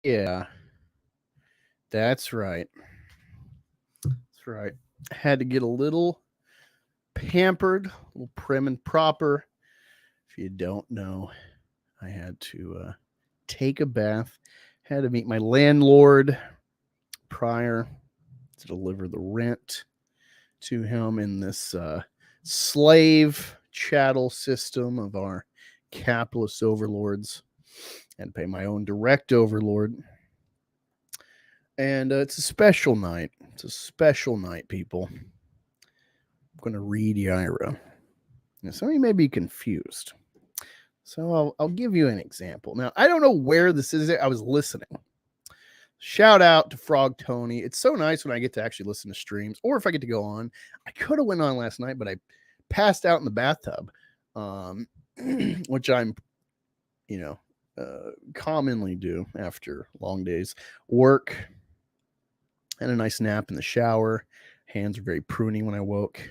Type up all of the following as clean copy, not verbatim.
Yeah, that's right. That's right. I had to get a little pampered, a little prim and proper. If you don't know, I had to take a bath, had to meet my landlord prior to deliver the rent to him in this slave chattel system of our capitalist overlords, and pay my own direct overlord. And it's a special night. It's a special night, people. I'm going to read Yaira. Now, some of you may be confused. So I'll give you an example. Now, I don't know where this is. I was listening. Shout out to Frog Tony. It's so nice when I get to actually listen to streams, or if I get to go on. I could have went on last night, but I passed out in the bathtub, which I'm, commonly do after long days. Work, and a nice nap in the shower. Hands were very pruny when I woke.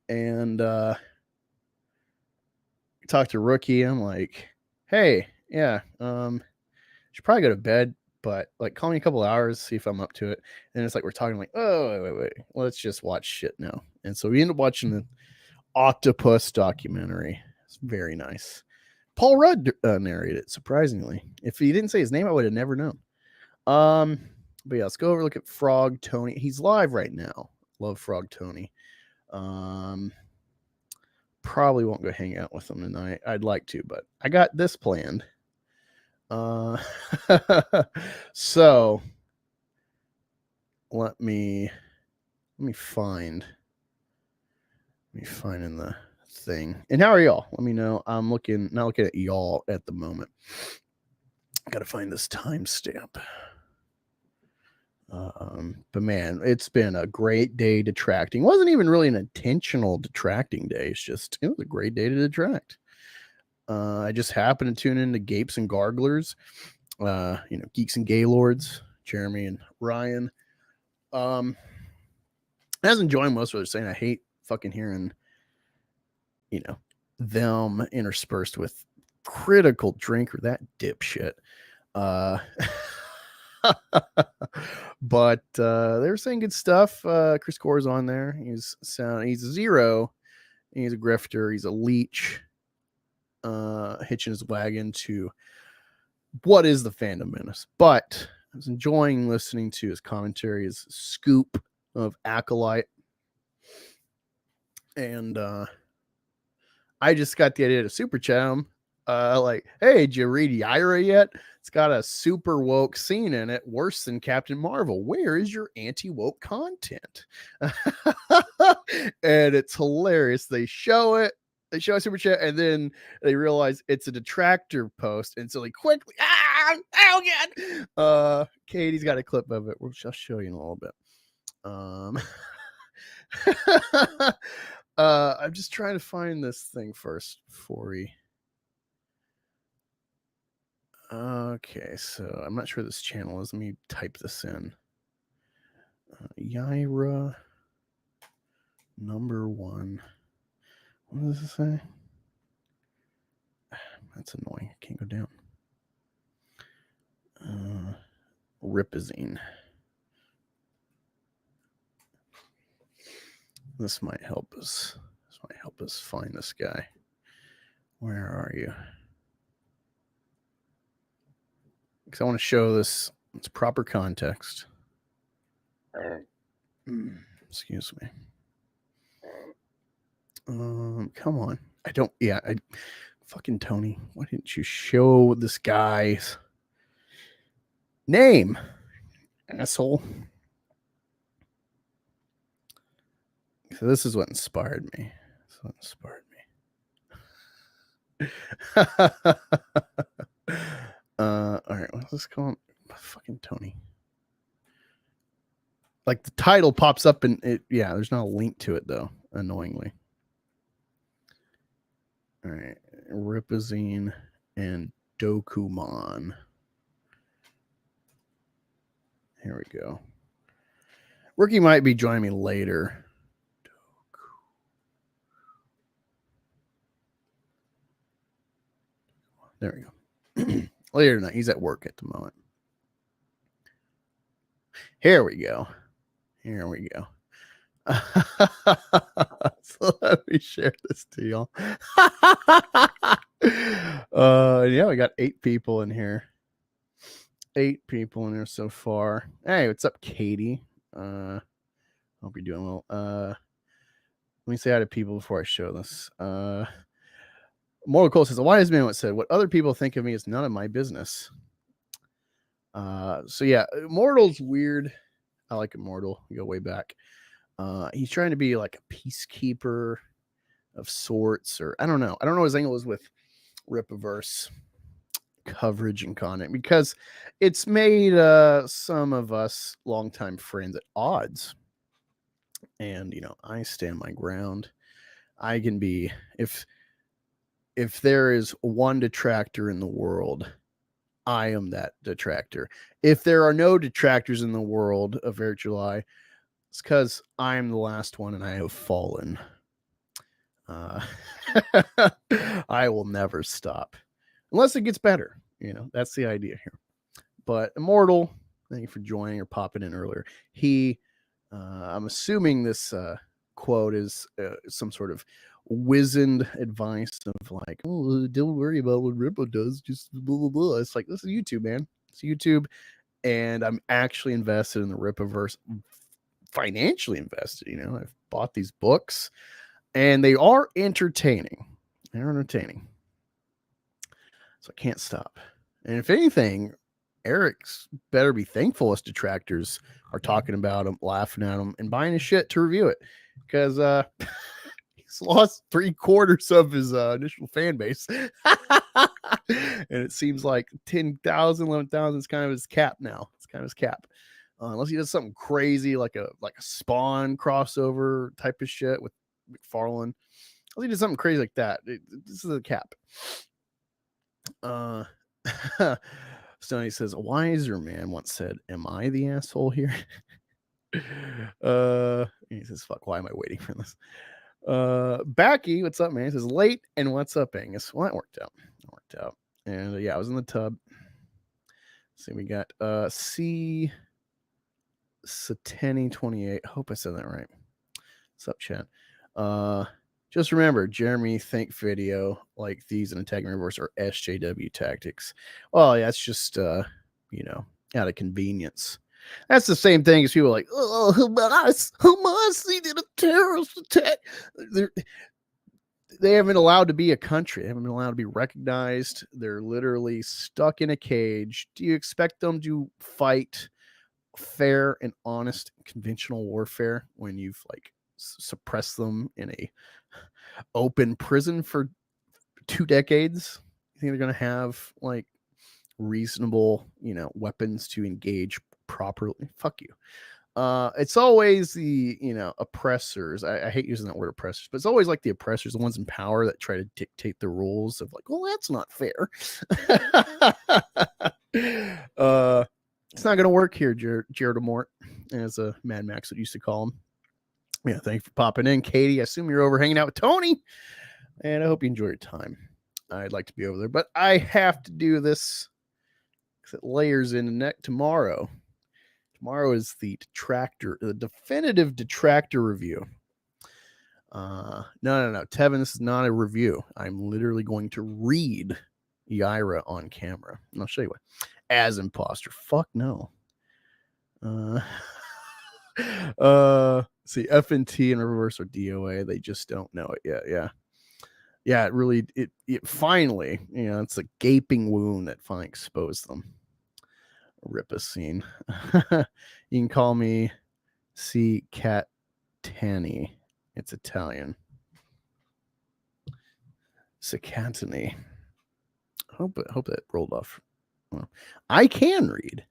And talked to Rookie. I'm like, hey, yeah, should probably go to bed, but like call me a couple hours, see if I'm up to it. And it's like we're talking like, oh, wait, let's just watch shit now. And so we end up watching the octopus documentary. It's very nice. Paul Rudd narrated it, surprisingly. If he didn't say his name, I would have never known. But yeah, let's go over look at Frog Tony. He's live right now. Love Frog Tony. Probably won't go hang out with him tonight. I'd like to, but I got this planned. So let me find in the thing. And how are y'all? Let me know. I'm not looking at y'all at the moment. Gotta find this timestamp. But man, it's been a great day detracting. It wasn't even really an intentional detracting day. It was a great day to detract. I just happened to tune into Gapes and Garglers, Geeks and Gaylords, Jeremy and Ryan. I was enjoying most of what they're saying. I hate fucking hearing, them interspersed with critical drinker, that dipshit. But they were saying good stuff. Chris Core's on there. He's a zero. He's a grifter. He's a leech. Hitching his wagon to what is the fandom menace. But I was enjoying listening to his commentary, his scoop of Acolyte. And I just got the idea to super chat him. Like, hey, did you read Yaira yet? It's got a super woke scene in it, worse than Captain Marvel. Where is your anti-woke content? And it's hilarious. They show a super chat, and then they realize it's a detractor post, and so they quickly, oh god. Katie's got a clip of it. I'll show you in a little bit. I'm just trying to find this thing first before we. Okay, so I'm not sure this channel is. Let me type this in. Yaira #1. What does it say? That's annoying. I can't go down. Rippaverse. This might help us. Find this guy. Where are you? Because I want to show this. It's proper context. Excuse me. Come on. Fucking Tony. Why didn't you show this guy's name, asshole? So this is what inspired me. All right, let's call him fucking Tony. Like the title pops up and there's not a link to it though, annoyingly. All right, Rippaverse and Dokuman. Here we go. Rookie might be joining me later. There we go. Later tonight. He's at work at the moment. Here we go. Here we go. So let me share this to y'all. Yeah, we got 8 people in here. 8 people in here so far. Hey, what's up, Katie? Hope you're doing well. Let me say hi to people before I show this. Mortal Cole says, a wise man once said, what other people think of me is none of my business. So yeah, Immortal's weird. I like Immortal. We go way back. He's trying to be like a peacekeeper of sorts, or I don't know. I don't know what his angle is with Rippaverse coverage and content, because it's made some of us longtime friends at odds. And you know, I stand my ground. I can be, if there is one detractor in the world, I am that detractor. If there are no detractors in the world of Eric July, it's because I'm the last one and I have fallen. I will never stop unless it gets better. You know, that's the idea here. But Immortal, thank you for joining or popping in earlier. I'm assuming this quote is some sort of wizened advice of like, oh, don't worry about what Rippo does, just blah, blah, blah. It's like, this is YouTube, man. It's YouTube. And I'm actually invested in the Rippaverse, financially invested. You know, I've bought these books and they are entertaining. They're entertaining. So I can't stop. And if anything, Eric's better be thankful us detractors are talking about him, laughing at him, and buying his shit to review it. Because he's lost 3/4 of his initial fan base. And it seems like 10,000, 11,000 is kind of his cap now. It's kind of his cap. Unless he does something crazy like a Spawn crossover type of shit with McFarlane. Unless he did something crazy like that. This is a cap. Stoney says, a wiser man once said, am I the asshole here? He says, fuck, why am I waiting for this? Backy, what's up, man? He says, late, and what's up, Angus? Well, that worked out. And yeah, I was in the tub. See, we got C Sateni 28. Hope I said that right. What's up, chat? Just remember, Jeremy think video like these in Attack Reverse are SJW tactics. Well, yeah, it's just you know, out of convenience. That's the same thing as people like, oh, Hamas, he did a terrorist attack. They haven't allowed to be a country. They haven't been allowed to be recognized. They're literally stuck in a cage. Do you expect them to fight fair and honest conventional warfare when you've like suppressed them in a open prison for 2 decades? You think they're going to have like reasonable, you know, weapons to engage properly? Fuck you. It's always the, you know, oppressors. I hate using that word oppressors, but it's always like the oppressors, the ones in power that try to dictate the rules of like, well, that's not fair. It's not going to work here, Jared Amort, as a Mad Max would used to call him. Yeah, thanks for popping in, Katie. I assume you're over hanging out with Tony, and I hope you enjoy your time. I'd like to be over there, but I have to do this because it layers in next tomorrow. Tomorrow is the Detractor, the definitive Detractor review. No, Tevin, this is not a review. I'm literally going to read Yaira on camera, and I'll show you what. As imposter, fuck no. See, FNT and Ripaverse are DOA. They just don't know it yet. Yeah. It really, it finally, you know, it's a gaping wound that finally exposed them. Rip a scene. You can call me C Cat Tanny. It's Italian. Sicantony. Hope that rolled off. I can read.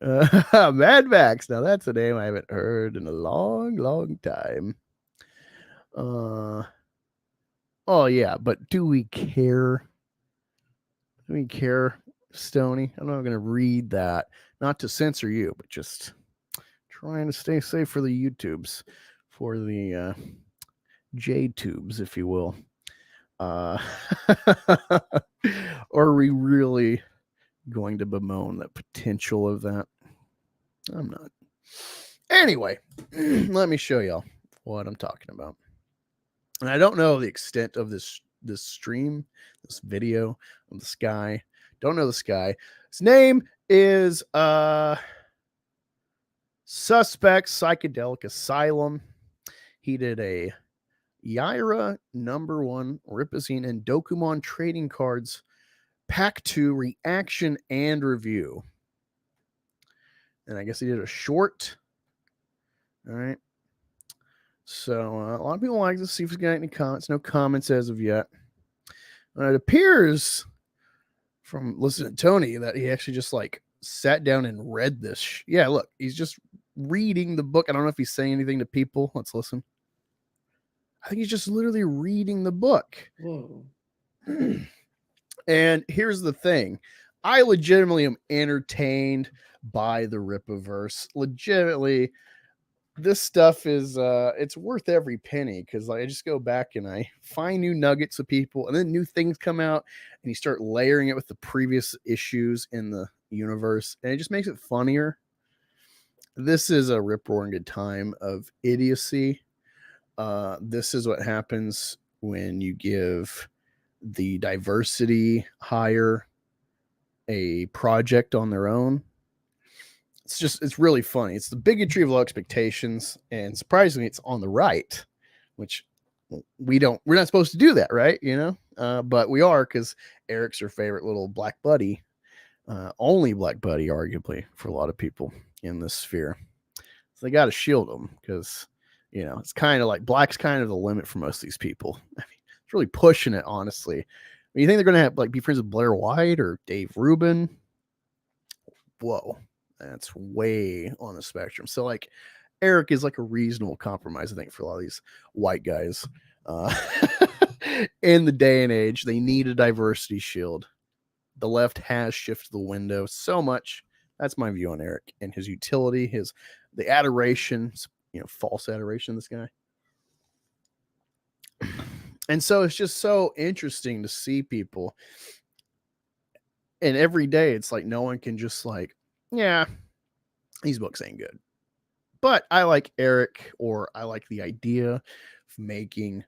Mad Max. Now that's a name I haven't heard in a long time. Oh yeah, but do we care? Do we care, Stony? I'm not going to read that. Not to censor you, but just trying to stay safe for the YouTubes, for the J-tubes, if you will. Or are we really going to bemoan the potential of that? I'm not. Anyway, let me show y'all what I'm talking about. And I don't know the extent of this stream, this video of this guy. Don't know this guy. His name is Suspect Psychedelic Asylum. He did a Yaira #1 Ripazine and Dokumon trading cards pack 2 reaction and review. And I guess he did a short. All right. So a lot of people like to see if he's got any comments. No comments as of yet. It appears from listening to Tony that he actually just like sat down and read this. Yeah, look, he's just reading the book. I don't know if he's saying anything to people. Let's listen. I think he's just literally reading the book. Whoa. And here's the thing. I legitimately am entertained by the Rippaverse. Legitimately, this stuff is it's worth every penny, because like I just go back and I find new nuggets of people, and then new things come out and you start layering it with the previous issues in the universe, and it just makes it funnier. This is a rip-roaring good time of idiocy. This is what happens when you give the diversity hire a project on their own. It's really funny. It's the bigotry of low expectations, and surprisingly, it's on the right, which we're not supposed to do that, right? But we are, because Eric's her favorite little black buddy, only black buddy, arguably, for a lot of people in this sphere. So they got to shield him, because it's kind of like black's kind of the limit for most of these people. I mean, it's really pushing it, honestly. You think they're gonna have like be friends with Blair White or Dave Rubin? Whoa. That's way on the spectrum. So like Eric is like a reasonable compromise, I think, for a lot of these white guys. In the day and age, they need a diversity shield. The left has shifted the window so much. That's my view on Eric and his utility, the adoration, false adoration of this guy. And so it's just so interesting to see people. And every day it's like no one can just like, yeah, these books ain't good. But I like Eric, or I like the idea of making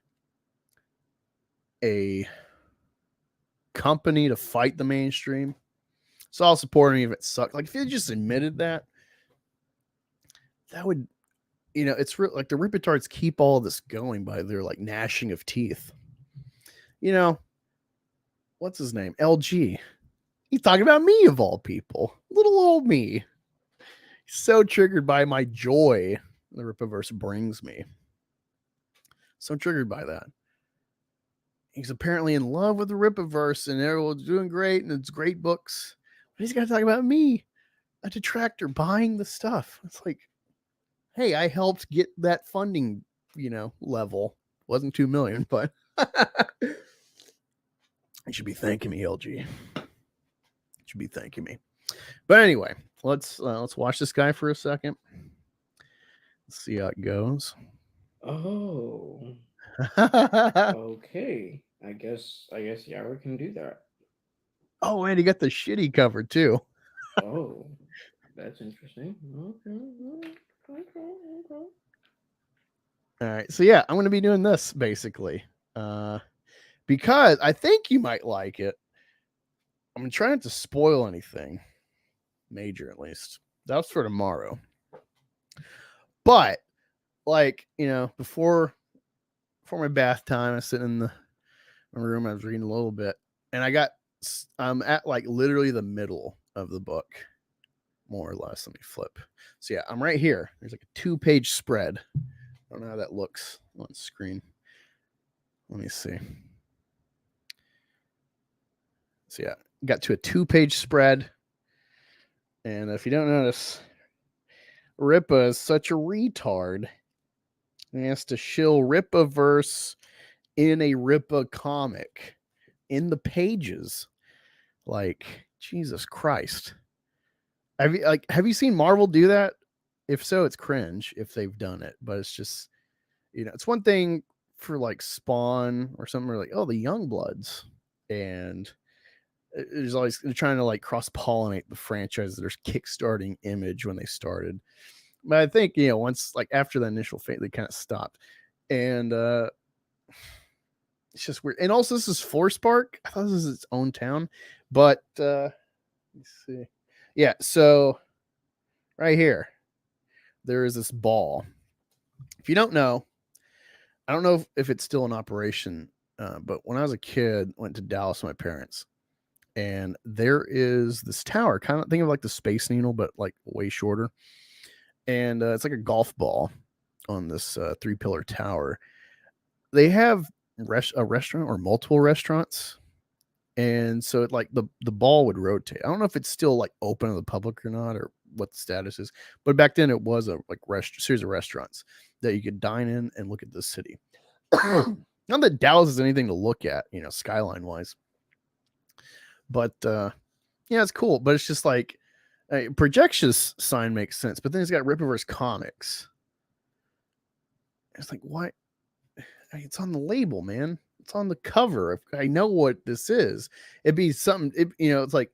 a company to fight the mainstream. So I'll support him if it sucks. Like if he just admitted that would, it's real. Like the Ripatards keep all of this going by their like gnashing of teeth. What's his name? LG. He's talking about me of all people. Little old me. He's so triggered by my joy the Rippaverse brings me. So triggered by that. He's apparently in love with the Rippaverse, and everyone's doing great, and it's great books. But he's got to talk about me, a detractor, buying the stuff. It's like, hey, I helped get that funding, level. Wasn't 2 million, but you should be thanking me, LG. You should be thanking me. But anyway, let's watch this guy for a second. Let's see how it goes. Oh. Okay. I guess Yaira can do that. Oh, and he got the shitty cover too. Oh, that's interesting. Okay. All right. So yeah, I'm going to be doing this basically. Because I think you might like it. I'm trying not to spoil anything major, at least. That's for tomorrow. But like, before my bath time, I was sitting in my room, I was reading a little bit, and I'm at like literally the middle of the book, more or less. Let me flip. So yeah, I'm right here. There's like a 2-page spread. I don't know how that looks on screen. Let me see. So yeah, got to a 2-page spread. And if you don't notice, Rippa is such a retard. He has to shill Rippaverse in a Rippa comic in the pages. Like, Jesus Christ. Have you seen Marvel do that? If so, it's cringe if they've done it. But it's just, it's one thing for like Spawn or something, or like, oh, the Youngbloods. And there's always, they're trying to like cross pollinate the franchise. There's kickstarting Image when they started, but I think, you know, once like after the initial phase, they kind of stopped, and it's just weird. And also, this is Forest Park. I thought this was its own town, but let's see. Yeah, so right here, there is this ball. If you don't know, I don't know if it's still in operation, but when I was a kid, went to Dallas with my parents, and there is this tower, kind of think of like the Space Needle, but like way shorter. And it's like a golf ball on this 3-pillar tower. They have a restaurant or multiple restaurants, and so it, like the ball would rotate. I don't know if it's still like open to the public or not, or what the status is, but back then it was a like series of restaurants that you could dine in and look at the city. Not that Dallas is anything to look at, you know, skyline wise, but yeah, it's cool. But it's just like Projectious sign makes sense, but then it's got Rippaverse comics. It's like, what? It's on the label, man. It's on the cover. I know what this is. It'd be something, you know, it's like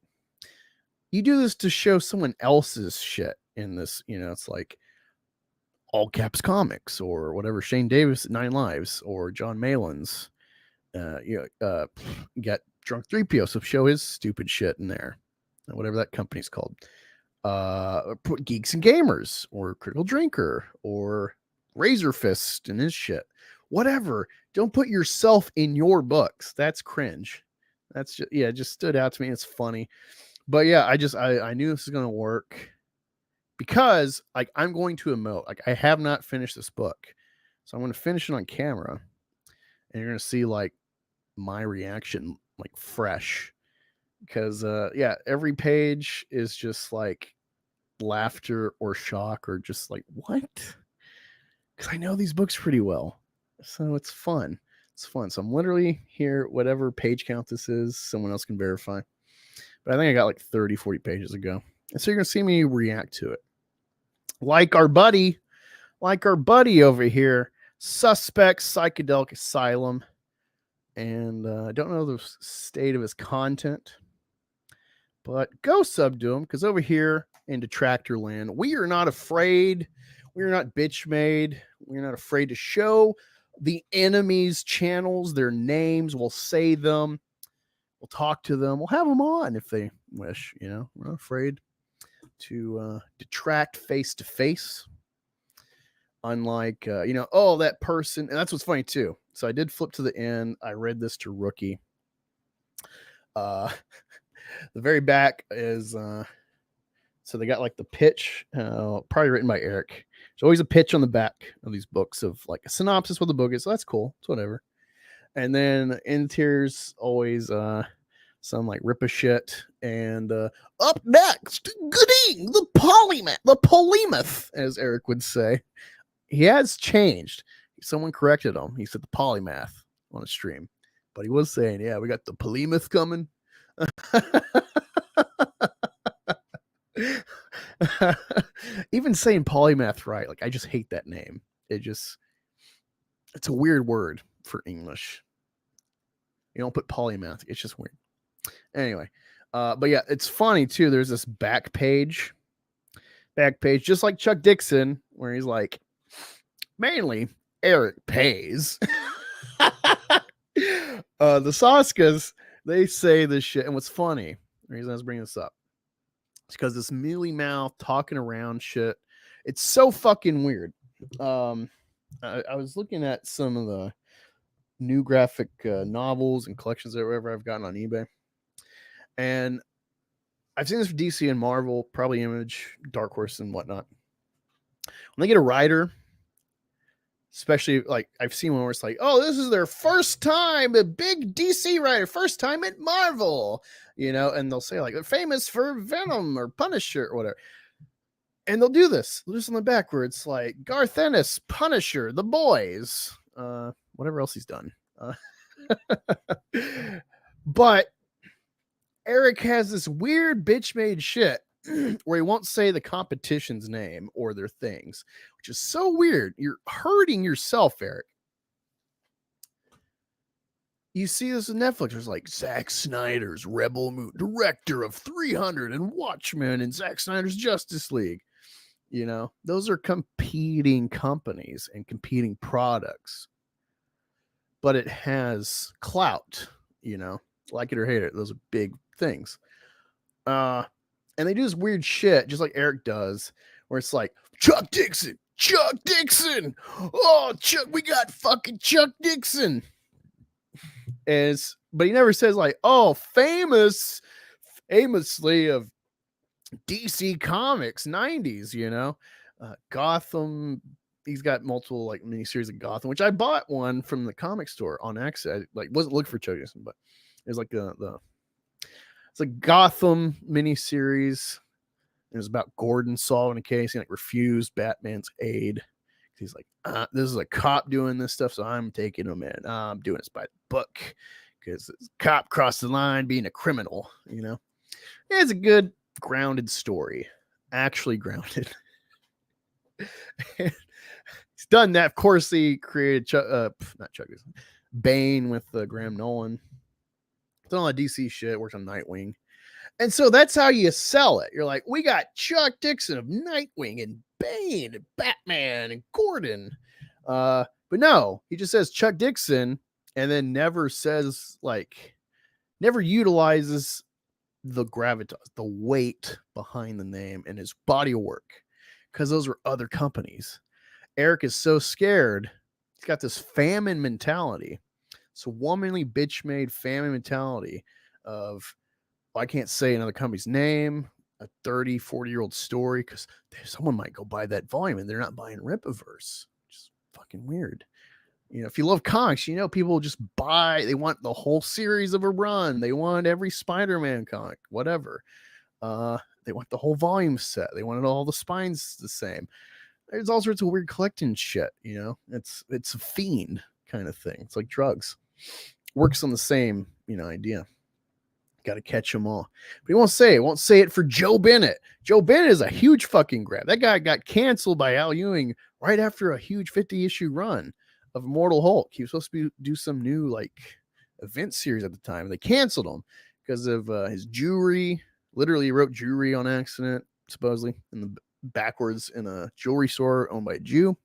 you do this to show someone else's shit in this, you know, it's like All Caps Comics or whatever, Shane Davis, 9 Lives, or John Malin's. You know, got Drunk 3PO, so show his stupid shit in there, whatever that company's called. Put Geeks and Gamers or Critical Drinker or Razor Fist and his shit. Whatever. Don't put yourself in your books. That's cringe. That's just, yeah, it just stood out to me. It's funny. But yeah, I knew this was gonna work because like I'm going to emote. Like I have not finished this book. So I'm gonna finish it on camera and you're gonna see like my reaction like fresh. Because yeah, every page is just like laughter or shock or just like what? Because I know these books pretty well. So it's fun. It's fun. So I'm literally here, whatever page count this is, someone else can verify. But I think I got like 30, 40 pages ago. And so you're going to see me react to it. Like our buddy over here, Suspect Psychedelic Asylum. And I don't know the state of his content, but go sub to him because over here in Detractor land, we are not afraid. We are not bitch made. We're not afraid to show the enemy's channels, their names. We'll say them. We'll talk to them. We'll have them on if they wish. You know, we're not afraid to detract face to face. Unlike, you know, oh, that person. And that's what's funny too. So I did flip to the end. I read this to Rookie. The very back is, so they got like the pitch, probably written by Eric. There's always a pitch on the back of these books of like a synopsis what the book is. So that's cool. It's whatever. And then interiors always some like rip a shit. And up next, gooding, the polymath, as Eric would say. He has changed. Someone corrected him. He said the polymath on a stream. But he was saying, yeah, we got the polymath coming. Even saying polymath right, like I just hate that name. It's a weird word for English. You don't put polymath, it's just weird. Anyway, but yeah, it's funny too. There's this back page, just like Chuck Dixon, where he's like, mainly Eric pays. The Saskas, they say this shit, and what's funny, the reason I was bringing this up, it's because this mealy mouth talking around shit. It's so fucking weird. I was looking at some of the new graphic novels and collections or whatever I've gotten on eBay, and I've seen this for DC and Marvel, probably Image, Dark Horse, and whatnot. When they get a writer, especially like I've seen one where it's like, oh, this is their first time, a big DC writer, first time at Marvel, you know, and they'll say like they're famous for Venom or Punisher or whatever. And they'll do this. They'll just on the back where it's like Garth Ennis, Punisher, The Boys, whatever else he's done. But Eric has this weird bitch made shit where he won't say the competition's name or their things, which is so weird. You're hurting yourself, Eric. you see this in Netflix. There's like Zack Snyder's Rebel Moon, director of 300 and Watchmen and Zack Snyder's Justice League. You know, those are competing companies and competing products, but it has clout, you know, like it or hate it. Those are big things. And they do this weird shit, just like Eric does, where it's like, Chuck Dixon. Oh, Chuck, we got fucking Chuck Dixon. But he never says like, oh, famously of DC Comics 90s, you know, Gotham. He's got multiple like miniseries of Gotham, which I bought one from the comic store on accident. I, like wasn't looking for Chuck Dixon, but it was like it's a Gotham miniseries. It was about Gordon solving a case. He like refused Batman's aid. He's like, this is a cop doing this stuff, so I'm taking him in. I'm doing this by the book because cop crossed the line being a criminal, you know. It's a good grounded story, actually grounded. He's done that. Of course, he created not Chuck, Bane with Graham Nolan. It's all that DC shit. Works on Nightwing. And so that's how you sell it. You're like, we got Chuck Dixon of Nightwing and Bane and Batman and Gordon. But no, he just says Chuck Dixon and then never utilizes the gravitas, the weight behind the name and his body of work, because those were other companies. Eric is so scared. He's got this famine mentality. It's a womanly bitch-made famine mentality of, I can't say another company's name, a 30, 40-year-old story, because someone might go buy that volume and they're not buying Rippaverse. Just fucking weird. You know, if you love comics, you know, people just buy, they want the whole series of a run. They want every Spider-Man comic, whatever. They want the whole volume set. They wanted all the spines the same. There's all sorts of weird collecting shit, you know. It's a fiend kind of thing. It's like drugs. Works on the same, you know, idea. Got to catch them all. But he won't say it. Won't say it for Joe Bennett. Joe Bennett is a huge fucking grab. That guy got canceled by Al Ewing right after a huge 50-issue run of Immortal Hulk. He was supposed to do some new like event series at the time. They canceled him because of his jewelry. Literally, he wrote jewelry on accident, supposedly, in the backwards in a jewelry store owned by a Jew.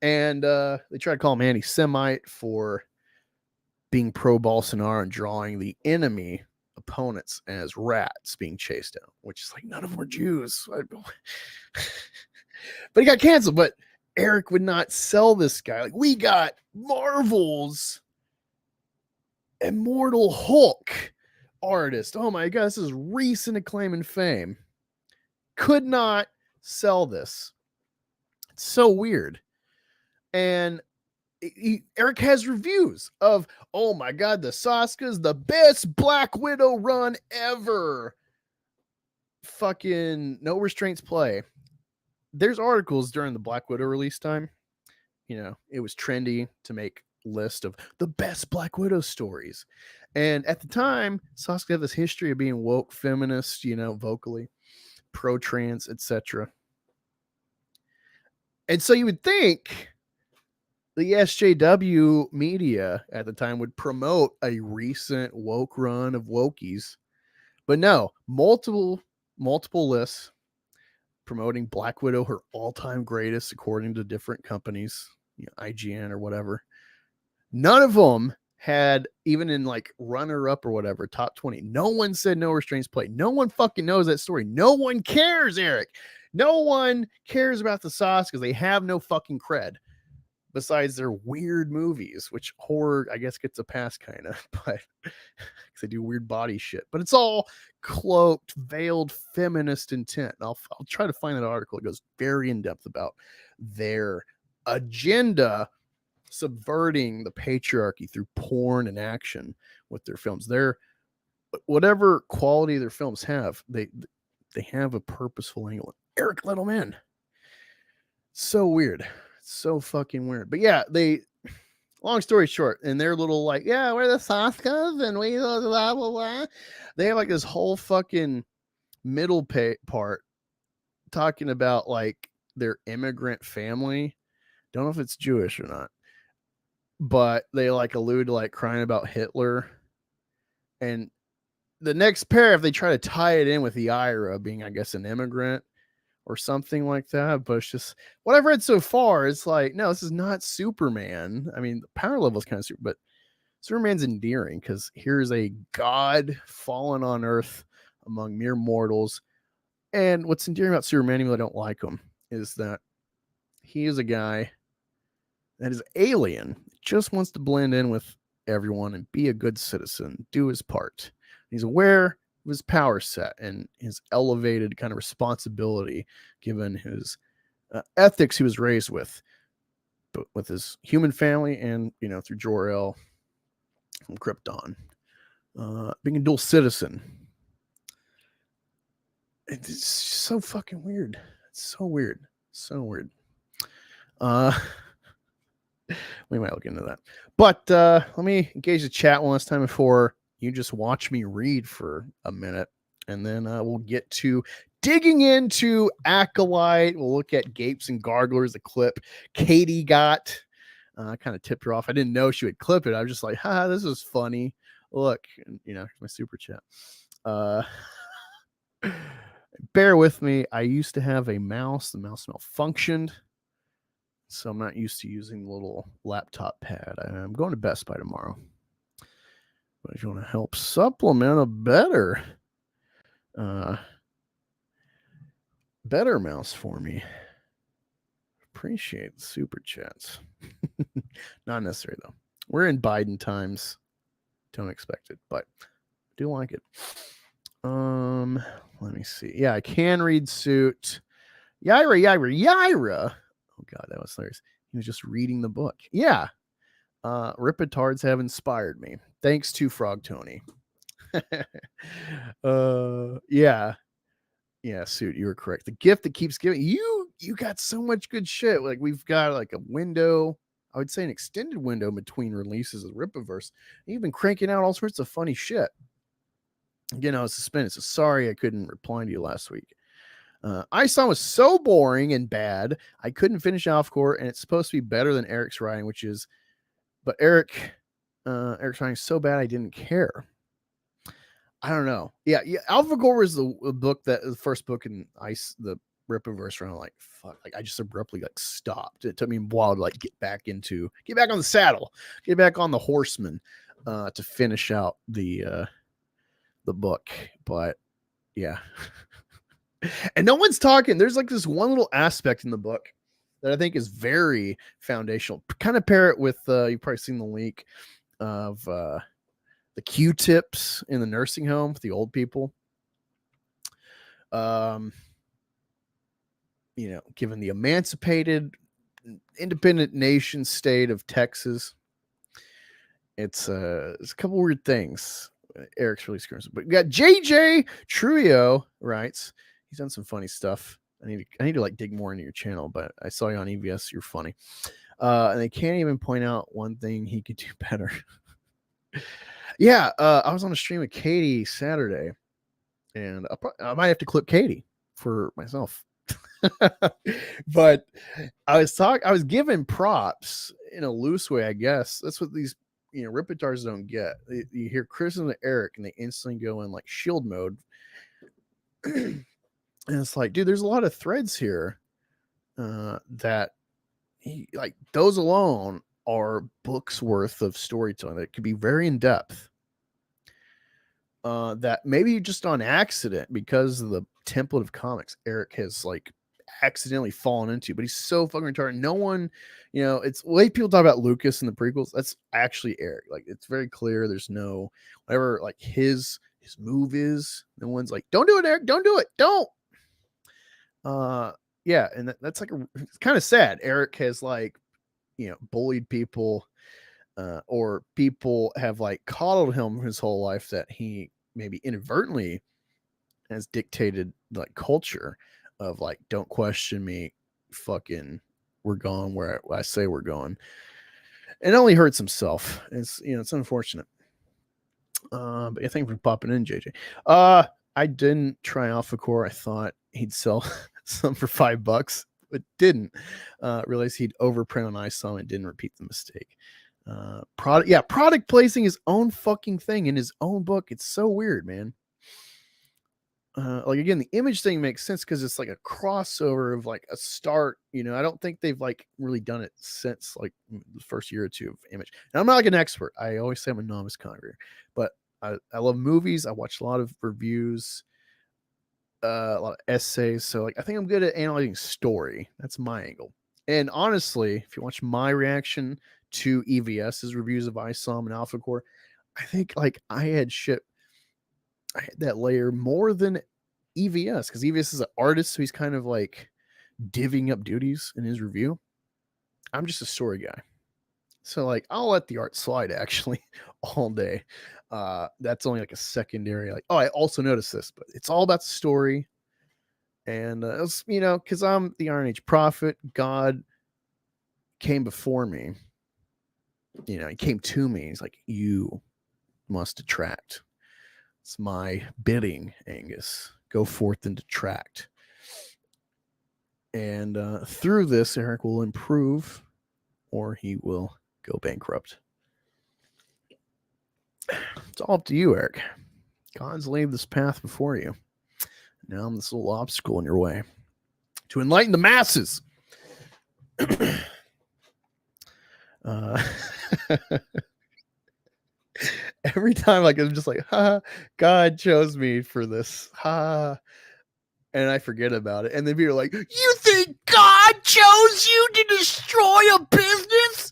And they tried to call him anti-Semite for being pro-Bolsonaro and drawing the enemy opponents as rats being chased down, which is like, none of them were Jews. But he got canceled. But Eric would not sell this guy. Like, we got Marvel's Immortal Hulk artist. Oh my God, this is recent acclaim and fame. Could not sell this. It's so weird. And Eric has reviews of, oh my God, the Sasca's the best Black Widow run ever. Fucking no restraints play. There's articles during the Black Widow release time. You know, it was trendy to make list of the best Black Widow stories. And at the time, Saskia had this history of being woke feminist, you know, vocally, pro-trans, etc. And so you would think the SJW media at the time would promote a recent woke run of wokies. But no, multiple lists promoting Black Widow, her all-time greatest, according to different companies, you know, IGN or whatever. None of them had, even in like runner-up or whatever, top 20. No one said no restraints play. No one fucking knows that story. No one cares, Eric. No one cares about the sauce because they have no fucking cred. Besides their weird movies, which horror, I guess, gets a pass kind of, but because they do weird body shit. But it's all cloaked, veiled feminist intent. And I'll try to find that article. It goes very in depth about their agenda subverting the patriarchy through porn and action with their films. Their whatever quality their films have, they have a purposeful angle. Eric let them in. So weird. So fucking weird. But yeah, long story short, and they're little like, yeah, we're the Saskas and we blah blah blah. They have like this whole fucking middle part talking about like their immigrant family. Don't know if it's Jewish or not, but they like allude to like crying about Hitler. And the next pair, if they try to tie it in with Yaira being, I guess, an immigrant or something like that, but it's just what I've read so far. It's like, no, this is not Superman. I mean, the power level is kind of super, but Superman's endearing because here's a god fallen on Earth among mere mortals. And what's endearing about Superman, even though I don't like him, is that he is a guy that is alien, just wants to blend in with everyone and be a good citizen, do his part. He's aware of his power set and his elevated kind of responsibility given his ethics he was raised with, but with his human family and, you know, through Jor-El from Krypton. Being a dual citizen. It's so fucking weird. It's so weird. So weird. We might look into that. But let me engage the chat one last time before you just watch me read for a minute. And then we'll get to digging into Acolyte. We'll look at Gapes and Garglers, the clip Katie got. I kind of tipped her off. I didn't know she would clip it. I was just like, this is funny. Look, and, you know, my super chat. Bear with me. I used to have a mouse. The mouse malfunctioned. So I'm not used to using the little laptop pad. I'm going to Best Buy tomorrow. But if you want to help supplement a better mouse for me, appreciate the super chats. Not necessary though. We're in Biden times. Don't expect it, but I do like it. Let me see. Yeah, I can read Suit. Yaira. Oh God, that was hilarious. He was just reading the book. Yeah. Rippatards have inspired me. Thanks to Frog Tony. Yeah. Yeah, Suit, you were correct. The gift that keeps giving. You got so much good shit. Like we've got like a window, I would say an extended window between releases of Rippaverse. You've been cranking out all sorts of funny shit. Again, I was suspended, so sorry I couldn't reply to you last week. Isom was so boring and bad, I couldn't finish Alpha Core, and it's supposed to be better than Eric's writing, but Eric's writing is so bad I didn't care. I don't know. Yeah, Alpha Core was the book the first book in the Rippaverse round. Like fuck, like I just abruptly like stopped. It took me a while to like get back on the saddle, get back on the horseman, to finish out the book. But yeah. And no one's talking. There's like this one little aspect in the book that I think is very foundational. Kind of pair it with you've probably seen the leak of the Q-tips in the nursing home for the old people. You know, given the emancipated, independent nation state of Texas, it's a couple weird things. Eric's really screwing. But we got JJ Truio writes. He's done some funny stuff. I need to like dig more into your channel, but I saw you on EVS. You're funny. And they can't even point out one thing he could do better. Yeah, I was on a stream with Katie Saturday, and I might have to clip Katie for myself. But I was given props in a loose way, I guess. That's what these Rippatars don't get. You hear criticism of Eric, and they instantly go in like shield mode. And it's like, dude, there's a lot of threads here that like those alone are books worth of storytelling that could be very in depth. That maybe just on accident because of the template of comics Eric has like accidentally fallen into, but he's so fucking retarded. No one, it's the way people talk about Lucas in the prequels. That's actually Eric. Like it's very clear. There's no whatever like his move is. No one's like, don't do it, Eric. Don't do it. Don't. Yeah, and that's like it's kind of sad. Eric has like bullied people, or people have like coddled him his whole life that he maybe inadvertently has dictated like culture of like, don't question me, fucking we're going where I say we're going. It only hurts himself. It's it's unfortunate. But I thank you for popping in, JJ. I didn't try Alpha Core. I thought he'd sell some for $5, but didn't. Realized he'd overprint on ISOM and didn't repeat the mistake. Product placing his own fucking thing in his own book. It's so weird, man. Like again, the image thing makes sense because it's like a crossover of like a start. I don't think they've like really done it since like the first year or two of image. And I'm not like an expert. I always say I'm a novice congregator, but I love movies. I watch a lot of reviews, a lot of essays. So like I think I'm good at analyzing story. That's my angle. And honestly, if you watch my reaction to EVS's reviews of ISOM and Alpha Core, I think like I had that layer more than EVS because EVS is an artist, so he's kind of like divvying up duties in his review. I'm just a story guy. So like I'll let the art slide actually all day. That's only like a secondary, like, oh, I also noticed this, but it's all about the story. And it's, because I'm the Iron Age prophet, God came before me. He came to me. He's like, you must detract. It's my bidding, Angus. Go forth and detract. And through this, Eric will improve or he will go bankrupt. It's all up to you, Eric. God's laid this path before you. Now I'm this little obstacle in your way to enlighten the masses. Every time, like, I'm just like, God chose me for this. And I forget about it. And then people are like, you think God chose you to destroy a business?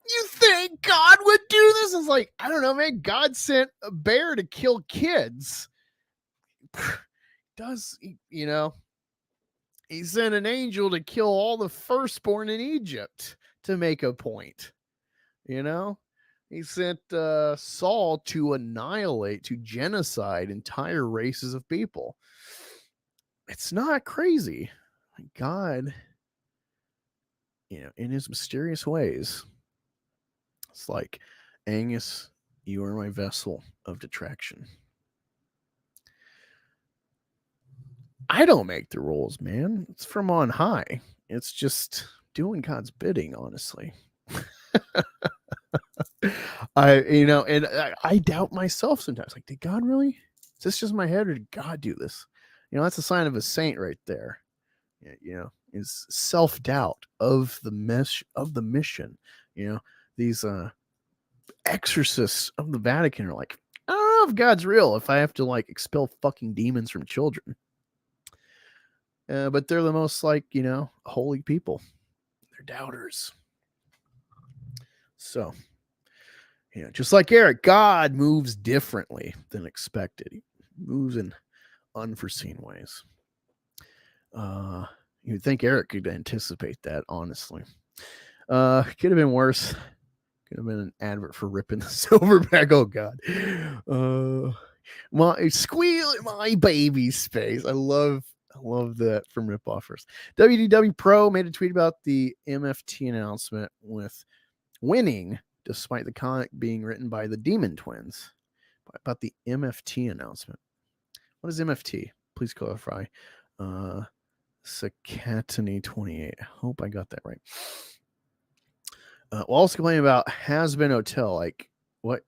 You think God would do this? It's like, I don't know, man. God sent a bear to kill kids. He sent an angel to kill all the firstborn in Egypt to make a point. He sent Saul to annihilate, to genocide entire races of people. It's not crazy. God, in his mysterious ways, it's like, Angus, you are my vessel of detraction. I don't make the rules, man. It's from on high. It's just doing God's bidding, honestly. I doubt myself sometimes. Like, did God really? Is this just my head, or did God do this? That's a sign of a saint right there. Is self-doubt of the mission. These exorcists of the Vatican are like, I don't know if God's real if I have to like expel fucking demons from children. But they're the most like, holy people. They're doubters. So, just like Eric, God moves differently than expected. He moves in unforeseen ways. You'd think Eric could anticipate that, honestly. Could have been worse. Could have been an advert for ripping the silverback. Oh God. My squeal in my baby space. I love that from Rippaverse. WDW Pro made a tweet about the MFT announcement with winning, despite the comic being written by the Demon Twins. About the MFT announcement. What is MFT? Please clarify. Sakatani 28. I hope I got that right. We'll also complain about Has Been Hotel. Like what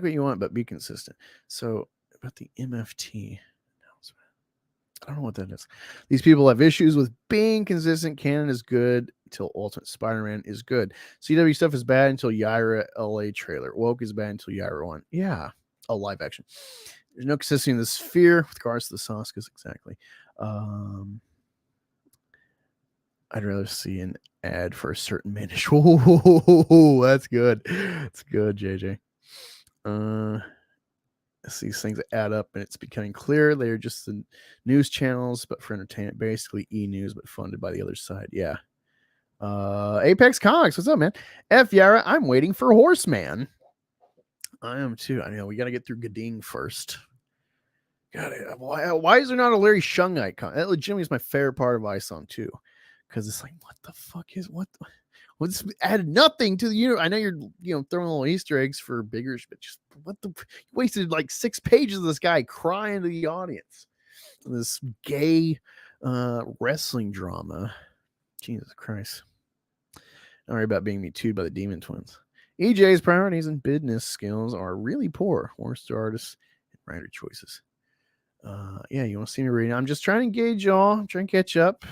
you want, but be consistent. So about the MFT announcement. I don't know what that is. These people have issues with being consistent. Canon is good until Ultimate Spider-Man is good. CW stuff is bad until Yaira LA trailer. Woke is bad until Yaira 1. Yeah. Oh, live action. There's no consistency in the sphere with regards to the Saskas. Exactly. I'd rather see an ad for a certain Minish. Oh, that's good. That's good, JJ. These things add up and it's becoming clear. They're just the news channels, but for entertainment, basically e-news, but funded by the other side. Yeah. Apex Comics, what's up, man? F Yaira, I'm waiting for Horseman. I am too. I know we got to get through Gading first. God, why is there not a Larry Shung icon? That legitimately is my favorite part of ISOM too. Because it's like, what the fuck is what's added nothing to the universe. I know you're throwing little Easter eggs for biggers, but just you wasted like 6 pages of this guy crying to the audience. This gay wrestling drama. Jesus Christ. Don't worry about being me too by the Demon Twins. EJ's priorities and business skills are really poor. Worst artists and writer choices. Yeah, you want to see me reading? I'm just trying to engage y'all. I'm trying to catch up.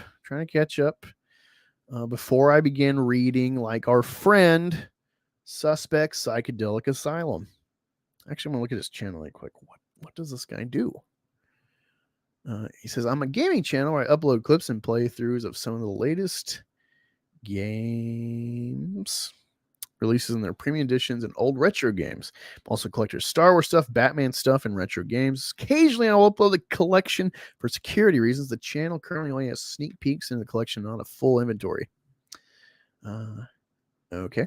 Before I begin reading, like our friend, Suspect Psychedelic Asylum. Actually, I'm gonna look at his channel really quick. What does this guy do? He says, I'm a gaming channel where I upload clips and playthroughs of some of the latest games releases in their premium editions and old retro games. I'm also collector Star Wars stuff, Batman stuff, and retro games. Occasionally, I'll upload a collection for security reasons. The channel currently only has sneak peeks into the collection, not a full inventory. Okay.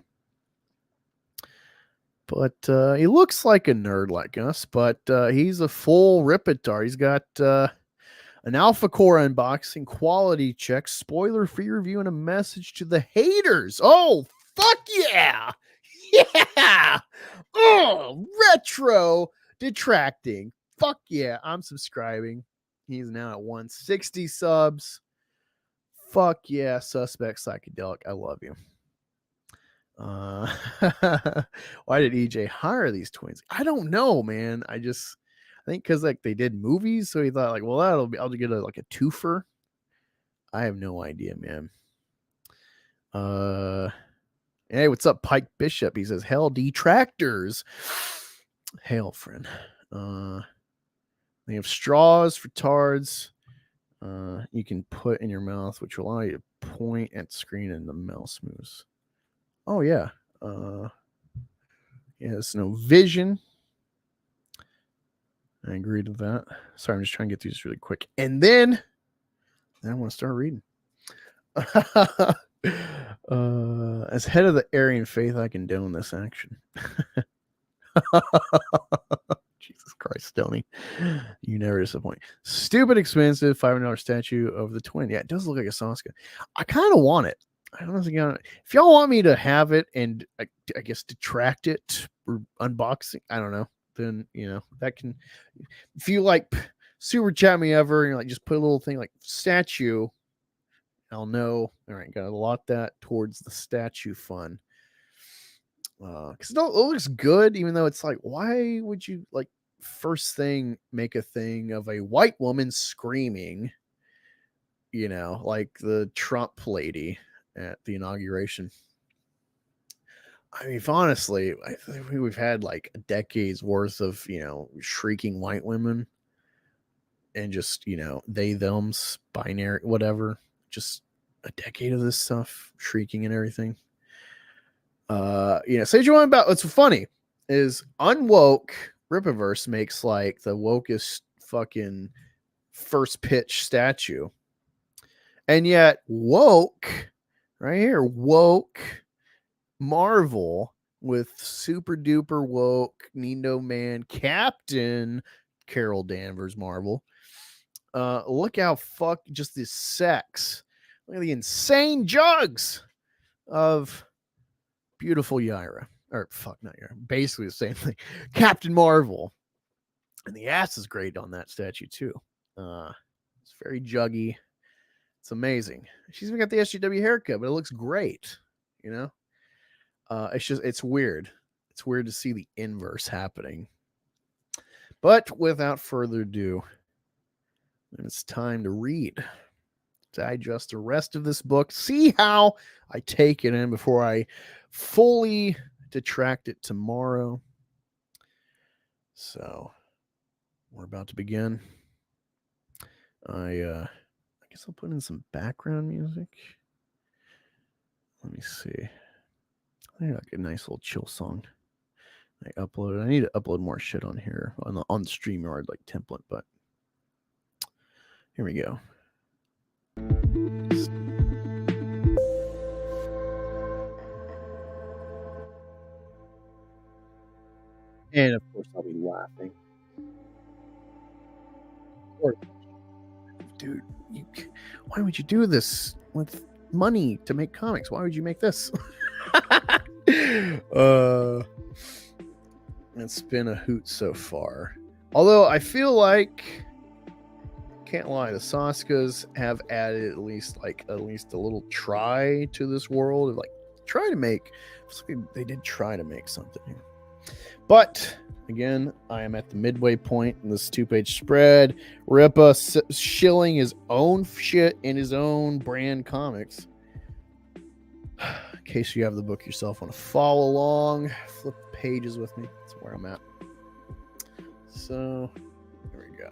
But he looks like a nerd like us, but he's a full Rippaverse. He's got an Alpha Core unboxing, quality check, spoiler-free review, and a message to the haters. Oh, fuck yeah! Yeah! Oh, retro detracting. Fuck yeah, I'm subscribing. He's now at 160 subs. Fuck yeah, Suspect Psychedelic. I love you. Why did EJ hire these twins? I don't know, man. I think because like they did movies, so he thought like, well, I'll get a twofer. I have no idea, man. Hey, what's up, Pike Bishop? He says, hell, detractors. Hail, friend. They have straws for tards. You can put in your mouth, which will allow you to point at screen and the mouse moves. Oh yeah. Yes, no vision. I agree to that. Sorry, I'm just trying to get through this really quick. And then I want to start reading. As head of the Aryan faith, I condone this action. Jesus Christ, Stoney. You never disappoint. Stupid expensive $500 statue of the twin. Yeah, it does look like a Sasuke. I kind of want it. I don't know if y'all want me to have it and I guess detract it or unbox it. I don't know. Then that can, if you like super chat me ever and just put a little thing like statue, I'll know. All right, gotta allot that towards the statue fund. Because it looks good, even though it's like, why would you first thing make a thing of a white woman screaming, like the Trump lady at the inauguration? I mean, honestly, I think we've had like a decade's worth of, shrieking white women and just, they, thems, binary, whatever. Just a decade of this stuff, shrieking and everything. Say what you want about what's funny is unwoke Rippaverse makes like the wokest fucking first pitch statue. And yet woke right here, woke Marvel with super duper woke Nino Man Captain Carol Danvers Marvel. Look how just this sex. Look at the insane jugs of beautiful Yaira. Or not Yaira. Basically the same thing. Captain Marvel. And the ass is great on that statue too. It's very juggy. It's amazing. She's even got the SGW haircut, but it looks great. It's weird. It's weird to see the inverse happening. But without further ado, it's time to read. Digest the rest of this book. See how I take it in before I fully detract it tomorrow. So we're about to begin. I guess I'll put in some background music. Let me see. I think like a nice little chill song. I need to upload more shit on here on the StreamYard template, but here we go. And of course I'll be laughing. Dude, why would you do this with money to make comics? Why would you make this? It's been a hoot so far. Although I feel like, can't lie, the Saskas have added at least a little try to this world of try to make. They did try to make something here, but again, I am at the midway point in this 2-page spread. Rippa shilling his own shit in his own brand comics. In case you have the book yourself, want to follow along, flip pages with me. That's where I'm at. So there we go.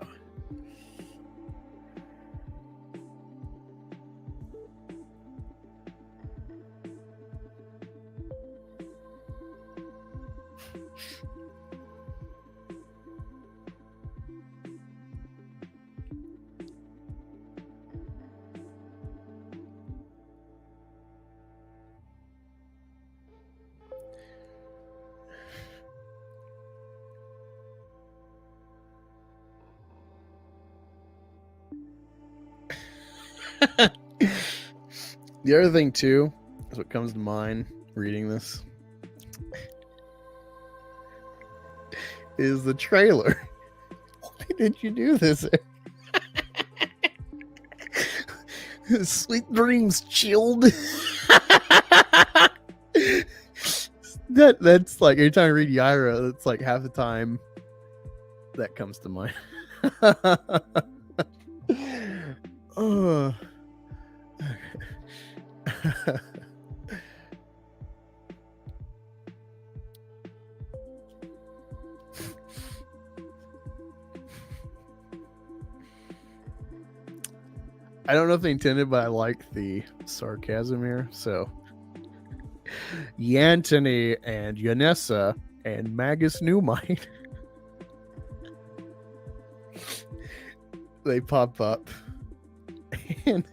The other thing too is what comes to mind reading this is the trailer. Why did you do this? Sweet dreams, chilled. That's like every time I read Yaira, that's like half the time that comes to mind. Oh. I don't know if they intended, but I like the sarcasm here. So, Yantony and Yanessa and Magus Newmite, they pop up, and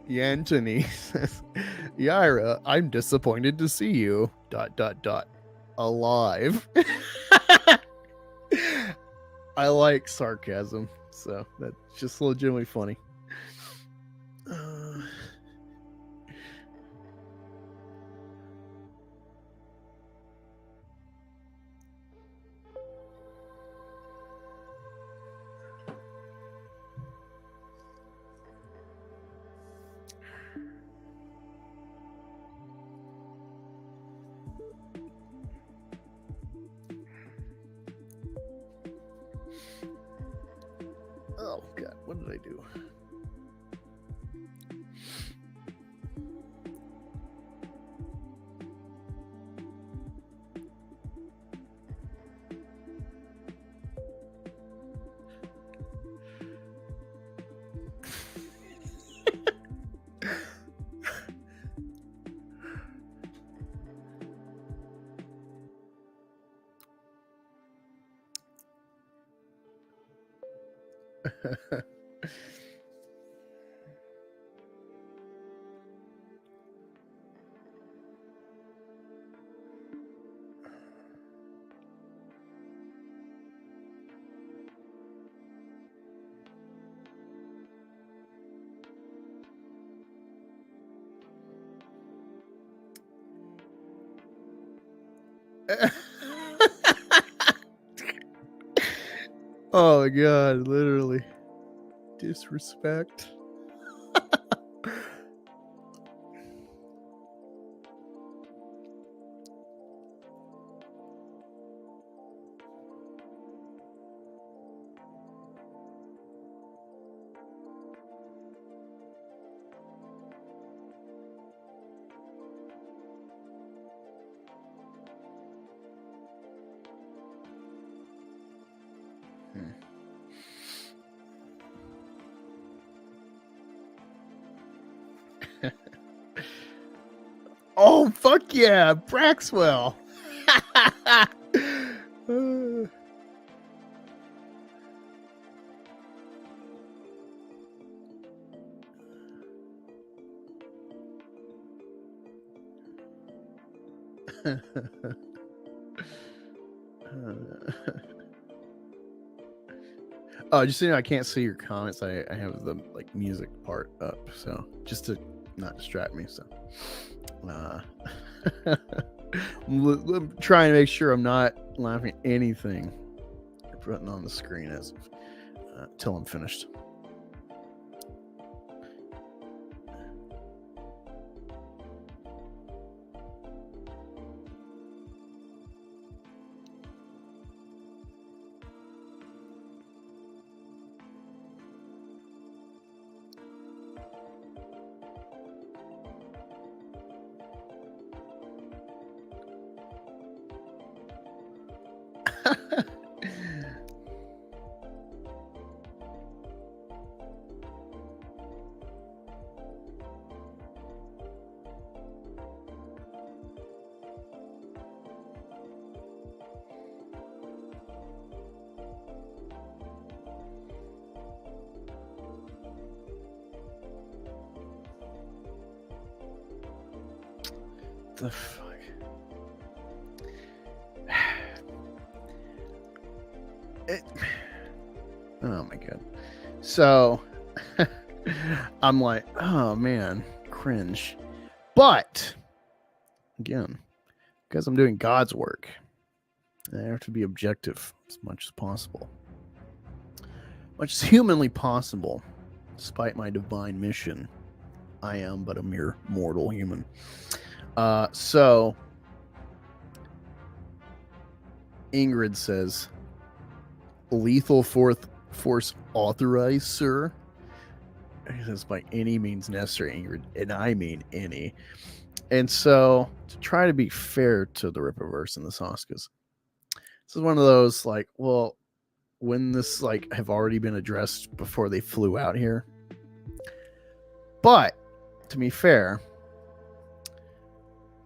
Yantony says, "Yaira, I'm disappointed to see you. ... alive." I like sarcasm, so that's just legitimately funny. Oh god, what did I do? Oh my god, literally. Disrespect. Oh, fuck yeah, Braxwell. Oh, just so you know, I can't see your comments. I have the like music part up, so just to not distract me. So, I'm trying to make sure I'm not laughing at anything you're putting on the screen as till I'm finished. the fuck? Oh my god. So I'm like, oh man, cringe. But again, because I'm doing God's work, I have to be objective as much as possible. Much as humanly possible, despite my divine mission. I am but a mere mortal human. So Ingrid says, lethal force authorized, sir. He says, by any means necessary, Ingrid, and I mean any. And so, to try to be fair to the Rippaverse and the Saskas, this is one of those like, well, when this like have already been addressed before they flew out here. But to be fair,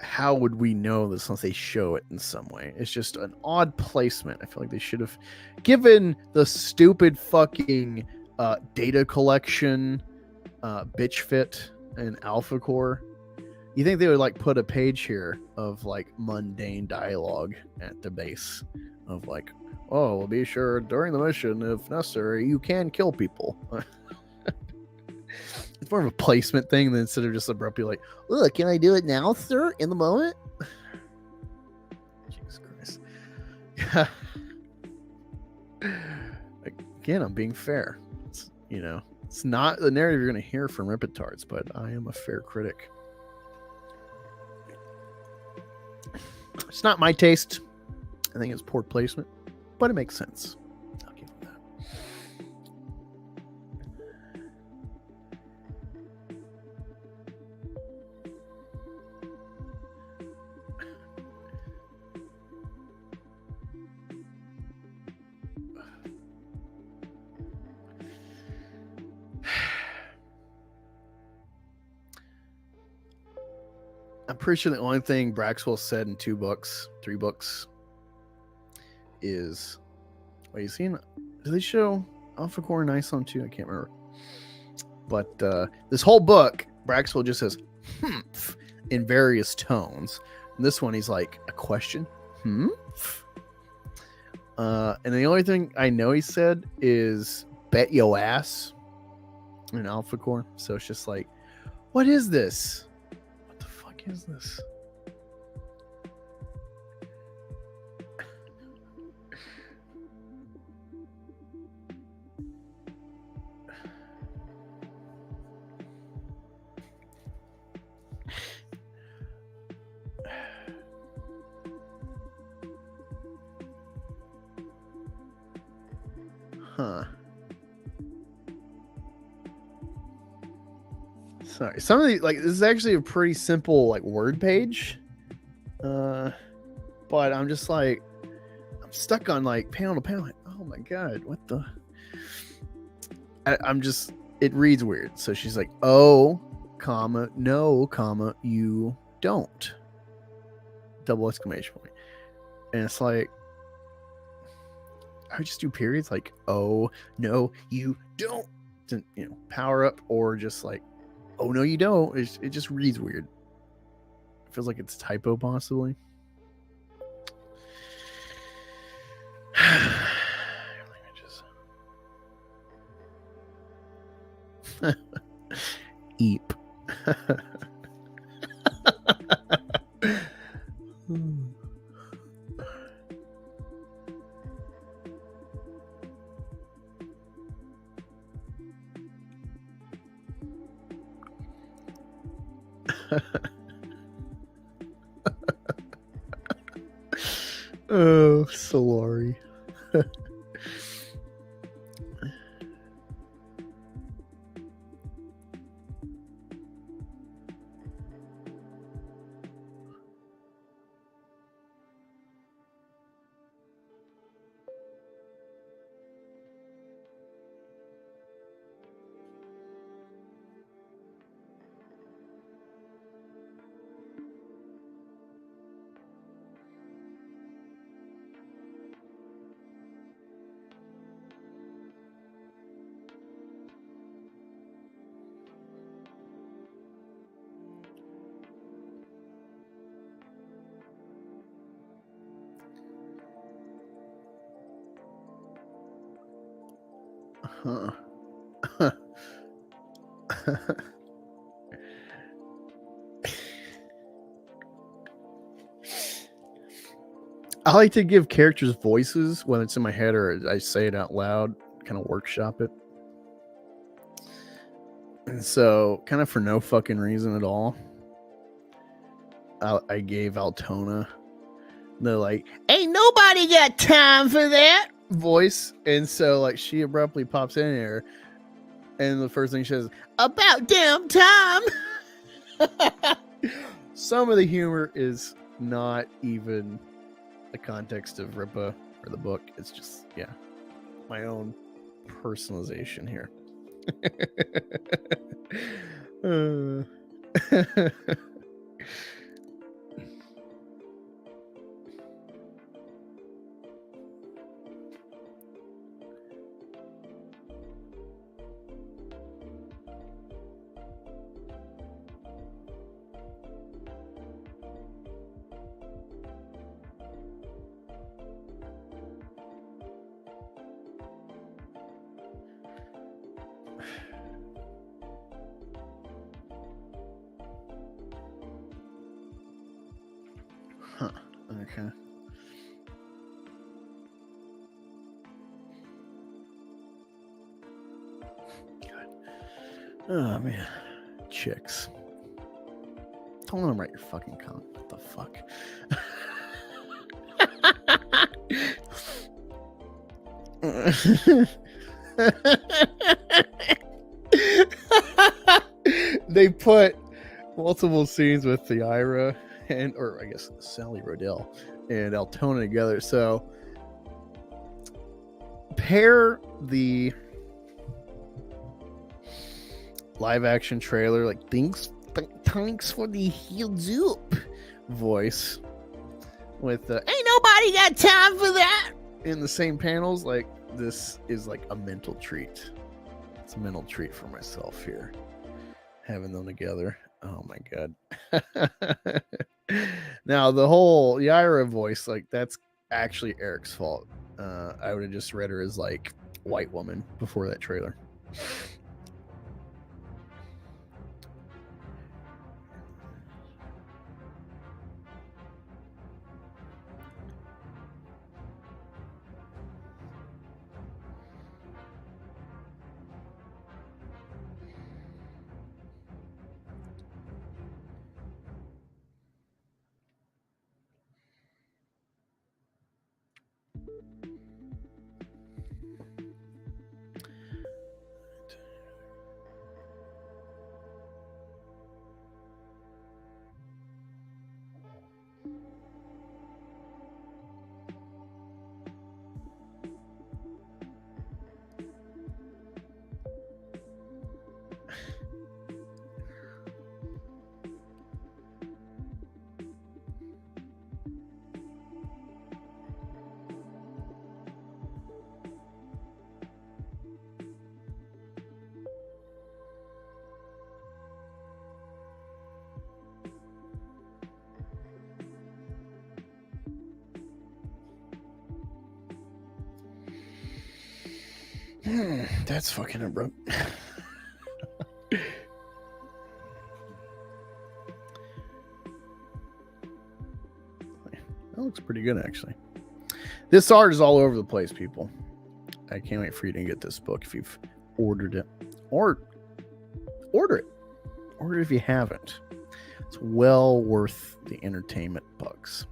how would we know this unless they show it in some way? It's just an odd placement. I feel like they should have given the stupid fucking data collection bitch fit and alpha core. You think they would like put a page here of like mundane dialogue at the base of like, oh, well, be sure during the mission, if necessary, you can kill people. It's more of a placement thing than instead of just abruptly like, look, can I do it now, sir? In the moment? Jesus Christ. Yeah. Again, I'm being fair. It's, it's not the narrative you're going to hear from Rippatards, but I am a fair critic. It's not my taste. I think it's poor placement, but it makes sense. I'll give it that. I'm pretty sure the only thing Braxwell said in 3 books, is, wait, you seen? Did they show Alpha Core and Iceland too? I can't remember. But this whole book, Braxwell just says "humph" in various tones. And this one, he's like a question, "humph." And the only thing I know he said is "bet yo ass" in Alpha Core. So it's just like, what is this? What the fuck is this? Huh. Sorry. Some of the this is actually a pretty simple word page. But I'm just I'm stuck on panel to panel. Oh my god, what the? I'm just, it reads weird. So she's like, oh, comma, no, comma, you don't. Double exclamation point. And it's like, I would just do periods oh, no, you don't. To, power up, or just oh, no, you don't. It just reads weird. It feels like it's typo, possibly. Eep. Oh, Solari. Huh. I like to give characters voices when it's in my head or I say it out loud, kind of workshop it. And so, kind of for no fucking reason at all, I gave Altona the like, ain't nobody got time for that voice. And so, like, she abruptly pops in here, and the first thing she says, about damn time. Some of the humor is not even the context of Rippa or the book. It's just, yeah, my own personalization here. Huh. Okay. God. Oh man, chicks. Don't let them write your fucking comment. What the fuck? They put multiple scenes with the Yaira and, or I guess Sally Rodell and Altona together. So pair the live action trailer, like thanks for the heels up voice, with the ain't nobody got time for that in the same panels. Like, this is like a mental treat. It's a mental treat for myself here, having them together. Oh my god. Now the whole Yaira voice, like, that's actually Eric's fault. I would have just read her as like white woman before that trailer. That's fucking abrupt. That looks pretty good, actually. This art is all over the place, people. I can't wait for you to get this book if you've ordered it. Or order it. Order it if you haven't. It's well worth the entertainment bucks.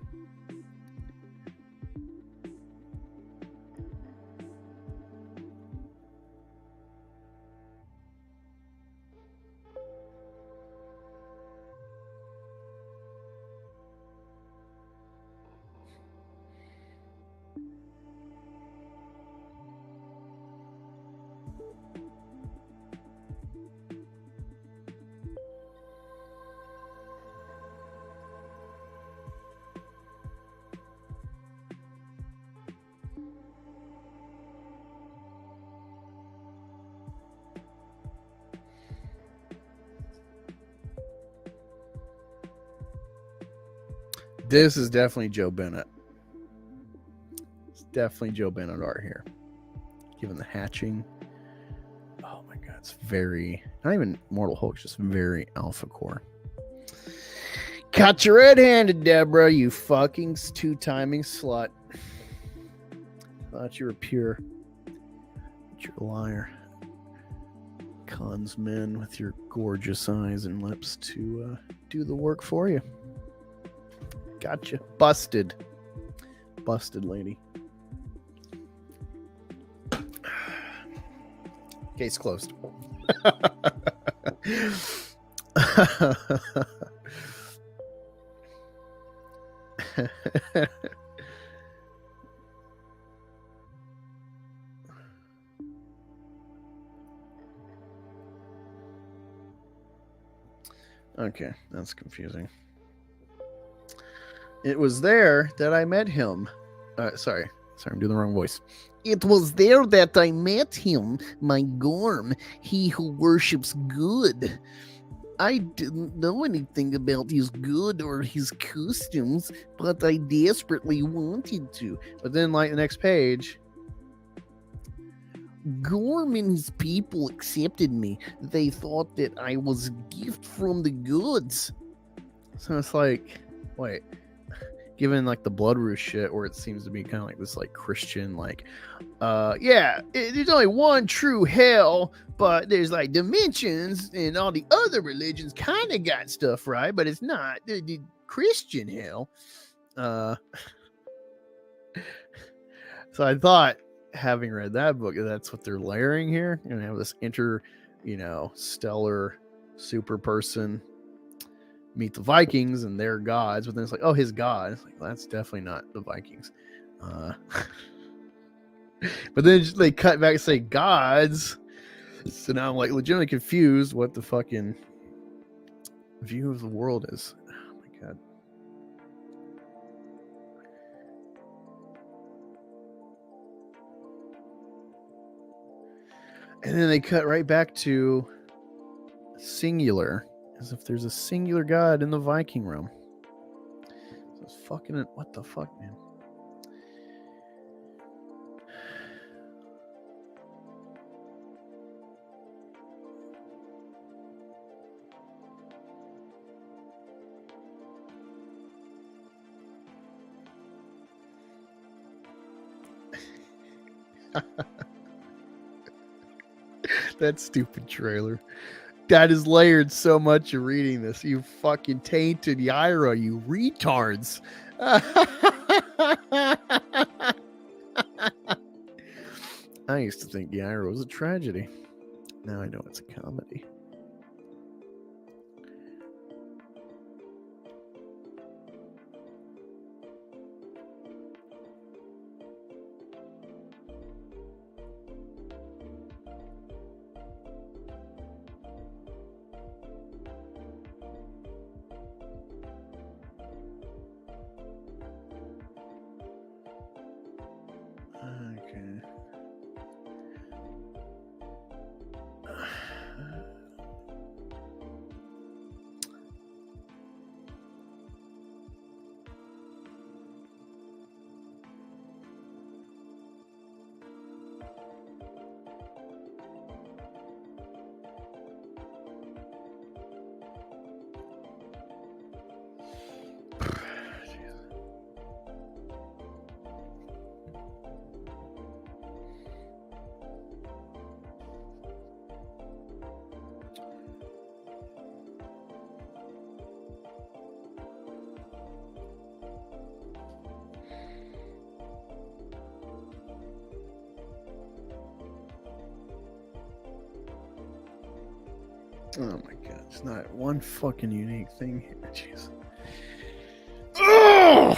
This is definitely Joe Bennett. It's definitely Joe Bennett art here. Given the hatching, god, it's very, not even Mortal Hulk, just very alpha core. Caught you red-handed, Deborah, you fucking two-timing slut. Thought you were pure. But you're a liar. Cons men with your gorgeous eyes and lips to do the work for you. Gotcha. Busted. Busted, lady. Case closed. Okay, that's confusing. It was there that I met him. Sorry, I'm doing the wrong voice. It was there that I met him, my Gorm, he who worships good. I didn't know anything about his good or his customs, but I desperately wanted to. But then, like, the next page, Gorm and his people accepted me. They thought that I was a gift from the gods. So it's like, wait, given like the Blood Roost shit, where it seems to be kind of like this like Christian, like, there's only one true hell, but there's like dimensions, and all the other religions kind of got stuff right, but it's not the Christian hell. So I thought, having read that book, that's what they're layering here. You're gonna have this stellar super person meet the Vikings and their gods, but then it's like, oh, his god. It's like, well, that's definitely not the Vikings. But then they cut back and say gods. So now I'm like legitimately confused what the fucking view of the world is. Oh my god. And then they cut right back to singular, as if there's a singular god in the Viking realm. So it's fucking, what the fuck, man? That stupid trailer. That is layered so much of reading this. You fucking tainted Yaira, you retards. I used to think Yaira was a tragedy. Now I know it's a comedy. Okay. Oh my god, it's not one fucking unique thing here. Jeez. Oh!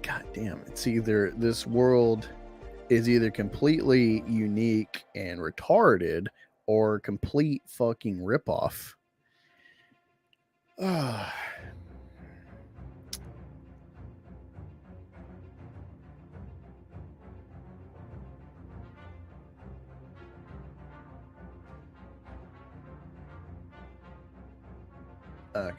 God damn, it's either this world is either completely unique and retarded or complete fucking ripoff. Ah. Okay.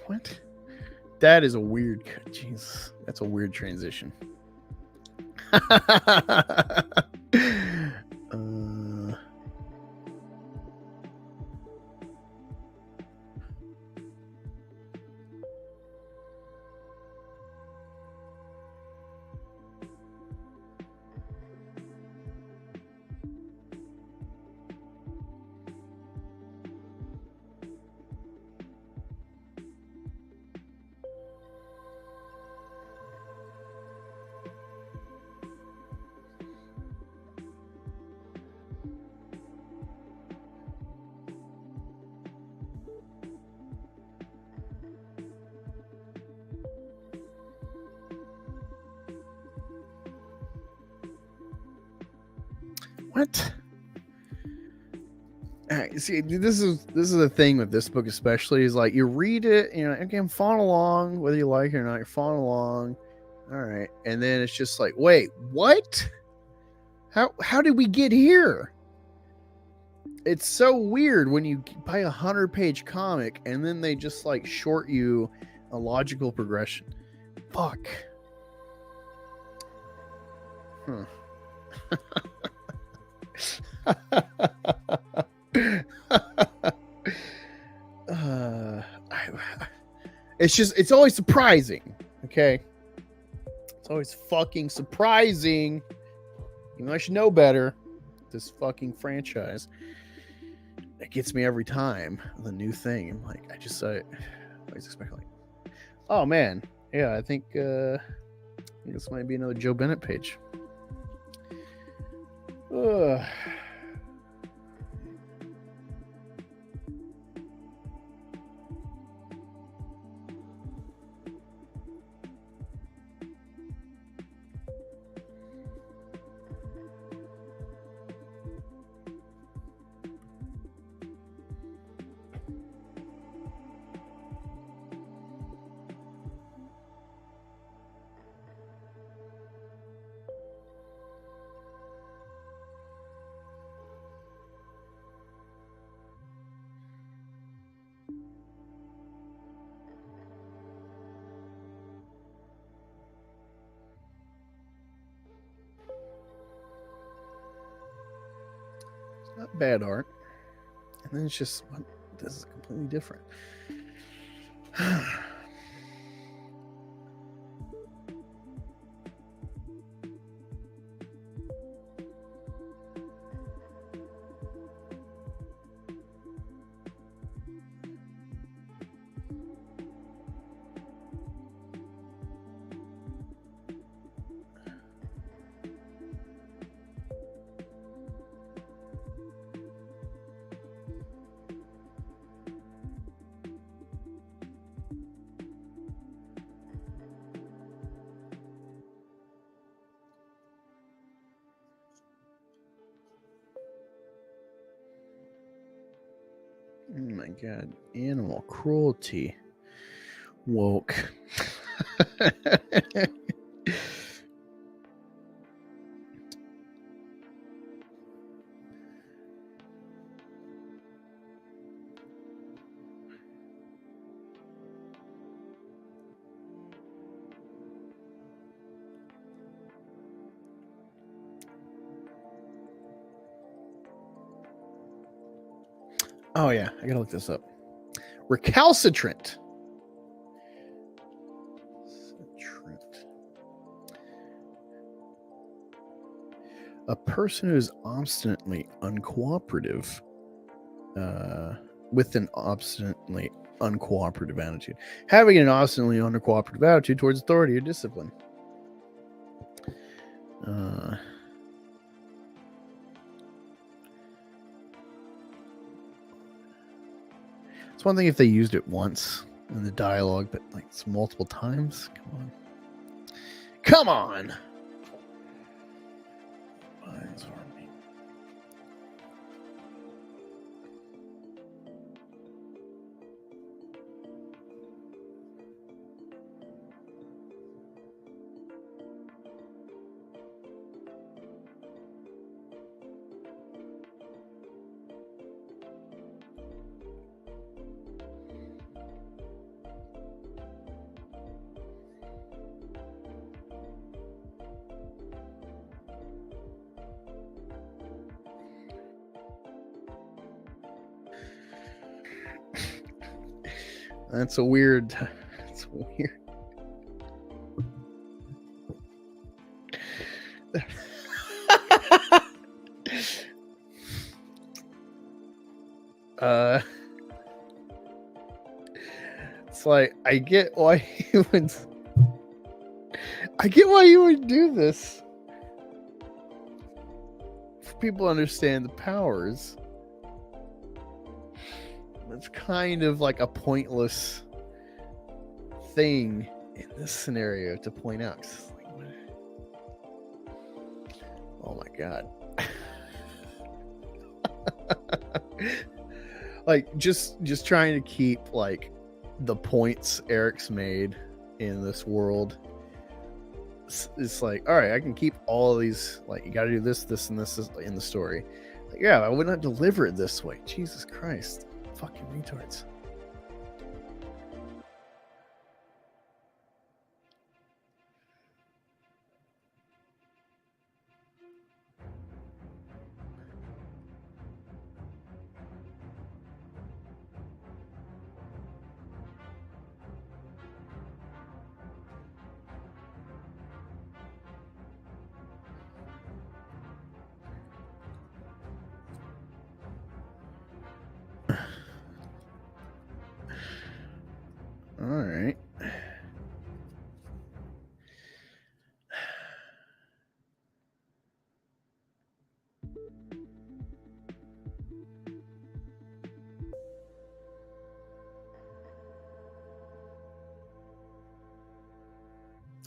What? That is a weird. Jeez, that's a weird transition. What? See, this is the thing with this book, especially, is like you read it, you know, okay, I'm following along, whether you like it or not, you're following along, all right, and then it's just like, wait, what? How did we get here? It's so weird when you buy 100-page comic and then they just like short you a logical progression. Fuck. Huh. It's always surprising. Okay, it's always fucking surprising. You know, I should know better. This fucking franchise, it gets me every time. The new thing, I'm like, I always expect like, oh man, yeah, I think this might be another Joe Bennett page. Ugh. Not bad art, and then it's just, this is completely different. Oh my god, animal cruelty woke. Oh yeah, I gotta look this up. Recalcitrant. A person who is obstinately uncooperative, with an obstinately uncooperative attitude. Having an obstinately uncooperative attitude towards authority or discipline. It's one thing if they used it once in the dialogue, but like it's multiple times. Come on. Come on. That's a weird. That's weird. It's like I get why you would. I get why you would do this. If people understand the powers, it's kind of like a pointless thing in this scenario to point out. Like, oh my god. Like just trying to keep like the points Eric's made in this world. It's like, all right, I can keep all of these. Like, you got to do this, this, and this is in the story. Like, yeah, I would not deliver it this way. Jesus Christ, fucking retards. All right.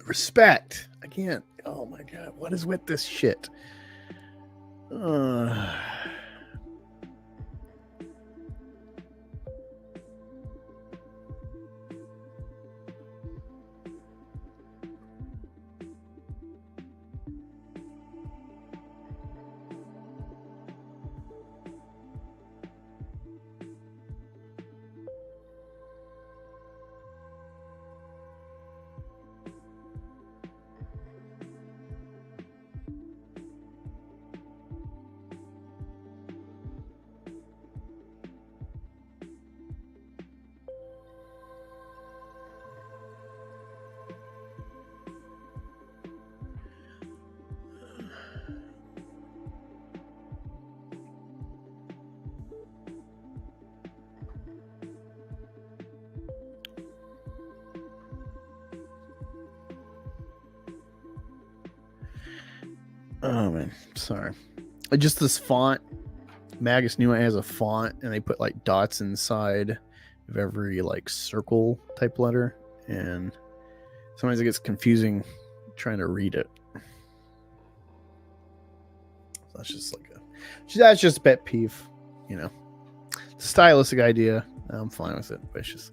Respect. I can't. Oh my god, what is with this shit? Oh man, sorry. Just this font. Magus knew it has a font, and they put like dots inside of every like circle type letter, and sometimes it gets confusing trying to read it. So that's just like that's just a pet peeve, you know. Stylistic idea. I'm fine with it, but it's just.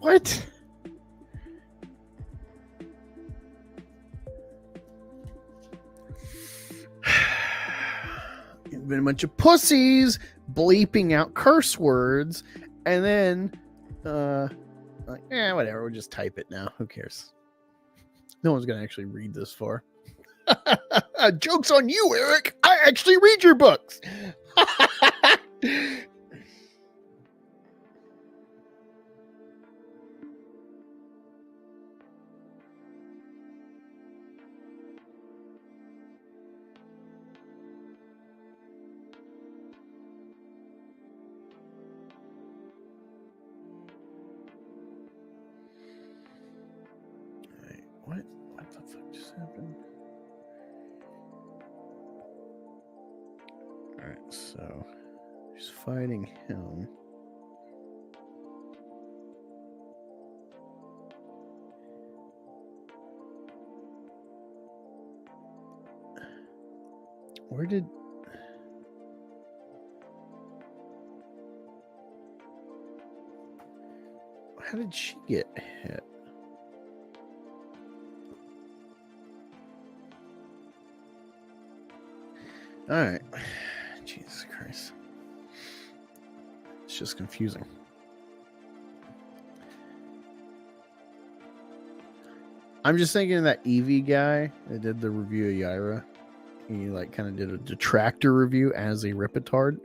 What? You've been a bunch of pussies bleeping out curse words, and then like, whatever, we'll just type it now. Who cares? No one's gonna actually read this far. Joke's on you, Eric. I actually read your books. What the fuck just happened? Alright, so she's fighting him. How did she get hit? All right. Jesus Christ. It's just confusing. I'm just thinking of that Eevee guy that did the review of Yaira. He like kind of did a Detractor review as a Rippatard.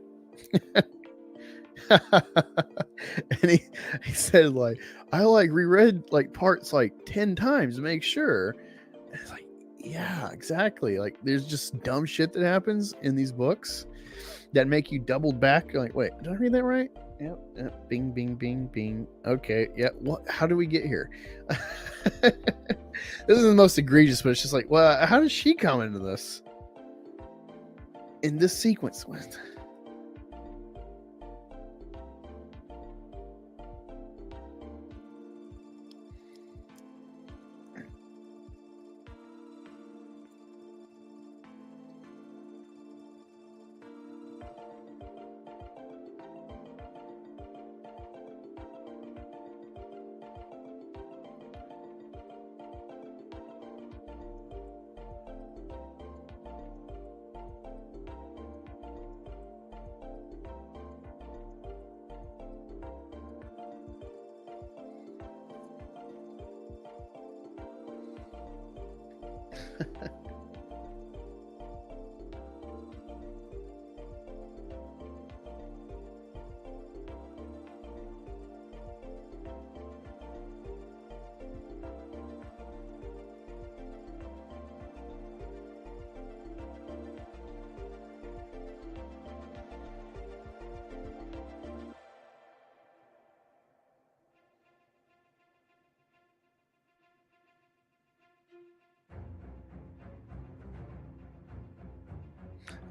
And he said like, I like reread like parts like 10 times to make sure. And it's like, yeah, exactly. Like there's just dumb shit that happens in these books that make you double back. You're like, wait, did I read that right? Yep. Bing, bing, bing, bing. Okay. Yeah. What? How do we get here? This is the most egregious, but it's just like, well, how does she come into this? In this sequence? What?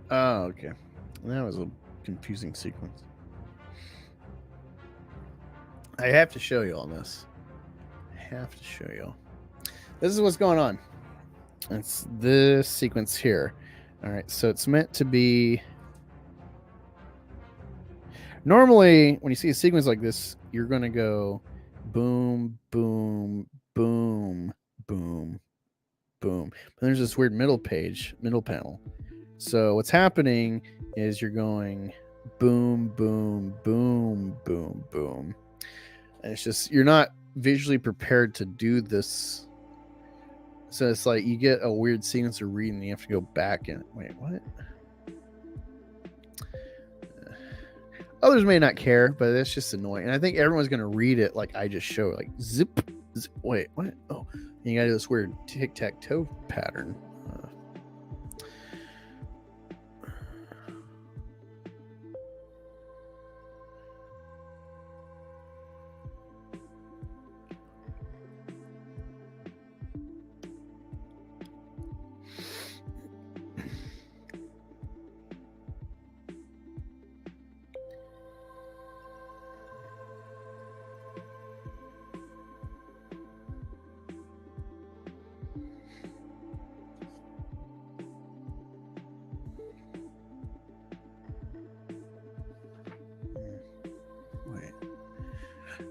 Oh, okay. That was a confusing sequence. I have to show you all this. This is what's going on. It's this sequence here. All right, so it's meant to be. Normally, when you see a sequence like this, you're going to go boom, boom, boom, boom, boom. But there's this weird middle panel. So what's happening is you're going boom, boom, boom, boom, boom. And it's just, you're not visually prepared to do this. So it's like you get a weird sequence of reading and you have to go back and wait, what? Others may not care, but it's just annoying. And I think everyone's going to read it like I just showed, like zip. Wait, what? Oh, and you got to do this weird tic-tac-toe pattern.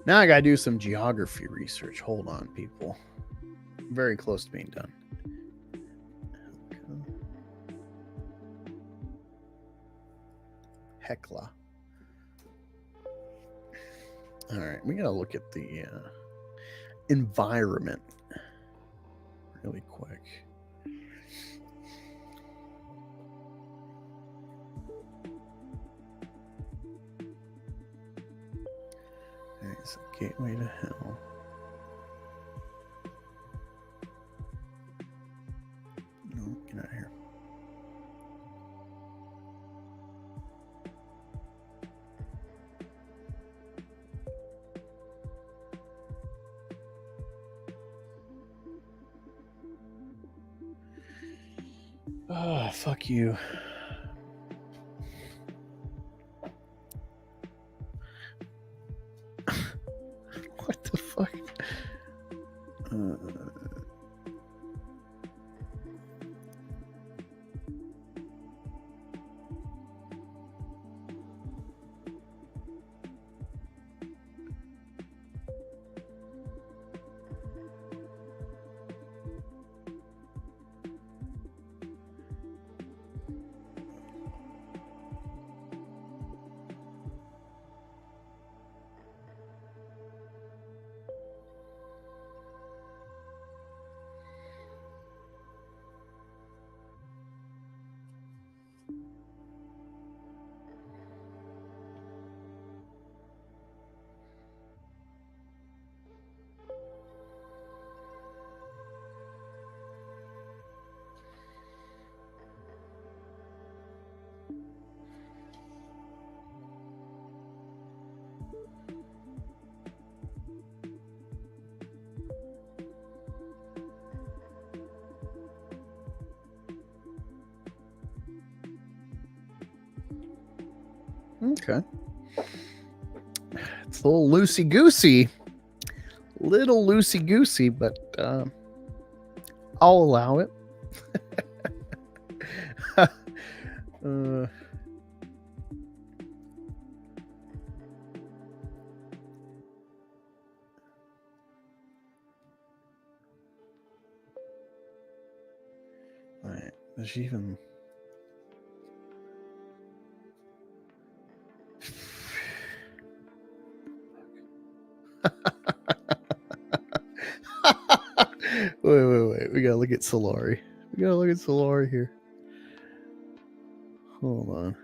Now I gotta do some geography research. Hold on, people. Very close to being done. Hecla. All right, we gotta look at the environment really quick. All right, so gateway to hell. No, get out of here. Ah, fuck you. What the fuck? Okay. It's a little loosey-goosey. Little loosey-goosey, but I'll allow it. Right. There's even... wait. We gotta look at Solari. Here. Hold on.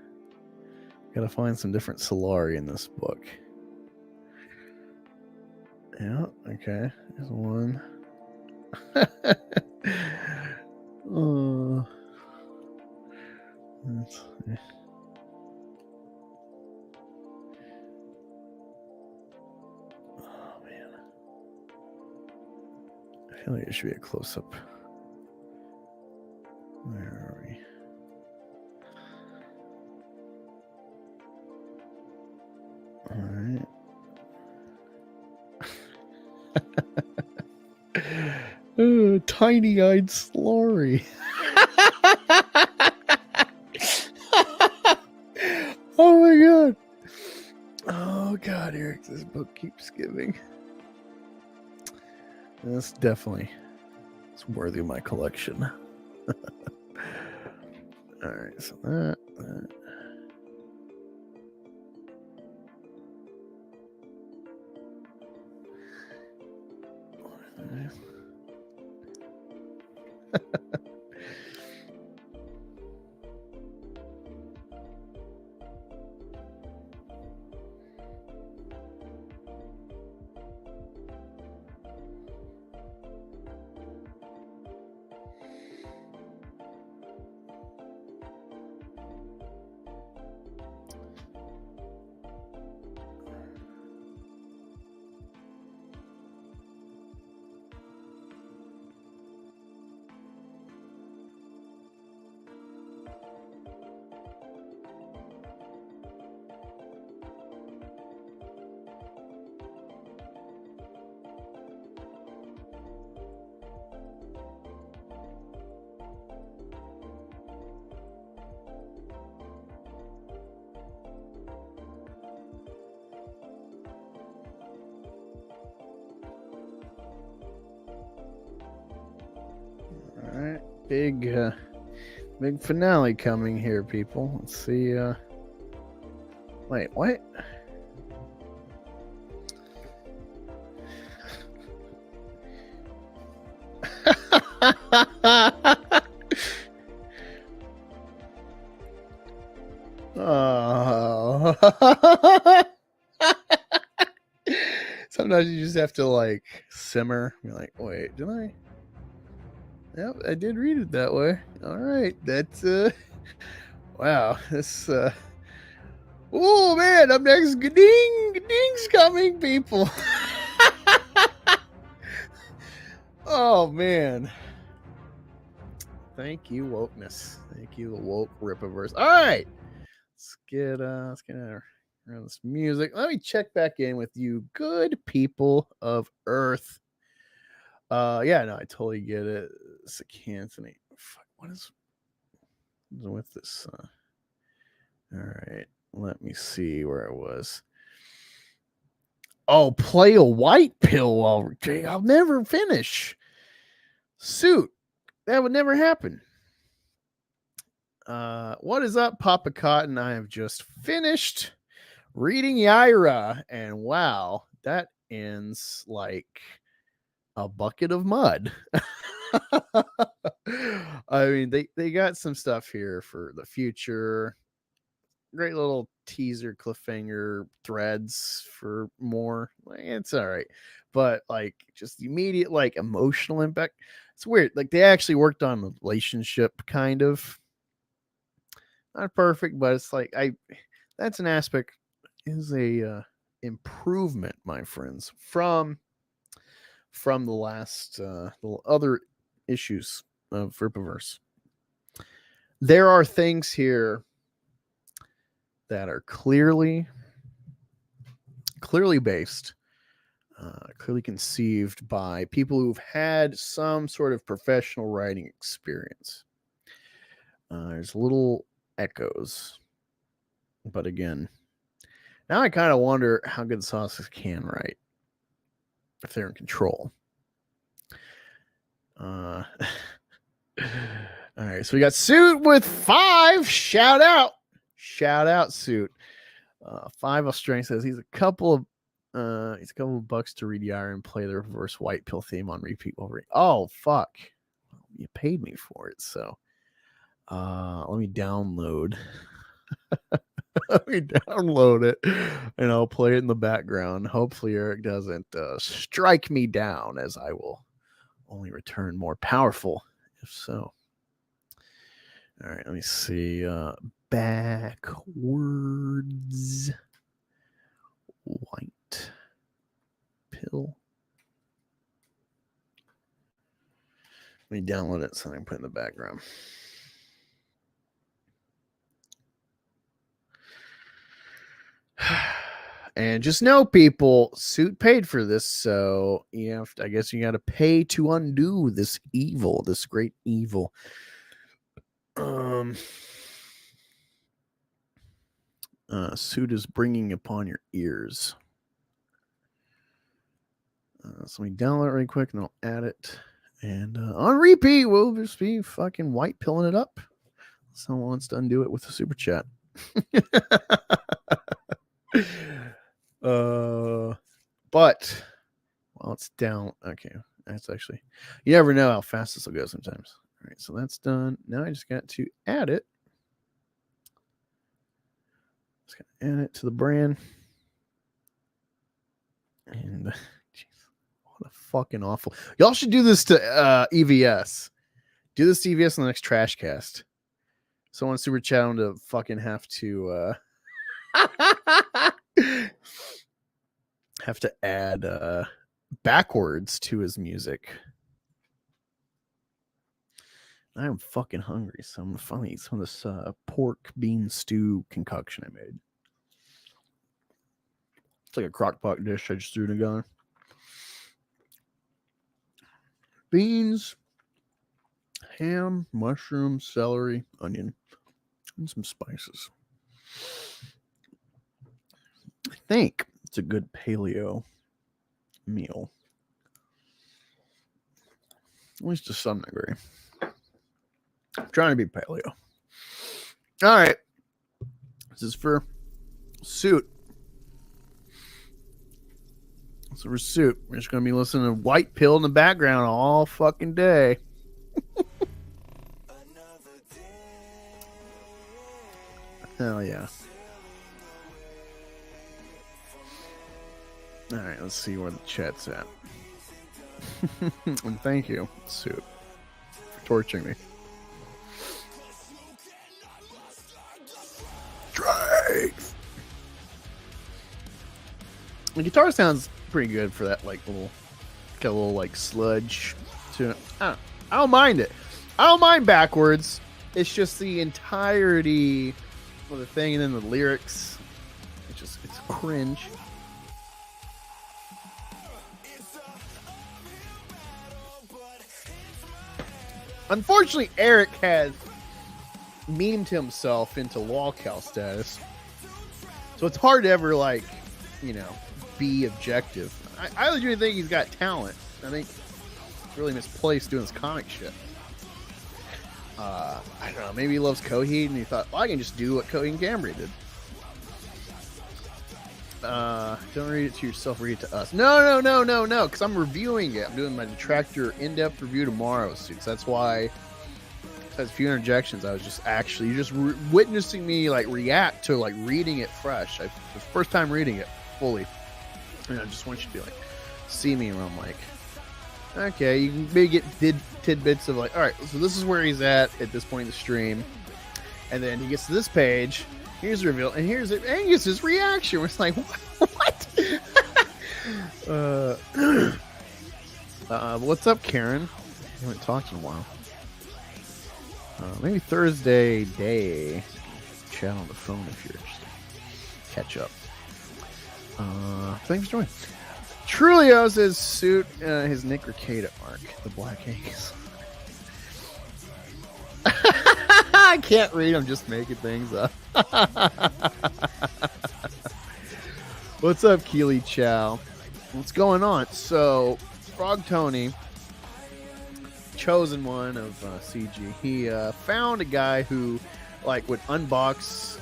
Gotta find some different Solari in this book. Yeah, okay. There's one. Let's see. Oh, man. I feel like it should be a close-up. Where are we? All right. Tiny-eyed Slurry. Oh my god. Oh god, Eric, this book keeps giving. That's definitely it's worthy of my collection. Alright, so that. big finale coming here, people. Let's see. Wait, what? Oh. Sometimes you just have to like simmer. You're like, wait, did I? Yep, I did read it that way. All right, that's wow. This oh man, up next, ding's coming, people. Oh man. Thank you, wokeness. Thank you, the woke Rippaverse. All right. Let's get around this music. Let me check back in with you, good people of Earth. Yeah, no, I totally get it. Anthony. Fuck, what is with this? All right, let me see where I was. Oh, play a white pill while I'll never finish. Suit. That would never happen. What is up, Papa Cotton? I have just finished reading Yaira, and wow, that ends like a bucket of mud. I mean, they got some stuff here for the future. Great little teaser cliffhanger threads for more. It's all right, but like just immediate like emotional impact. It's weird. Like they actually worked on the relationship, kind of. Not perfect, but it's like that's an aspect is a improvement, my friends, from the last the other issues of Rippaverse. There are things here that are clearly based, clearly conceived by people who've had some sort of professional writing experience. There's little echoes, but again, now I kind of wonder how good Sauces can write if they're in control. All right, so we got Suit with 5. Shout out, Suit. 5 Australian says he's a couple of bucks to read Yaira and play the reverse white pill theme on repeat Wolverine. Oh fuck, you paid me for it, so let me download. Let me download it, and I'll play it in the background. Hopefully, Eric doesn't strike me down, as I will only return more powerful if so. All right, let me see. Backwards white pill. Let me download it so I can put it in the background. And just know, people, Suit paid for this, so I guess you got to pay to undo this evil, this great evil. Suit is bringing upon your ears. So let me download it really quick, and I'll add it. And on repeat, we'll just be fucking white pilling it up. Someone wants to undo it with a super chat. But well, it's down. Okay, that's actually, you never know how fast this will go sometimes. All right, so that's done. Now I just got to add it. Just gonna add it to the brand. And geez, what a fucking awful. Y'all should do this to EVS. Do this to EVS in the next trash cast. Someone super chat on to fucking have to add backwards to his music. I'm fucking hungry, so I'm gonna finally eat some of this pork bean stew concoction I made. It's like a crock pot dish I just threw together. Beans, ham, mushroom, celery, onion, and some spices. I think it's a good paleo meal. At least to some degree. I'm trying to be paleo. All right. This is for Suit. So for Suit, we're just going to be listening to White Pill in the background all fucking day. Hell yeah. All right, let's see where the chat's at. And thank you, Suit, for torturing me. Strength. The guitar sounds pretty good for that, like got a little like sludge to it. I don't mind it. I don't mind backwards. It's just the entirety of the thing, and then the lyrics. It's cringe. Unfortunately, Eric has memed himself into lolcow status, so it's hard to ever be objective. I legitimately think he's got talent. I think it's really misplaced doing this comic shit. I don't know. Maybe he loves Coheed and he thought, well, I can just do what Coheed and Cambria did. Don't read it to yourself, read it to us. No, because I'm reviewing it. I'm doing my Detractor in-depth review tomorrow, so that's why it has a few interjections. I was just witnessing me react to reading it fresh. It's the first time reading it fully. And I just want you to see me where I'm okay, you can maybe get tidbits of all right, so this is where he's at this point in the stream. And then he gets to this page. Here's the reveal, and here's Angus's reaction. It's like, what? What's up, Karen? I haven't talked in a while. Maybe Thursday day. Chat on the phone if you're interested. Catch up. Thanks for joining. Trulio says Suit his Nick Ricada arc, the Black Angus. I can't read. I'm just making things up. What's up, Keely Chow? What's going on? So, Frog Tony, chosen one of CG, he found a guy who would unbox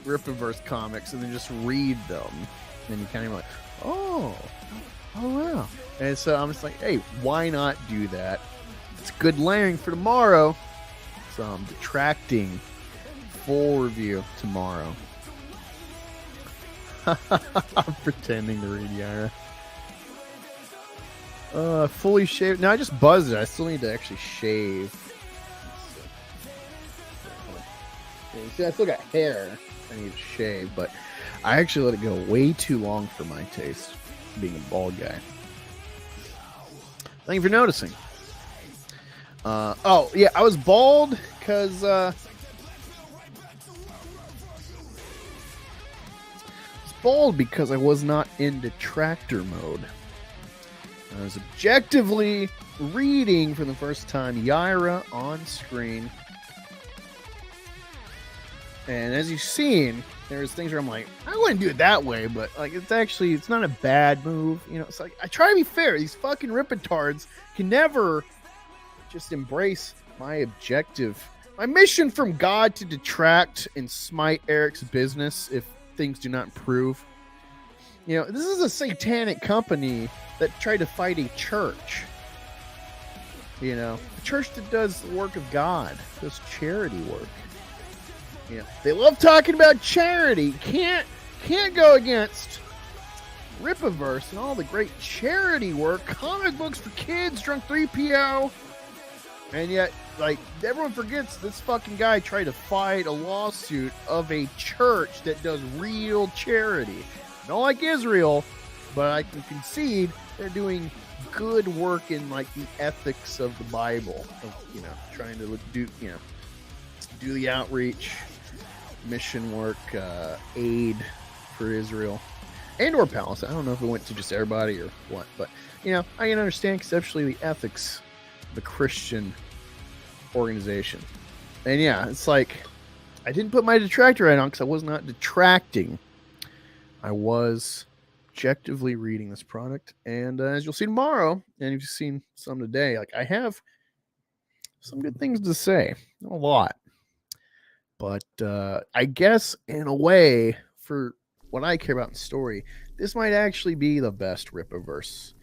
Rippaverse comics and then just read them. And you kind of oh wow. And so I'm just hey, why not do that? It's good layering for tomorrow. So I'm detracting full review tomorrow. I'm pretending to read Yaira. Fully shaved. No, I just buzzed it. I still need to actually shave. See, I still got hair I need to shave, but I actually let it go way too long for my taste, being a bald guy. Thank you for noticing. Oh, yeah, I was bald because I was not in Detractor mode. I was objectively reading for the first time Yaira on screen. And as you've seen, there's things where I'm I wouldn't do it that way, but it's not a bad move. It's I try to be fair. These fucking ripatards can never just embrace my objective, my mission from God to detract and smite Eric's business if things do not improve. This is a satanic company that tried to fight a church. A church that does the work of God, does charity work. They love talking about charity. Can't go against Rippaverse and all the great charity work, comic books for kids, Drunk 3PO. And yet, everyone forgets this fucking guy tried to fight a lawsuit of a church that does real charity. Not like Israel, but I can concede they're doing good work in the ethics of the Bible. Of, trying to do the outreach, mission work, aid for Israel and or Palestine. I don't know if it went to just everybody or what, but I can understand conceptually the ethics of the Christian organization. And yeah, it's I didn't put my detractor right on because I was not detracting. I was objectively reading this product, and as you'll see tomorrow, and if you've seen some today, I have some good things to say. Not a lot. But I guess in a way, for what I care about in story, this might actually be the best Rippaverse.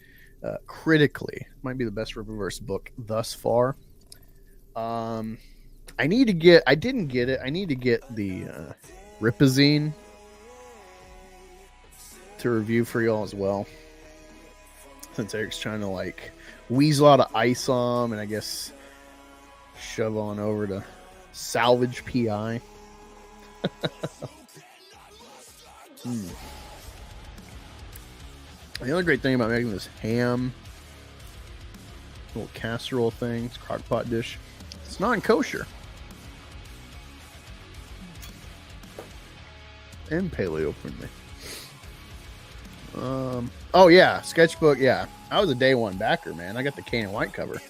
Critically, might be the best Rippaverse book thus far. I didn't get it. I need to get the Rippazine to review for y'all as well. Since Eric's trying to like weasel out of ice on, and I guess shove on over to Salvage PI. The other great thing about making this ham little casserole thing, it's crock pot dish, it's non-kosher and paleo friendly. Oh yeah, sketchbook. Yeah, I was a day one backer, man. I got the cane and white cover.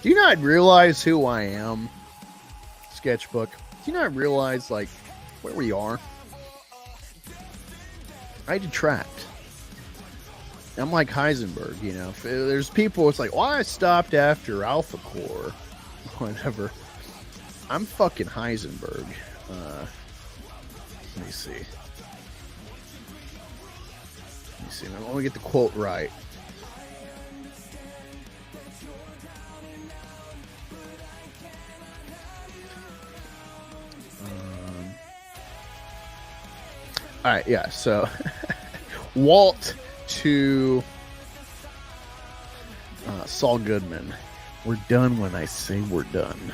Do you not realize who I am, sketchbook? Do you not realize like where we are? I detract. I'm like Heisenberg, you know. If there's people, it's like, well, I stopped after Alpha Core, whatever. I'm fucking Heisenberg. Let me see. Let me get the quote right. All right, yeah. So, Walt to Saul Goodman. We're done when I say we're done.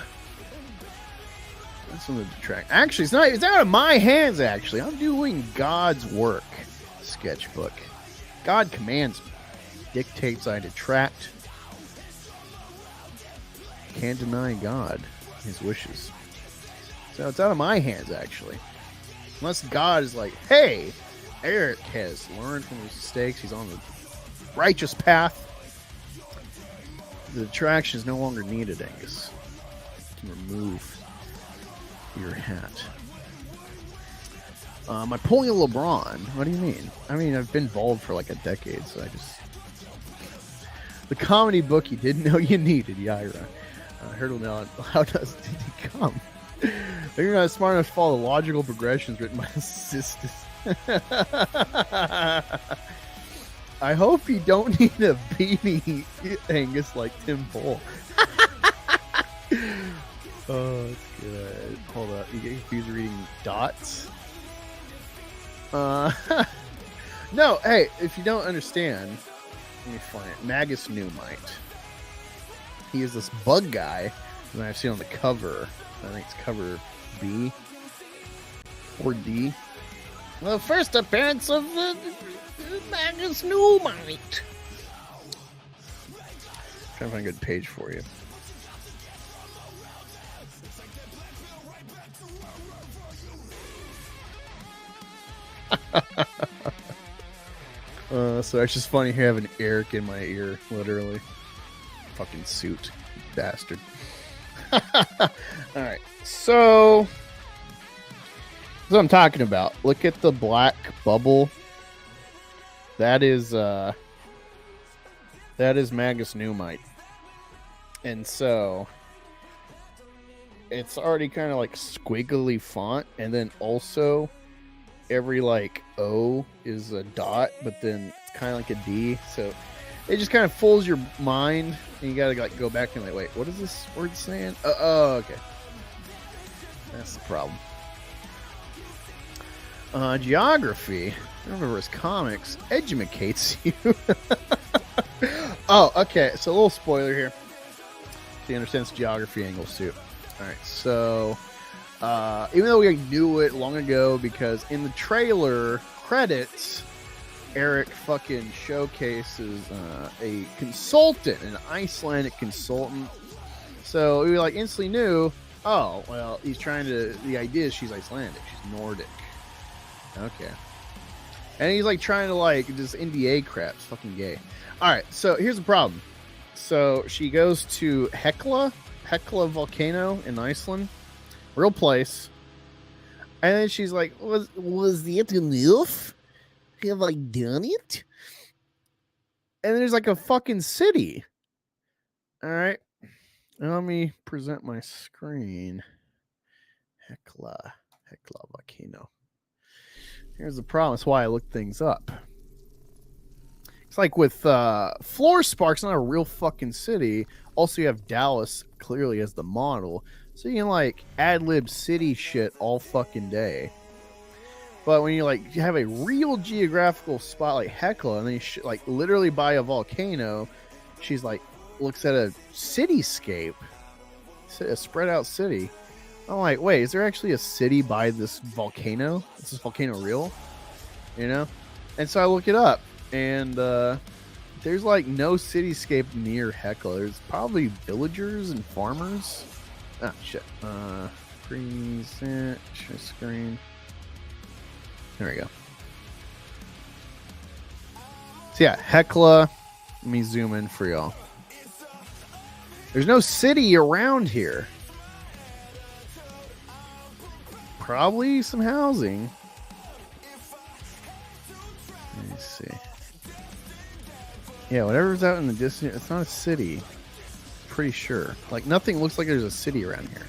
That's on the detract. Actually, it's out of my hands. Actually, I'm doing God's work. Sketchbook. God commands me. Dictates I detract. Can't deny God his wishes. So it's out of my hands, actually. Unless God is like, hey, Eric has learned from his mistakes. He's on the righteous path. The detraction is no longer needed, Angus. You can remove your hat. Am I pulling a LeBron? What do you mean? I mean, I've been bald for like a decade, so I just... The comedy book you didn't know you needed, Yaira. Hurdle now. How did he come? You're not smart enough to follow the logical progressions written by his sisters. I hope you don't need a beanie, Angus, like Tim Pool. Oh, that's good. Hold up. You get confused reading dots? No, hey, if you don't understand, let me find it. Magus Newmite. He is this bug guy that I've seen on the cover. I think it's cover B or D. The first appearance of the Magus Newmite. Trying to find a good page for you. So it's just funny having Eric in my ear, literally. Fucking suit, bastard. Alright, so that's what I'm talking about. Look at the black bubble. That is Magus Newmite. And so it's already kind of like squiggly font, and then also every like O is a dot, but then it's kind of like a D, so it just kind of fools your mind, and you gotta like go back and like, wait, what is this word saying? Oh, okay, that's the problem. Geography, Rippaverse comics educates you. Oh, okay. So a little spoiler here. So you understand this geography angle suit. All right, so. Even though we knew it long ago, because in the trailer credits, Eric fucking showcases a consultant, an Icelandic consultant. So we like instantly knew, oh, well, he's trying to, the idea is she's Icelandic, she's Nordic. Okay. And he's like trying to like, this NDA crap, it's fucking gay. Alright, so here's the problem. So she goes to Hekla volcano in Iceland. Real place. And then she's like, was it enough? Have I done it? And there's like a fucking city. All right. Now let me present my screen. Hecla volcano. Here's the problem. That's why I look things up. It's like with Floor Spark's not a real fucking city. Also, you have Dallas clearly as the model. So you can like ad-lib city shit all fucking day. But when you like you have a real geographical spot like Hecla, and then you like literally by a volcano, she's like looks at a cityscape, a spread out city. I'm like, wait, is there actually a city by this volcano? Is this volcano real? You know? And so I look it up, and there's like no cityscape near Hecla. There's probably villagers and farmers. Ah, shit. Present screen. There we go. So yeah, Hecla. Let me zoom in for y'all. There's no city around here. Probably some housing. Let me see. Yeah, whatever's out in the distance, it's not a city. Pretty sure. Like nothing looks like there's a city around here.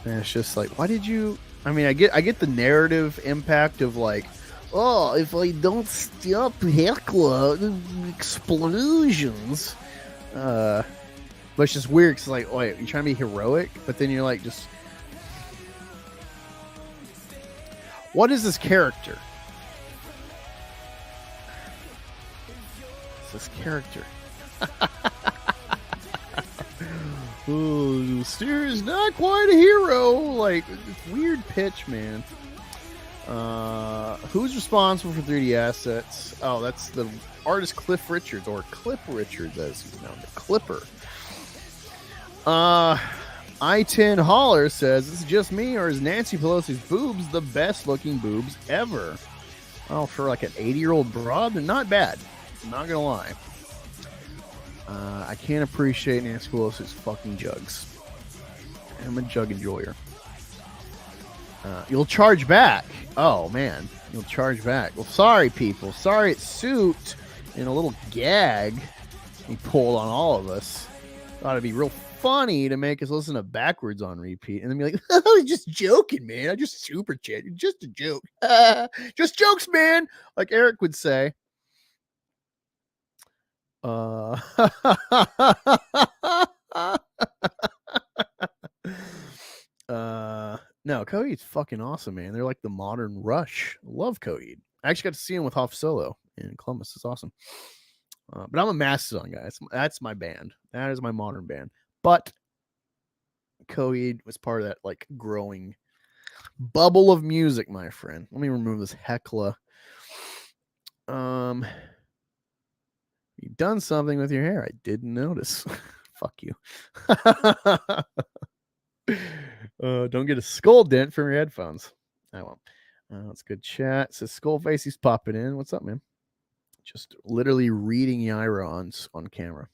And it's just like, why did you? I mean, I get the narrative impact of like, oh, if I don't stop Hecla, explosions. But it's just weird because like, wait, you're trying to be heroic, but then you're like, just what is this character? What's this character? Oh, Steer is not quite a hero. Like, it's weird pitch, man. Who's responsible for 3D assets? Oh, that's the artist Cliff Richards, or Clip Richards as he's known, the Clipper. I-10 Holler says, is it just me, or is Nancy Pelosi's boobs the best looking boobs ever? Oh, for like an 80-year-old broad, they're not bad. I'm not gonna lie. I can't appreciate Nancy Pelosi's fucking jugs. I'm a jug enjoyer. You'll charge back. Oh, man. You'll charge back. Well, sorry, people. Sorry it's Suit in a little gag he pulled on all of us. Thought it'd be real funny to make us listen to backwards on repeat and then be like, I was just joking, man. I just super chatted. Just a joke. Just jokes, man. Like Eric would say. No, Coheed's fucking awesome, man. They're like the modern Rush. Love Coheed. I actually got to see him with Hoff Solo in Columbus. It's awesome. But I'm a Mastodon guy. That's my band. That is my modern band. But Coheed was part of that like growing bubble of music, my friend. Let me remove this Hecla. You've done something with your hair. I didn't notice. Fuck you. Don't get a skull dent from your headphones. I won't. That's good chat. It says Skullface, he's popping in. What's up, man? Just literally reading Yaira on camera.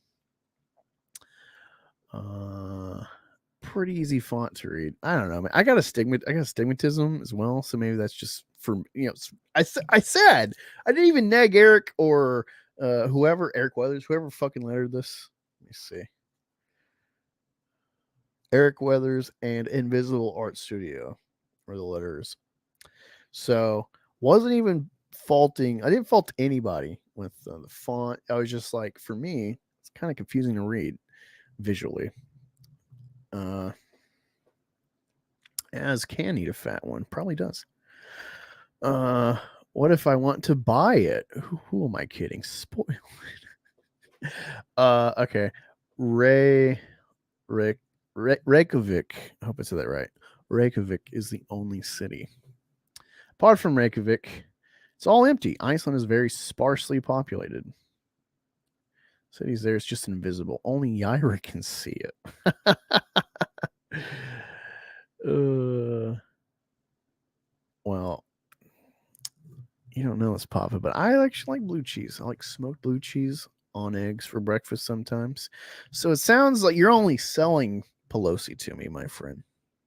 Pretty easy font to read. I don't know, man. I got astigmatism as well, so maybe that's just for I said I didn't even neg Eric or Eric Weathers, whoever fucking lettered this. Let me see. Eric Weathers and Invisible Art Studio were the letters. So wasn't even faulting. I didn't fault anybody with the font. I was just like, for me, it's kind of confusing to read visually. As can need a fat one. Probably does. What if I want to buy it? Who am I kidding? Spoil it. Okay. Reykjavik. I hope I said that right. Reykjavik is the only city. Apart from Reykjavik, it's all empty. Iceland is very sparsely populated. Cities there, it's just invisible. Only Yaira can see it. Well, you don't know this, Papa, but I actually like blue cheese. I like smoked blue cheese on eggs for breakfast sometimes. So it sounds like you're only selling Pelosi to me, my friend.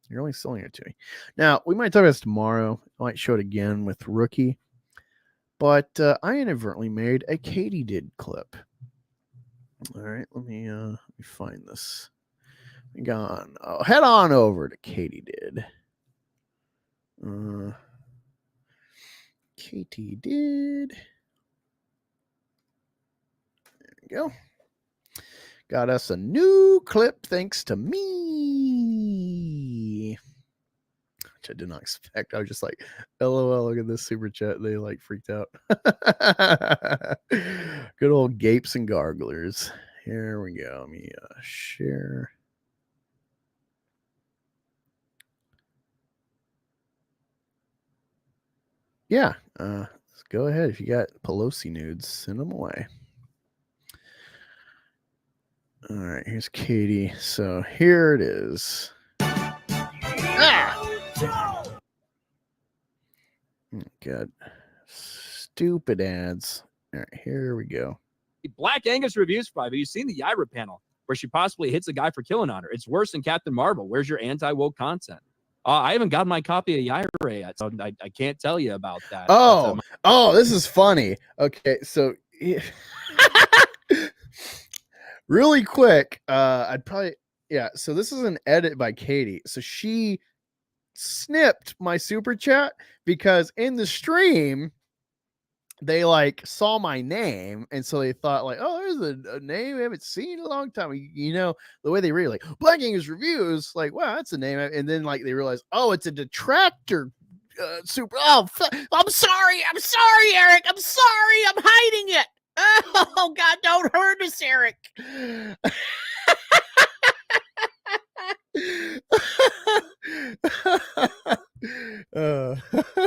You're only selling it to me. Now, we might talk about this tomorrow. I might show it again with Rookie. But I inadvertently made a katydid clip. All right, let me find this. Head on over to katydid. Katydid. There we go. Got us a new clip thanks to me. Which I did not expect. I was just like, LOL, look at this super chat. They like freaked out. Good old gapes and garglers. Here we go. Let me share. Yeah, let's go ahead. If you got Pelosi nudes, send them away. All right, here's Katie. So here it is. God. Stupid ads. All right, here we go. Black Angus reviews 5. Have you seen the Yaira panel where she possibly hits a guy for killing on her? It's worse than Captain Marvel. Where's your anti-woke content? I haven't got my copy of Yaira yet, so I can't tell you about that. This is funny. Okay, so really quick, so this is an edit by Katie. So she snipped my super chat because in the stream they like saw my name, and so they thought like, oh, there's a name we haven't seen in a long time. You know, the way they read like Black Angus reviews, like, wow, that's a name. And then like they realize, oh, it's a detractor super. I'm sorry, Eric. I'm sorry, I'm hiding it. Oh God, don't hurt us, Eric.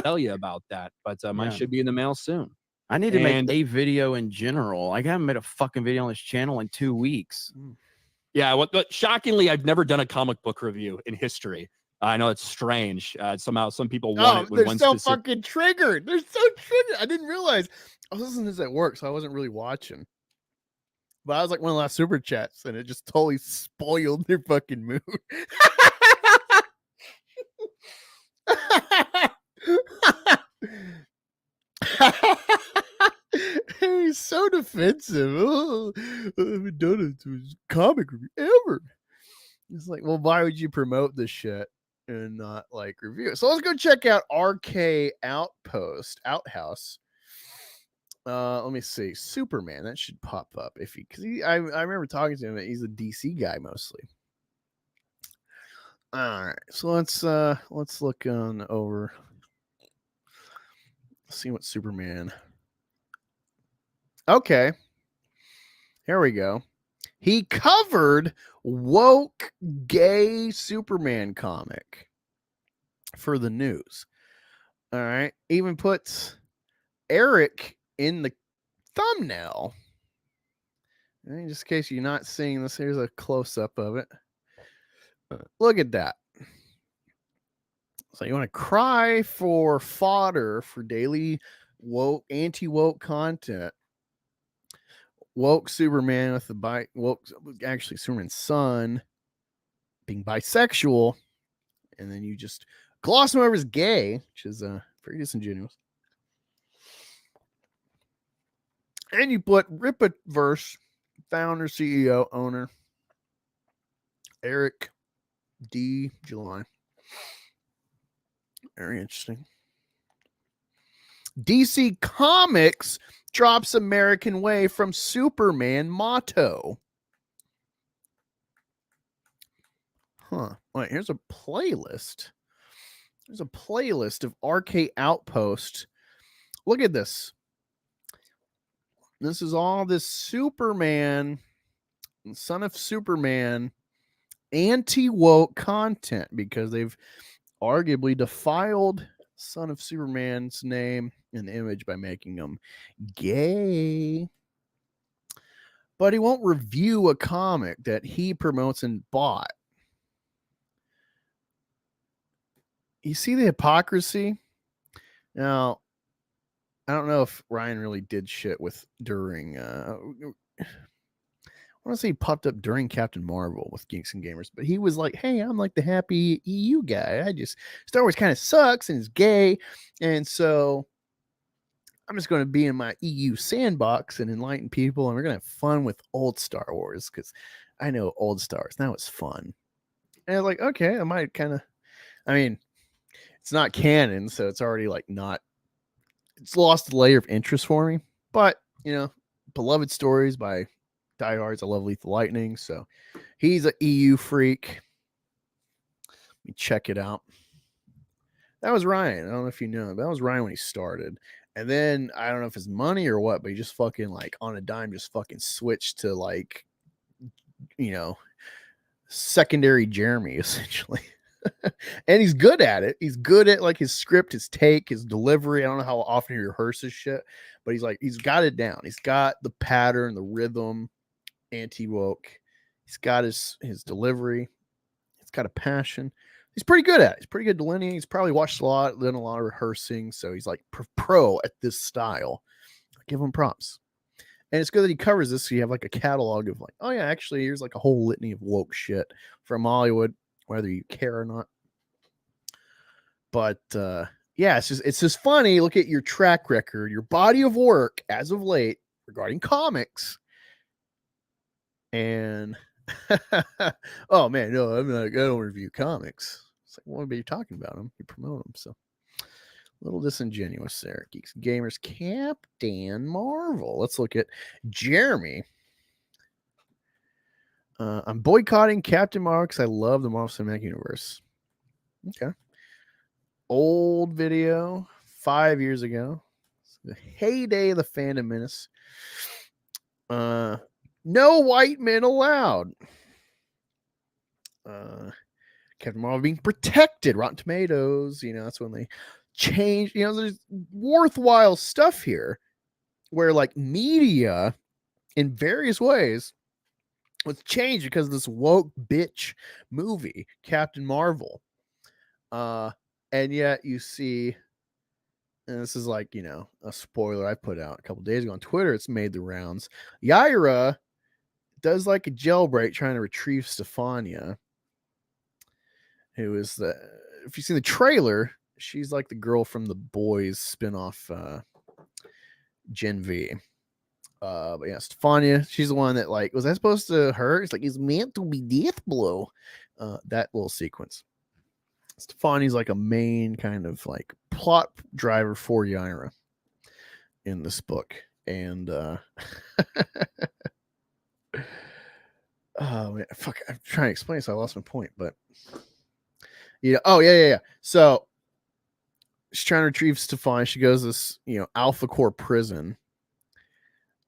Tell you about that, but mine should be in the mail soon. I need to make a video in general. I haven't made a fucking video on this channel in 2 weeks. Yeah, but shockingly, I've never done a comic book review in history. I know it's strange. Somehow, some people want it. They're so fucking triggered. They're so triggered. I didn't realize. I was listening to this at work, so I wasn't really watching. But I was like one of the last super chats, and it just totally spoiled their fucking mood. He's so defensive. Oh, I haven't done a comic review ever. It's like, well, why would you promote this shit and not like review it? So let's go check out RK Outhouse. Let me see. Superman, that should pop up I remember talking to him. He's a DC guy mostly. All right, so let's look on over. See what Superman. Okay, here we go. He covered woke gay Superman comic for the news. All right, even puts Eric in the thumbnail. And just in case you're not seeing this, here's a close-up of it. Look at that. So you want to cry for fodder for daily woke, anti-woke content. Woke Superman with the actually Superman's son being bisexual, and then you just gloss him over as gay, which is very disingenuous. And you put Rippaverse founder, CEO, owner Eric D. July. Very interesting. DC Comics drops American Way from Superman motto. Huh. Wait, here's a playlist. There's a playlist of RK Outpost. Look at this. This is all this Superman, Son of Superman, anti-woke content because they've arguably defiled Son of Superman's name and image by making him gay. But he won't review a comic that he promotes and bought. You see the hypocrisy? Now, I don't know if Ryan really did shit with during I want to say he popped up during Captain Marvel with Geeks and Gamers, but he was like, hey, I'm like the happy EU guy. Star Wars kind of sucks and is gay. And so I'm just going to be in my EU sandbox and enlighten people, and we're going to have fun with old Star Wars because I know old Star Wars. Now it's fun. And I was like, okay, I might kind of, I mean, it's not canon, so it's already like not, it's lost a layer of interest for me. But, you know, beloved stories by diehards. I love Lethal Lightning. So he's an EU freak. Let me check it out. That was Ryan. I don't know if you know. That was Ryan when he started. And then I don't know if it's money or what, but he just fucking like on a dime just fucking switched to like, you know, secondary Jeremy essentially. And he's good at it. He's good at like his script, his take, his delivery. I don't know how often he rehearses shit, but he's got it down. He's got the pattern, the rhythm, anti-woke. He's got his delivery. He's got a passion. He's pretty good at it. He's pretty good delineating. He's probably watched a lot, done a lot of rehearsing. So he's like pro at this style. I give him props. And it's good that he covers this. So you have like a catalog of like, oh yeah, actually here's like a whole litany of woke shit from Hollywood, whether you care or not. But yeah, it's just funny. Look at your track record, your body of work as of late regarding comics. And oh man, no, I don't review comics. It's like, what are you talking about them? You promote them. So a little disingenuous there. Geeks and Gamers, Captain Marvel. Let's look at Jeremy. I'm boycotting Captain Marvel because I love the Marvel Cinematic Universe. Okay. Old video, 5 years ago. The heyday of the fandom menace. No white men allowed. Captain Marvel being protected. Rotten Tomatoes, you know, that's when they change. You know, there's worthwhile stuff here where like media in various ways was changed because of this woke bitch movie, Captain Marvel. And yet you see, and this is like, you know, a spoiler I put out a couple days ago on Twitter. It's made the rounds. Yaira does like a jailbreak trying to retrieve Stefania, who is if you've seen the trailer, she's like the girl from The Boys spinoff, Gen V. But yeah, Stefania, she's the one that like, was that supposed to hurt? It's like, it's meant to be death blow. That little sequence. Stefani's like a main kind of like plot driver for Yaira in this book. And oh man, fuck, I'm trying to explain, so I lost my point, but you know, oh yeah. So she's trying to retrieve Stefania. She goes to this, you know, Alpha Core prison,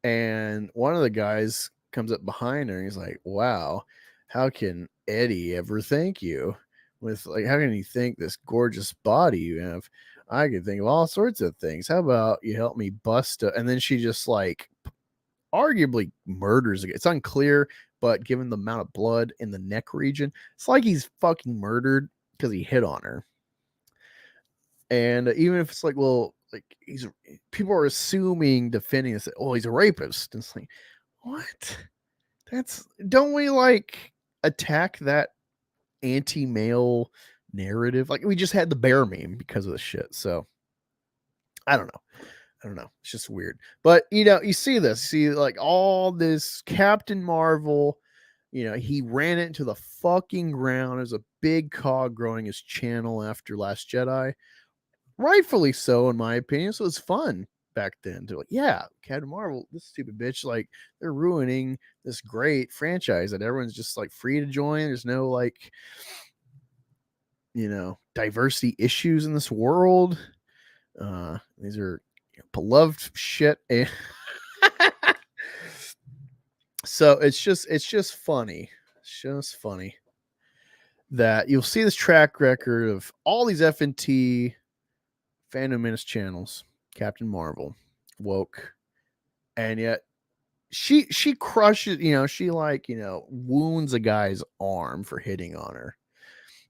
and one of the guys comes up behind her and he's like, wow, how can Eddie ever thank you? With like, how can you thank this gorgeous body you have? I could think of all sorts of things. How about you help me bust and then she just like arguably murders again. It's unclear, but given the amount of blood in the neck region, it's like he's fucking murdered because he hit on her. And even if it's like, well, like people are assuming, defending this, oh, he's a rapist. And it's like, what? Don't we like attack that anti-male narrative? Like we just had the bear meme because of the shit. So I don't know. It's just weird. But you know, you see like all this Captain Marvel, you know, he ran it into the fucking ground. There's a big cog growing his channel after Last Jedi. Rightfully so, in my opinion. So it's fun back then to like, yeah, Captain Marvel, this stupid bitch, like they're ruining this great franchise that everyone's just like free to join. There's no like, you know, diversity issues in this world. These are beloved shit. And so it's just funny. It's just funny that you'll see this track record of all these FNT fandom menace channels, Captain Marvel, woke, and yet she crushes, you know, she like, you know, wounds a guy's arm for hitting on her.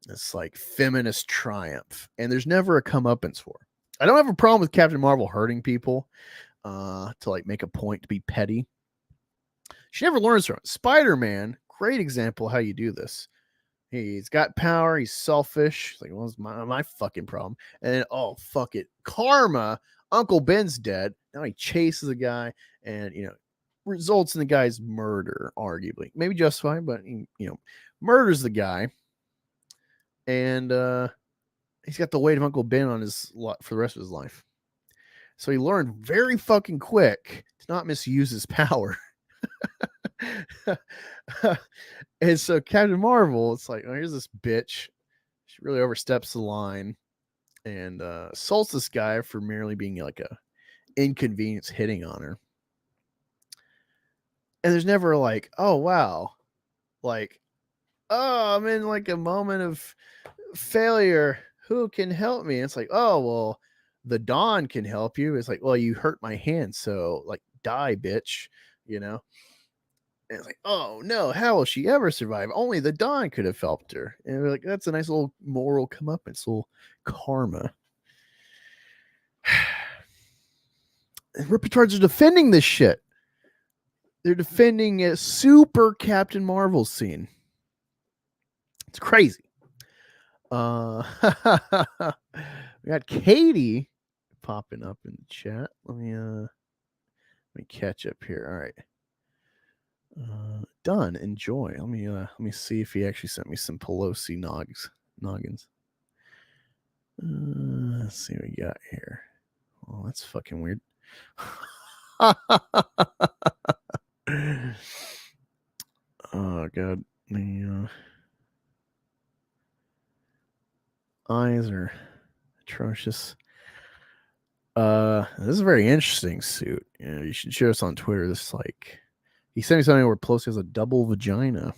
It's like feminist triumph, and there's never a comeuppance for her. I don't have a problem with Captain Marvel hurting people to like make a point to be petty. She never learns from it. Spider-Man, great example of how you do this. He's got power. He's selfish. It's like, well, it's my fucking problem. And then, oh, fuck it. Karma. Uncle Ben's dead. Now he chases a guy and, results in the guy's murder, arguably. Maybe justified, but, murders the guy. And he's got the weight of Uncle Ben on his for the rest of his life. So he learned very fucking quick to not misuse his power. And so Captain Marvel, it's like, oh, here's this bitch. She really oversteps the line and assaults this guy for merely being like a inconvenience hitting on her. And there's never like, oh wow, like, oh, I'm in like a moment of failure. Who can help me? It's like, oh well, the Dawn can help you. It's like, well, you hurt my hand, so like die, bitch, And it's like, oh no, how will she ever survive? Only the Dawn could have helped her. And we're like, that's a nice little moral comeuppance, little karma. And Rippaverse are defending this shit. They're defending a super Captain Marvel scene. It's crazy. We got Katie popping up in the chat. Let me catch up here. All right. Done. Enjoy. Let me see if he actually sent me some Pelosi noggins. Let's see what we got here. Oh, that's fucking weird. Oh god. The eyes are atrocious. This is a very interesting suit. You should share this on Twitter. This is like, he sent me something where Pelosi has a double vagina.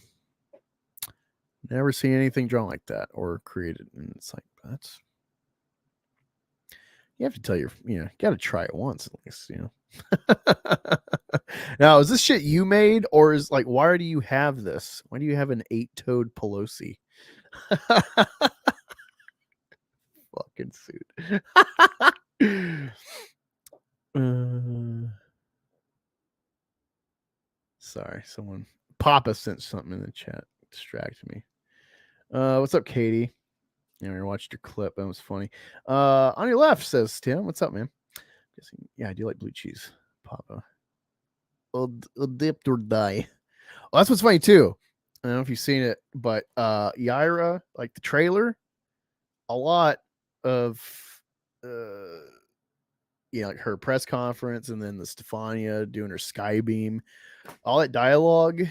Never seen anything drawn like that or created, and it's like, that's, you have to tell got to try it once at least, Now, is this shit you made, or is like, why do you have this? Why do you have an 8-toed Pelosi? Fucking suit. Sorry, Papa sent something in the chat, distracted me. What's up, Katie? We watched your clip. That was funny. On your left, says Tim. What's up, man? Yeah, I do like blue cheese, Papa. I'll dip or die. Well, that's what's funny too. I don't know if you've seen it, but Yaira, like the trailer, a lot of like her press conference, and then the Stefania doing her sky beam, all that dialogue.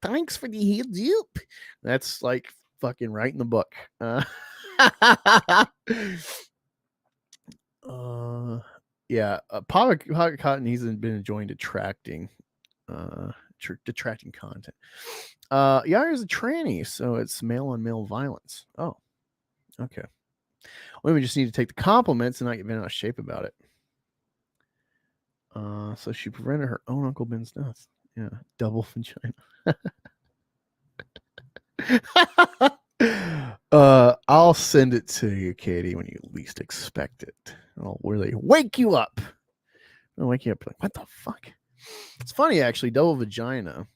Thanks for the heads up. That's like fucking right in the book. Yeah, Pocket Cotton, he's been enjoying detracting content. Yaira's a tranny, so it's male on male violence. Oh, okay. Well, we just need to take the compliments and not get bent out of shape about it. So she prevented her own Uncle Ben's death. Yeah, double vagina. I'll send it to you, Katie, when you least expect it. I'll really wake you up. I'll wake you up like, what the fuck? It's funny, actually, double vagina.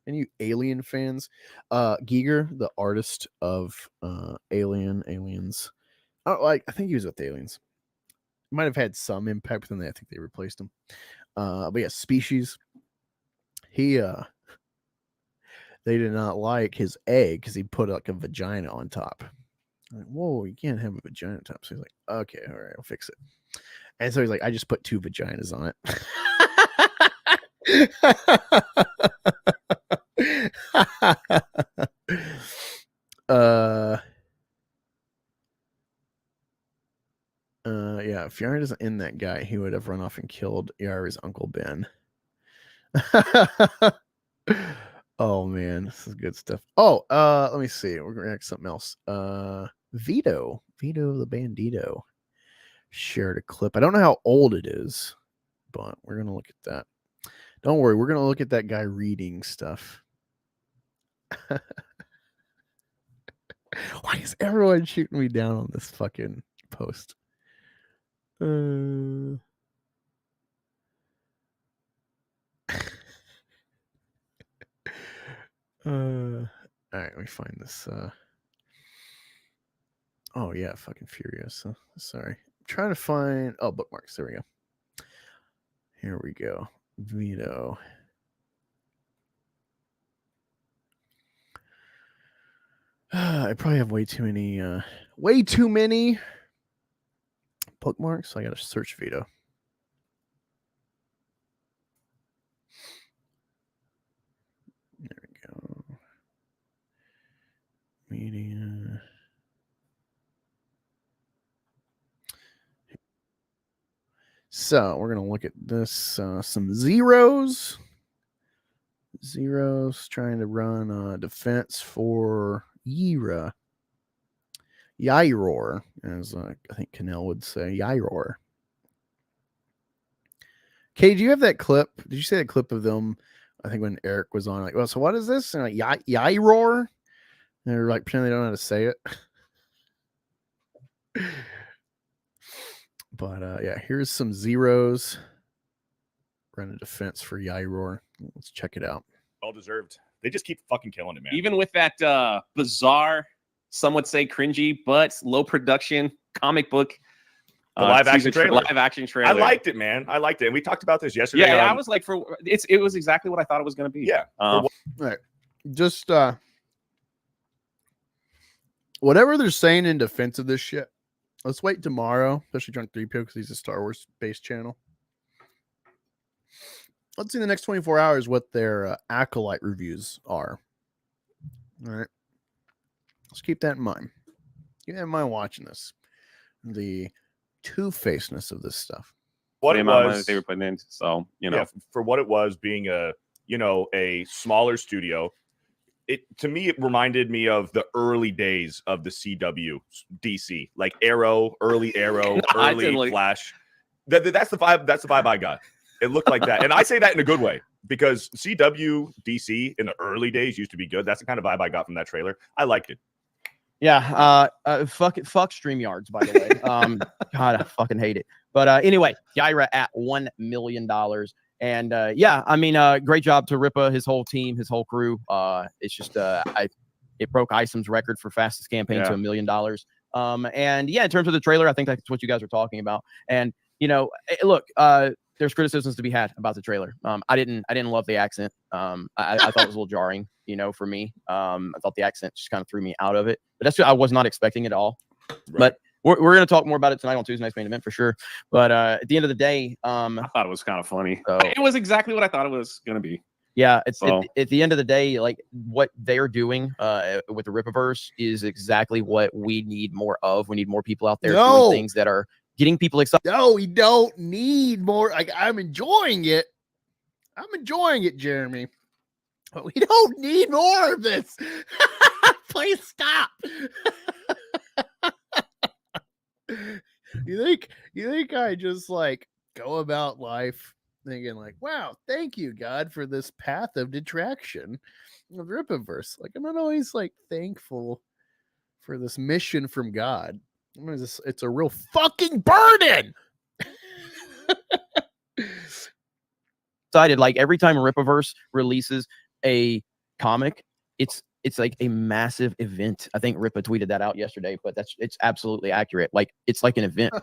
Any Alien fans? Giger, the artist of Aliens. I think he was with Aliens. Might have had some impact, but then I think they replaced him. But yeah, Species. He they did not like his egg because he put like a vagina on top. I'm like, whoa, you can't have a vagina on top. So he's like, okay, all right, I'll fix it. And so he's like, I just put 2 vaginas on it. Yeah, if Yaira doesn't end that guy, he would have run off and killed Yaira's Uncle Ben. Oh man, this is good stuff. Oh, let me see. We're gonna ask something else. Vito the Bandito shared a clip. I don't know how old it is, but we're gonna look at that. Don't worry, we're gonna look at that guy reading stuff. Why is everyone shooting me down on this fucking post? All right, let me find this. Oh yeah, fucking furious. Sorry, I'm trying to find. Oh, bookmarks. There we go. Here we go. Veto. I probably have way too many bookmarks. So I got to search veto. There we go. Media. So we're going to look at this. Some zeros. Zeros trying to run defense for Yaira. Yaira, as I think Cannell would say. Yaira. Kay, do you have that clip? Did you see that clip of them? I think when Eric was on, like, well, so what is this? And like, Yaira? And they're like, pretending they don't know how to say it. But yeah, here's some zeros. Run a defense for Yaira. Let's check it out. Well deserved. They just keep fucking killing it, man. Even with that bizarre, some would say cringy, but low production comic book. The live action trailer. Live action trailer. I liked it, man. I liked it. And we talked about this yesterday. Yeah, I was like, it was exactly what I thought it was going to be. Yeah. All right. Just whatever they're saying in defense of this shit, let's wait tomorrow, especially Drunk 3PO because he's a Star Wars based channel. Let's see in the next 24 hours what their Acolyte reviews are. All right. Let's keep that in mind. Keep that in mind watching this. The two-facedness of this stuff. What it was, they were putting in. So, yeah, for what it was being a smaller studio, to me, it reminded me of the early days of the CW DC, like Arrow, early Flash. That's the vibe. That's the vibe I got. It looked like that. And I say that in a good way because CW DC in the early days used to be good. That's the kind of vibe I got from that trailer. I liked it. Yeah. Fuck StreamYards, by the way. God, I fucking hate it. But anyway, Yaira at $1 million. And yeah, I mean, great job to Rippa, his whole team, his whole crew. It's just it broke Isam's record for fastest campaign to $1 million. And yeah, in terms of the trailer, I think that's what you guys are talking about. And look, there's criticisms to be had about the trailer. I didn't love the accent. I thought it was a little jarring, for me. I thought the accent just kind of threw me out of it. But that's what I was not expecting at all. Right. But we're going to talk more about it tonight on Tuesday Night's Main Event for sure. But at the end of the day, I thought it was kind of funny. So, it was exactly what I thought it was going to be. Yeah, it's at the end of the day, like what they're doing with the Rippaverse is exactly what we need more of. We need more people out there doing things that are getting people excited. No, we don't need more. Like, I'm enjoying it. Jeremy. But we don't need more of this. Please stop. You think I just like go about life thinking like, wow, thank you, God, for this path of detraction of Rippaverse. Like, I'm not always like thankful for this mission from God. It's a real fucking burden. Excited, like every time Rippaverse releases a comic, it's like a massive event. I think Rippa tweeted that out yesterday, but it's absolutely accurate. Like it's like an event,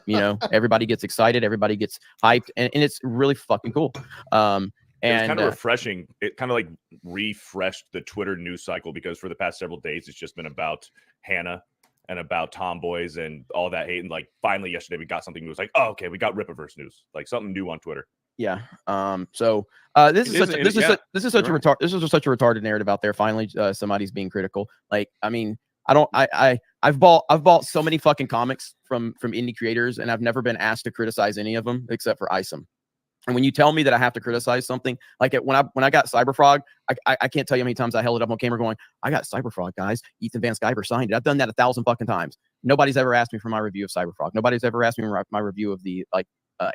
everybody gets excited, everybody gets hyped, and it's really fucking cool. And it's kind of refreshing. It kind of like refreshed the Twitter news cycle because for the past several days, it's just been about Hannah and about tomboys and all that hate. And like finally yesterday, we got something new. It was like, oh, okay, we got Rippaverse news, like something new on Twitter. Yeah. So this is such a retarded narrative out there. Finally, somebody's being critical. Like, I mean, I've bought so many fucking comics from indie creators, and I've never been asked to criticize any of them except for Isam. And when you tell me that I have to criticize something, like when I got Cyberfrog, I can't tell you how many times I held it up on camera going, I got Cyberfrog, guys. Ethan Van Sciver signed it. I've done that 1,000 fucking times. Nobody's ever asked me for my review of Cyberfrog. Nobody's ever asked me for my review of the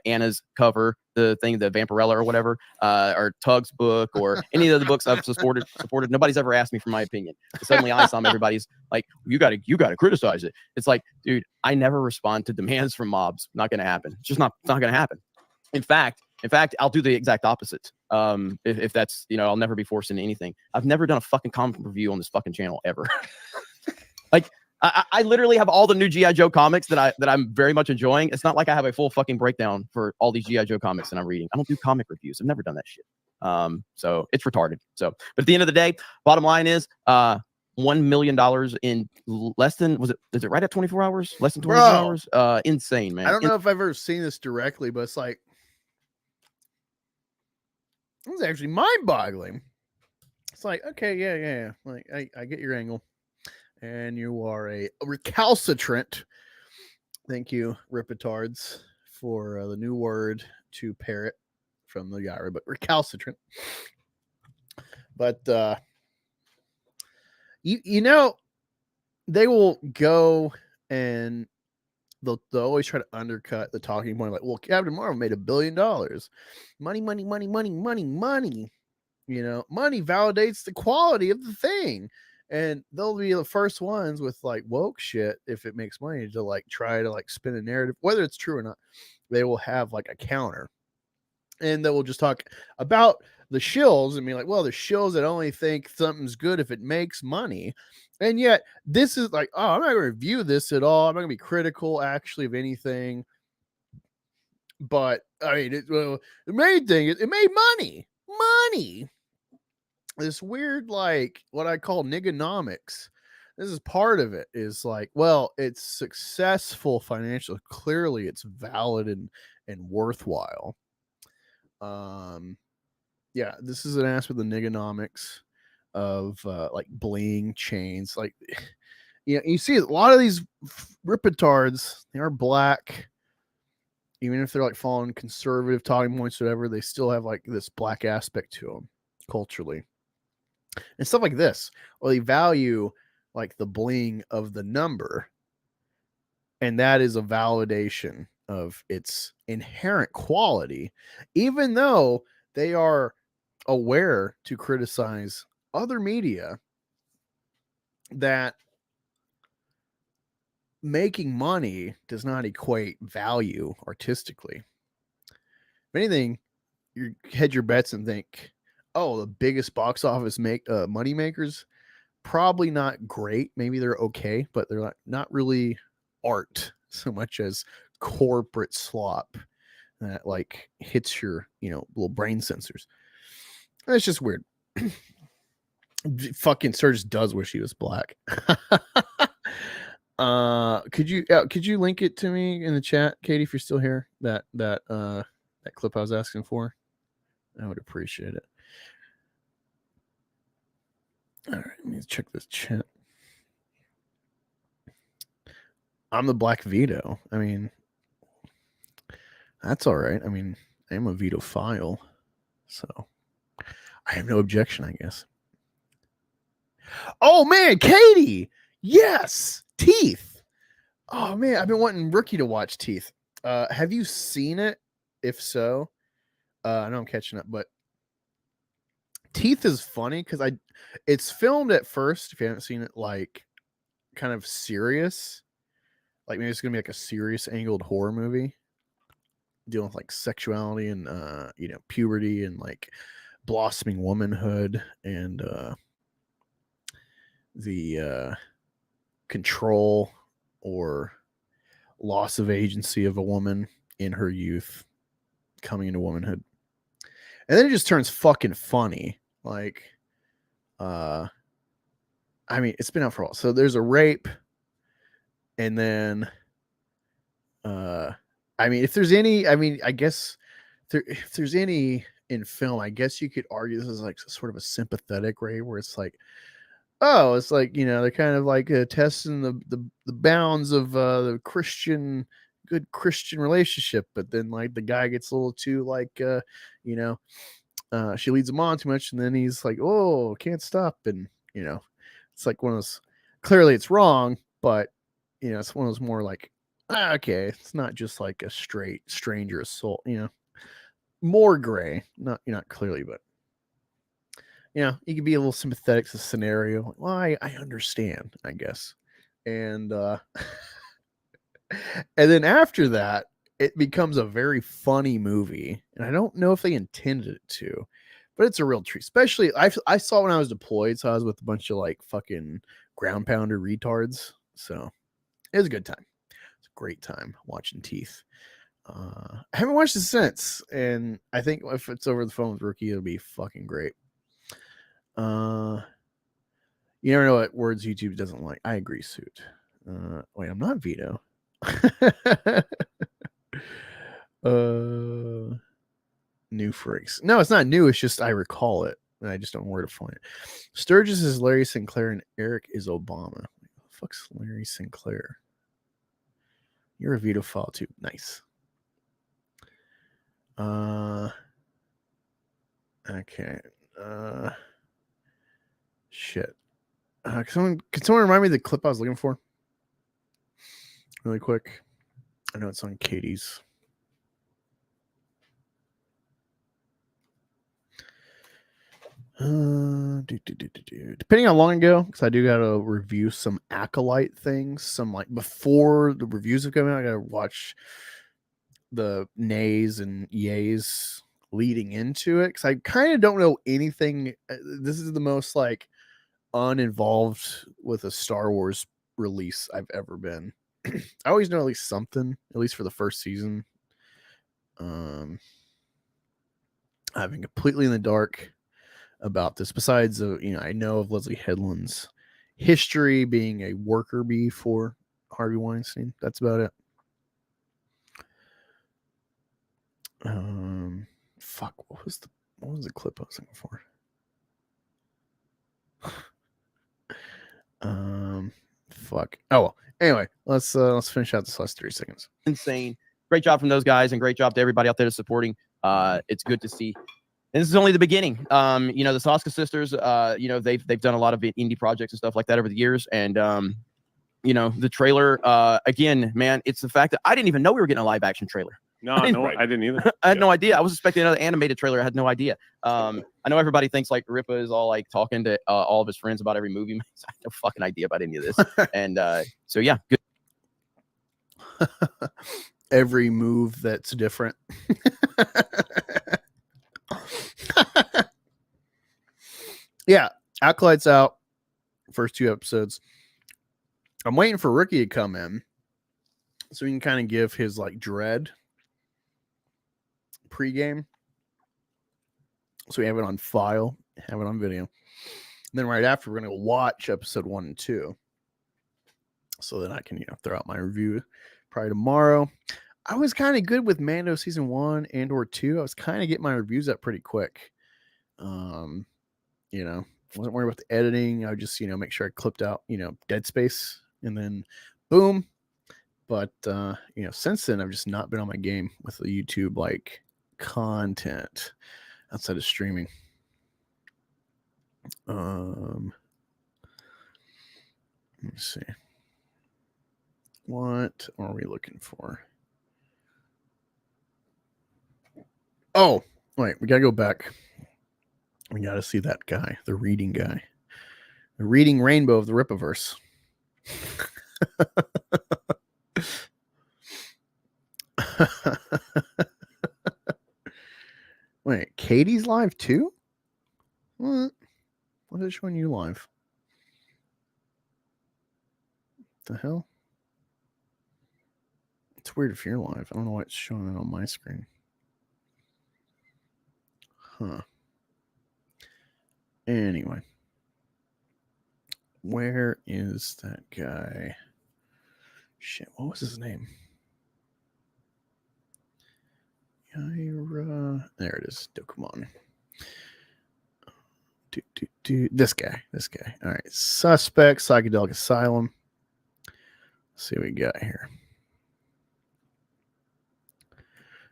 Anna's cover, the Vampirella or whatever, or Tug's book, or any of the books I've supported. Nobody's ever asked me for my opinion. But suddenly everybody's like, you gotta criticize it. It's like, dude, I never respond to demands from mobs. Not gonna happen. It's just not gonna happen. In fact, I'll do the exact opposite. If that's, I'll never be forced into anything. I've never done a fucking comic review on this fucking channel ever. Like, I literally have all the new GI Joe comics that I'm very much enjoying. It's not like I have a full fucking breakdown for all these GI Joe comics that I'm reading. I don't do comic reviews. I've never done that shit. So it's retarded. So, but at the end of the day, bottom line is, $1 million in less than, is it right at 24 hours? Less than 24 hours? Insane, man. I don't know if I've ever seen this directly, but it's like, it was actually mind-boggling. It's like, okay, yeah. Like, I get your angle. And you are a recalcitrant. Thank you, Rippatards, for the new word to parrot from the Yaira, but recalcitrant. But you know, they will go and they'll always try to undercut the talking point, like, well, Captain Marvel made $1 billion. Money. You know, money validates the quality of the thing. And they'll be the first ones with like woke shit, if it makes money, to like try to like spin a narrative, whether it's true or not. They will have like a counter, and they will just talk about the shills and be like, well, the shills that only think something's good if it makes money. And yet this is like, oh, I'm not gonna review this at all. I'm not gonna be critical actually of anything. But I mean, the main thing is it made money. This weird, like, what I call niggonomics. This is part of it, is like, well, it's successful financially. Clearly it's valid and worthwhile. Yeah, this is an aspect of the niggonomics of like bling chains. Like, you know, you see a lot of these rippetards, they are black. Even if they're like following conservative talking points, or whatever, they still have like this black aspect to them culturally. And stuff like this, or they value like the bling of the number, and that is a validation of its inherent quality, even though they are aware to criticize other media that making money does not equate value artistically. If anything, you hedge your bets and think, oh, the biggest box office money makers, probably not great. Maybe they're okay, but they're not really art so much as corporate slop that like hits your, you know, little brain sensors. And it's just weird. Fucking Serge does wish he was black. Could you link it to me in the chat, Katie, if you're still here? That clip I was asking for. I would appreciate it. All right, let me check this chat. I'm the Black Veto. I mean, that's all right. I mean, I am a veto-phile, so I have no objection, I guess. Oh man, Katie! Yes, Teeth. Oh man, I've been wanting Rookie to watch Teeth. Have you seen it? If so, I know I'm catching up, but Teeth is funny because it's filmed at first, if you haven't seen it, like kind of serious. Like maybe it's gonna be like a serious angled horror movie dealing with like sexuality and you know, puberty and like blossoming womanhood and the control or loss of agency of a woman in her youth coming into womanhood. And then it just turns fucking funny. Like, I mean, it's been out for a while. So there's a rape, and then, I mean, if there's any, I mean, I guess if there's any in film, I guess you could argue this is like sort of a sympathetic rape, where it's like, oh, it's like, you know, they're kind of like testing the bounds of the good Christian relationship, but then like the guy gets a little too like, you know. She leads him on too much, and then he's like, oh, can't stop. And, you know, it's like one of those, clearly it's wrong, but, you know, it's one of those more like, okay, it's not just like a straight stranger assault, you know, more gray, not clearly, but, you know, you can be a little sympathetic to the scenario. Like, well, I understand, I guess. And, and then after that, it becomes a very funny movie, and I don't know if they intended it to, but it's a real treat. Especially, I saw when I was deployed, so I was with a bunch of like fucking ground pounder retards. So it was a good time. It's a great time watching Teeth. I haven't watched it since, and I think if it's over the phone with Rookie, it'll be fucking great. You never know what words YouTube doesn't like. I agree, Suit. Wait, I'm not Vito. New freaks. No, it's not new. It's just I recall it, and I just don't know where to find it. Sturgis is Larry Sinclair, and Eric is Obama. What the fuck's Larry Sinclair? You're a Vito file too. Nice. Okay. Shit. Can someone remind me of the clip I was looking for? Really quick. I know it's on Katie's. Depending on how long ago, because I do gotta review some Acolyte things. Some like before the reviews have come out, I gotta watch the nays and yays leading into it, because I kind of don't know anything. This is the most like uninvolved with a Star Wars release I've ever been. I always know at least something, at least for the first season. I've been completely in the dark about this. Besides, I know of Leslie Headland's history being a worker bee for Harvey Weinstein. That's about it. Fuck. What was the clip I was looking for? Fuck. Oh well. Anyway, let's finish out this last 30 seconds. Insane. Great job from those guys, and great job to everybody out there supporting. It's good to see. And this is only the beginning. The Saska sisters, they've done a lot of indie projects and stuff like that over the years. And the trailer, again, man, it's the fact that I didn't even know we were getting a live action trailer. No, I didn't either. I had no idea. I was expecting another animated trailer. I had no idea. I know everybody thinks like Rippa is all like talking to all of his friends about every movie. I have no fucking idea about any of this. And so yeah, good. Every move that's different. Yeah, Acolyte's out. First 2 episodes. I'm waiting for Rookie to come in so we can kind of give his like dread pregame. So we have it on file, have it on video. And then right after, we're going to watch episode 1 and 2. So that I can, throw out my review probably tomorrow. I was kind of good with Mando season 1 and or 2. I was kind of getting my reviews up pretty quick. Wasn't worried about the editing. I would just, make sure I clipped out, dead space, and then boom. But since then I've just not been on my game with the YouTube like content outside of streaming. Let me see. What are we looking for? Oh, wait, we gotta go back. We gotta see that guy, the reading guy. The reading rainbow of the Rippaverse. Wait, Katie's live too? What? What is it showing you live? What the hell? It's weird if you're live. I don't know why it's showing it on my screen. Huh. Anyway. Where is that guy? Shit, what was his name? Yaira. There it is. Dokemon. This guy. All right. Suspect, Psychedelic Asylum. Let's see what we got here.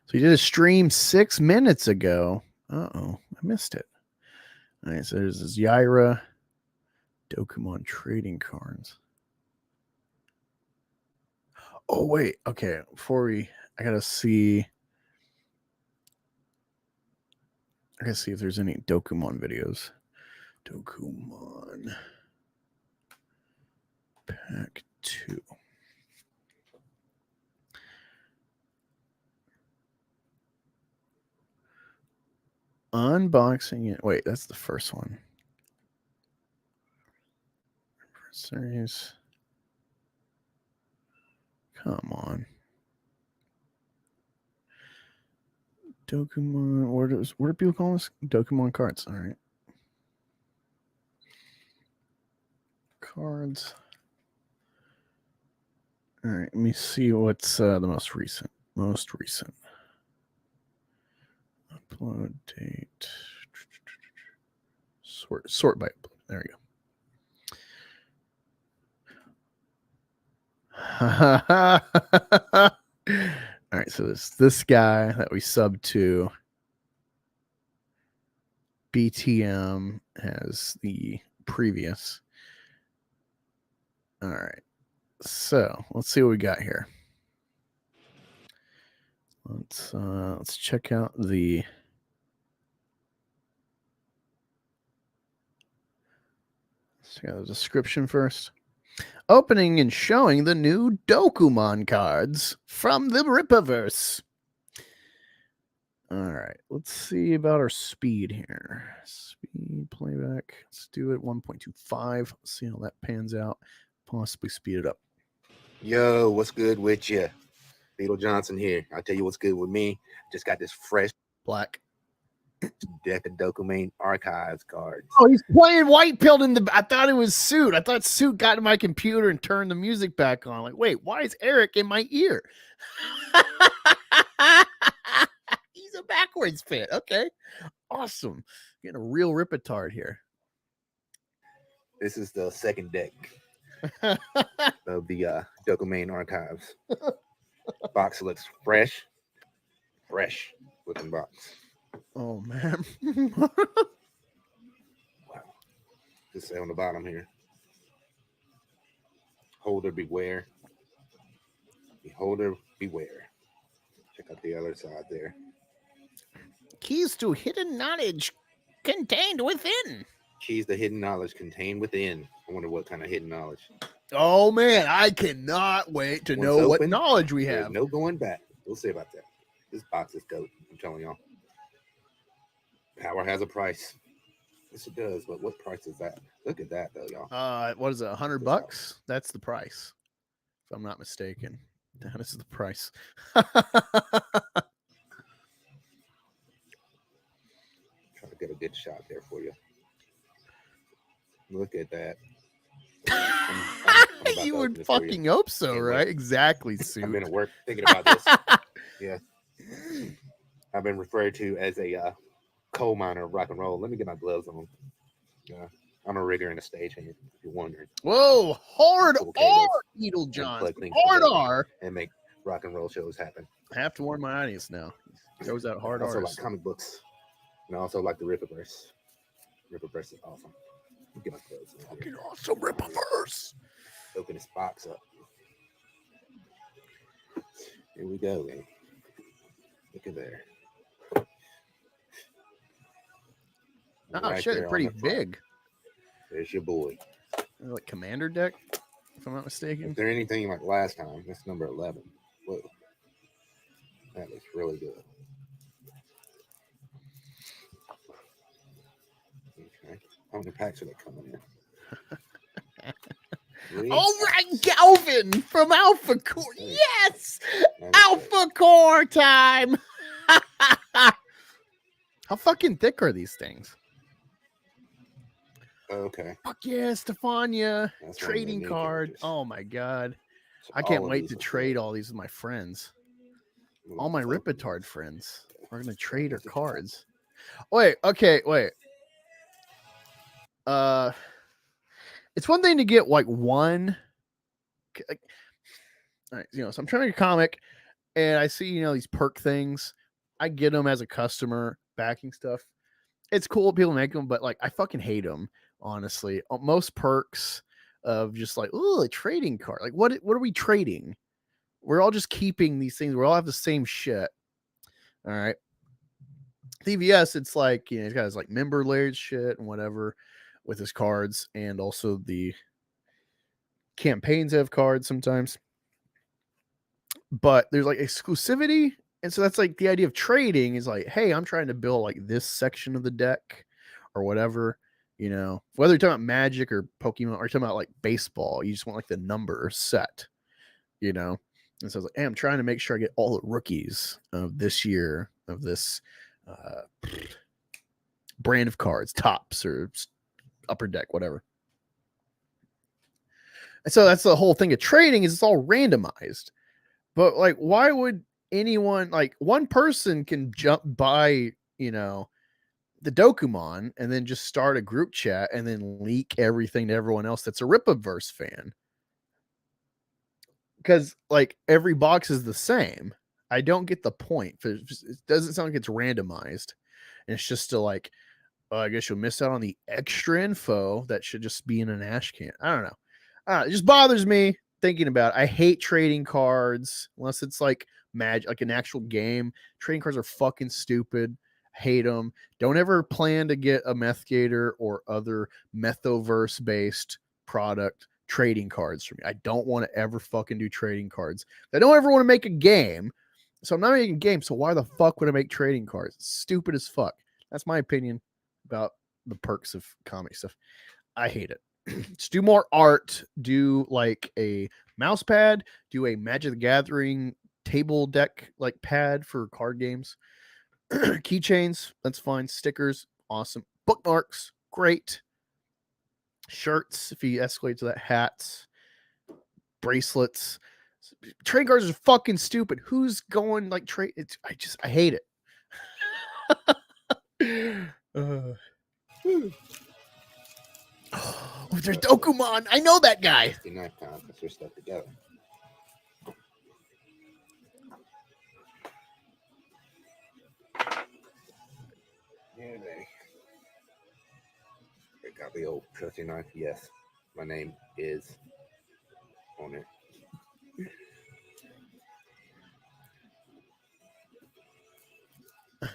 So he did a stream 6 minutes ago. Uh-oh. I missed it. All right. So there's this Yaira. Dokemon trading cards. Oh, wait. Okay. I gotta see if there's any Dokemon videos. Dokemon Pack 2. Unboxing it. Wait, that's the first one. Series. Come on. Dokemon. Where do people call this? Dokemon cards. All right. Cards. All right. Let me see what's the most recent. Most recent. Upload date. Sort by upload. There you go. All right, so this guy that we sub to BTM has the previous. All right, so let's see what we got here. Let's check out the. Let's check out the description first. Opening and showing the new Dokemon cards from the Rippaverse. All right, let's see about our speed here. Speed playback. Let's do it 1.25. See how that pans out. Possibly speed it up. Yo, what's good with you? Beetle Johnson here. I'll tell you what's good with me. Just got this fresh Black. deck of Dokemon Archives cards. Oh, he's playing white pilled in the. I thought it was Suit. I thought Suit got to my computer and turned the music back on. Like, wait, why is Eric in my ear? He's a backwards fit. Okay, awesome. Getting a real Rippatard here. This is the second deck of the Dokemon Archives. Box looks fresh looking box. Oh man. Wow. Just say on the bottom here. Holder beware. Beholder beware. Check out the other side there. Keys to hidden knowledge contained within. Keys to hidden knowledge contained within. I wonder what kind of hidden knowledge. Oh man, I cannot wait to Once know what open, knowledge we There's have. no going back. We'll see about that. This box is dope. I'm telling y'all. Power has a price. Yes, it does. But what price is that? Look at that, though, y'all. What is it? $100? That's the price, if I'm not mistaken. That is the price. Try to get a good shot there for you. Look at that. I'm about You to would open this for fucking hope so, Can't right? wait. Exactly, I've Sue. been at work thinking about this. Yeah. I've been referred to as a coal miner of rock and roll. Let me get my gloves on. I'm a rigger and a stagehand, if you're wondering. Whoa, hard Pull cables R, Needle and John. plug things Hard together R. and make rock and roll shows happen. I have to warn my audience now. Those out hard I also R's. like comic books. And I also like the Rippaverse. Rippaverse is awesome. Let me get my gloves on here. Fucking awesome Rippaverse. Open this box up. Here we go, man. Look at there. Oh Right shit, there it's on pretty the front. big. There's your boy. Like Commander deck, if I'm not mistaken. If they're anything like last time, that's number 11. Whoa. That looks really good. Okay. How many packs are they coming in? 3? All right, Galvin from Alpha Core. Hey. Yes, 96. Alpha Core time. How fucking thick are these things? Okay. Fuck yeah, Stefania. That's one of the Trading new card. characters. Oh my god. So I can't all of wait these to are trade good. all these with my friends. Little All my focus. Rippatard friends. We're gonna trade our cards. Wait, okay, wait. It's one thing to get like one. Like, all right, so I'm trying to get a comic, and I see these perk things. I get them as a customer, backing stuff. It's cool people make them, but like I fucking hate them. Honestly, most perks of just like a trading card. Like what are we trading? We're all just keeping these things. We all have the same shit. All right. TVS, it's like he's got his like member layered shit and whatever with his cards, and also the campaigns have cards sometimes. But there's like exclusivity, and so that's like the idea of trading is like, hey, I'm trying to build like this section of the deck or whatever. Whether you're talking about Magic or Pokemon or you're talking about like baseball, you just want like the number set. And so I was like, hey, I'm trying to make sure I get all the rookies of this year of this brand of cards, tops or upper deck, whatever. And so that's the whole thing of trading is it's all randomized. But like, why would anyone, like one person can jump by, you know, the Dokumon and then just start a group chat and then leak everything to everyone else that's a Rippaverse fan. Because like every box is the same. I don't get the point. It doesn't sound like it's randomized. And it's just to like, oh, I guess you'll miss out on the extra info that should just be in an ash can. I don't know. It just bothers me thinking about it. I hate trading cards unless it's like magic, like an actual game. Trading cards are fucking stupid. Hate them. Don't ever plan to get a Methgator or other Methoverse based product trading cards for me. I don't want to ever fucking do trading cards. I don't ever want to make a game. So I'm not making a game. So why the fuck would I make trading cards? It's stupid as fuck. That's my opinion about the perks of comic stuff. I hate it. Just do more art. Do like a mouse pad. Do a Magic the Gathering table deck like pad for card games. Keychains, that's fine. Stickers, awesome. Bookmarks, great. Shirts, if you escalate to that, hats, bracelets. Trading cards are fucking stupid. Who's going like trade? I hate it. Oh, there's Dokumon. I know that guy. 69 pounds. Let's just stuff together. Yeah, they got the old trusty knife. Yes, my name is on it.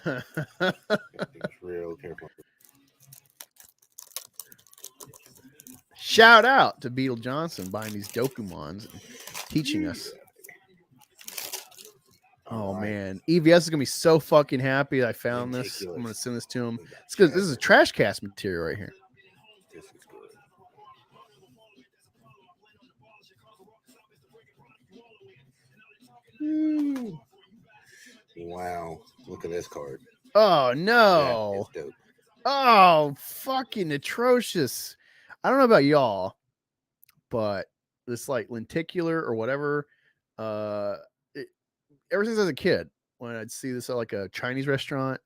It's real careful. Shout out to Beetle Johnson buying these Dokumons and teaching us. Oh man, EVS is gonna be so fucking happy that I found this. I'm gonna send this to him. It's because this is trash cast material right here. This is good. Wow, look at this card. Oh no. That is dope. Oh, fucking atrocious. I don't know about y'all, but this like lenticular or whatever, ever since I was a kid, when I'd see this at like a Chinese restaurant,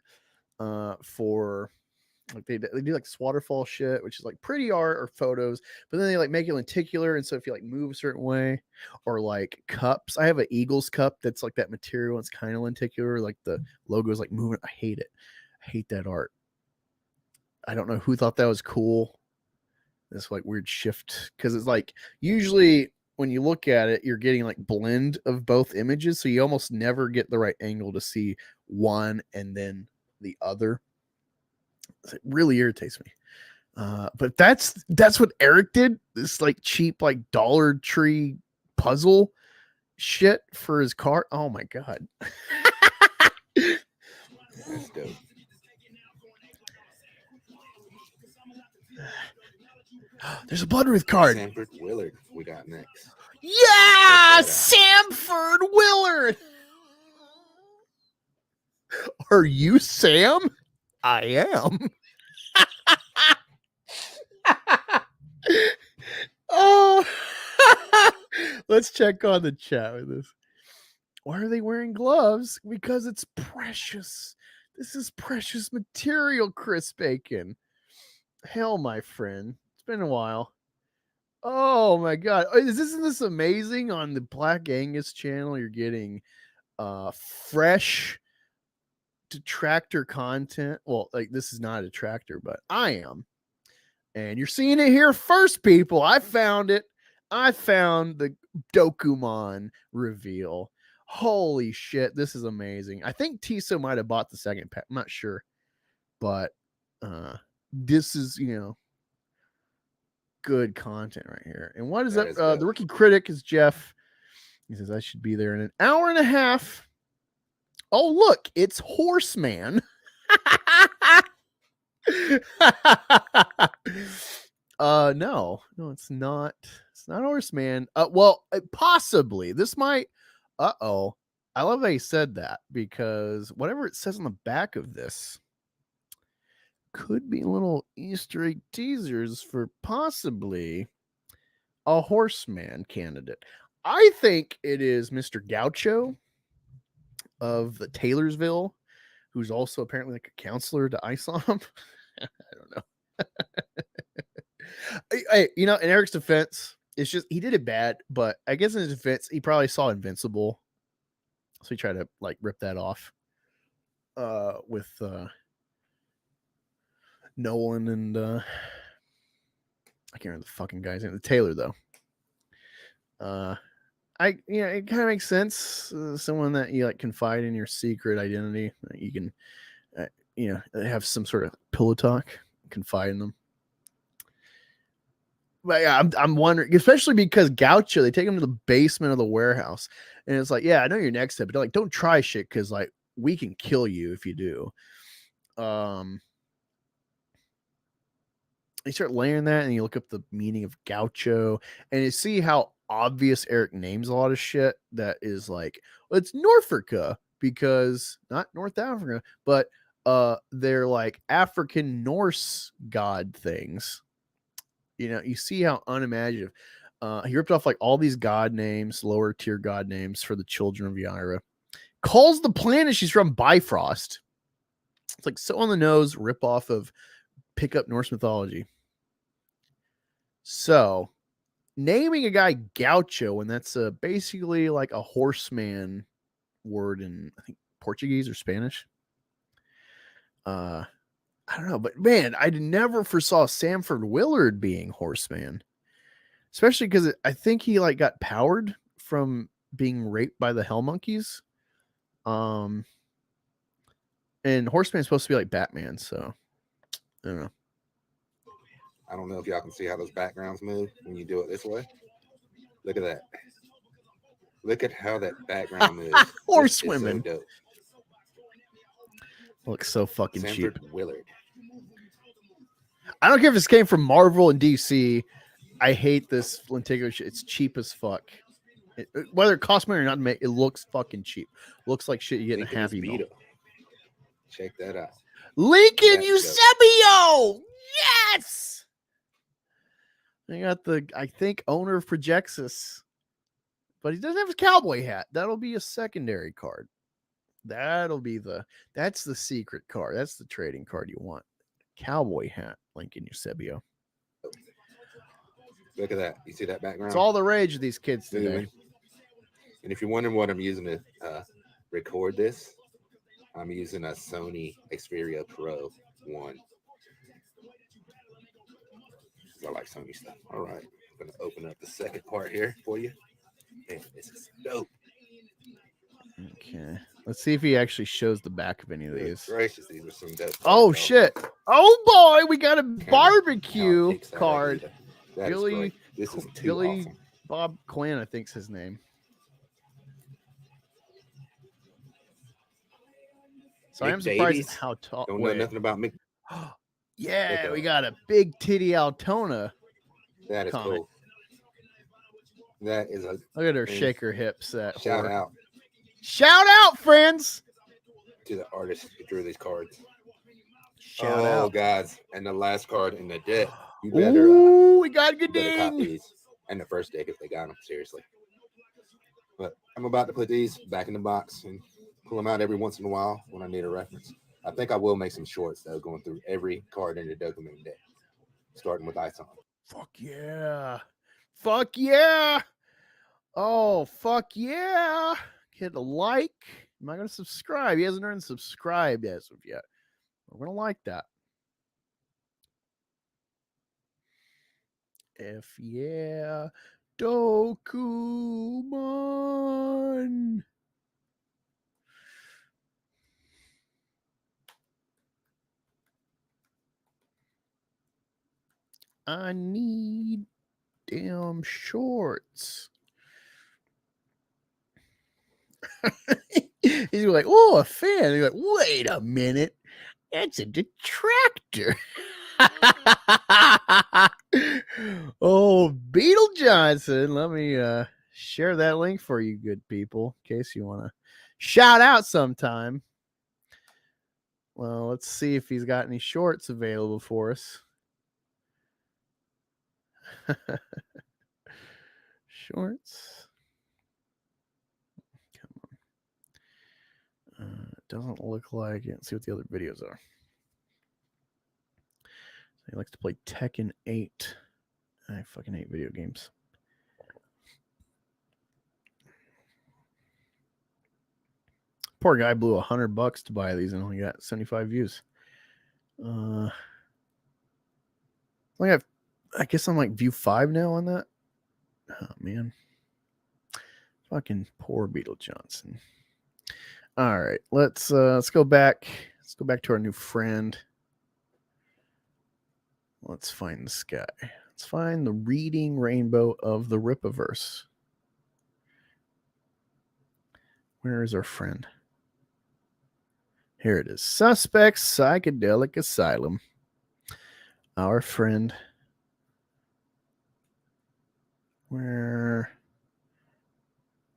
for like they do like this waterfall shit, which is like pretty art or photos, but then they like make it lenticular, and so if you like move a certain way, or like cups. I have an Eagles cup that's like that material. It's kind of lenticular, like the logo is like moving. I hate it. I hate that art. I don't know who thought that was cool. This like weird shift, because it's like usually when you look at it, you're getting like blend of both images, so you almost never get the right angle to see one and then the other. It really irritates me. But that's what Eric did. This like cheap like Dollar Tree puzzle shit for his car. Oh my god. That's dope. There's a Bloodruth card. Sanford Willard we got next. Yeah, Samford Willard. Are you Sam? I am. Oh, let's check on the chat with this. Why are they wearing gloves? Because it's precious. This is precious material, Chris Bacon. Hell, my friend. It's been a while. Oh my god. Isn't this amazing? On the Black Angus channel, you're getting fresh Detractor content. Well, like this is not a Detractor, but I am. And you're seeing it here first, people. I found it. I found the Dokumon reveal. Holy shit, this is amazing. I think Tiso might have bought the second pack. I'm not sure. But this is, good content right here. And what is that? The rookie critic is Jeff. He says, I should be there in an hour and a half. Oh, look, it's Horseman. No, it's not. It's not Horseman. Well, possibly. This might Uh-oh. I love how you said that, because whatever it says on the back of this could be little Easter egg teasers for possibly a horseman candidate. I think it is Mr. Gaucho of the Taylorsville, who's also apparently like a counselor to ISOM. I don't know. Hey, you know, in Eric's defense, it's just he did it bad, but I guess in his defense, he probably saw Invincible, so he tried to like rip that off with Nolan and I can't remember the fucking guy's name. The Taylor though. It kind of makes sense. Someone that you like confide in your secret identity, that you can, have some sort of pillow talk, confide in them. But yeah, I'm wondering, especially because Gaucho, they take him to the basement of the warehouse, and it's like, yeah, I know you're next step, but like, don't try shit because like we can kill you if you do. You start layering that, and you look up the meaning of Gaucho, and you see how obvious Eric names a lot of shit that is like, well, it's Norfolka because not North Africa, but they're like African Norse god things. You know, you see how unimaginative. He ripped off like all these god names, lower tier god names for the children of Yaira. Calls the planet she's from Bifrost. It's like so on the nose rip off of pick up Norse mythology. So naming a guy Gaucho, and that's basically like a horseman word in I think Portuguese or Spanish. I don't know, but man, I never foresaw Sanford Willard being horseman, especially because I think he like got powered from being raped by the Hell Monkeys. And Horseman's supposed to be like Batman, so I don't know. I don't know if y'all can see how those backgrounds move when you do it this way. Look at that. Look at how that background moves. Horsewomen. So dope. Looks so fucking Sanford cheap. Willard. I don't care if this came from Marvel and DC. I hate this Lentigo shit. It's cheap as fuck. Whether it costs money or not to make, it looks fucking cheap. Looks like shit you get in a Happy Meal. Check that out. Lincoln Eusebio! Yes! They got I think, owner of Projexis. But he doesn't have his cowboy hat. That'll be a secondary card. That's the secret card. That's the trading card you want. Cowboy hat, Lincoln Eusebio. Look at that. You see that background? It's all the rage of these kids today. And if you're wondering what I'm using to record this, I'm using a Sony Xperia Pro 1. I like Sony stuff. All right. I'm going to open up the second part here for you. Man, this is dope. Okay. Let's see if he actually shows the back of any of these. Gracious, these are some dope. Oh, shit. Oh, boy. We got a barbecue card. Billy, this is too Billy awesome. Bob Quinn, I think's his name. So I am surprised how tall. Don't know nothing about me. Yeah, we got a big titty Altona. That is cool. That is a look at her shake her hips. Shout out. Shout out, friends. To the artist who drew these cards. Shout out, guys. And the last card in the deck. You better. Ooh, we got a good ding. And the first deck if they got them, seriously. But I'm about to put these back in the box and pull them out every once in a while when I need a reference. I think I will make some shorts though, going through every card in the Dokumen deck, starting with ISOM. Fuck yeah! Fuck yeah! Oh fuck yeah! Hit a like. Am I gonna subscribe? He hasn't earned subscribe as of yet. We're gonna like that. F yeah, Dokumen. I need damn shorts. He's like, oh, a fan. He's like, wait a minute. That's a detractor. Oh, Beetle Johnson. Let me share that link for you good people in case you want to shout out sometime. Well, let's see if he's got any shorts available for us. Shorts. Come on. It doesn't look like it. Let's see what the other videos are. He likes to play Tekken 8. I fucking hate video games. Poor guy blew $100 to buy these and only got 75 views. I guess I'm like view 5 now on that. Oh man. Fucking poor Beetle Johnson. All right, let's go back. Let's go back to our new friend. Let's find this guy. Let's find the reading rainbow of the Rippaverse. Where is our friend? Here it is. Suspect Psychedelic Asylum. Our friend. Where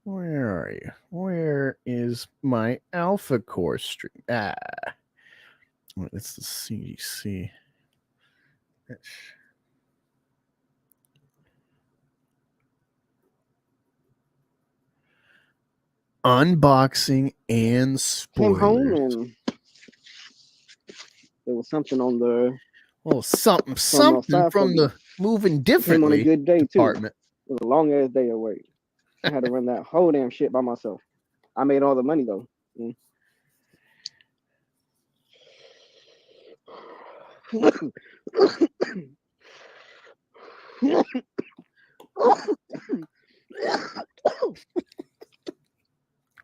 are you? Where is my Alpha Core stream? It's the CDC. Unboxing and Came home spoilers. and there was something on the Something aside from from the moving came on a differently good day too. department. It was a long ass day at work. I had to run that whole damn shit by myself. I made all the money though.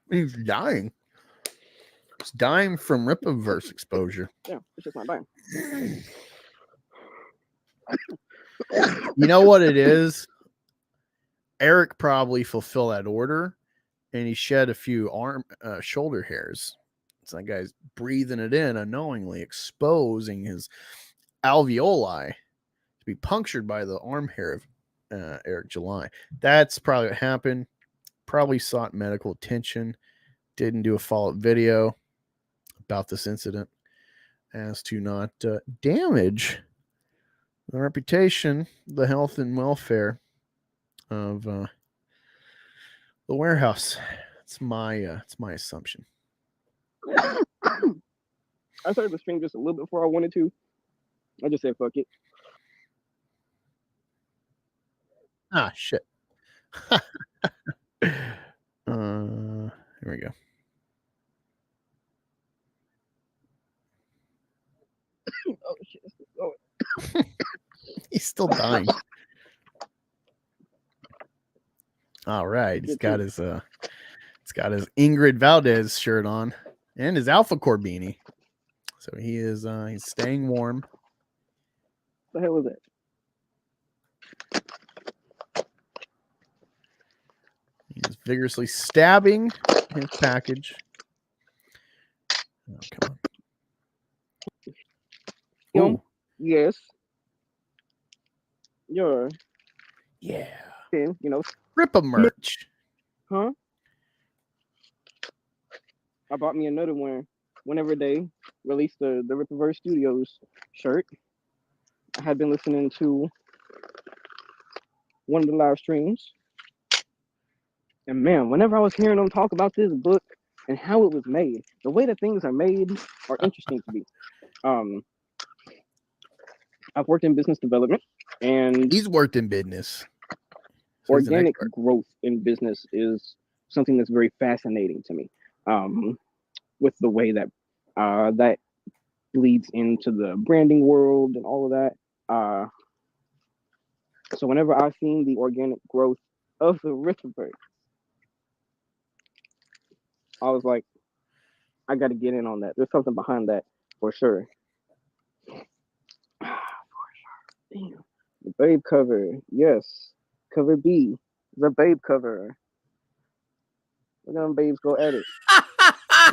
He's dying. He's dying from Rippaverse exposure. Yeah, it's just not dying. You know what it is? Eric probably fulfilled that order, and he shed a few shoulder hairs. So that guy's breathing it in unknowingly, exposing his alveoli to be punctured by the arm hair of Eric July. That's probably what happened. Probably sought medical attention. Didn't do a follow-up video about this incident as to not damage the reputation, the health and welfare of the warehouse. It's my assumption. I started the stream just a little bit before I wanted to. I just said fuck it. Ah, shit. Here we go. Oh shit. Oh. He's still dying. All right, he's got his Ingrid Valdez shirt on and his Alpha Core beanie. So he is he's staying warm. What the hell was that? He's vigorously stabbing his package. Oh, come on. Ooh. Yes. You're Yeah. you know. Rippa merch. Huh? I bought me another one whenever they released the Rippaverse Studios shirt. I had been listening to one of the live streams. And man, whenever I was hearing them talk about this book and how it was made, the way that things are made are interesting to me. I've worked in business development, and He's worked in business. So organic growth in business is something that's very fascinating to me. With the way that that leads into the branding world and all of that. So whenever I've seen the organic growth of the Ripaverse, I was like, I got to get in on that. There's something behind that for sure. Damn. The Babe cover, yes. Cover B, the Babe cover. Look at them babes go at it.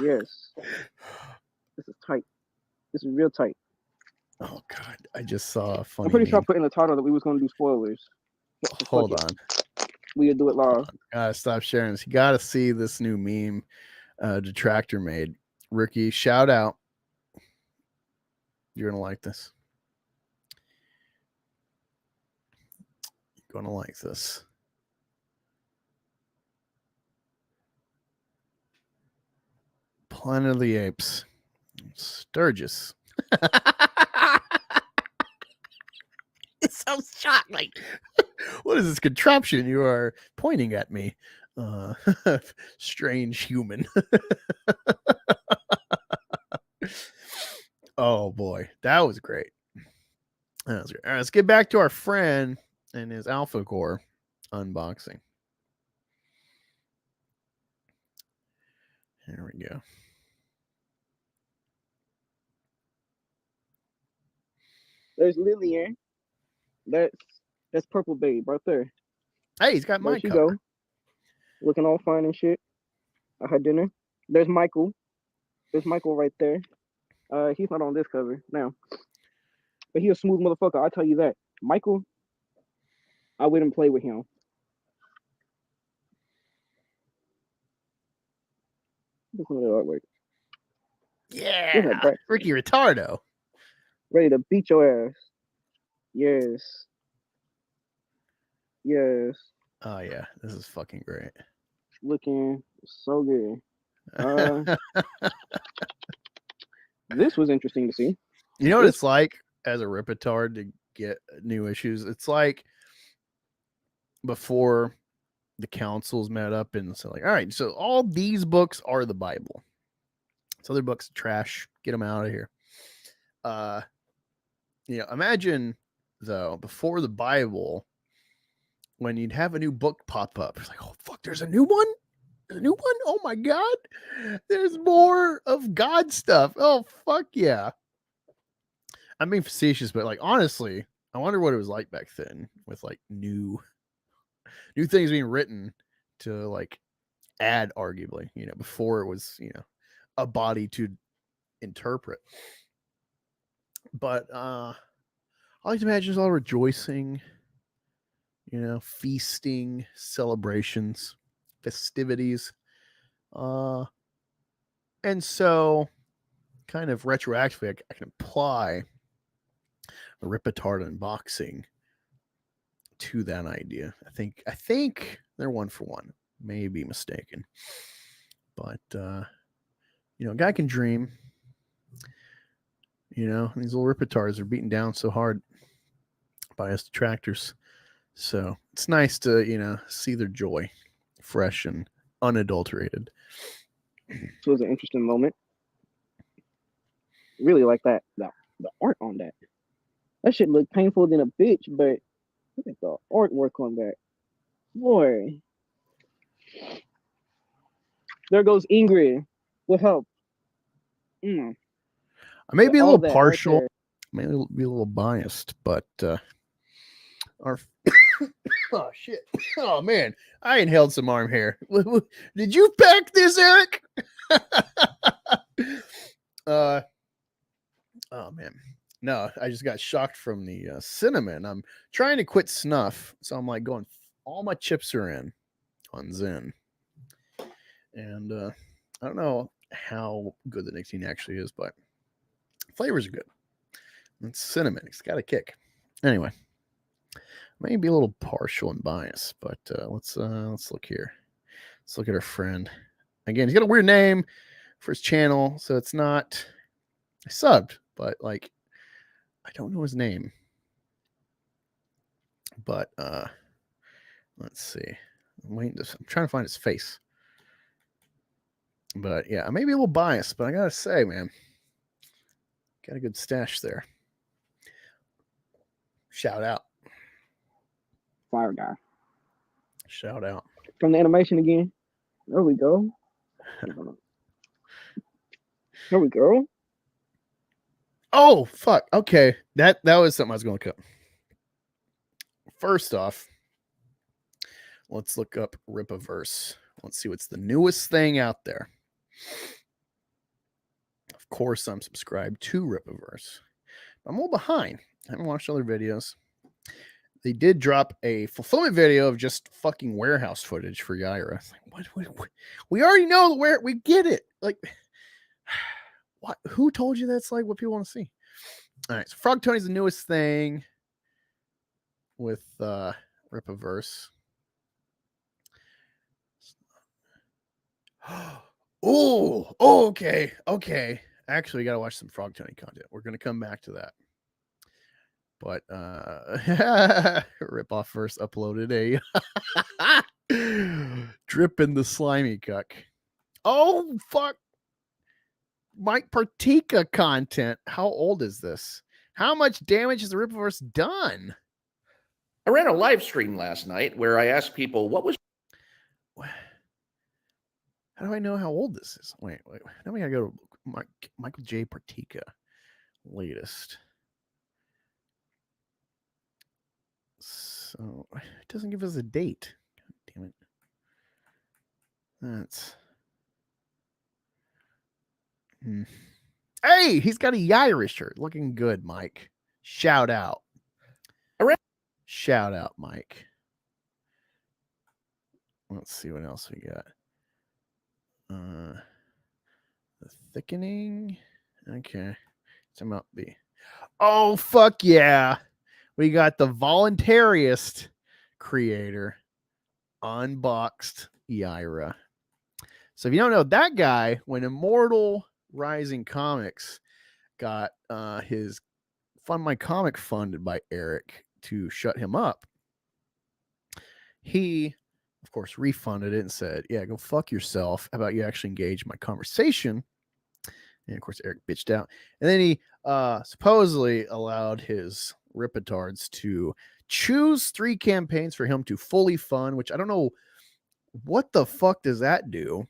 Yes. This is tight. This is real tight. Oh God, I just saw a funny. I'm pretty sure I meme. put in the title that we was going to do spoilers. Hold on. We'll do it live. Gotta stop sharing this. You gotta see this new meme Detractor made. Ricky, shout out. You're gonna like this. You're gonna like this. Planet of the Apes. Sturgis. It sounds shocked. Like, what is this contraption you are pointing at me? Strange human. Oh boy, that was great. That was great. All right, let's get back to our friend and his Alpha Core unboxing. There we go. There's Lillian. That's Purple Babe right there. Hey, he's got There my she cover. go. Looking all fine and shit. I had dinner. There's Michael. There's Michael right there. He's not on this cover now. But he a smooth motherfucker, I'll tell you that. Michael, I wouldn't play with him. Look at the artwork. Yeah, Look at that. Ricky Retardo. Ready to beat your ass. Yes. Yes. Oh yeah, this is fucking great. Looking so good. This was interesting to see. You know what it's like as a Ripatard to get new issues? It's like before the councils met up and so like, all right, so all these books are the Bible. So other books trash. Get them out of here. Imagine though, before the Bible, when you'd have a new book pop up, it's like, oh fuck, there's a new one? There's a new one? Oh my god. There's more of God stuff. Oh fuck yeah. I'm being facetious, but like honestly, I wonder what it was like back then with like new things being written to like add arguably, before it was, a body to interpret. But I like to imagine it's all rejoicing, feasting, celebrations, festivities. And so kind of retroactively, I can apply a Ripatard unboxing to that idea. I think they're one for one. May be mistaken. But a guy can dream. These little Ripatards are beaten down so hard by us detractors. So it's nice to, see their joy fresh and unadulterated. This was an interesting moment. Really like that the art on that. That shit look painful than a bitch, but look at the artwork on that. Boy. There goes Ingrid with help. I may be a little partial, may be a little biased, but our oh shit. Oh man, I inhaled some arm hair. Did you pack this, Eric? Oh man. No, I just got shocked from the cinnamon. I'm trying to quit snuff, so I'm like going, all my chips are in on Zen. And I don't know how good the nicotine actually is, but flavors are good. It's cinnamon. It's got a kick. Anyway, maybe a little partial and biased, but let's look here. Let's look at our friend. Again, he's got a weird name for his channel, so it's not I subbed, but like I don't know his name. But let's see. I'm trying to find his face. But yeah, I may be a little biased, but I gotta say, man, got a good stash there. Shout out. Fire guy. Shout out. From the animation again. There we go. There we go. Oh, fuck. Okay. That was something I was going to cut. First off, let's look up Rippaverse. Let's see what's the newest thing out there. Of course, I'm subscribed to Rippaverse. I'm a little behind. I haven't watched other videos. they did drop a fulfillment video of just fucking warehouse footage for Yaira. It's like, what? We already know where we get it. Like, what? Who told you that's like what people want to see? All right, so Frog Tony's the newest thing with Rippaverse. Oh, okay. Actually, we gotta watch some Frog Tony content. We're gonna come back to that. But Rippaverse uploaded a dripping the slimy cuck. Oh fuck. Mike Partika content. How old is this? How much damage has the Rippaverse done? I ran a live stream last night where I asked people what was. How do I know how old this is? Wait. Now we gotta go to Michael J. Partika. Latest. So it doesn't give us a date. God damn it. That's. Hey, he's got a Yaira shirt. Looking good, Mike. Shout out. Shout out, Mike. Let's see what else we got. The thickening. Okay. Some up B. Oh, fuck yeah. We got the voluntarist creator unboxed Yaira. So if you don't know that guy, when Immortal Rising Comics got his Fund My Comic funded by Eric to shut him up, he, of course, refunded it and said, yeah, go fuck yourself. How about you actually engage my conversation? And of course, Eric bitched out. And then he supposedly allowed his Rippatards to choose 3 campaigns for him to fully fund, which I don't know what the fuck does that do.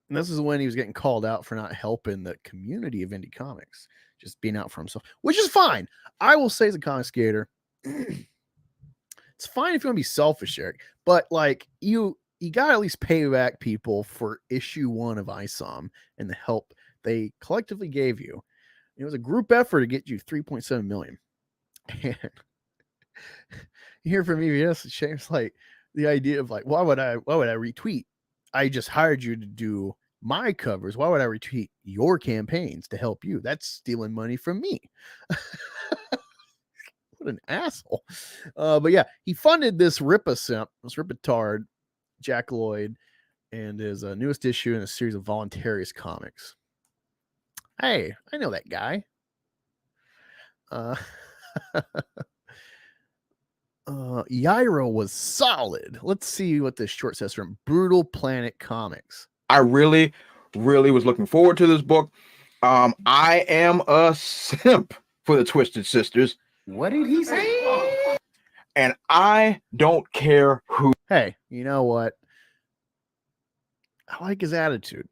And this is when he was getting called out for not helping the community of indie comics, just being out for himself, which is fine. I will say as a comic skater, it's fine if you want to be selfish, Eric, but like you got to at least pay back people for issue 1 of ISOM and the help they collectively gave you. It was a group effort to get you 3.7 million. And you hear from EVS, Shane's like the idea of like, why would I retweet? I just hired you to do my covers. Why would I retweet your campaigns to help you? That's stealing money from me. What an asshole. But yeah, he funded this Rippatard, Jack Lloyd, and his newest issue in a series of voluntarist comics. Hey, I know that guy. Yaira was solid. Let's see what this short says from Brutal Planet Comics. I really was looking forward to this book. I am a simp for the Twisted Sisters. What did he say? And I don't care who. Hey, you know what? I like his attitude.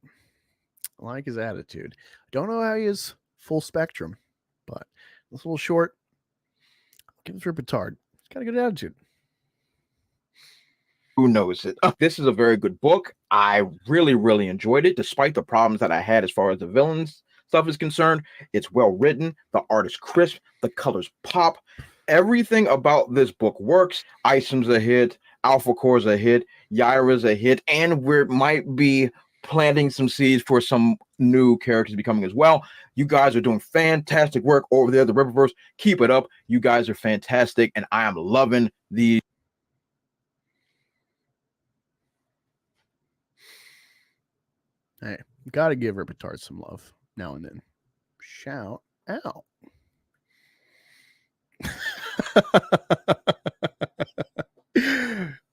Don't know how he is full spectrum, but this little short, give this Rippatard. He's got a good attitude. Who knows it? This is a very good book. I really enjoyed it, despite the problems that I had as far as the villains stuff is concerned. It's well written. The art is crisp. The colors pop. Everything about this book works. Isom's a hit. Alpha Core's a hit. Yaira's a hit. And we might be planting some seeds for some new characters becoming as well. You guys are doing fantastic work over there, the Rippaverse. Keep it up. You guys are fantastic, and I am loving the. Hey, gotta give Rippatard some love now and then. Shout out.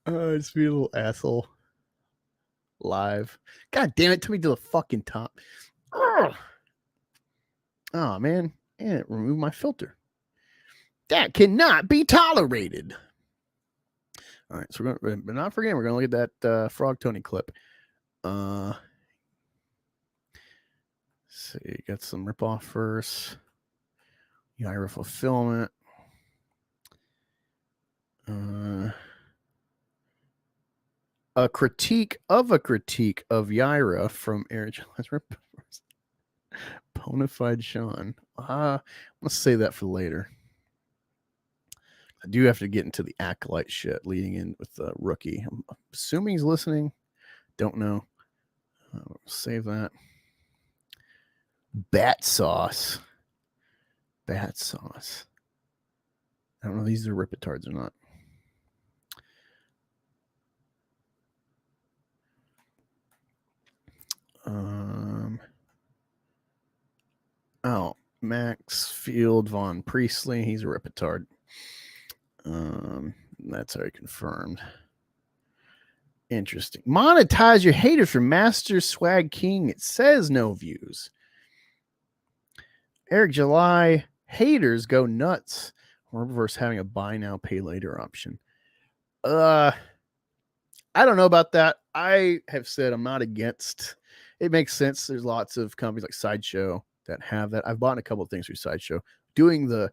Just be a little asshole. Live. God damn it, took me to the fucking top. Ugh. Oh man, and it removed my filter. That cannot be tolerated. All right, so we're gonna, but not forgetting, we're gonna look at that Frog Tony clip. See, got some Rippaverse, Yaira fulfillment. A critique of Yaira from Eric Rippaverse. Bonafide Sean. Let's say that for later. I do have to get into the Acolyte shit leading in with the rookie. I'm assuming he's listening. Don't know. Save that. Bat sauce. Bat sauce. I don't know if these are Rippatards or not. Oh, Maxfield Von Priestley. He's a Rippatard. That's already confirmed. Interesting. Monetize your haters from Master Swag King. It says no views. Eric July. Haters go nuts. Ripaverse having a buy now, pay later option. I don't know about that. I have said I'm not against. It makes sense. There's lots of companies like Sideshow that have that. I've bought a couple of things through Sideshow. Doing the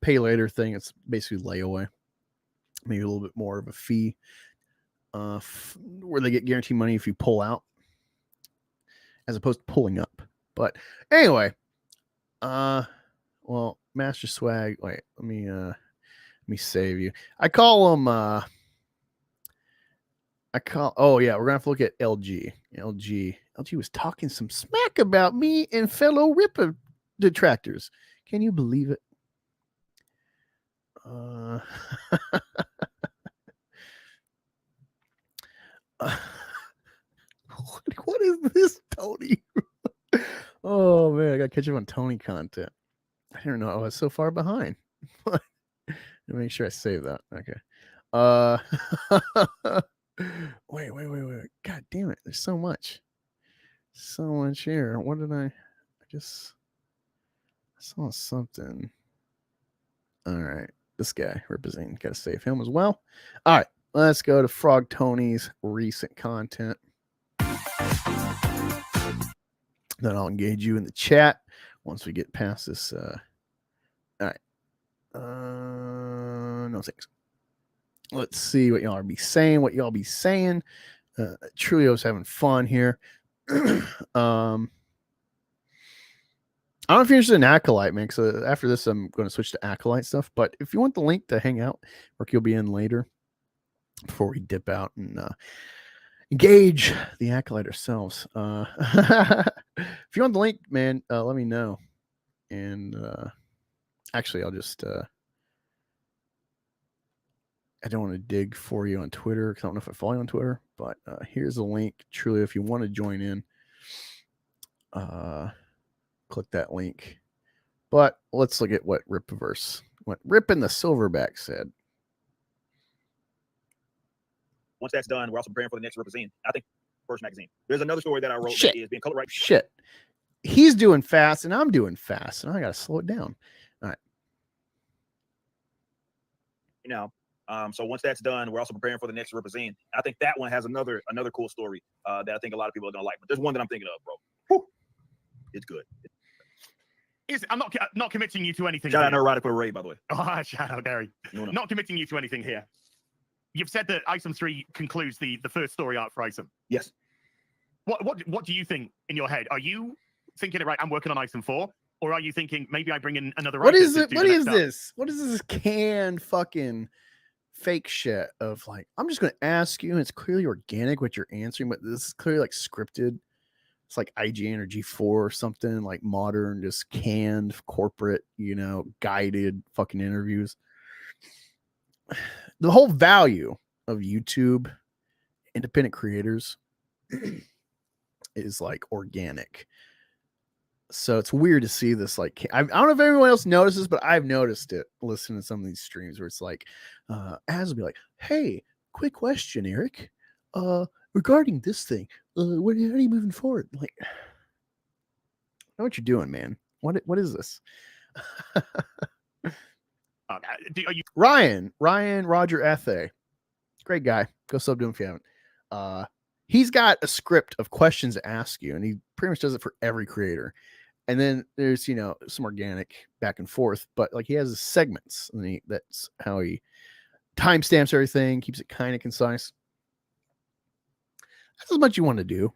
pay later thing, it's basically layaway. Maybe a little bit more of a fee, where they get guaranteed money if you pull out, as opposed to pulling up. But anyway, well, Master Swag. Wait, let me save you. I call them. Oh yeah, we're gonna have to look at LG. LG was talking some smack about me and fellow Ripper detractors. Can you believe it? What is this, Tony? Oh man, I gotta catch up on Tony content. I didn't know I was so far behind. Let me make sure I save that. Okay. Wait. God damn it. There's so much. So much here. What did I saw something. All right. This guy representing, gotta save him as well. All right. Let's go to Frog Tony's recent content. Then I'll engage you in the chat once we get past this. All right. No thanks. Let's see what y'all be saying. Trulio's having fun here. I don't know if you're interested in Acolyte, man. So after this, I'm going to switch to Acolyte stuff. But if you want the link to hang out, or you'll be in later before we dip out and engage the Acolyte ourselves. If you want the link, man, let me know. And actually, I'll just. I don't want to dig for you on Twitter because I don't know if I follow you on Twitter. But here's a link. Truly, if you want to join in, click that link. But let's look at what Rippaverse, what Rip and the Silverback said. Once that's done, we're also preparing for the next Represent. I think first magazine. There's another story that I wrote Shit. that is being color right. Shit. He's doing fast and I'm doing fast, and I got to slow it down. All right. You know, so once that's done, we're also preparing for the next Represent. I think that one has another cool story that I think a lot of people are gonna like. But there's one that I'm thinking of, bro. Whew. It's good. I'm not committing you to anything. Shout out Neurotic Ray, by the way. Oh, shout out, Gary. No. Not committing you to anything here. You've said that Item 3 concludes the first story arc for Item. Yes. What do you think in your head? Are you thinking it right? I'm working on Item 4, or are you thinking maybe I bring in another? What is it? What is this? What is this canned fucking fake shit of like? I'm just going to ask you, and it's clearly organic what you're answering, but this is clearly like scripted. It's like IGN or G4 or something, like modern, just canned corporate, guided fucking interviews. The whole value of YouTube, independent creators, is like organic. So it's weird to see this. Like, I don't know if everyone else notices, but I've noticed it listening to some of these streams where it's like, Az will be like, "Hey, quick question, Eric. Regarding this thing, how are you moving forward?" Like, I know what you're doing, man. What is this? Ryan Roger Ethe, great guy. Go sub to him if you haven't. He's got a script of questions to ask you, and he pretty much does it for every creator. And then there's some organic back and forth, but like he has his segments, and that's how he timestamps everything, keeps it kind of concise. That's as much you want to do.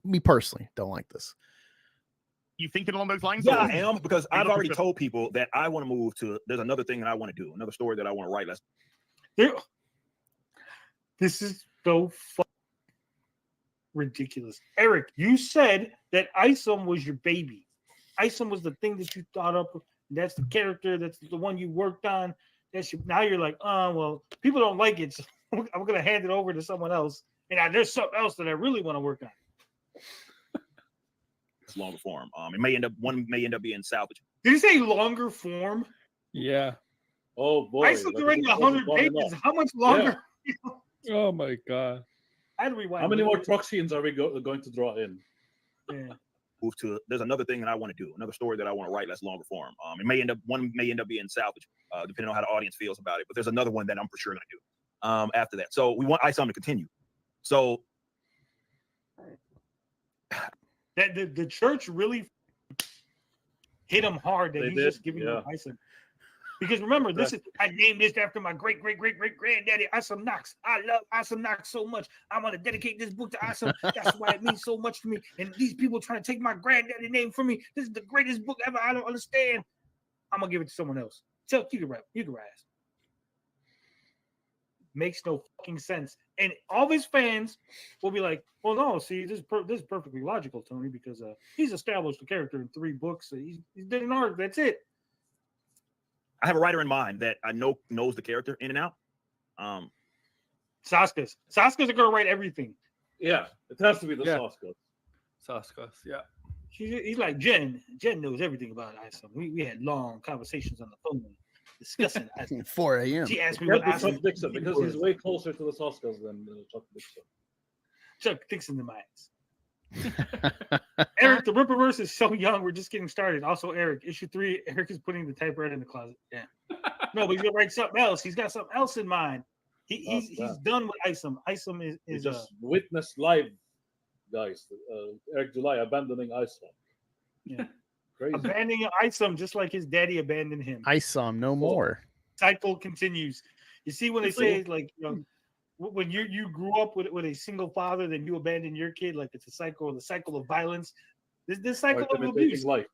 Me personally don't like this. you thinking along those lines? Yeah, or- I am, because Are you I've already looking for- told people that I want to move to. There's another thing that I want to do, another story that I want to write. This is so ridiculous. Eric, you said that Isom was your baby. Isom was the thing that you thought up. That's the character. That's the one you worked on. Now you're like, oh, well, people don't like it. So I'm going to hand it over to someone else. And there's something else that I really want to work on. It's longer form. It may end up being salvage. Did you say longer form? Yeah. Oh boy. Isom's already 100 pages. How much longer? Yeah. Oh my god. How do we? How many more truck scenes are we going to draw in? Yeah. Move to. There's another thing that I want to do, another story that I want to write that's longer form. It may end up being salvage, depending on how the audience feels about it. But there's another one that I'm for sure going to do after that. So we want Isom to continue. So that the church really hit him hard that They he's did, just giving yeah. him Isom. Because remember, I named this after my great granddaddy, Isom Knox. I love Isom Knox so much. I want to dedicate this book to Isom. That's why it means so much to me. And these people trying to take my granddaddy name from me. This is the greatest book ever. I don't understand. I'm gonna give it to someone else. So you can rap. You can rise. Makes no fucking sense. And all of his fans will be like, well, no, see, this is perfectly logical, Tony, because he's established the character in 3 books. So he's did an arc. That's it. I have a writer in mind that I know knows the character in and out. Saska's are gonna write everything. Yeah, it has to be the Yeah. Saskos, yeah. He's like Jen. Jen knows everything about Isom. We had long conversations on the phone discussing Isom. 4 a.m. She asked me Yeah, what Chuck Isom Dixon, because he's way closer to the Saskos than Chuck Dixon. Chuck Dixon in my eyes. Eric, the Rippaverse is so young. We're just getting started. Also, Eric, issue 3. Eric is putting the typewriter in the closet. Yeah. No, but he's gonna write something else. He's got something else in mind. He's done with Isom. Isom is just witnessed live, guys. Eric July abandoning Isom. Yeah. Crazy. abandoning Isom just like his daddy abandoned him. Isom no more. Cycle continues. You see when they say like when you grew up with a single father, then you abandon your kid, like it's a cycle, the cycle of violence. This cycle of abuse. Life.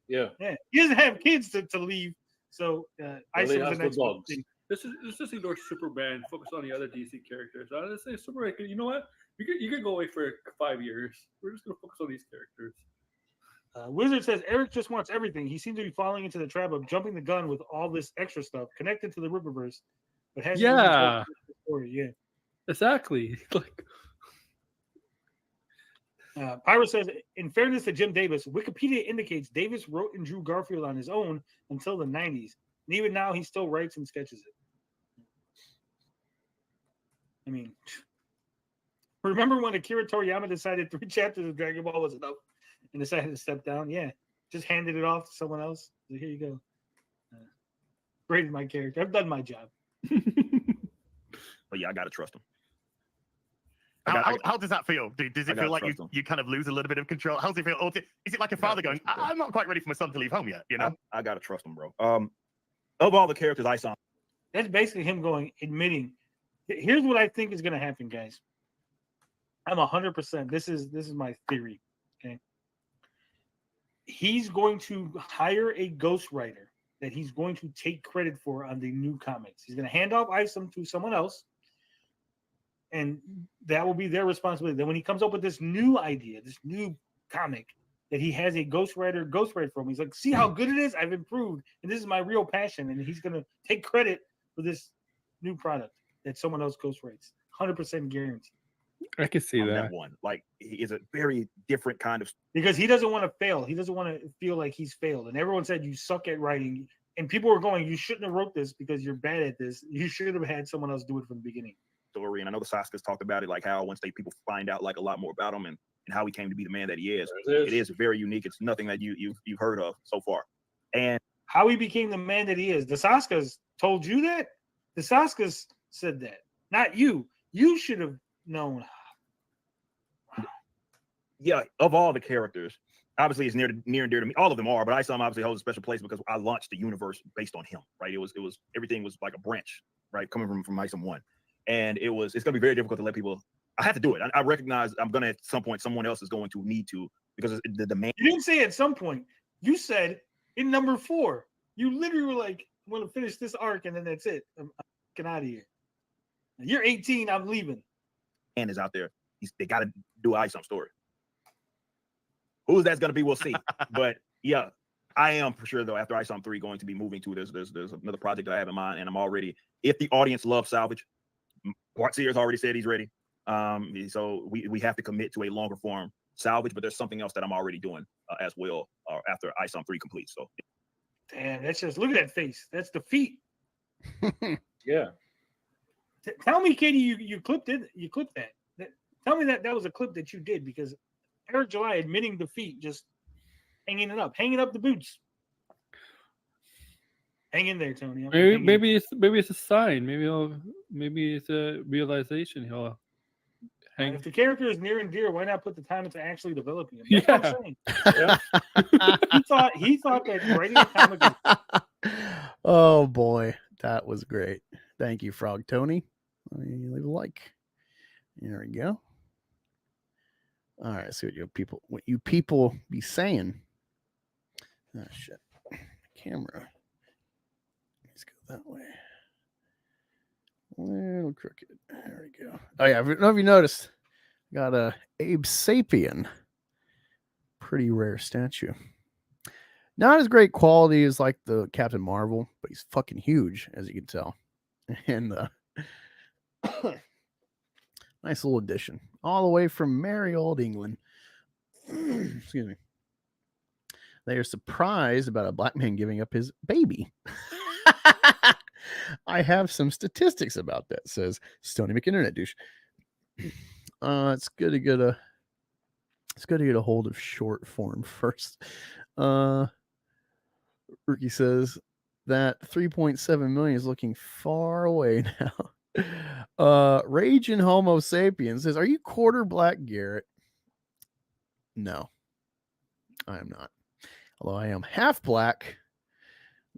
Yeah. Yeah. He doesn't have kids to leave. So Isom's the next dogs. thing. This is ignore Superman. Focus on the other DC characters. I would say Superman. You know what? You could go away for 5 years. We're just gonna focus on these characters. Wizard says Eric just wants everything. He seems to be falling into the trap of jumping the gun with all this extra stuff connected to the Rippaverse, but hasn't really told the story yet. Exactly. Pyro says, in fairness to Jim Davis, Wikipedia indicates Davis wrote and drew Garfield on his own until the 90s. And even now, he still writes and sketches it. I mean, remember when Akira Toriyama decided 3 chapters of Dragon Ball was enough and decided to step down? Yeah, just handed it off to someone else. So here you go. Graded my character. I've done my job. But yeah, I gotta trust him. How does that feel? Does it feel like you kind of lose a little bit of control? How does it feel? Or is it like a father going, I'm not quite ready for my son to leave home yet? You know, I gotta trust him, bro. Of all the characters I saw, that's basically him admitting. Here's what I think is going to happen, guys. I'm 100%. This is my theory. Okay, he's going to hire a ghostwriter that he's going to take credit for on the new comics. He's going to hand off Isom to someone else, and that will be their responsibility. Then when he comes up with this new idea, this new comic, that he has a ghostwriter for him, he's like, see how good it is? I've improved, and this is my real passion. And he's going to take credit for this new product that someone else ghostwrites. 100% guarantee. I can see that one. Like, he is a very different kind of, because he doesn't want to fail. He doesn't want to feel like he's failed. And everyone said you suck at writing. And people were going, you shouldn't have wrote this because you're bad at this. You should have had someone else do it from the beginning. Story, and I know the Saskas talked about it, like how once people find out like a lot more about him and how he came to be the man that he is. It is very unique. It's nothing that you've heard of so far. And how he became the man that he is. The Saskas told you that? The Saskas said that. Not you. You should have known. Yeah, of all the characters, obviously it's near and dear to me. All of them are, but Isom obviously holds a special place because I launched the universe based on him, right? It was everything was like a branch, right? Coming from Isom 1. And it's gonna be very difficult to let people I have to do it. I recognize I'm gonna at some point someone else is going to need to because the demand. You didn't say at some point. You said in number 4. You literally were like, "I'm gonna finish this arc and then that's it. I'm getting out of here." You're 18. I'm leaving. And is out there. They got to do ISOM story. Who's that's gonna be? We'll see. But yeah, I am for sure though. After ISOM 3, going to be moving to there's another project that I have in mind, and I'm already. If the audience loves salvage, Bart Sears already said he's ready. So we have to commit to a longer form salvage, but there's something else that I'm already doing as well after ISOM 3 completes. So damn, that's just look at that face. That's defeat. yeah. Tell me, Katie, you clipped it. You clipped that. Tell me that was a clip that you did because Eric July admitting defeat, just hanging up the boots. Hang in there, Tony. Maybe it's a sign. Maybe it's a realization. He'll hang. If the character is near and dear, why not put the time into actually developing him? That's what I'm saying. Yeah. he thought that writing a comic is... Oh boy, that was great. Thank you, Frog Tony. Let me leave a like. There we go. All right, see what you people be saying. Oh shit. Camera. Let's go that way. A little crooked. There we go. Oh yeah, I don't know if you noticed. Got a Abe Sapien. Pretty rare statue. Not as great quality as like the Captain Marvel, but he's fucking huge, as you can tell. And nice little addition. All the way from merry old England. Excuse me. They are surprised about a black man giving up his baby. I have some statistics about that, says Stony McInternet douche. It's good to get a hold of short form first. Rookie says that 3.7 million is looking far away now. Rage and Homo Sapiens says, "Are you quarter black, Garrett?" No, I am not. Although I am half black.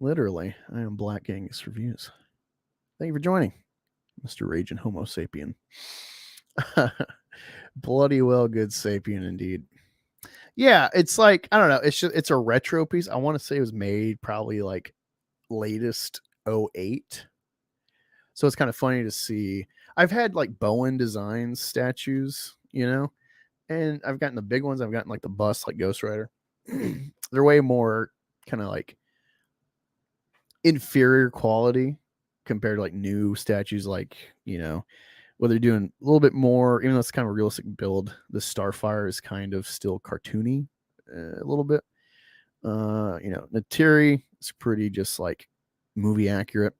Literally, I am Black Angus Reviews. Thank you for joining, Mr. Rage and Homo Sapien. Bloody well good sapien indeed. Yeah, it's like, I don't know, it's a retro piece. I want to say it was made probably like latest 08. So it's kind of funny to see. I've had like Bowen Designs statues, and I've gotten the big ones. I've gotten like the bust, like Ghost Rider. They're way more kind of like inferior quality compared to like new statues, like, where they're doing a little bit more, even though it's kind of a realistic build. The Starfire is kind of still cartoony a little bit. Natiri is pretty just like movie accurate.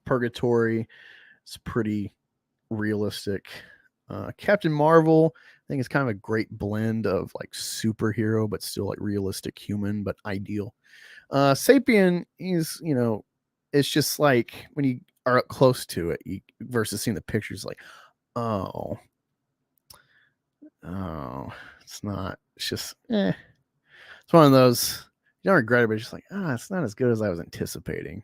Purgatory is pretty realistic. Captain Marvel, I think it's kind of a great blend of like superhero, but still like realistic human, but ideal. Sapien is, it's just like when you are up close to it versus seeing the pictures, like, oh, it's not. It's just, It's one of those, you don't regret it, but it's just like, it's not as good as I was anticipating.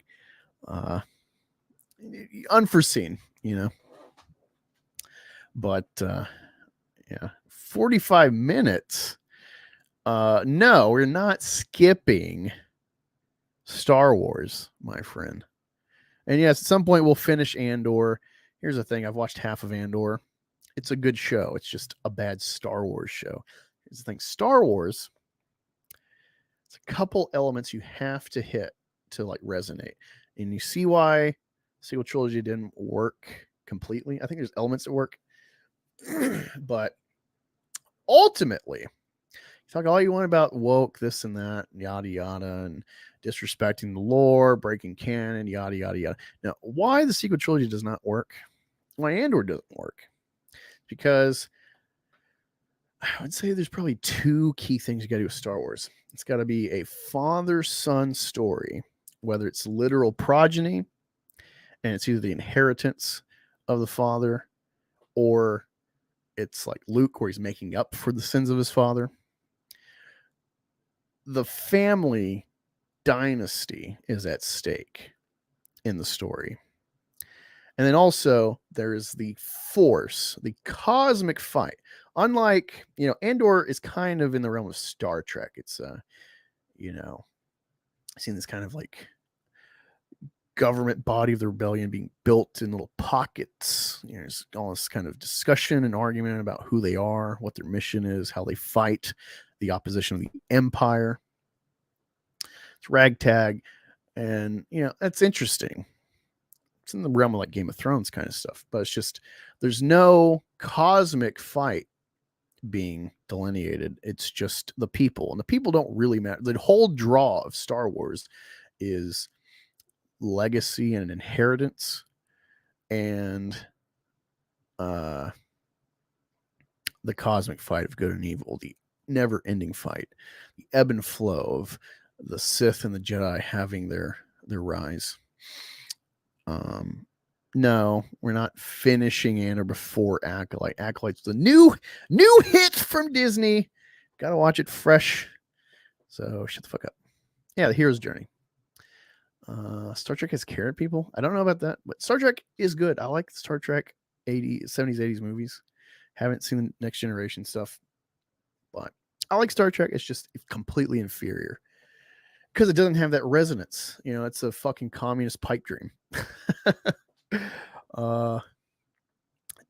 Unforeseen, But yeah, 45 minutes. No, we're not skipping Star Wars, my friend. And yes, at some point we'll finish Andor. Here's the thing, I've watched half of Andor. It's a good show. It's just a bad Star Wars show. Here's the thing, Star Wars, it's a couple elements you have to hit to like resonate. And you see why sequel trilogy didn't work completely. I think there's elements that work. But ultimately, you talk all you want about woke, this and that, yada yada, and disrespecting the lore, breaking canon, yada yada yada. Now, why the sequel trilogy does not work, why Andor doesn't work, because I would say there's probably two key things you got to do with Star Wars. It's got to be a father-son story, whether it's literal progeny, and it's either the inheritance of the father, or it's like Luke, where he's making up for the sins of his father. The family dynasty is at stake in the story. And then also there's the Force, the cosmic fight. Unlike, Andor is kind of in the realm of Star Trek. It's seen this kind of like government body of the rebellion being built in little pockets. There's all this kind of discussion and argument about who they are, what their mission is, how they fight the opposition of the Empire. It's ragtag, and that's interesting. It's in the realm of like Game of Thrones kind of stuff, but it's just there's no cosmic fight being delineated. It's just the people, and the people don't really matter. The whole draw of Star Wars is legacy and inheritance, and the cosmic fight of good and evil, the never-ending fight, the ebb and flow of the Sith and the Jedi having their rise. No, we're not finishing Andor before Acolyte. Acolyte's the new hit from Disney. Gotta watch it fresh. So shut the fuck up. Yeah, the hero's journey. Star Trek has carrot people. I don't know about that, but Star Trek is good. I like Star Trek 70s, 80s movies. Haven't seen the Next Generation stuff, but I like Star Trek. It's just completely inferior because it doesn't have that resonance. It's a fucking communist pipe dream.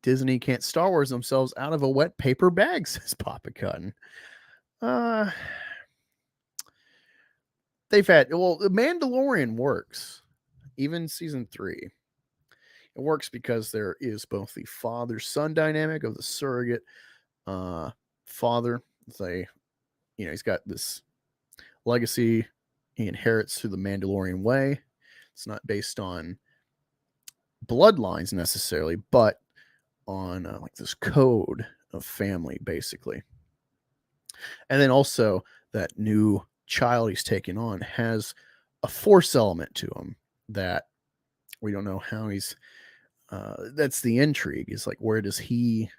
Disney can't Star Wars themselves out of a wet paper bag, says Papa Cotton. The Mandalorian works. Even season 3. It works because there is both the father-son dynamic of the surrogate father. He's got this legacy he inherits through the Mandalorian way. It's not based on bloodlines necessarily, but on like this code of family, basically. And then also that new child he's taking on has a Force element to him that we don't know how he's that's the intrigue, is like, where does he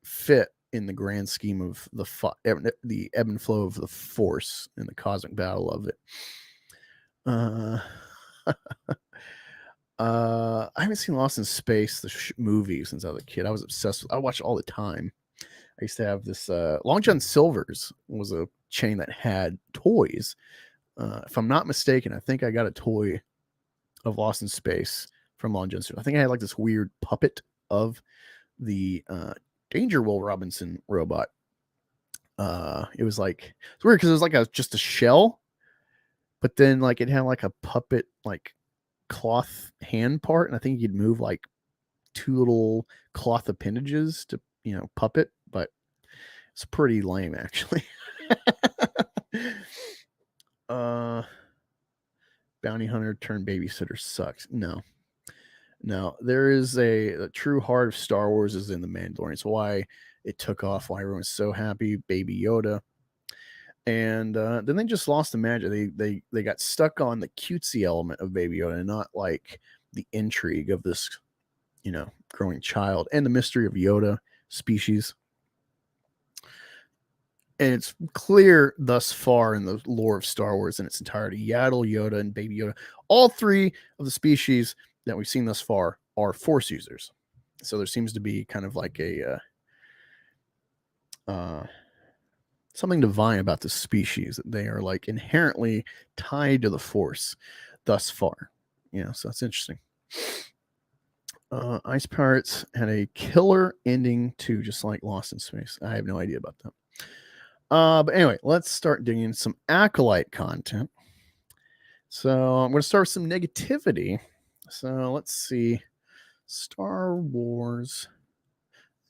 fit in the grand scheme of the ebb and flow of the Force and the cosmic battle of it. I haven't seen Lost in Space, the movie, since I was a kid. I was obsessed with. I watched it all the time. I used to have this. Long John Silver's was a chain that had toys. If I'm not mistaken, I think I got a toy of Lost in Space from Long John Silver. I think I had like this weird puppet of the Danger Will Robinson robot. It was like, it's weird because it was like just a shell, but then like it had like a puppet like cloth hand part, and I think you'd move like two little cloth appendages to puppet, but it's pretty lame actually. Bounty hunter turned babysitter sucks. No, there is the true heart of Star Wars is in the Mandalorian. It's why it took off, why everyone's so happy. Baby Yoda. And then they just lost the magic. They got stuck on the cutesy element of Baby Yoda and not like the intrigue of this, growing child and the mystery of Yoda species. And it's clear thus far in the lore of Star Wars in its entirety, Yaddle, Yoda, and Baby Yoda, all three of the species that we've seen thus far are Force users. So there seems to be kind of like a something divine about this species, that they are like inherently tied to the Force thus far. So that's interesting. Ice Pirates had a killer ending too, just like Lost in Space. I have no idea about that. But anyway, let's start digging into some Acolyte content. So I'm going to start with some negativity. So let's see. Star Wars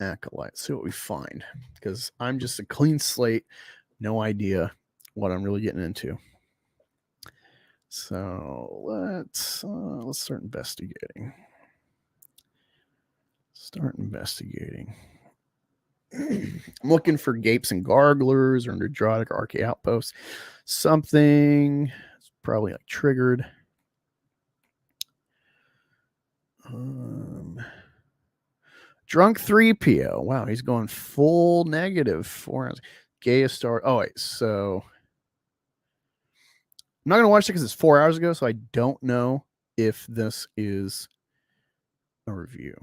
Acolyte. See what we find. Because I'm just a clean slate. No idea what I'm really getting into. So let's start investigating. I'm looking for gapes and garglers or Detractor or arcade outposts. Something probably like triggered. Drunk 3PO. Wow, he's going full negative 4 hours. Gayest star. Oh, wait. So I'm not going to watch it because it's 4 hours ago. So I don't know if this is a review.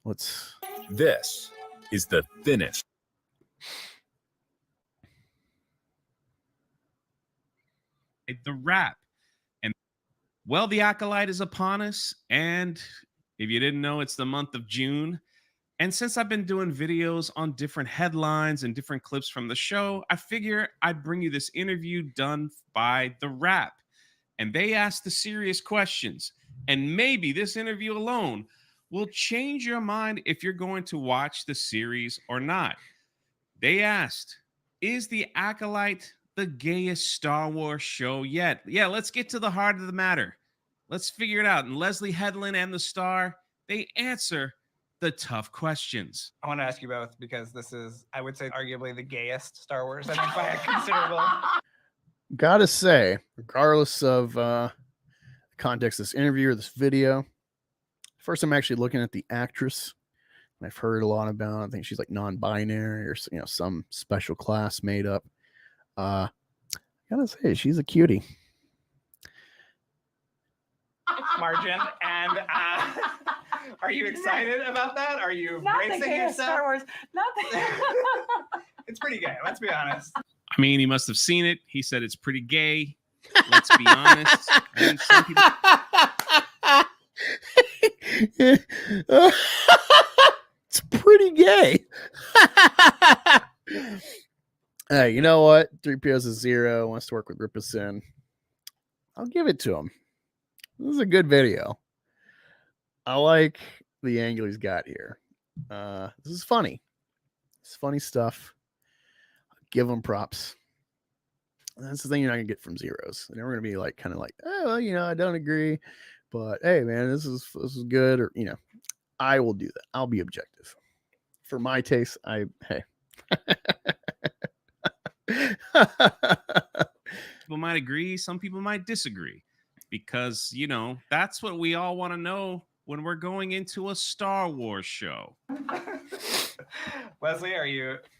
Let's. This is the thinnest. The wrap. And well, the Acolyte is upon us. And if you didn't know, it's the month of June. And since I've been doing videos on different headlines and different clips from the show, I figure I'd bring you this interview done by The Wrap. And they asked the serious questions. And maybe this interview alone will change your mind if you're going to watch the series or not. They asked, is the Acolyte the gayest Star Wars show yet? Yeah, let's get to the heart of the matter. Let's figure it out. And Leslie Headland and the Star, they answer the tough questions. I want to ask you both because this is, I would say, arguably the gayest Star Wars, I think, by a considerable. Gotta say, regardless of context of this interview or this video, first I'm actually looking at the actress. And I've heard a lot about. I think she's like non-binary or some special class made up. Gotta say, she's a cutie. Margin, and are you excited about that? Are you bracing yourself? Star Wars. Not the It's pretty gay. Let's be honest. I mean, he must have seen it. He said it's pretty gay. Let's be honest. And some people... It's pretty gay. Hey, you know what? 3PO's a 0, wants to work with Rippaverse. I'll give it to him. This is a good video. I like the angle he's got here. This is funny. It's funny stuff. Give him props. That's the thing you're not gonna get from zeros. They're never gonna be like kind of like, oh, well, I don't agree, but hey, man, this is good, or I will do that. I'll be objective. For my taste, hey. People might agree, some people might disagree, because that's what we all want to know when we're going into a Star Wars show. Leslie,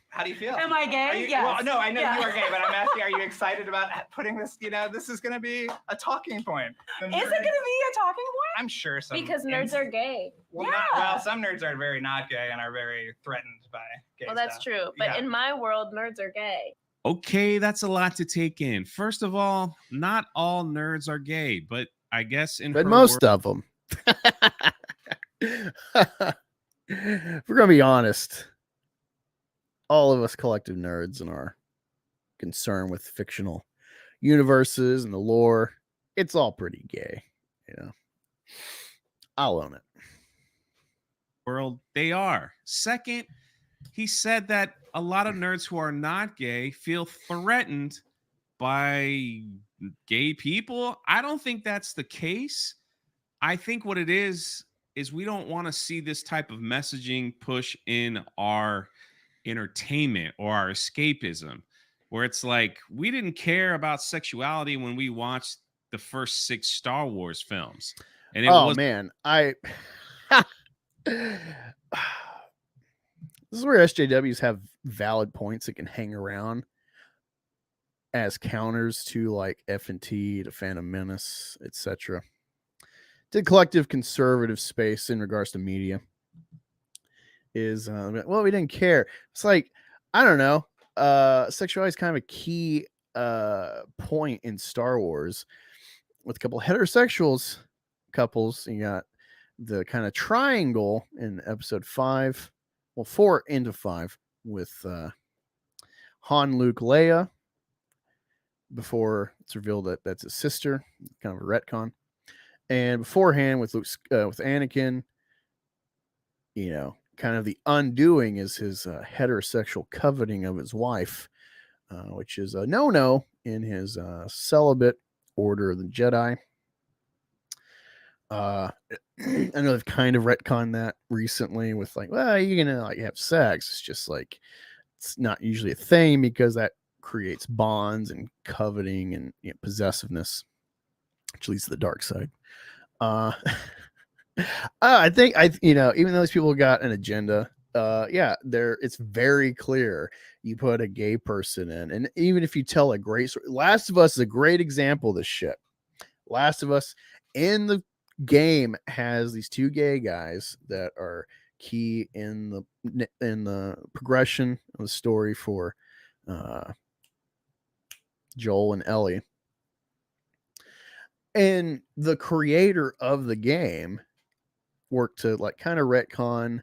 how do you feel? Am I gay? Yes. Well, no, I know Yeah. you are gay, but I'm asking, are you excited about putting this, this is going to be a talking point. Is it going to be a talking point? I'm sure some. Because nerds are gay. Well, some nerds are very not gay and are very threatened by gay Well, that's stuff. true. But Yeah. in my world, nerds are gay. Okay, that's a lot to take in. First of all, not all nerds are gay, but I guess but most of them. If we're gonna be honest, all of us collective nerds and our concern with fictional universes and the lore, it's all pretty gay, I'll own it. World, they are. Second, he said that a lot of nerds who are not gay feel threatened by gay people. I don't think that's the case. I think what it is we don't want to see this type of messaging push in our entertainment or our escapism, where it's like we didn't care about sexuality when we watched the first 6 Star Wars films. And man, this is where SJWs have valid points that can hang around as counters to like F&T, to Phantom Menace, etc. To collective conservative space in regards to media is we didn't care. It's like, I don't know, sexuality is kind of a key point in Star Wars with a couple of heterosexuals couples. You got the kind of triangle in episode 5, 4 into 5 with Han, Luke, Leia, before it's revealed that that's his sister, kind of a retcon. And beforehand with Luke, with Anakin, kind of the undoing is his heterosexual coveting of his wife, which is a no-no in his celibate order of the Jedi. I know they've kind of retconned that recently with like, well, you're gonna like have sex. It's just like it's not usually a thing because that creates bonds and coveting and possessiveness, which leads to the dark side. I think even though these people got an agenda, it's very clear you put a gay person in, and even if you tell a great story, Last of Us is a great example of this shit. Last of Us in the game has these two gay guys that are key in the progression of the story for Joel and Ellie. And the creator of the game worked to like kind of retcon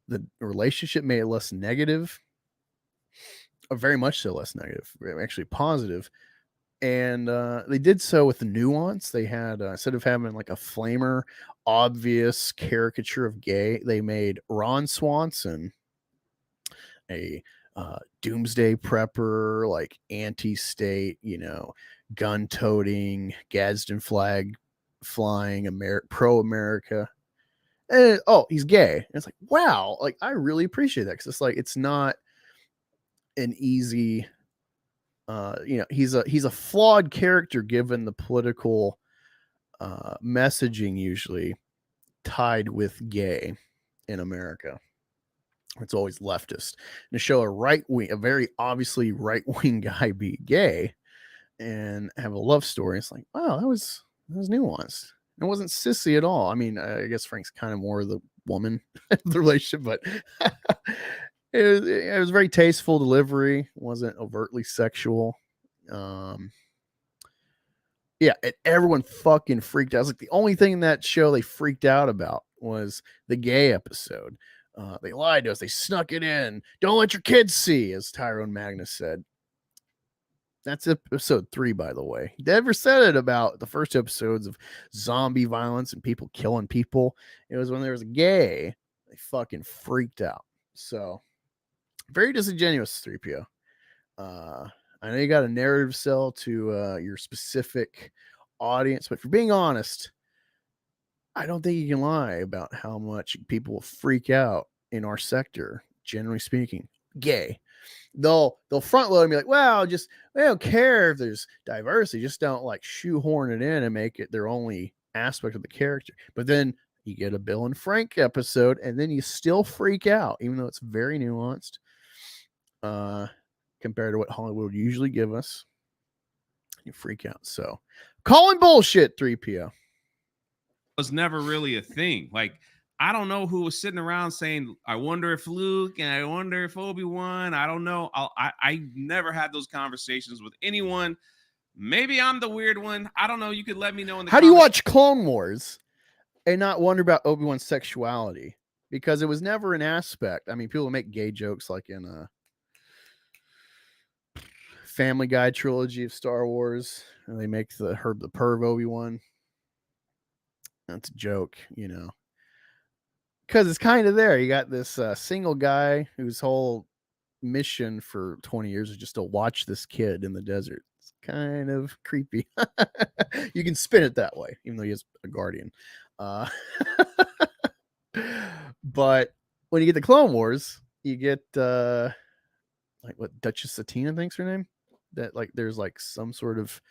the relationship, made it less negative, or very much so less negative, actually positive. And they did so with the nuance. They had instead of having like a flamer, obvious caricature of gay, they made Ron Swanson a doomsday prepper, like anti-state, gun-toting, Gadsden flag flying, pro-America. And he's gay. And it's like, wow, like I really appreciate that, because it's like it's not an easy. He's a flawed character given the political messaging usually tied with gay in America. It's always leftist. And to show a very obviously right wing guy be gay and have a love story, it's like, wow, that was nuanced. It wasn't sissy at all. I mean, I guess Frank's kind of more the woman of the relationship, but it was very tasteful delivery. It wasn't overtly sexual. Everyone fucking freaked out. I was like, the only thing in that show they freaked out about was the gay episode. They lied to us. They snuck it in. Don't let your kids see, as Tyrone Magnus said. That's episode 3, by the way. He never said it about the first 2 episodes of zombie violence and people killing people. It was when there was a gay, they fucking freaked out. So, very disingenuous, 3PO. I know you got a narrative sell to your specific audience, but if you're being honest, I don't think you can lie about how much people will freak out in our sector, generally speaking. Gay. They'll front load and be like, well, they don't care if there's diversity, just don't like shoehorn it in and make it their only aspect of the character. But then you get a Bill and Frank episode, and then you still freak out, even though it's very nuanced compared to what Hollywood would usually give us. You freak out. So, calling bullshit, 3PO. Was never really a thing. Like, I don't know who was sitting around saying, I wonder if Luke and I wonder if Obi-Wan. I don't know. I never had those conversations with anyone. Maybe I'm the weird one. I don't know. You could let me know in the How do you watch Clone Wars and not wonder about Obi-Wan's sexuality? Because it was never an aspect. I mean, people make gay jokes like in a Family Guy trilogy of Star Wars, and they make the Herb the Perv Obi-Wan. That's a joke, because it's kind of there. You got this single guy whose whole mission for 20 years is just to watch this kid in the desert. It's kind of creepy. You can spin it that way, even though he has a guardian. But when you get the Clone Wars, you get like what Duchess Satine thinks her name. That like there's like some sort of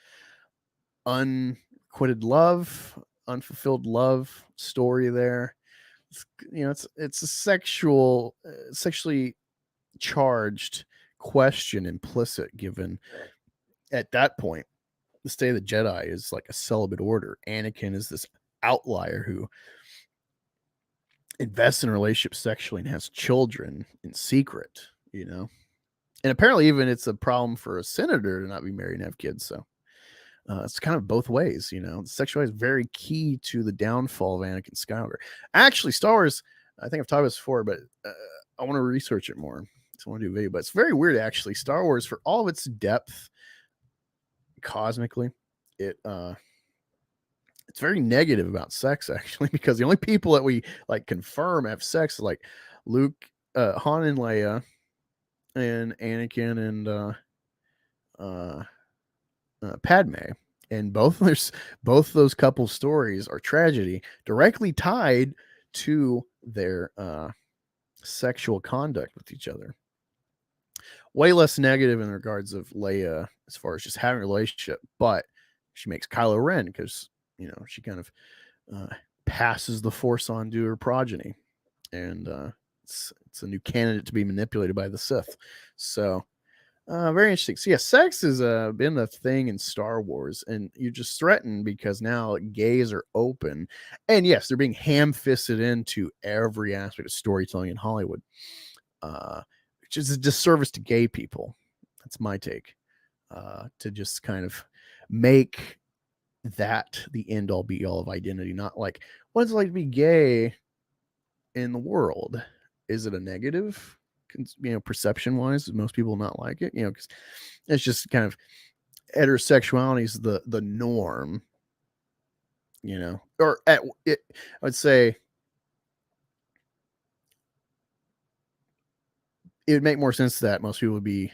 unquitted love, unfulfilled love story there. It's a sexually charged question implicit, given at that point the state of the Jedi is like a celibate order. Anakin is this outlier who invests in relationships sexually and has children in secret, and apparently even it's a problem for a senator to not be married and have kids. So it's kind of both ways, Sexuality is very key to the downfall of Anakin Skywalker. Actually, Star Wars, I think I've talked about this before, but I want to research it more. So I want to do a video, but it's very weird, actually. Star Wars, for all of its depth cosmically, it's very negative about sex, actually, because the only people that we like confirm have sex are like Luke, Han and Leia, and Anakin and Padme. And both those couple stories are tragedy, directly tied to their sexual conduct with each other. Way less negative in regards of Leia as far as just having a relationship, but she makes Kylo Ren because she kind of passes the Force on to her progeny, and it's a new candidate to be manipulated by the Sith. So Very interesting. So yeah, sex has been a thing in Star Wars, and you're just threatened because now gays are open, and yes, they're being ham-fisted into every aspect of storytelling in Hollywood, which is a disservice to gay people. That's my take. To just kind of make that the end all be all of identity, not like what's it like to be gay in the world. Is it a negative? Perception wise, most people not like it, because it's just kind of heterosexuality is the norm, or I would say it would make more sense that most people would be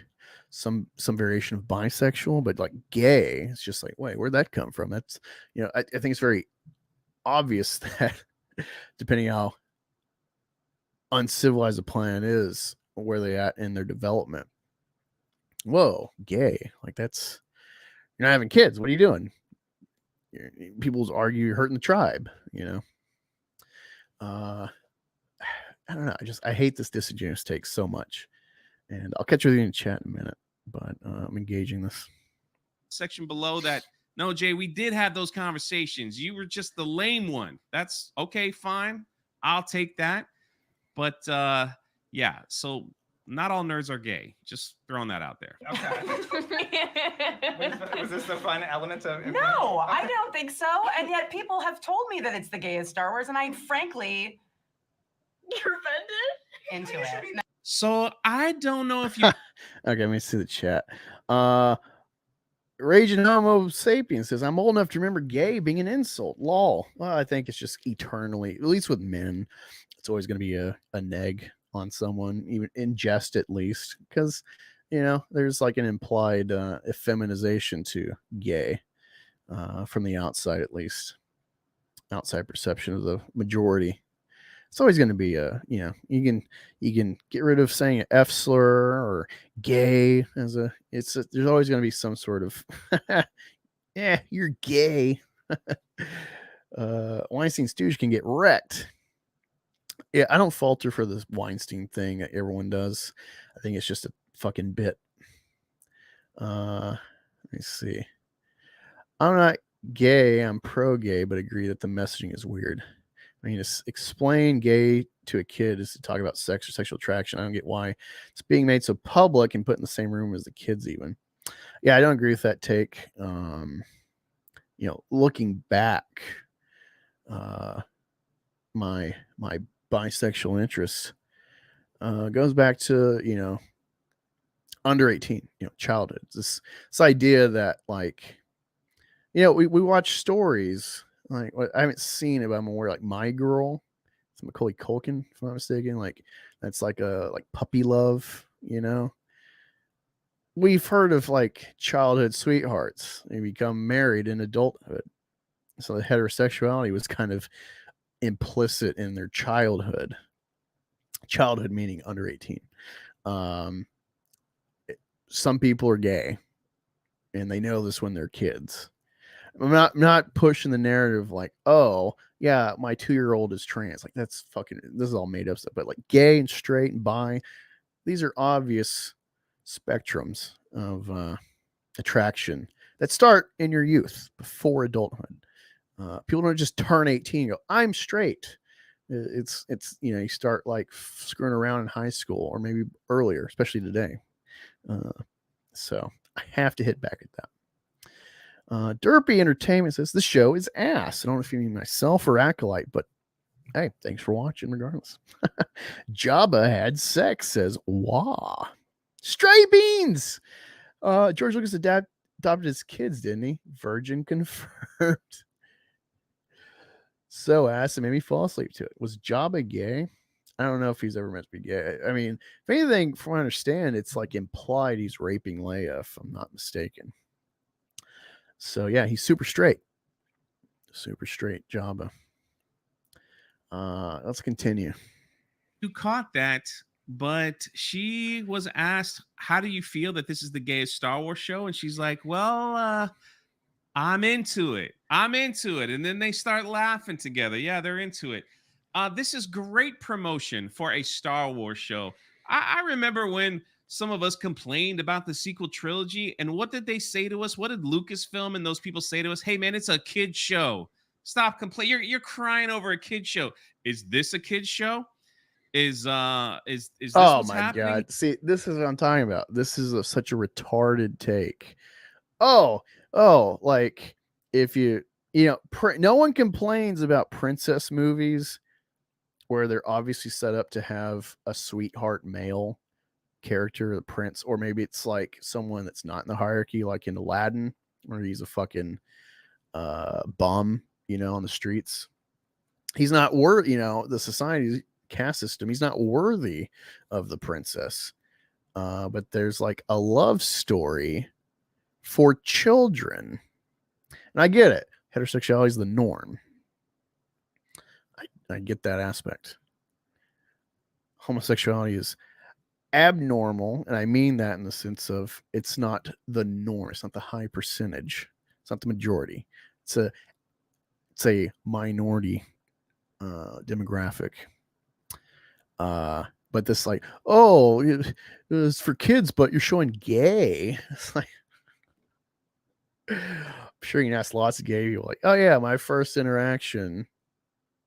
some variation of bisexual, but like gay, it's just like, wait, where'd that come from? That's, I think it's very obvious that depending how uncivilized a planet is, where they at in their development. Whoa, gay, like that's, you're not having kids, what are you doing? People argue you're hurting the tribe, I don't know, I hate this disingenuous take so much, and I'll catch you in chat in a minute, but I'm engaging this section below that. No, Jay, we did have those conversations. You were just the lame one. That's okay, fine, I'll take that. But yeah, so not all nerds are gay. Just throwing that out there. Okay. Was this the fun element of? No, I don't think so. And yet people have told me that it's the gayest Star Wars, and I frankly, you're offended into it. So I don't know if you. Okay, let me see the chat. Raging Homo Sapiens says, I'm old enough to remember gay being an insult. Lol. Well, I think it's just eternally, at least with men, it's always going to be a neg on someone, even in jest at least, because, there's like an implied effeminization to gay from the outside, at least. Outside perception of the majority. It's always going to be you can get rid of saying an F slur or gay there's always going to be some sort of yeah, you're gay. Weinstein stooge can get wrecked. Yeah, I don't falter for this Weinstein thing that everyone does. I think it's just a fucking bit. Let me see. I'm not gay, I'm pro-gay, but agree that the messaging is weird. I mean, to explain gay to a kid is to talk about sex or sexual attraction. I don't get why it's being made so public and put in the same room as the kids even. Yeah, I don't agree with that take. Looking back, my bisexual interest goes back to, under 18, childhood. This idea that we watch stories. Like, I haven't seen it, but I'm aware, like My Girl, it's Macaulay Culkin, if I'm not mistaken. Like, that's like a puppy love, We've heard of like childhood sweethearts. They become married in adulthood. So the heterosexuality was kind of implicit in their childhood. Childhood meaning under 18. Some people are gay, and they know this when they're kids. I'm not pushing the narrative like, oh yeah, my 2-year-old is trans. Like, that's fucking, this is all made up stuff. But like gay and straight and bi, these are obvious spectrums of attraction that start in your youth before adulthood. People don't just turn 18 and go, I'm straight. It's you start like screwing around in high school or maybe earlier, especially today. So I have to hit back at that. Derpy Entertainment says the show is ass. I don't know if you mean myself or Acolyte, but hey, thanks for watching regardless. Jabba had sex, says wah. Stray beans. George Lucas adopted his kids, didn't he? Virgin confirmed. So ass, it made me fall asleep to it. Was Jabba gay? I don't know if he's ever meant to be gay. I mean, if anything, from what I understand, it's like implied he's raping Leia, if I'm not mistaken. So yeah, he's super straight. Super straight Jabba. Let's continue. You caught that, but she was asked, how do you feel that this is the gayest Star Wars show? And she's like, well, I'm into it. I'm into it. And then they start laughing together. Yeah, they're into it. This is great promotion for a Star Wars show. I remember when some of us complained about the sequel trilogy. And what did they say to us? What did Lucasfilm and those people say to us? Hey, man, it's a kid show. Stop complaining. You're crying over a kid show. Is this a kid show? Is this what's happening? God. See, this is what I'm talking about. This is such a retarded take. Like if no one complains about princess movies where they're obviously set up to have a sweetheart male character, the prince, or maybe it's like someone that's not in the hierarchy, like in Aladdin, where he's a fucking bum, on the streets. He's not worth, the society's caste system. He's not worthy of the princess. But there's like a love story for children, and I get it. Heterosexuality is the norm. I get that aspect. Homosexuality is abnormal, and I mean that in the sense of it's not the norm. It's not the high percentage. It's not the majority. It's a minority demographic. But this like, it's for kids, but you're showing gay. It's like, I'm sure you can ask lots of gay people like, oh yeah, my first interaction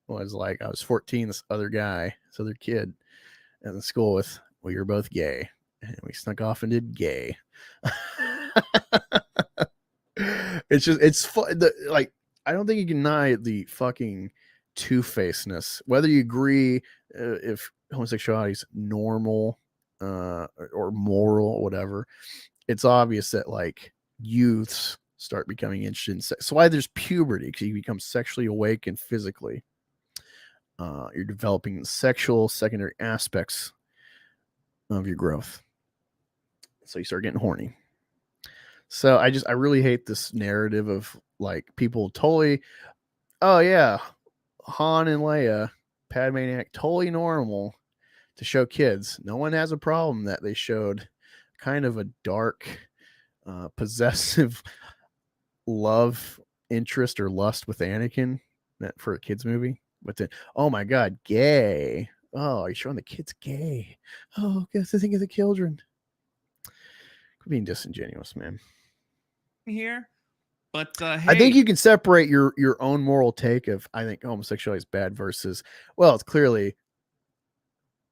was like I was 14, this other kid at the school with, well, you're both gay, and we snuck off and did gay. It's fun. Like, I don't think you can deny the fucking two-facedness, whether you agree if homosexuality is normal or moral or whatever. It's obvious that like youths start becoming interested in sex. So why there's puberty, because you become sexually awake and physically. You're developing sexual secondary aspects of your growth. So you start getting horny. So I really hate this narrative of like people totally, oh yeah, Han and Leia, Padme, totally normal to show kids. No one has a problem that they showed kind of a dark, possessive love interest or lust with Anakin for a kids movie. But then, oh my God, gay. Oh, you're showing the kids gay. Oh, guess the thing of the children. Being disingenuous, man. Here, but I think you can separate your own moral take of, I think homosexuality is bad versus, well, it's clearly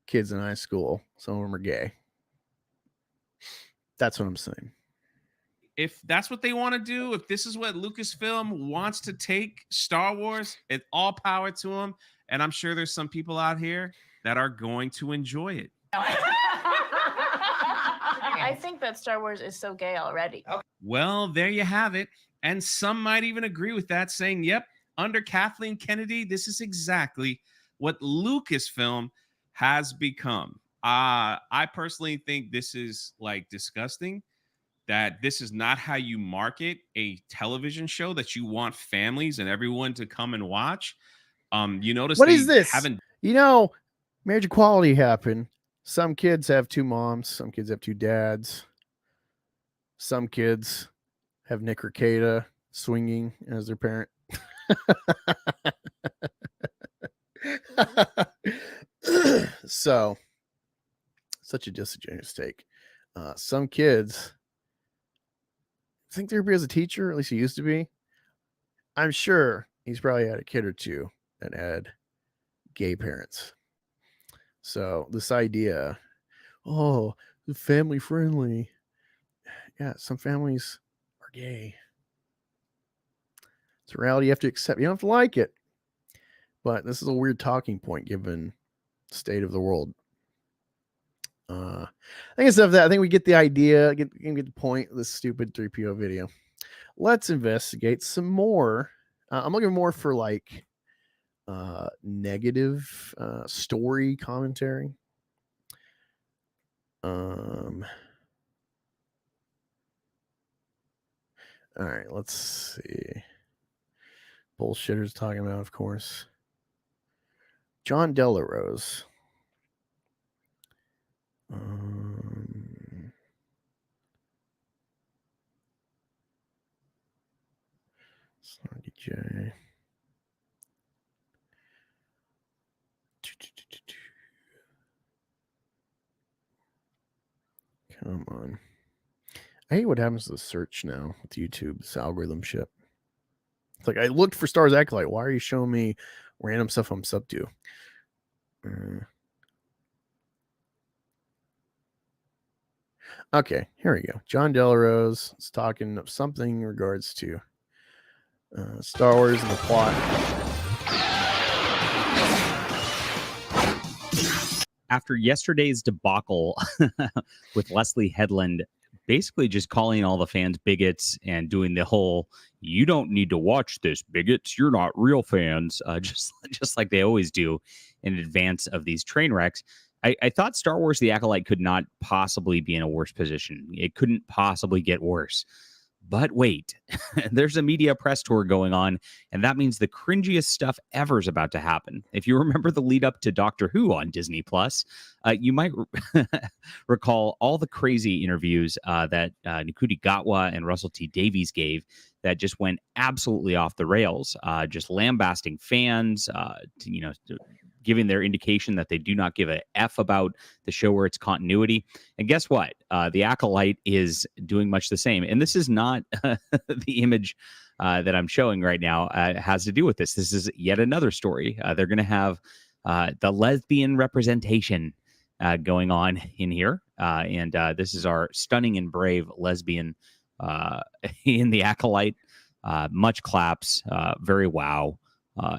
kids in high school. Some of them are gay. That's what I'm saying. If that's what they want to do, if this is what Lucasfilm wants to take Star Wars, it's all power to them. And I'm sure there's some people out here that are going to enjoy it. I think that Star Wars is so gay already. Well, there you have it. And some might even agree with that, saying, yep, under Kathleen Kennedy, this is exactly what Lucasfilm has become. I personally think this is like disgusting. That this is not how you market a television show that you want families and everyone to come and watch. You notice what is this? Marriage equality happened. Some kids have two moms. Some kids have two dads. Some kids have Nick Rekieta swinging as their parent. So, such a disingenuous take. Some kids think they're as a teacher, at least he used to be. I'm sure he's probably had a kid or two that had gay parents. So this idea, family friendly. Yeah, some families are gay. It's a reality you have to accept. You don't have to like it. But this is a weird talking point given the state of the world. I think it's enough of that. I think we get the idea, get the point of this stupid 3PO video. Let's investigate some more. I'm looking more for like negative story commentary. All right, let's see. Bullshitters talking about, of course. John Delarose. DJ. Come on. I hate what happens to the search now with YouTube, this algorithm shit. It's like I looked for Star Wars Acolyte. Why are you showing me random stuff I'm sub to? Okay, here we go. John Delarose is talking of something in regards to Star Wars and the plot. After yesterday's debacle with Leslie Headland basically just calling all the fans bigots and doing the whole "you don't need to watch this, bigots, you're not real fans," just like they always do in advance of these train wrecks. I thought Star Wars The Acolyte could not possibly be in a worse position. It couldn't possibly get worse. But wait, there's a media press tour going on, and that means the cringiest stuff ever is about to happen. If you remember the lead up to Doctor Who on Disney Plus, you might recall all the crazy interviews that Nkuti Gatwa and Russell T Davies gave that just went absolutely off the rails, just lambasting fans, giving their indication that they do not give a F about the show or its continuity. And guess what? The Acolyte is doing much the same. And this is not the image that I'm showing right now. It has to do with this. This is yet another story. They're going to have the lesbian representation going on in here. And this is our stunning and brave lesbian in the Acolyte. Much claps. Very wow.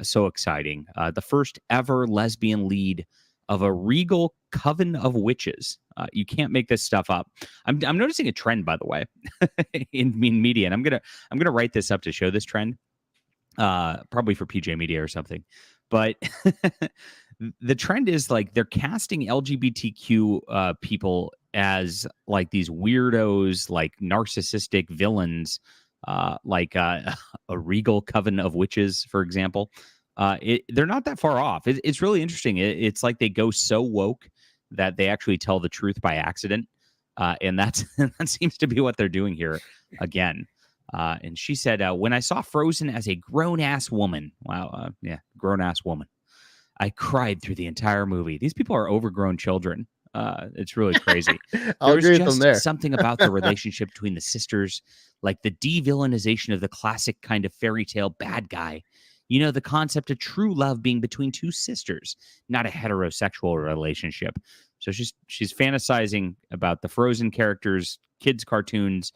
So exciting. The first ever lesbian lead of a regal coven of witches. You can't make this stuff up. I'm noticing a trend, by the way, in media, and I'm gonna write this up to show this trend, probably for PJ Media or something. But the trend is like they're casting LGBTQ people as like these weirdos, like narcissistic villains. Like a regal coven of witches, for example. They're not that far off. It's really interesting. It's like they go so woke that they actually tell the truth by accident. And that seems to be what they're doing here again. And she said, when I saw Frozen as a grown-ass woman, wow, yeah, grown-ass woman, I cried through the entire movie. These people are overgrown children. It's really crazy. I'll agree with them there. Something about the relationship between the sisters, like the de-villainization of the classic kind of fairy tale bad guy. You know, the concept of true love being between two sisters, not a heterosexual relationship. So she's fantasizing about the Frozen characters, kids' cartoons,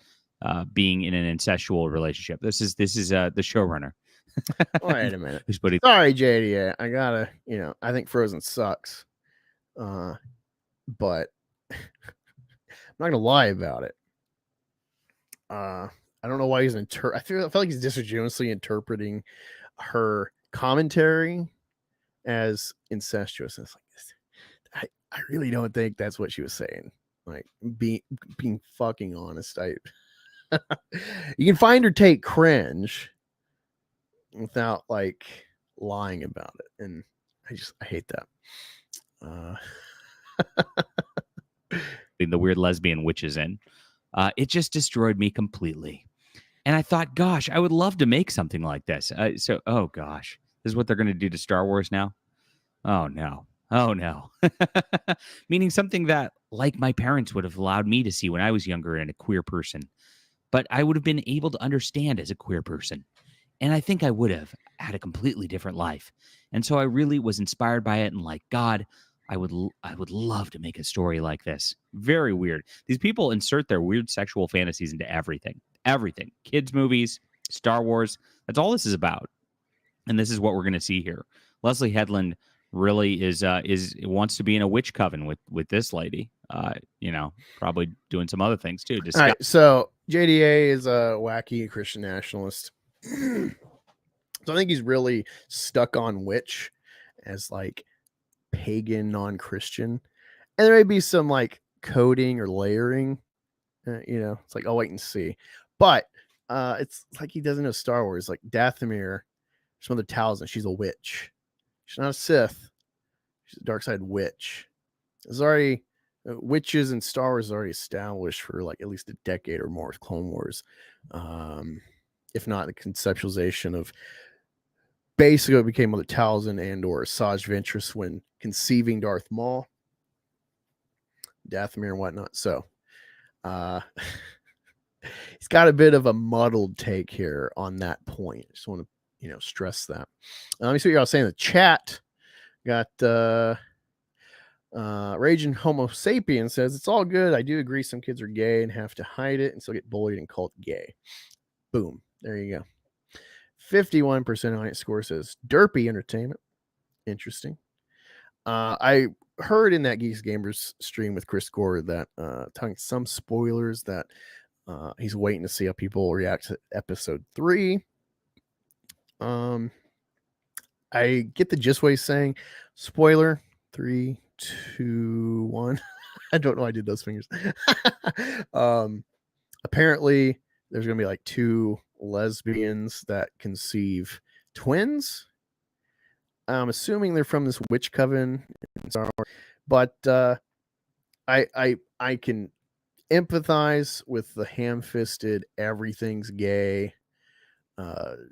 being in an incestual relationship. This is the showrunner. Wait a minute. Who's putting? Sorry, JDA. I gotta, I think Frozen sucks. But I'm not gonna lie about it. I don't know why he's I feel like he's disingenuously interpreting her commentary as incestuous. It's like I really don't think that's what she was saying. Like being fucking honest, you can find her take cringe without like lying about it, and I hate that. The weird lesbian witches in. It just destroyed me completely. And I thought, gosh, I would love to make something like this. Oh gosh, this is what they're going to do to Star Wars now? Oh no. Meaning something that, like my parents would have allowed me to see when I was younger and a queer person, but I would have been able to understand as a queer person. And I think I would have had a completely different life. And so I really was inspired by it and like, God, I would love to make a story like this. Very weird. These people insert their weird sexual fantasies into everything. Everything. Kids movies, Star Wars. That's all this is about. And this is what we're going to see here. Leslie Headland really wants to be in a witch coven with this lady. Probably doing some other things too. All right, so JDA is a wacky Christian nationalist. So I think he's really stuck on witch as like pagan non-Christian, and there may be some like coding or layering. It's like I'll wait and see. But it's like he doesn't know Star Wars. Like Dathomir, she's one of the Talisman. She's a witch. She's not a Sith. She's a dark side witch. There's already witches in Star Wars already established for like at least a decade or more with Clone Wars. If not the conceptualization of basically it became Mother Talzin and or Asajj Ventress when conceiving Darth Maul, Dathomir and whatnot. So He's got a bit of a muddled take here on that point. Just want to, stress that. Let me see what y'all saying in the chat. Got Raging Homo Sapien says, it's all good. I do agree some kids are gay and have to hide it and still get bullied and called gay. Boom. There you go. 51% audience score says derpy entertainment. Interesting. I heard in that Geeks Gamers stream with Chris Gore that telling some spoilers that he's waiting to see how people react to episode 3. I get the gist what he's saying. Spoiler 3, 2, 1. I don't know why I did those fingers. Apparently there's gonna be like 2 lesbians that conceive twins. I'm assuming they're from this witch coven, but I can empathize with the ham-fisted everything's gay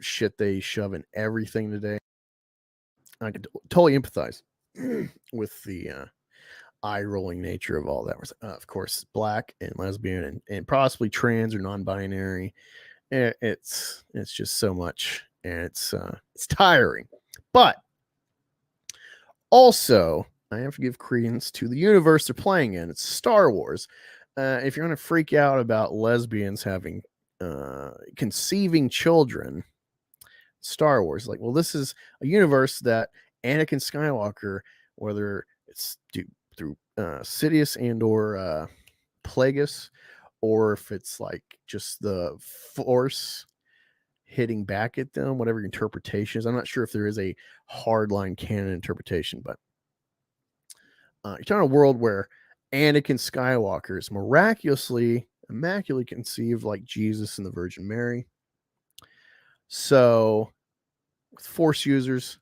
shit they shove in everything today. I can totally empathize with the eye-rolling nature of all that. Of course, black and lesbian and possibly trans or non-binary. It's just so much, and it's tiring. But also, I have to give credence to the universe they're playing in. It's Star Wars. If you're going to freak out about lesbians having conceiving children, Star Wars, like, well, this is a universe that Anakin Skywalker, whether it's through Sidious and or Plagueis, or if it's like just the Force hitting back at them, whatever your interpretation is. I'm not sure if there is a hardline canon interpretation, but you're talking a world where Anakin Skywalker is miraculously, immaculately conceived like Jesus and the Virgin Mary. So, with Force users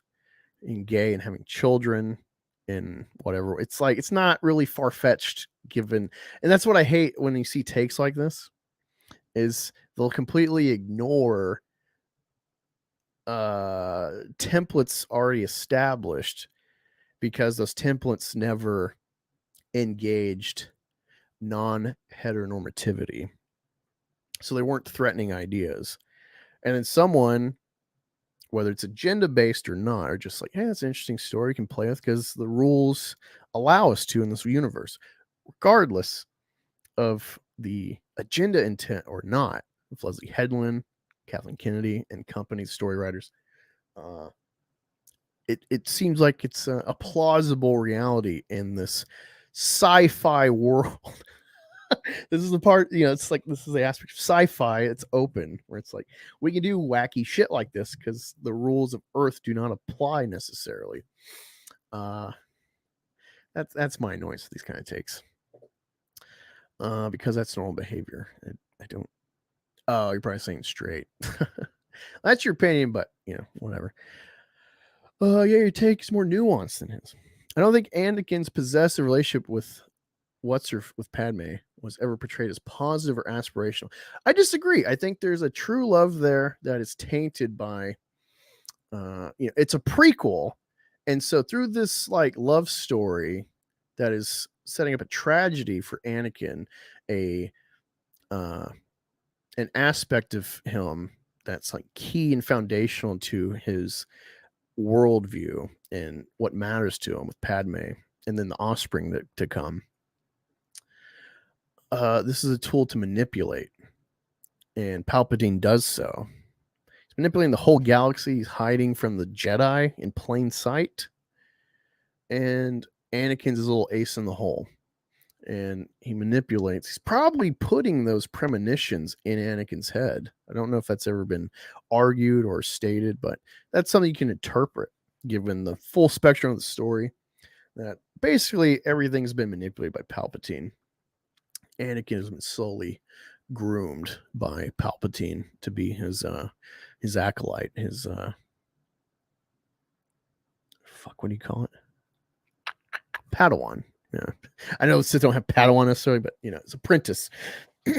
and gay and having children and whatever, it's like, it's not really far-fetched given, and that's what I hate when you see takes like this, is they'll completely ignore templates already established because those templates never engaged non-heteronormativity. So they weren't threatening ideas. And then someone, whether it's agenda-based or not, are just like, hey, that's an interesting story you can play with because the rules allow us to in this universe, regardless of the agenda intent or not. With Leslie Headland, Kathleen Kennedy, and company story writers, it seems like it's a plausible reality in this sci-fi world. This is the part, it's like, this is the aspect of sci-fi. It's open, where it's like, we can do wacky shit like this because the rules of Earth do not apply necessarily. That's my annoyance with these kind of takes. Because that's normal behavior. I don't. Oh, you're probably saying straight. That's your opinion, but whatever. Yeah, your take is more nuanced than his. I don't think Anakin's possessive relationship with with Padme was ever portrayed as positive or aspirational. I disagree. I think there's a true love there that is tainted by it's a prequel, and so through this like love story that is setting up a tragedy for Anakin, an aspect of him that's like key and foundational to his worldview and what matters to him with Padme, and then the offspring to come. This is a tool to manipulate, and Palpatine does so. He's manipulating the whole galaxy. He's hiding from the Jedi in plain sight, and Anakin's his little ace in the hole, and he manipulates. He's probably putting those premonitions in Anakin's head. I don't know if that's ever been argued or stated, but that's something you can interpret given the full spectrum of the story, that basically everything's been manipulated by Palpatine. Anakin has been slowly groomed by Palpatine to be his acolyte, his what do you call it? Padawan. Yeah, I know Sith don't have Padawan necessarily, but his apprentice. But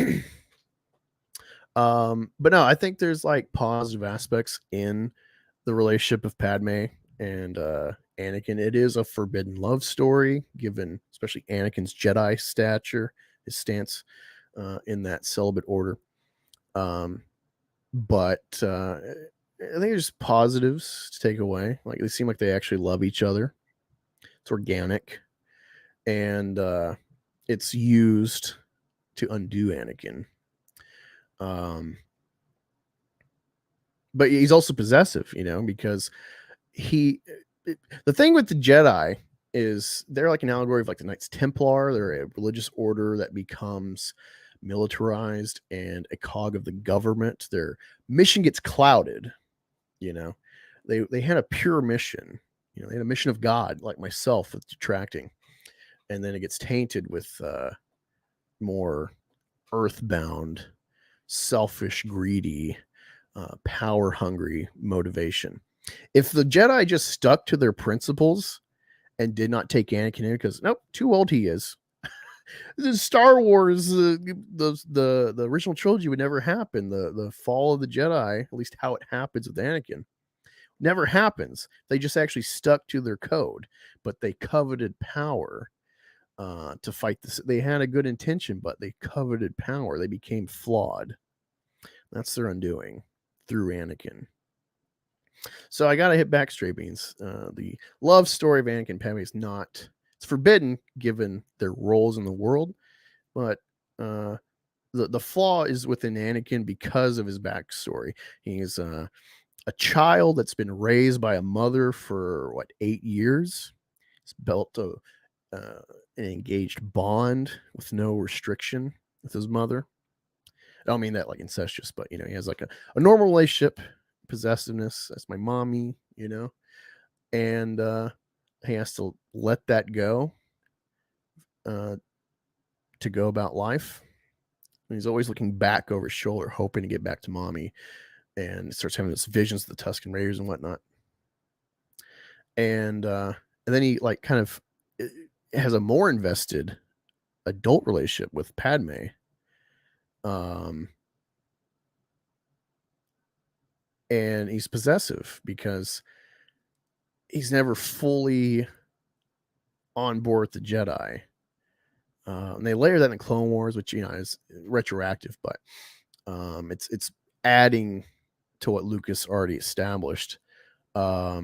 no, I think there's like positive aspects in the relationship of Padme and Anakin. It is a forbidden love story, given especially Anakin's Jedi stature, his stance. in that celibate order. But I think there's positives to take away. Like they seem like they actually love each other. It's organic, and it's used to undo Anakin. But he's also possessive, because the thing with the Jedi is they're like an allegory of like the Knights Templar. They're a religious order that becomes militarized and a cog of the government. Their mission gets clouded. They had a pure mission. They had a mission of God, like myself with detracting, and then it gets tainted with more earthbound, selfish, greedy, power hungry motivation. If the Jedi just stuck to their principles and did not take Anakin in, because nope, too old he is. Star Wars, the original trilogy would never happen. The fall of the Jedi, at least how it happens with Anakin, never happens. They just actually stuck to their code, but they coveted power to fight this. They had a good intention, but they coveted power. They became flawed. That's their undoing through Anakin. So I gotta hit back, Stray Beans. The love story of Anakin and Padme is not. It's forbidden given their roles in the world, but the flaw is within Anakin because of his backstory. He's a child that's been raised by a mother for 8 years. He's built an engaged bond with no restriction with his mother. I don't mean that like incestuous, but he has like a normal relationship, possessiveness. That's my mommy, and he has to let that go to go about life. And he's always looking back over his shoulder, hoping to get back to mommy, and starts having these visions of the Tusken Raiders and whatnot. And then he like kind of has a more invested adult relationship with Padme. And he's possessive because he's never fully on board with the Jedi. And they layer that in Clone Wars, which is retroactive, but it's adding to what Lucas already established. Yeah,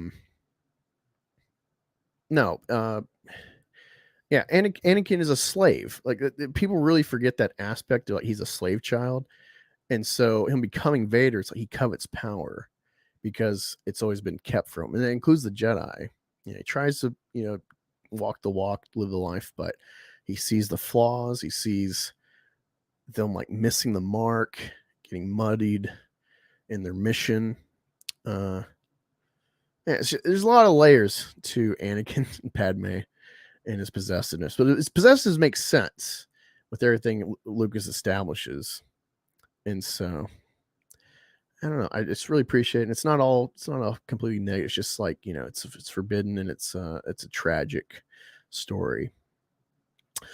Anakin is a slave. Like people really forget that aspect of like he's a slave child, and so him becoming Vader, it's like he covets power because it's always been kept from him, and that includes the Jedi. He tries to walk the walk, live the life, but he sees the flaws. He sees them like missing the mark, getting muddied in their mission. There's a lot of layers to Anakin and Padme and his possessiveness, but his possessiveness makes sense with everything Lucas establishes, and so I don't know. I just really appreciate it. And it's not all completely negative. It's just like it's forbidden and it's a tragic story.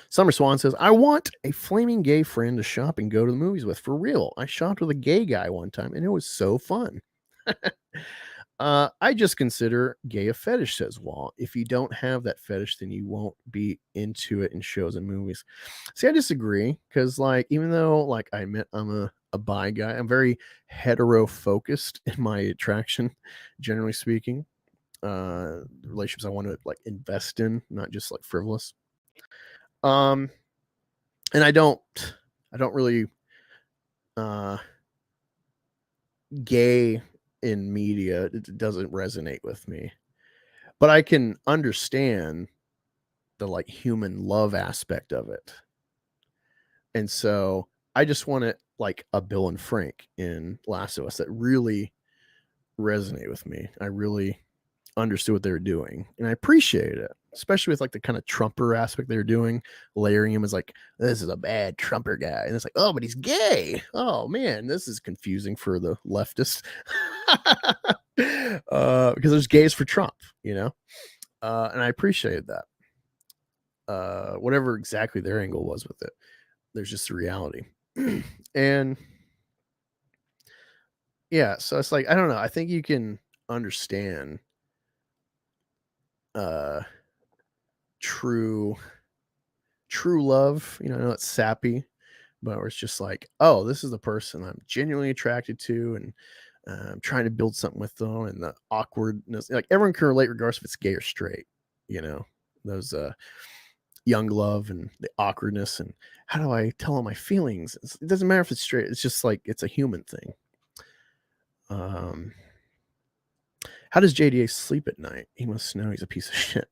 Summer Swan says, I want a flaming gay friend to shop and go to the movies with. For real. I shopped with a gay guy one time and it was so fun. I just consider gay a fetish, says Walt. If you don't have that fetish, then you won't be into it in shows and movies. See, I disagree because, like, even though, like, I admit I'm a bi guy, I'm very hetero focused in my attraction, generally speaking. Relationships I want to like invest in, not just like frivolous. And I don't really gay in media, it doesn't resonate with me, but I can understand the like human love aspect of it. And so I just want it like a Bill and Frank in Last of Us that really resonate with me. I really understood what they were doing and I appreciated it, especially with like the kind of Trumper aspect they were doing, layering him as like, this is a bad Trumper guy, and it's like, oh, but he's gay. Oh man, this is confusing for the leftists. Because there's gays for Trump, and I appreciated that. Whatever exactly their angle was with it, there's just a reality. And yeah, so it's like, I don't know, I think you can understand true love. I know it's sappy, but where it's just like, oh, this is the person I'm genuinely attracted to, and I'm trying to build something with them, and the awkwardness, like everyone can relate regardless if it's gay or straight, you know, those young love and the awkwardness, and how do I tell them my feelings? It doesn't matter if it's straight, it's just like it's a human thing. How does JDA sleep at night? He must know he's a piece of shit.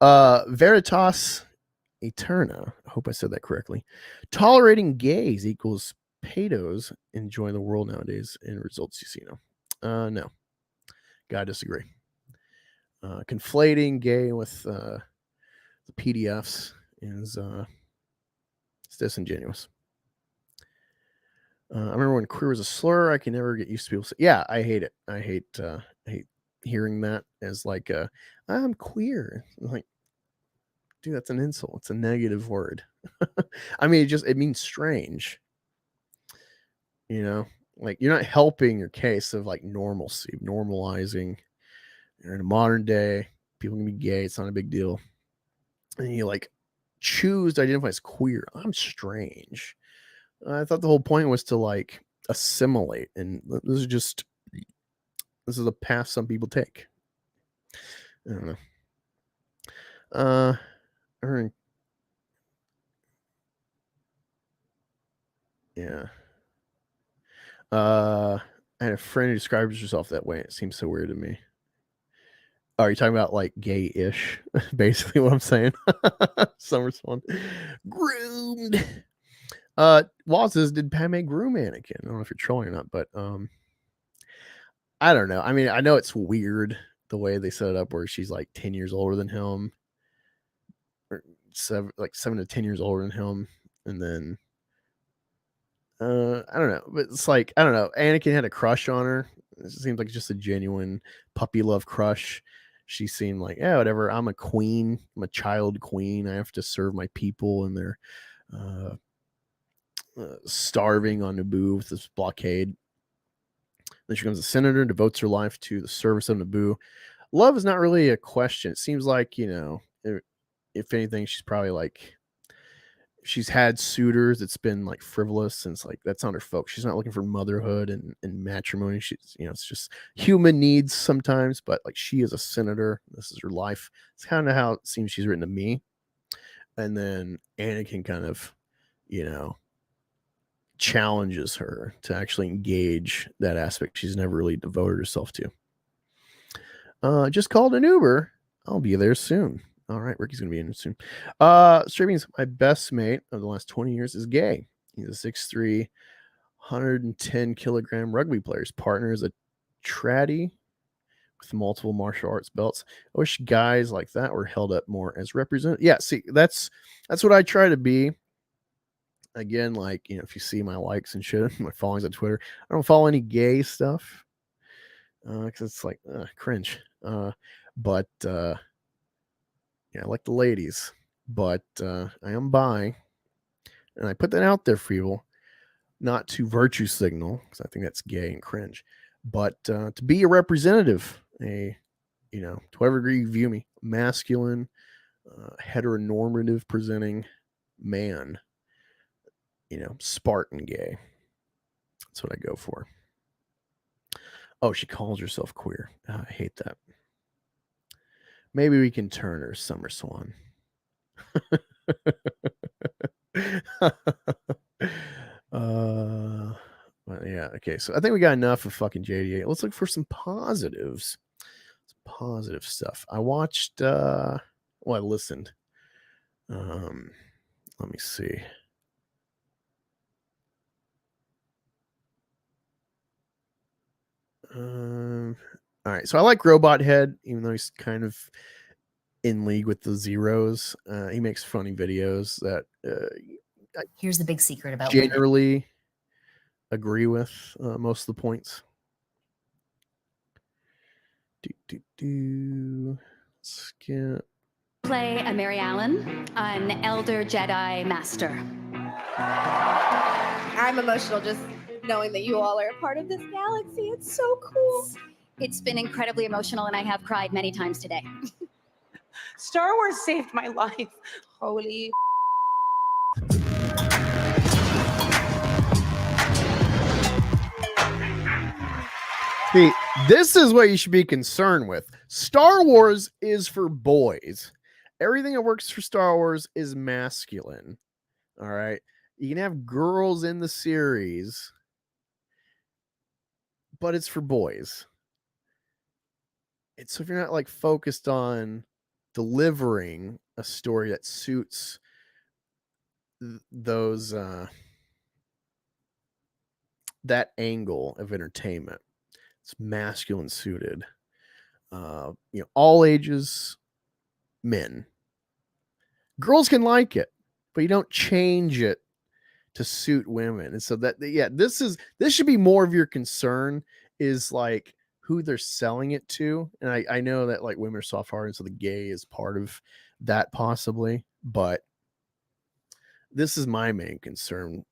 Veritas Eterna, I hope I said that correctly. Tolerating gays equals pedos enjoy the world nowadays, in results you see. No, gotta disagree. Conflating gay with the PDFs is it's disingenuous. I remember when queer was a slur. I can never get used to people say, yeah, I hate it. I hate hearing that as like I'm queer. Like, dude, that's an insult. It's a negative word. I mean, it means strange. You know, like you're not helping your case of like normalcy, normalizing. You're in a modern day, people can be gay, it's not a big deal. And you like choose to identify as queer. I'm strange. I thought the whole point was to like assimilate, and this is a path some people take. I don't know. Yeah. I had a friend who describes herself that way. It seems so weird to me. Oh, are you talking about like gay-ish? Basically what I'm saying. Summer's fun. Groomed. Law says, did Padme groom Anakin? I don't know if you're trolling or not, but I don't know. I mean, I know it's weird the way they set it up where she's like 10 years older than him. Or 7 to 10 years older than him. And then I don't know, but it's like, I don't know. Anakin had a crush on her. It seems like just a genuine puppy love crush. She seemed like, yeah, whatever. I'm a queen. I'm a child queen. I have to serve my people, and they're starving on Naboo with this blockade. Then she becomes a senator, devotes her life to the service of Naboo. Love is not really a question. It seems like, you know, if anything, she's probably like, she's had suitors. It's been like frivolous, and it's like that's not her focus. She's not looking for motherhood and matrimony. She's, you know, it's just human needs sometimes, but like she is a senator. This is her life. It's kind of how it seems she's written to me. And then Anakin kind of, you know, challenges her to actually engage that aspect she's never really devoted herself to. Just called an Uber. I'll be there soon. All right, Ricky's gonna be in soon. Streaming's my best mate of the last 20 years is gay. He's a 6'3", 110 kilogram rugby player. His partner is a traddy with multiple martial arts belts. I wish guys like that were held up more as representative. Yeah, see, that's what I try to be. Again, like, you know, if you see my likes and shit, my followings on Twitter, I don't follow any gay stuff because it's like cringe. But yeah, I like the ladies, but I am bi, and I put that out there for people, not to virtue signal, because I think that's gay and cringe, but to be a representative, you know, to whatever degree you view me, masculine, heteronormative presenting man, you know, Spartan gay. That's what I go for. Oh, she calls herself queer. I hate that. Maybe we can turn her Summer Swan. Yeah, okay. So I think we got enough of fucking JDA. Let's look for some positives. Some positive stuff. I watched I listened. Let me see. All right, so I like Robot Head, even though he's kind of in league with the zeros. He makes funny videos that here's the big secret about generally agree with most of the points. Skip. Play a Mary Allen, an elder Jedi master. I'm emotional just knowing that you all are a part of this galaxy. It's so cool. It's been incredibly emotional, and I have cried many times today. Star Wars saved my life. Holy See, this is what you should be concerned with. Star Wars is for boys. Everything that works for Star Wars is masculine. All right. You can have girls in the series, but it's for boys. So if you're not like focused on delivering a story that suits those that angle of entertainment, it's masculine suited. All ages, men. Girls can like it, but you don't change it to suit women. And so this should be more of your concern, is like who they're selling it to. And I know that like women are soft-hearted, so the gay is part of that possibly, but this is my main concern.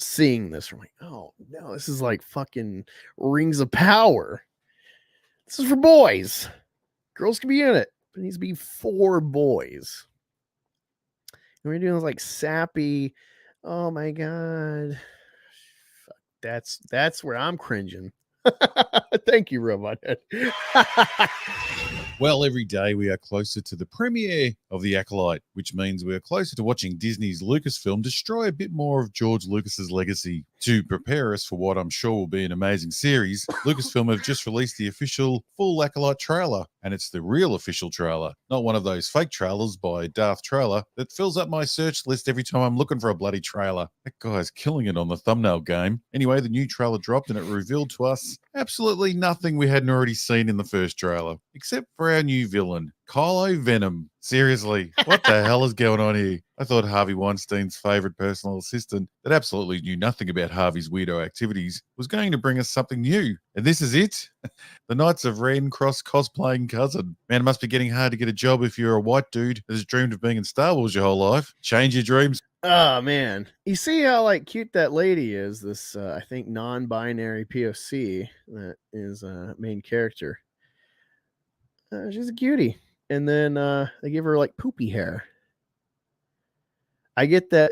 Seeing this, I'm like, oh no, this is like fucking Rings of Power. This is for boys. Girls can be in it, but it needs to be for boys. And we're doing like sappy. Oh my god, that's where I'm cringing. Thank you, Robot Head. Well, every day we are closer to the premiere of The Acolyte, which means we are closer to watching Disney's Lucasfilm destroy a bit more of George Lucas's legacy. To prepare us for what I'm sure will be an amazing series, Lucasfilm have just released the official full Acolyte trailer, and it's the real official trailer, not one of those fake trailers by Darth Trailer that fills up my search list every time I'm looking for a bloody trailer. That guy's killing it on the thumbnail game. Anyway, the new trailer dropped and it revealed to us absolutely nothing we hadn't already seen in the first trailer, except for our new villain, Kylo Venom. Seriously, what the hell is going on here? I thought Harvey Weinstein's favorite personal assistant that absolutely knew nothing about Harvey's weirdo activities was going to bring us something new. And this is it? The Knights of Ren cross cosplaying cousin. Man, it must be getting hard to get a job if you're a white dude that has dreamed of being in Star Wars your whole life. Change your dreams. Oh man, you see how like cute that lady is, this I think non-binary POC that is main character. She's a cutie. And then they give her like poopy hair. I get that,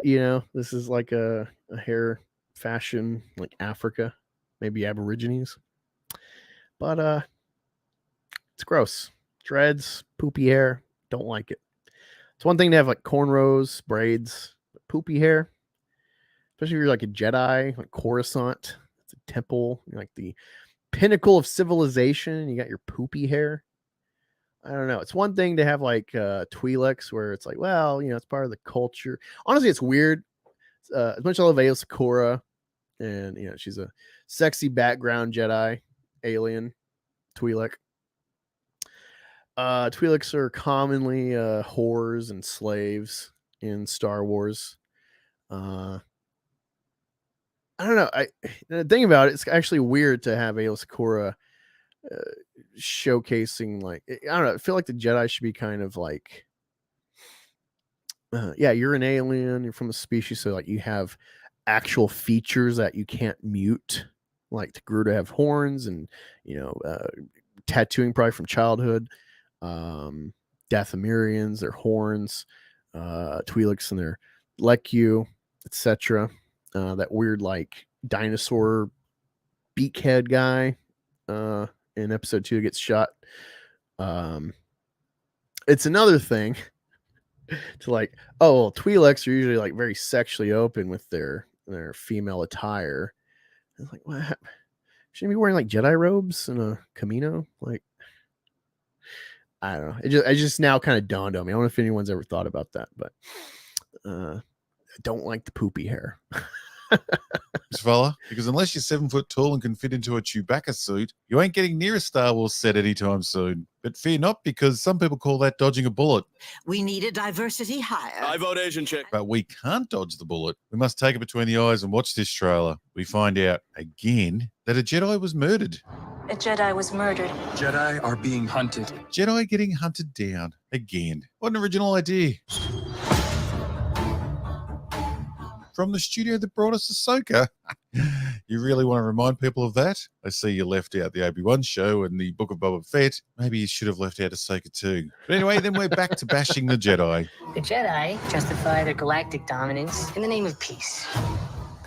this is like a hair fashion, like Africa, maybe Aborigines. But it's gross. Dreads, poopy hair, don't like it. It's one thing to have like cornrows, braids, but poopy hair, especially if you're like a Jedi, like Coruscant. It's a temple, like the pinnacle of civilization. You got your poopy hair. I don't know. It's one thing to have like Twi'leks where it's like, well, it's part of the culture. Honestly, it's weird. As much as I love Aayla Secura, and she's a sexy background Jedi alien Twi'lek. Twi'leks are commonly whores and slaves in Star Wars. I don't know. The thing about it, it's actually weird to have Aayla Secura showcasing, like, I don't know, I feel like the Jedi should be kind of like you're an alien, you're from a species, so like you have actual features that you can't mute, like Togruta to have horns and tattooing probably from childhood, Dathomirians, their horns, Twi'leks and their Lekku, etc. That weird like dinosaur beakhead guy in episode 2 gets shot. It's another thing to like, well, Twi'leks are usually like very sexually open with their female attire. It's like, what? Shouldn't be wearing like Jedi robes and a Camino? Like, I don't know. It just now kind of dawned on me. I don't know if anyone's ever thought about that, but I don't like the poopy hair. Fella, because unless you're 7 foot tall and can fit into a Chewbacca suit, you ain't getting near a Star Wars set anytime soon. But fear not, because some people call that dodging a bullet. We need a diversity hire. I vote Asian chick. But we can't dodge the bullet. We must take it between the eyes and watch this trailer. We find out, again, that a Jedi was murdered. A Jedi was murdered. Jedi are being hunted. Jedi getting hunted down. Again. What an original idea. From the studio that brought us Ahsoka. You really want to remind people of that? I see you left out the Obi-Wan show and the Book of Boba Fett. Maybe you should have left out Ahsoka too. But anyway, then we're back to bashing the Jedi. The Jedi justify their galactic dominance in the name of peace.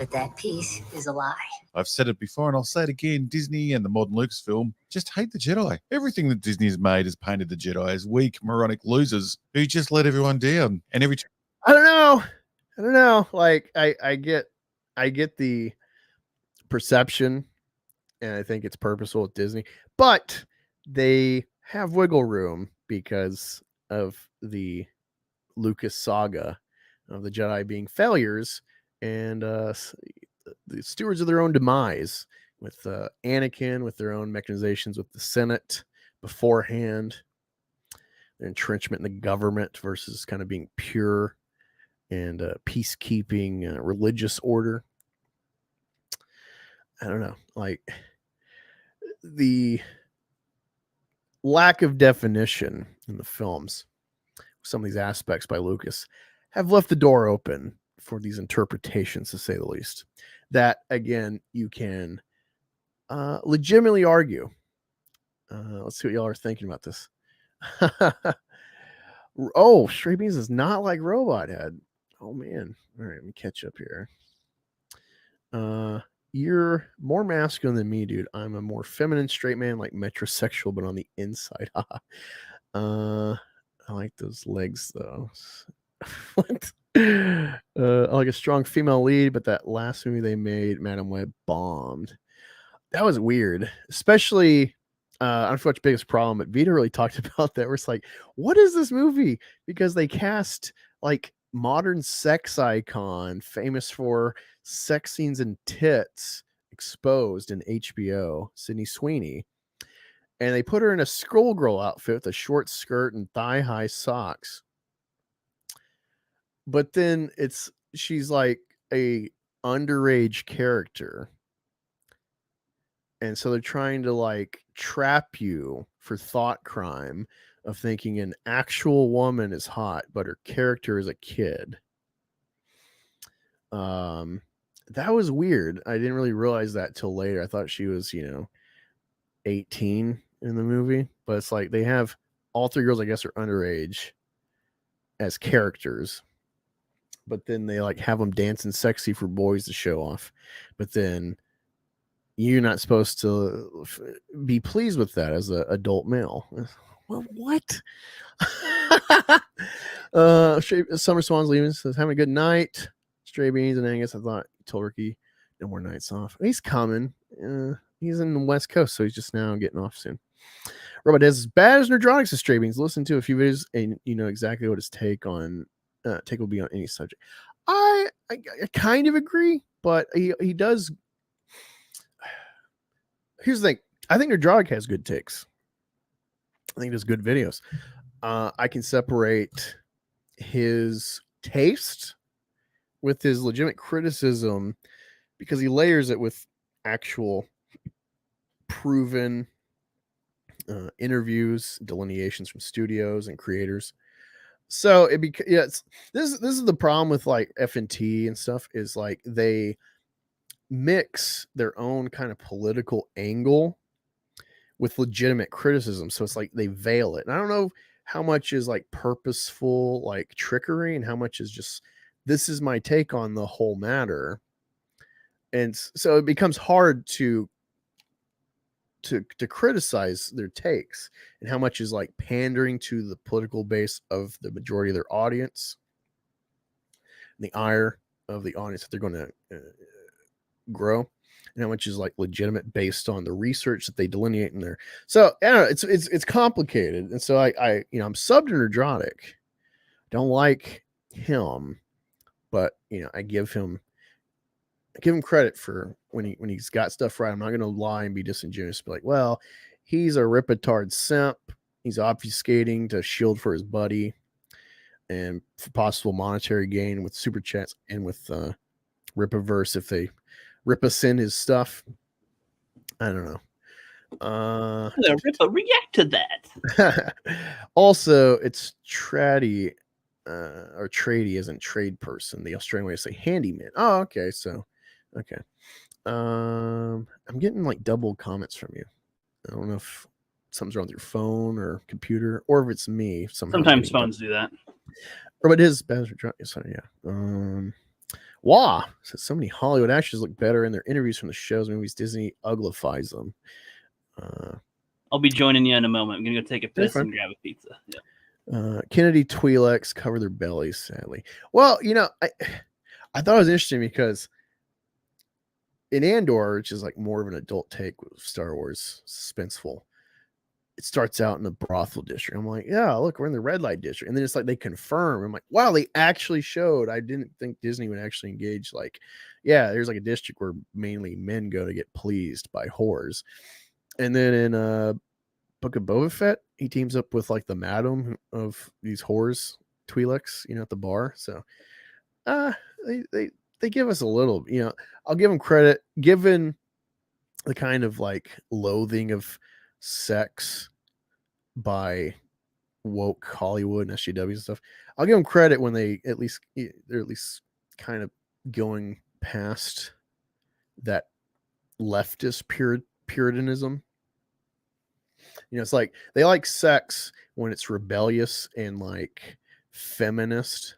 But that piece is a lie. I've said it before and I'll say it again. Disney and the modern Lucasfilm just hate the Jedi. Everything that Disney has made has painted the Jedi as weak, moronic losers who just let everyone down. And every time I don't know. Like I get the perception, and I think it's purposeful with Disney, but they have wiggle room because of the Lucas saga of the Jedi being failures and the stewards of their own demise, with Anakin, with their own mechanizations with the Senate beforehand, their entrenchment in the government versus kind of being pure and peacekeeping religious order. I don't know, like the lack of definition in the films, some of these aspects by Lucas, have left the door open for these interpretations, to say the least, that again you can legitimately argue. Let's see what y'all are thinking about this. Oh, Stray Beans is not like Robot Head. Oh man. All right, let me catch up here. You're more masculine than me, dude. I'm a more feminine straight man, like metrosexual, but on the inside. I like those legs though. What? I like a strong female lead, but that last movie they made, Madam Web, bombed. That was weird, especially I don't know what's biggest problem, but Vita really talked about that. Where it's like, what is this movie? Because they cast like modern sex icon, famous for sex scenes and tits exposed in HBO, Sydney Sweeney, and they put her in a scroll girl outfit with a short skirt and thigh high socks. But then she's like a underage character. And so they're trying to like trap you for thought crime of thinking an actual woman is hot, but her character is a kid. That was weird. I didn't really realize that till later. I thought she was, 18 in the movie, but it's like they have all three girls, I guess, are underage as characters, but then they like have them dancing sexy for boys to show off. But then you're not supposed to be pleased with that as an adult male. Well, what? Summer Swan's leaving, says, having a good night. Stray Beans and Angus, I thought you told Ricky no more nights off. He's coming. He's in the West Coast, so he's just now getting off soon. Robot is as bad as Nerdrotics as Stray Beans. Listen to a few videos and you know exactly what his take will be on any subject. I kind of agree, but he does. Here's the thing. I think Nerdrotic has good takes. I think he does good videos. I can separate his taste with his legitimate criticism because he layers it with actual proven interviews, delineations from studios and creators. So this is the problem with like FNT and stuff, is like they mix their own kind of political angle with legitimate criticism. So it's like they veil it. And I don't know how much is like purposeful, like trickery, and how much is just, this is my take on the whole matter. And so it becomes hard to criticize their takes, and how much is like pandering to the political base of the majority of their audience, and the ire of the audience that they're going to grow, and how much is like legitimate based on the research that they delineate in there. So I don't know, it's complicated. And so I'm subbed to Nerdrotic. Don't like him, but I give him credit for when he's got stuff right. I'm not going to lie and be disingenuous, be like, well, he's a ripatard simp. He's obfuscating to shield for his buddy and for possible monetary gain with super chats and with Rippaverse if they rip us in his stuff. I don't know. Rippa, react to that. Also, it's Traddy or Trady isn't trade person. The Australian way to say handyman. Oh, okay. So, okay. I'm getting like double comments from you. I don't know if something's wrong with your phone or computer, or if it's me. Somehow Sometimes phones do that. Or but his better. Sorry, yeah. Wah says so many Hollywood actors look better in their interviews from the shows, movies. Disney uglifies them. I'll be joining you in a moment. I'm gonna go take a piss fine. and grab a pizza. Yeah. Kennedy Twi'leks cover their bellies, sadly. Well, I thought it was interesting because in Andor, which is like more of an adult take with Star Wars, suspenseful, it starts out in the brothel district. I'm like, yeah, look, we're in the red light district. And then it's like they confirm. I'm like, wow, they actually showed. I didn't think Disney would actually engage. Like, yeah, there's like a district where mainly men go to get pleased by whores. And then in Book of Boba Fett, he teams up with like the madam of these whores, Twi'leks, at the bar. So they give us a little, I'll give them credit given the kind of like loathing of sex by woke Hollywood and SJWs and stuff. I'll give them credit when they're at least kind of going past that leftist puritanism. It's like they like sex when it's rebellious and like feminist,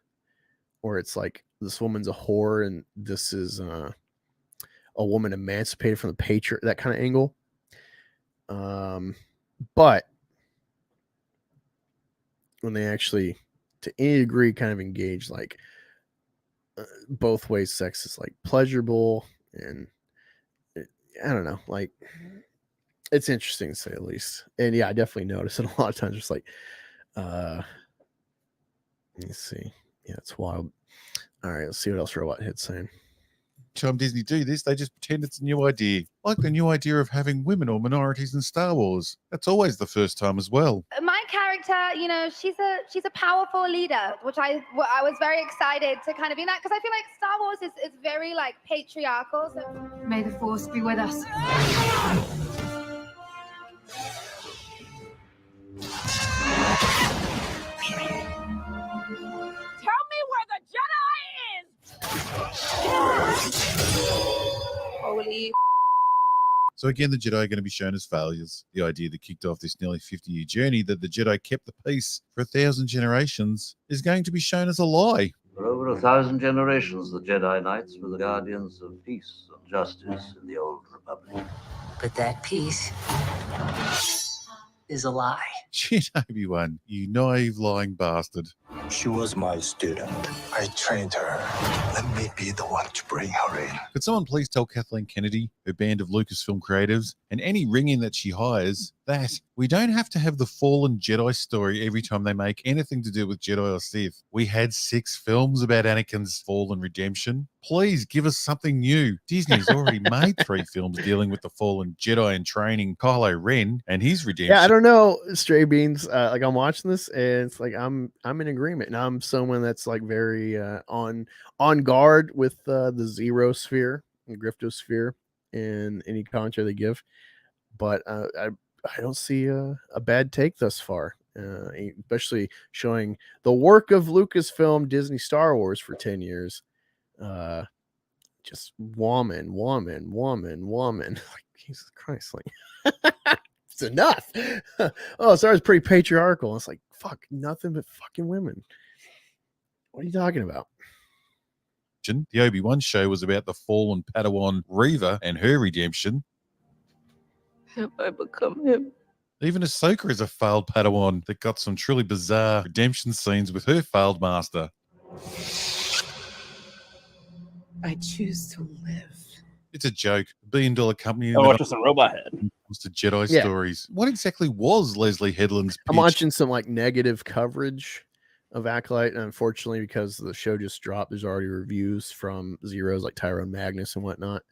or it's like this woman's a whore and this is a woman emancipated from the patriarch, that kind of angle. But when they actually, to any degree, kind of engage like both ways, sex is like pleasurable, and I don't know, like it's interesting to say the least. And yeah, I definitely notice it a lot of times. Just like, let me see. Yeah, it's wild. All right, let's see what else Robot Hit's saying. Time Disney do this, they just pretend it's a new idea. Like the new idea of having women or minorities in Star Wars. That's always the first time as well. My character, she's a powerful leader, which I was very excited to kind of be in that, because I feel like Star Wars is very like patriarchal. So May the Force be with us. tell me where the Jedi is. Holy. So again, the Jedi are going to be shown as failures. The idea that kicked off this nearly 50-year journey that the Jedi kept the peace for 1,000 generations is going to be shown as a lie. For over 1,000 generations, the Jedi Knights were the guardians of peace and justice in the old Republic. But that peace is a lie. Shit, Obi-Wan, you naive, lying bastard. She was my student. I trained her. Let me be the one to bring her in. Could someone please tell Kathleen Kennedy, her band of Lucasfilm creatives, and any ring-in that she hires, that we don't have to have the fallen Jedi story every time they make anything to do with Jedi or Sith. We had 6 films about Anakin's fall and redemption. Please give us something new. Disney's already made 3 films dealing with the fallen Jedi and training Kylo Ren and his redemption. Yeah, I don't know, Stray Beans. Like I'm watching this, and it's like I'm in agreement, and I'm someone that's like very on guard with the Zero Sphere and Griftosphere in any commentary they give. But I don't see a bad take thus far, especially showing the work of Lucasfilm, Disney, Star Wars for 10 years. Just woman. Like, Jesus Christ, like it's enough. Oh, Star Wars is pretty patriarchal. It's like, fuck, nothing but fucking women. What are you talking about? The Obi-Wan show was about the fallen Padawan Reva and her redemption. Have I become him? Even Ahsoka is a failed Padawan that got some truly bizarre redemption scenes with her failed master. I choose to live. It's a joke. $1 billion company. Oh, just a robot head. Comes to Jedi Yeah. stories. What exactly was Leslie Headland's pitch? I'm watching some like negative coverage of Acolyte, and unfortunately, because the show just dropped, there's already reviews from Zeros like Tyrone Magnus and whatnot.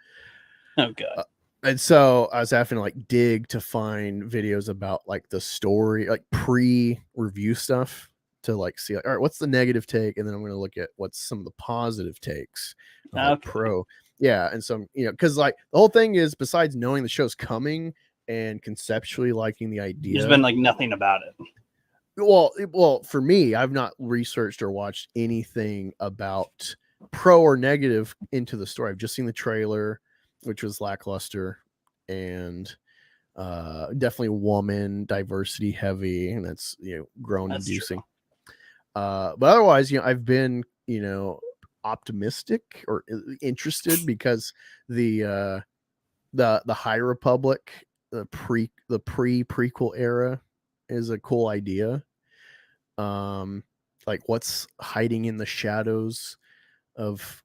Oh god. And so I was having to like dig to find videos about like the story, like pre-review stuff, to like see like, all right, what's the negative take, and then I'm going to look at what's some of the positive takes of, like, pro. Yeah, and so because like the whole thing is, besides knowing the show's coming and conceptually liking the idea, There's been like nothing about it. Well, for me, I've not researched or watched anything about pro or negative into the story. I've just seen the trailer, which was lackluster, and definitely woman diversity heavy, and that's groan inducing. But otherwise, I've been optimistic or interested because the High Republic, the prequel era is a cool idea. Like what's hiding in the shadows of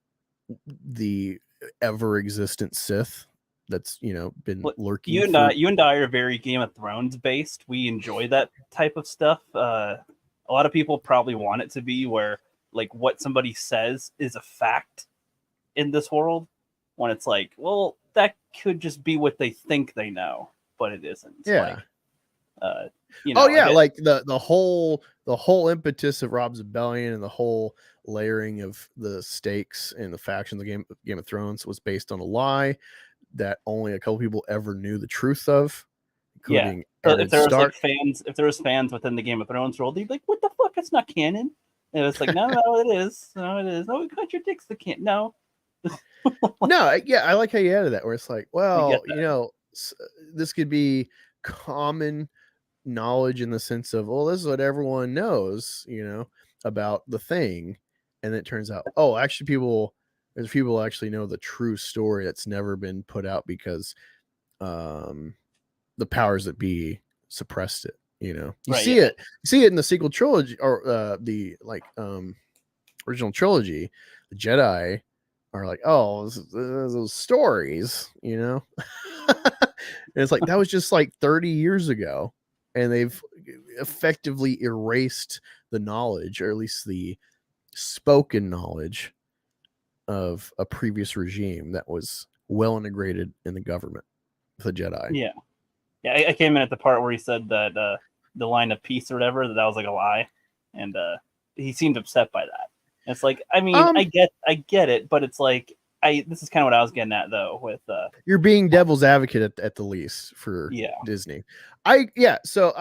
the ever existent Sith that's been lurking. You and I are very Game of Thrones based. We enjoy that type of stuff. A lot of people probably want it to be where like what somebody says is a fact in this world, when it's like, well, that could just be what they think they know, but it isn't. Yeah. Like, like the whole impetus of Rob's Rebellion and the whole layering of the stakes and the factions of Game of Thrones was based on a lie that only a couple people ever knew the truth of, including if there was like fans within the Game of Thrones world, they'd be like, "What the fuck? It's not canon." And it's like, no, it is. No, it is. No, it contradicts the canon. No. No, yeah, I like how you added that, where it's like, well, this could be common knowledge in the sense of, well, this is what everyone knows, about the thing, and then it turns out, oh, actually, there's people actually know the true story that's never been put out because the powers that be suppressed it. You see it in the sequel trilogy or the original trilogy. The Jedi are like, oh, those stories, and it's like that was just like 30 years ago, and they've effectively erased the knowledge, or at least the spoken knowledge, of a previous regime that was well integrated in the government, the Jedi. Yeah. I came in at the part where he said that the line of peace or whatever, that was like a lie, and he seemed upset by that. It's like, I mean, I get it, but it's like, this is kind of what I was getting at though. With you're being devil's advocate at the least for Disney. So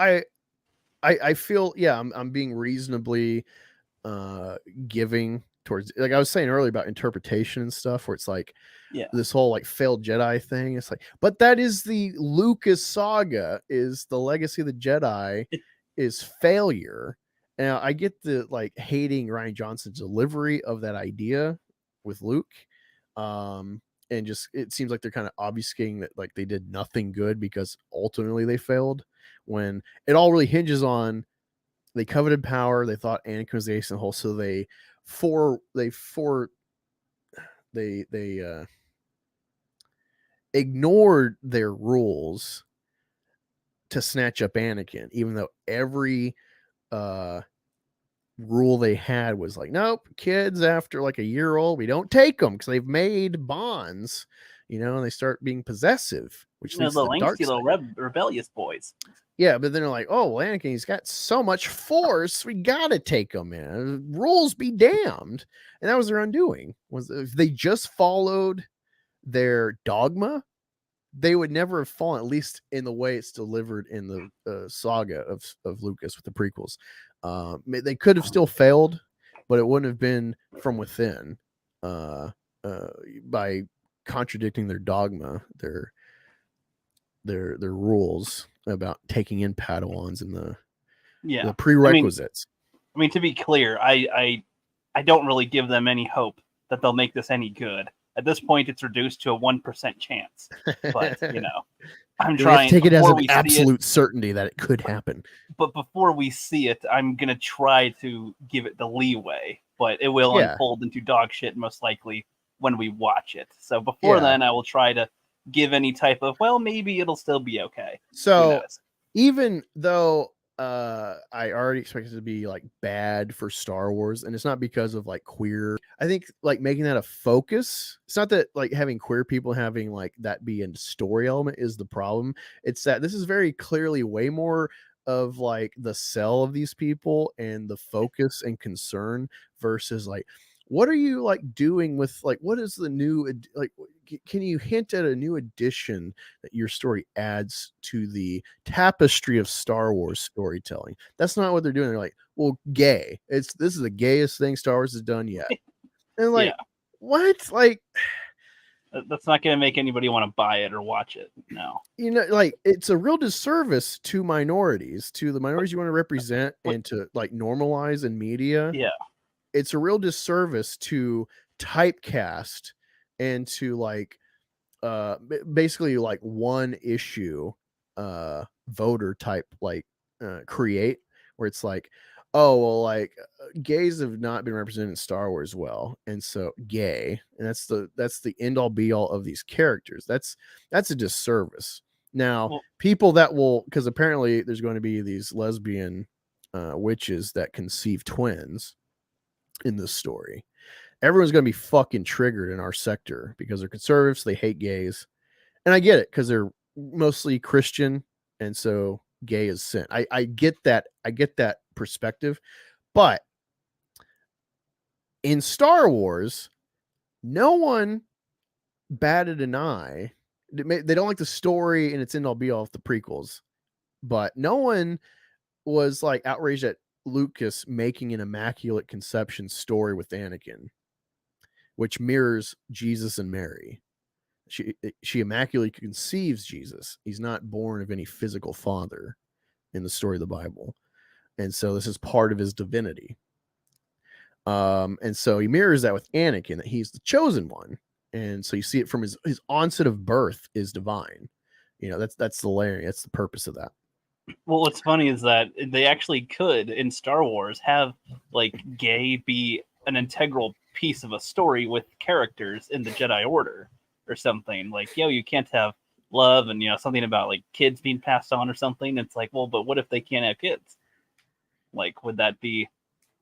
I feel I'm being reasonably giving towards, like I was saying earlier about interpretation and stuff, where it's like this whole like failed Jedi thing. It's like, but that is the Lucas saga, is the legacy of the Jedi is failure. And I get the like hating Rian Johnson's delivery of that idea with Luke. And just it seems like they're kind of obfuscating that like they did nothing good because ultimately they failed, when it all really hinges on they coveted power. They thought Anakin was the ace in the hole, so they ignored their rules to snatch up Anakin, even though every rule they had was like, nope, kids after like a year old, we don't take them because they've made bonds, and they start being possessive, which leads to the dark side. Little rebellious boys. Yeah, but then they're like, oh, well, Anakin, he's got so much force, we gotta take him in. Rules be damned. And that was their undoing. Was if they just followed their dogma, they would never have fallen, at least in the way it's delivered in the saga of Lucas with the prequels. They could have still failed, but it wouldn't have been from within by contradicting their dogma, their rules about taking in Padawans and the prerequisites. I mean, to be clear, I don't really give them any hope that they'll make this any good. At this point, it's reduced to a 1% chance. But I'm trying to take it as an absolute certainty that it could happen. But before we see it, I'm gonna try to give it the leeway. But it will unfold into dog shit most likely when we watch it. So before then, I will try to give any type of, well, maybe it'll still be okay. So even though I already expect it to be like bad for Star Wars, and it's not because of like queer, I think like making that a focus, it's not that like having queer people having like that be a story element is the problem. It's that this is very clearly way more of like the sell of these people and the focus and concern versus like, what are you like doing with like, what is the new, like, can you hint at a new addition that your story adds to the tapestry of Star Wars storytelling? That's not what they're doing. They're like, well, gay. This is the gayest thing Star Wars has done yet. And like, what? Like, that's not going to make anybody want to buy it or watch it. No. Like it's a real disservice to minorities, to the minorities you want to represent and to like normalize in media. Yeah. It's a real disservice to typecast into like basically like one issue voter type like create, where it's like, oh well, like gays have not been represented in Star Wars well, and so gay, and that's the end all be all of these characters. That's a disservice. Now, people that will, because apparently there's going to be these lesbian witches that conceive twins in this story. Everyone's going to be fucking triggered in our sector because they're conservatives, they hate gays, and I get it because they're mostly Christian, and so gay is sin. I get that. I get that perspective, but in Star Wars, no one batted an eye. They don't like the story, and it's end all be all of the prequels, but no one was like outraged at Lucas making an Immaculate Conception story with Anakin, which mirrors Jesus and Mary. She immaculately conceives Jesus. He's not born of any physical father in the story of the Bible. And so this is part of his divinity. And so he mirrors that with Anakin, that he's the chosen one. And so you see it from his onset of birth is divine. You know, that's the layering. That's the purpose of that. Well, what's funny is that they actually could in Star Wars have like gay be an integral piece of a story with characters in the Jedi Order or something. Like, you can't have love and something about like kids being passed on or something. It's like, well, but what if they can't have kids? Like, would that be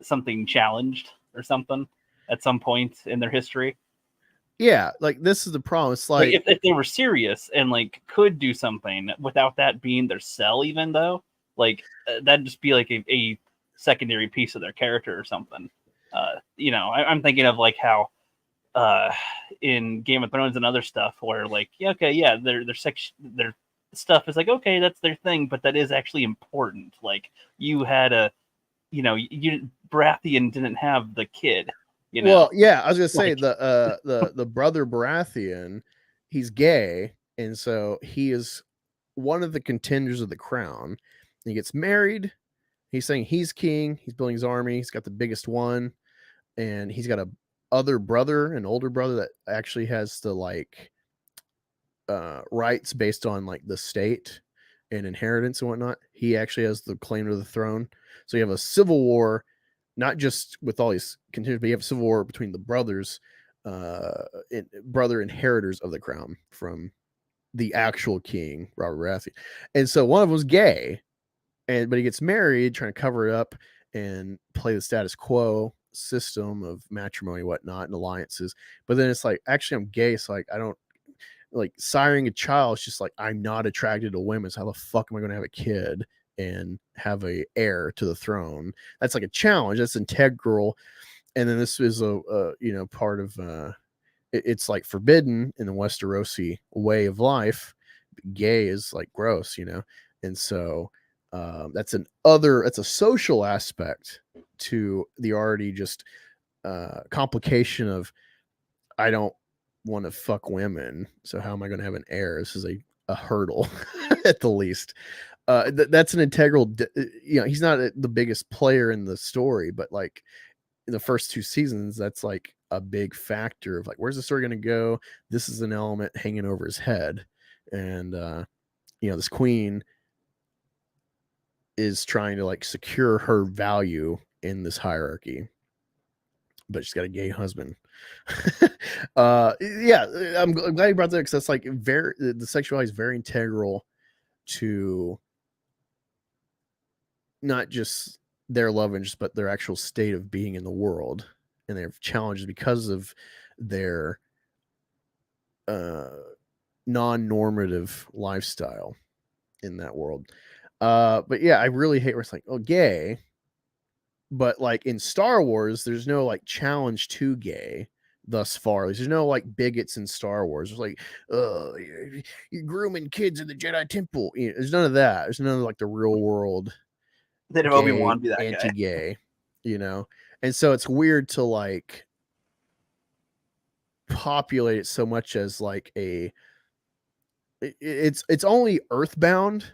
something challenged or something at some point in their history? Yeah, like this is the problem. It's like if they were serious and like could do something without that being their cell, even though like that'd just be like a secondary piece of their character or something. I'm thinking of like how in Game of Thrones and other stuff where like their stuff is like, okay, that's their thing, but that is actually important. Like you had Baratheon didn't have the kid. Well, yeah, I was gonna say the brother Baratheon, he's gay, and so he is one of the contenders of the crown. He gets married. He's saying he's king. He's building his army. He's got the biggest one, and he's got a other brother, an older brother that actually has the like rights based on like the state and inheritance and whatnot. He actually has the claim to the throne. So you have a civil war. Not just with all these contenders, but you have a civil war between the brothers, brother inheritors of the crown from the actual king, Robert Baratheon. And so one of them was gay, but he gets married, trying to cover it up and play the status quo system of matrimony, and whatnot, and alliances. But then it's like, actually, I'm gay, so like I don't like siring a child. It's just like I'm not attracted to women. So how the fuck am I going to have a kid and have a heir to the throne? That's like a challenge. That's integral. And then this is a part of it's like forbidden in the Westerosi way of life. Gay is like gross, and so that's a social aspect to the already just complication of I don't want to fuck women, so how am I going to have an heir? This is a hurdle at the least. That's an integral, he's not the biggest player in the story, but like in the first two seasons, that's like a big factor of like, where's the story going to go? This is an element hanging over his head. And, this queen is trying to like secure her value in this hierarchy, but she's got a gay husband. I'm glad you brought that, because that's like the sexuality is very integral to not just their love interest, but their actual state of being in the world, and they have challenges because of their non-normative lifestyle in that world. But yeah, I really hate where it's like, oh, gay, but like in Star Wars, there's no like challenge to gay thus far. There's no like bigots in Star Wars. There's like, you're grooming kids in the Jedi Temple. There's none of that. There's none of like the real world. They'd have Obi-Wan be that anti-gay, and so it's weird to like populate it so much as like it's only earthbound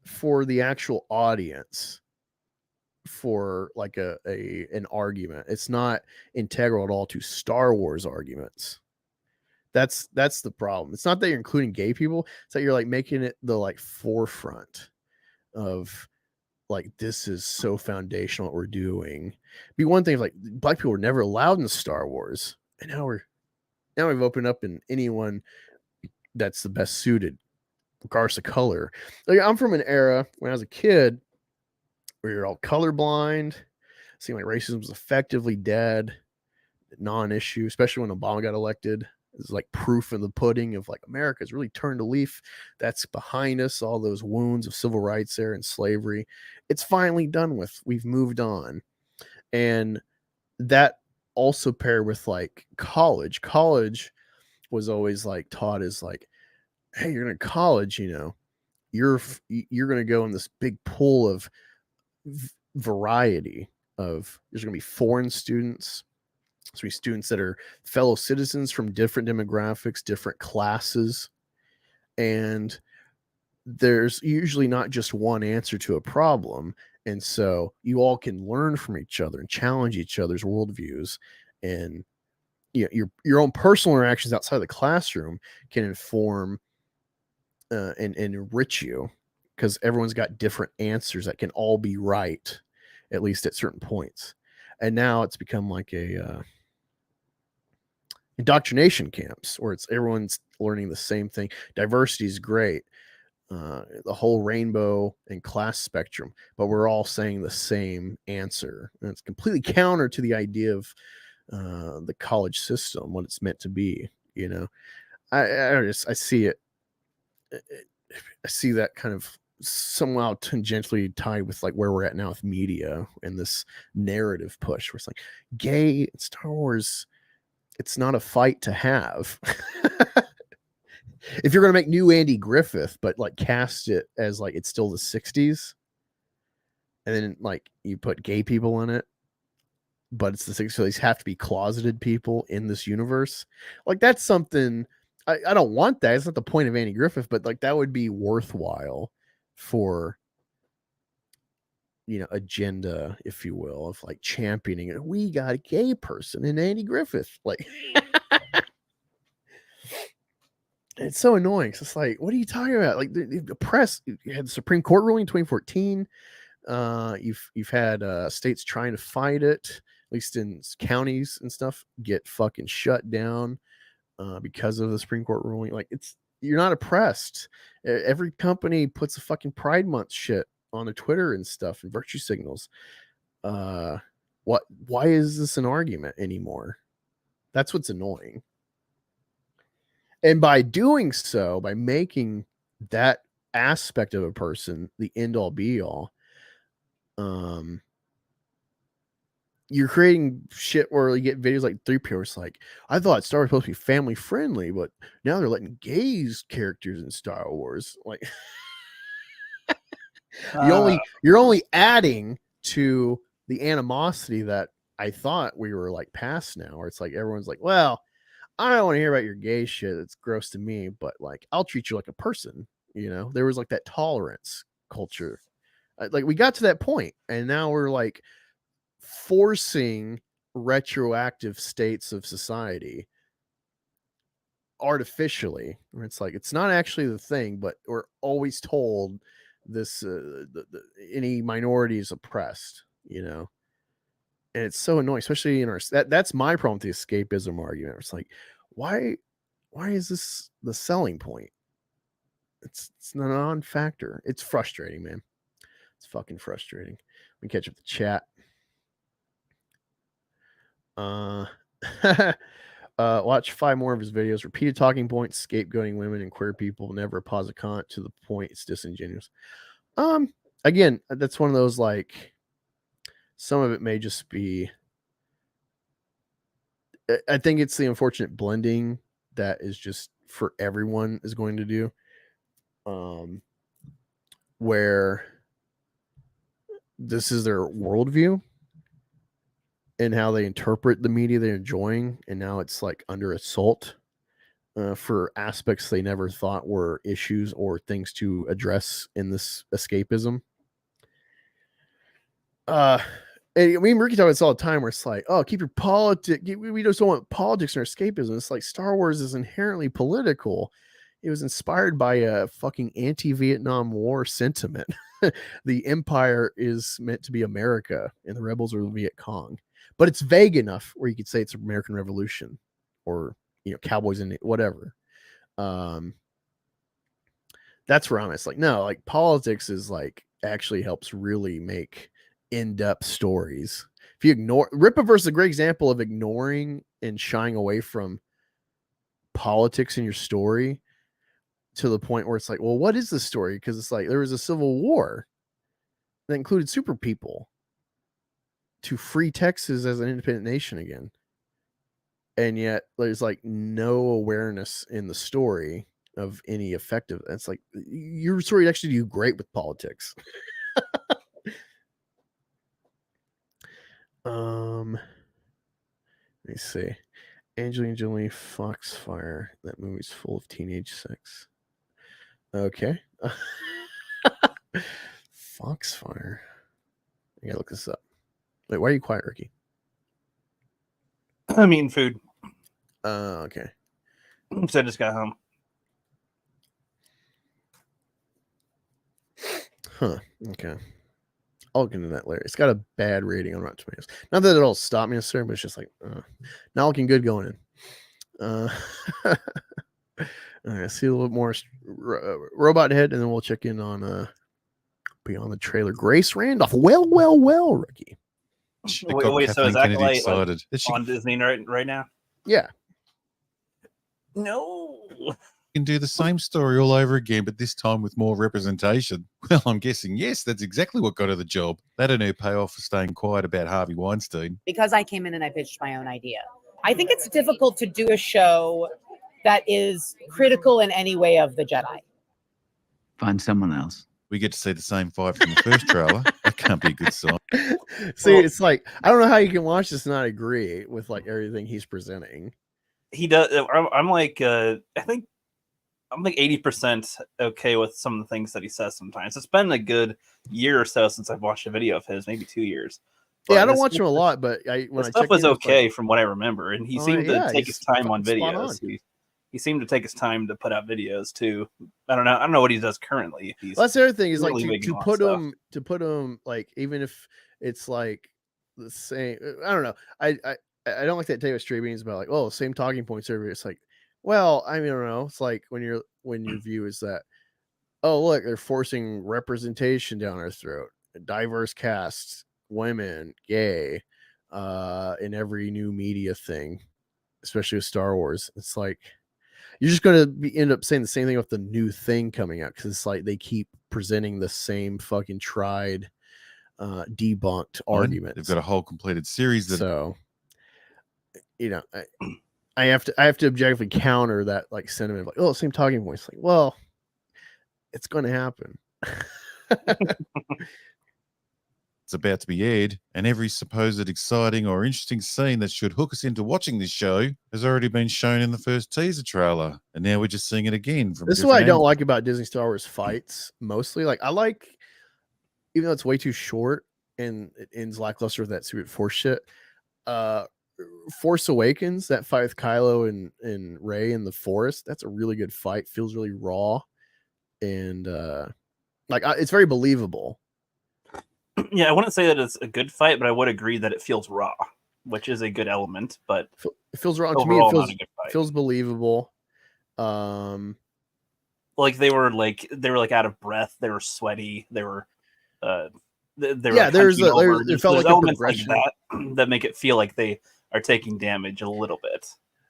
for the actual audience, for like an argument. It's not integral at all to Star Wars arguments. That's the problem. It's not that you're including gay people, it's that you're like making it the like forefront of like, this is so foundational what we're doing. Be one thing if like black people were never allowed in Star Wars, and now we've opened up in anyone that's the best suited, regardless of color. Like, I'm from an era when I was a kid where you're all colorblind. Seemed like racism was effectively dead, non-issue, especially when Obama got elected. It's like proof in the pudding of like America's really turned a leaf. That's behind us. All those wounds of civil rights there and slavery, it's finally done with. We've moved on. And that also paired with like college. College was always like taught as like, hey, you're going to college, you know, you're going to go in this big pool of variety of, there's going to be foreign students. So we students that are fellow citizens from different demographics, different classes, and there's usually not just one answer to a problem. And so you all can learn from each other and challenge each other's worldviews, and you know, your own personal interactions outside of the classroom can inform and enrich you, because everyone's got different answers that can all be right, at least at certain points. And now it's become like a indoctrination camps where it's everyone's learning the same thing. Diversity is great, the whole rainbow and class spectrum, but we're all saying the same answer, and it's completely counter to the idea of the college system, what it's meant to be. You know, I see it. I see that kind of somehow tangentially tied with like where we're at now with media and this narrative push where it's like gay Star Wars. It's not a fight to have. If you're going to make new Andy Griffith, but like cast it as like it's still the 60s, and then like you put gay people in it, but it's the 60s, so these have to be closeted people in this universe. Like, that's something I don't want. That it's not the point of Andy Griffith, but like that would be worthwhile for, you know, agenda, if you will, of like championing it. We got a gay person in Andy Griffith. Like, it's so annoying. It's just like, what are you talking about? Like the press, you had the Supreme Court ruling in 2014. You've had states trying to fight it, at least in counties and stuff, get fucking shut down because of the Supreme Court ruling. Like, you're not oppressed. Every company puts a fucking Pride Month shit on their Twitter and stuff and virtue signals. Why is this an argument anymore? That's what's annoying. And by doing so, by making that aspect of a person the end all be all, you're creating shit where you get videos like 3PO. Like, I thought Star Wars was supposed to be family friendly, but now they're letting gays characters in Star Wars. Like, you're only adding to the animosity that I thought we were like past now, where it's like everyone's like, well, I don't want to hear about your gay shit. It's gross to me, but like, I'll treat you like a person. You know, there was like that tolerance culture. Like, we got to that point, and now we're like forcing retroactive states of society artificially, where it's like, it's not actually the thing, but we're always told this, any minority is oppressed, you know? And it's so annoying, especially in our, that's my problem with the escapism argument. It's like, why is this the selling point? It's a non-factor. It's frustrating, man. It's fucking frustrating. We catch up the chat. Watch 5 more of his videos. Repeated talking points, scapegoating women and queer people, never a positive comment to the point. It's disingenuous. Again, that's one of those, like, some of it may just be, I think it's the unfortunate blending that is just for everyone is going to do, where this is their worldview and how they interpret the media they're enjoying, and now it's like under assault for aspects they never thought were issues or things to address in this escapism. And me and Ricky talk about this all the time where it's like, oh, keep your politics. We just don't want politics or escapism. It's like Star Wars is inherently political. It was inspired by a fucking anti-Vietnam War sentiment. The Empire is meant to be America and the rebels are the Viet Cong. But it's vague enough where you could say it's American Revolution or, you know, cowboys and whatever. That's where I'm. It's like, no, like politics is like actually helps really make in-depth stories. If you ignore Rippaverse is a great example of ignoring and shying away from politics in your story to the point where it's like, well, what is the story? Because it's like there was a civil war that included super people to free Texas as an independent nation again. And yet there's like no awareness in the story of any effective. It's like your story actually do great with politics. Let me see. Angelina Jolie, Foxfire. That movie's full of teenage sex. Okay. Foxfire. I gotta look this up. Wait, why are you quiet, Ricky? I'm eating food. Okay. So I just got home. Huh. Okay. I'll look into that later. It's got a bad rating on Rotten Tomatoes. Not that it'll stop me necessarily, but it's just like not looking good going in. I see a little bit more robot head, and then we'll check in on beyond the trailer. Grace Randolph. Well, Ricky. Wait, so is Acolyte like, on Disney right now? Yeah. No. Can do the same story all over again, but this time with more representation. Well, I'm guessing yes, that's exactly what got her the job. That and her payoff for staying quiet about Harvey Weinstein. Because I came in and I pitched my own idea. I think it's difficult to do a show that is critical in any way of the Jedi. Find someone else. We get to see the same fight from the first trailer. That can't be a good sign. See, it's like I don't know how you can watch this and not agree with like everything he's presenting. He does. I'm like, I think I'm like 80% okay with some of the things that he says sometimes. It's been a good year or so since I've watched a video of his, maybe 2 years. But yeah, I don't watch him a lot, but when stuff was okay from what I remember, and he seemed to take his time on videos. He seemed to take his time to put out videos too. I don't know what he does currently. Well, that's the other thing is really like to put him like even if it's like the same. I don't know. I don't like that type of streaming is about like, oh, same talking points everywhere. It's like, well, I mean, I don't know. It's like when your view is that, oh, look, they're forcing representation down our throat, a diverse cast, women, gay, in every new media thing, especially with Star Wars. It's like you're just going to end up saying the same thing with the new thing coming out because it's like they keep presenting the same fucking tried, debunked argument. They've got a whole completed series. So, you know, I have to objectively counter that like sentiment of like, oh, same talking points. Like, well, it's going to happen. It's about to be aired, and every supposed exciting or interesting scene that should hook us into watching this show has already been shown in the first teaser trailer, and now we're just seeing it again. From this is what I don't like about Disney Star Wars fights. Mostly, like I like, even though it's way too short and it ends lackluster with that stupid Force shit. Force Awakens, that fight with Kylo and Rey in the forest, that's a really good fight. Feels really raw, and it's very believable. Yeah, I wouldn't say that it's a good fight, but I would agree that it feels raw, which is a good element. But it feels raw to me. It feels believable. Like they were out of breath. They were sweaty. They were. There felt like elements like that make it feel like they are taking damage a little bit.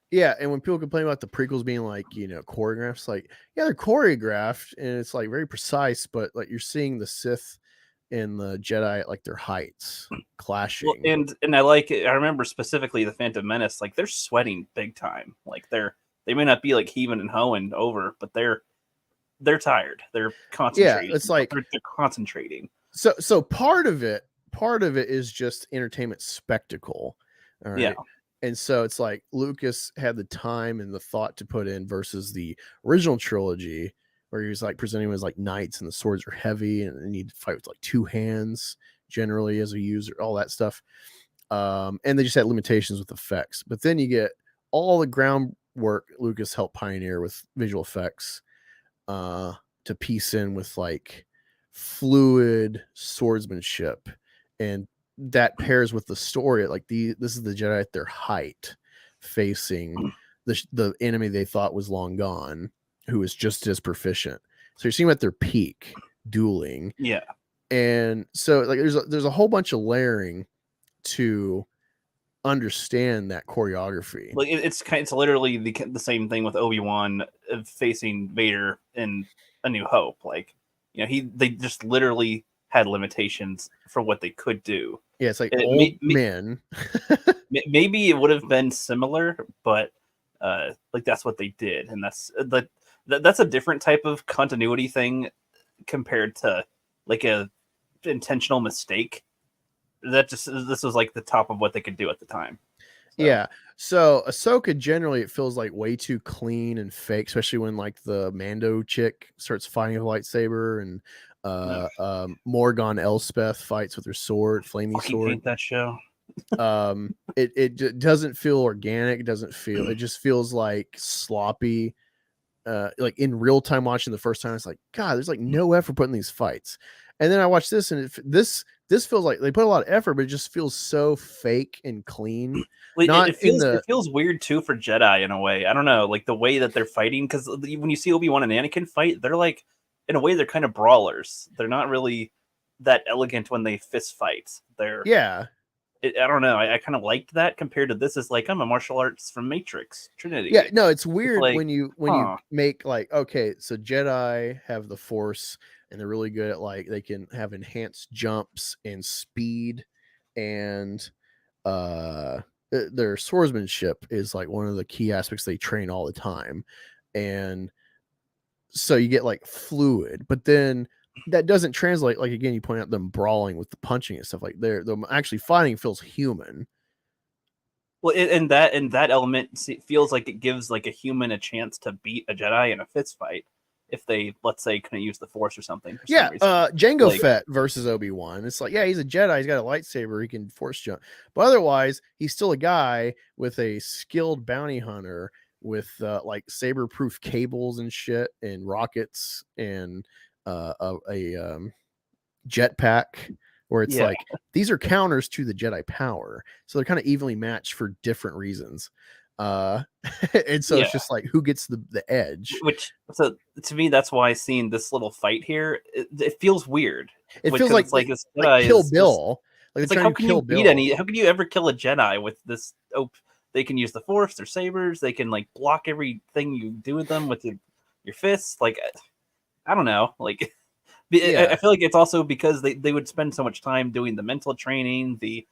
Yeah, and when people complain about the prequels being like, choreographed, like, yeah, they're choreographed and it's like very precise, but like you're seeing the Sith and the Jedi at like their heights clashing. Well, and I like it. I remember specifically the Phantom Menace, like they're sweating big time. Like they may not be like heaving and hoeing over, but they're tired. They're concentrating. Yeah, it's like they're concentrating. So part of it is just entertainment spectacle. All right. Yeah. And so it's like Lucas had the time and the thought to put in versus the original trilogy where he was like presenting them as like knights and the swords are heavy and they need to fight with like two hands. generally as a user, all that stuff. And they just had limitations with effects. But then you get all the groundwork Lucas helped pioneer with visual effects to piece in with like fluid swordsmanship, and that pairs with the story. Like this is the Jedi at their height, facing the enemy they thought was long gone, who is just as proficient. So you're seeing them at their peak dueling. Yeah. And so like there's a whole bunch of layering to understand that choreography. Like it's literally the same thing with Obi-Wan facing Vader in A New Hope. Like, you know, they just literally had limitations for what they could do. Yeah, it's like old men. Maybe it would have been similar, but like that's what they did, and that's a different type of continuity thing compared to like a intentional mistake. This was like the top of what they could do at the time. So. Yeah. So Ahsoka generally it feels like way too clean and fake, especially when like the Mando chick starts fighting with a lightsaber, and Morgan Elspeth fights with her sword, flamey sword. Hate that show. It doesn't feel organic. It doesn't feel. It just feels like sloppy. Like in real time watching the first time, it's like, God, there's like no effort putting these fights. And then I watch this, and this feels like they put a lot of effort, but it just feels so fake and clean. Well, it feels weird too for Jedi in a way. I don't know, like the way that they're fighting, because when you see Obi-Wan and Anakin fight, they're like, in a way, they're kind of brawlers. They're not really that elegant when they fist fight. I don't know. I kind of liked that compared to this. Is like, I'm a martial arts from Matrix Trinity. Yeah, no, it's weird like, when you make like, okay, so Jedi have the Force, and they're really good at like they can have enhanced jumps and speed, and their swordsmanship is like one of the key aspects they train all the time, and so you get like fluid, but then that doesn't translate. Like again, you point out them brawling with the punching and stuff. Like them actually fighting feels human. Well, and that element feels like it gives like a human a chance to beat a Jedi in a fist fight if they, let's say, couldn't use the Force or something. Yeah, Jango Fett versus Obi-Wan. It's like, yeah, he's a Jedi. He's got a lightsaber. He can Force jump, but otherwise, he's still a guy with a skilled bounty hunter with like saber-proof cables and shit, and rockets, and a jetpack, where it's like these are counters to the Jedi power, so they're kind of evenly matched for different reasons. And so it's just like who gets the edge. Which, so to me, that's why seeing this little fight here, it feels weird. It feels like this Jedi Kill Bill. Like it's like, how can you beat how can you ever kill a Jedi with this? Oh, they can use the Force, their sabers, they can like block everything you do with them with your fists. Like, I don't know. Like, I feel like it's also because they would spend so much time doing the mental training, the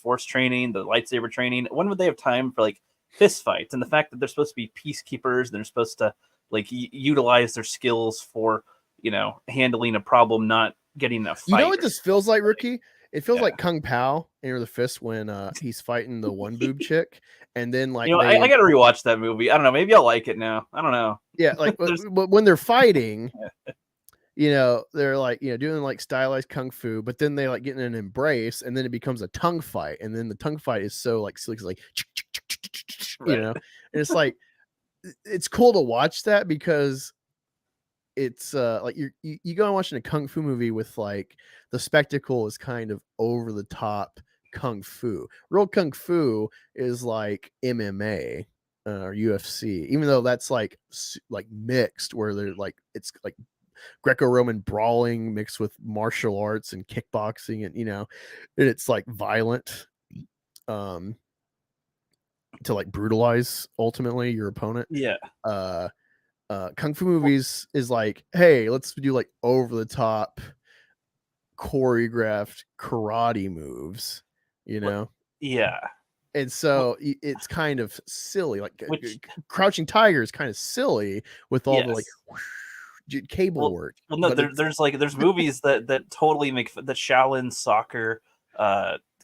Force training, the lightsaber training. When would they have time for like fist fights? And the fact that they're supposed to be peacekeepers, they're supposed to like utilize their skills for, you know, handling a problem, not getting a fight. You know what this feels like, Rookie? It feels like Kung Pao Enter the Fist when he's fighting the one boob chick, and then like, you know, I gotta rewatch that movie. I don't know, maybe I'll like it now. I don't know. Yeah, like when they're fighting, you know, they're like, you know, doing like stylized kung fu, but then they like get in an embrace, and then it becomes a tongue fight, and then the tongue fight is so like slick, like you know, and it's like it's cool to watch that because it's like you go and watching a kung fu movie with like the spectacle is kind of over the top kung fu. Real kung fu is like MMA or UFC, even though that's like mixed, where they're like it's like Greco-Roman brawling mixed with martial arts and kickboxing, and you know, and it's like violent to like brutalize ultimately your opponent. Kung fu movies is like, hey, let's do like over the top choreographed karate moves, you know? And so it's kind of silly, like Crouching Tiger is kind of silly with all the like cable work. Well, no, there's movies that totally make the Shaolin Soccer,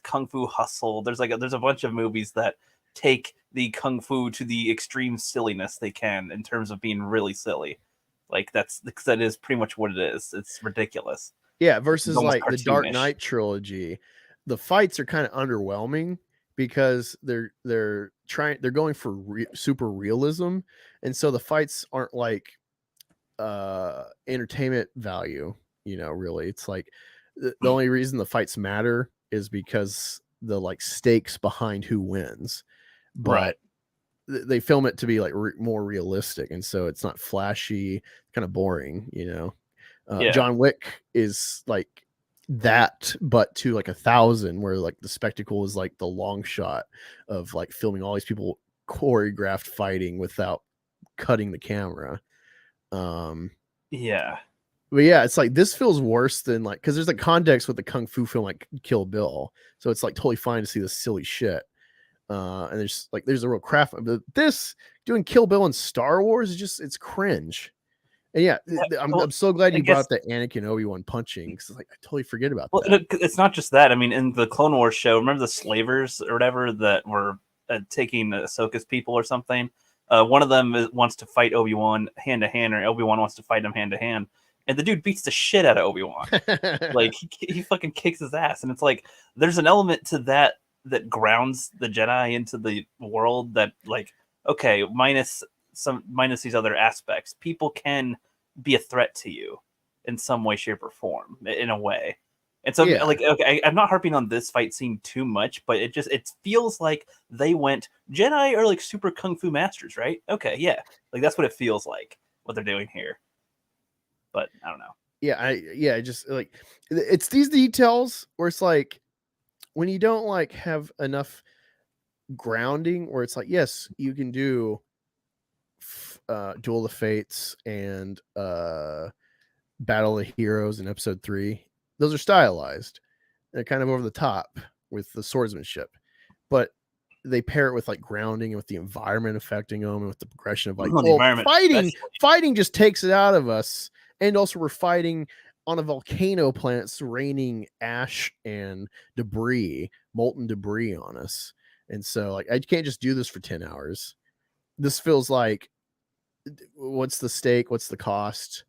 Kung Fu Hustle. There's a bunch of movies that take the kung fu to the extreme silliness they can in terms of being really silly. Like that is pretty much what it is. It's ridiculous. Yeah, versus almost like the Dark cartoonish. Knight trilogy, the fights are kind of underwhelming because they're going for super realism, and so the fights aren't like entertainment value. Really, it's like the only reason the fights matter is because the like stakes behind who wins, but Right. they film it to be like more realistic, and so it's not flashy, kind of boring. Yeah. John Wick is like that, but to like 1,000, where like the spectacle is like the long shot of like filming all these people choreographed fighting without cutting the camera. Yeah. But yeah, it's like this feels worse than like, because there's like context with the kung fu film like Kill Bill, so it's like totally fine to see this silly shit. And there's a real craft, but this doing Kill Bill and Star Wars is just, it's cringe. And yeah, I'm so glad you brought up the Anakin Obi-Wan punching, because like I totally forget about that. It's not just that. I mean, in the Clone Wars show, remember the slavers or whatever that were taking Ahsoka's people or something? One of them wants to fight Obi-Wan hand to hand, or Obi-Wan wants to fight him hand to hand, and the dude beats the shit out of Obi-Wan. Like he fucking kicks his ass, and it's like there's an element to that grounds the Jedi into the world that, like, okay, minus these other aspects, people can be a threat to you in some way, shape, or form, in a way. And so, like, okay, I'm not harping on this fight scene too much, but it feels like they went, Jedi are like super kung fu masters, right? Okay, yeah, like that's what it feels like, what they're doing here. But I don't know. I just like, it's these details where it's like, when you don't like have enough grounding, where it's like, yes, you can do Duel of the Fates and Battle of the Heroes in episode 3. Those are stylized. They're kind of over the top with the swordsmanship, but they pair it with like grounding and with the environment affecting them, and with the progression of like, fighting just takes it out of us. And also we're fighting on a volcano planet, it's raining ash and debris, molten debris on us. And so like, I can't just do this for 10 hours. This feels like, what's the stake? What's the cost?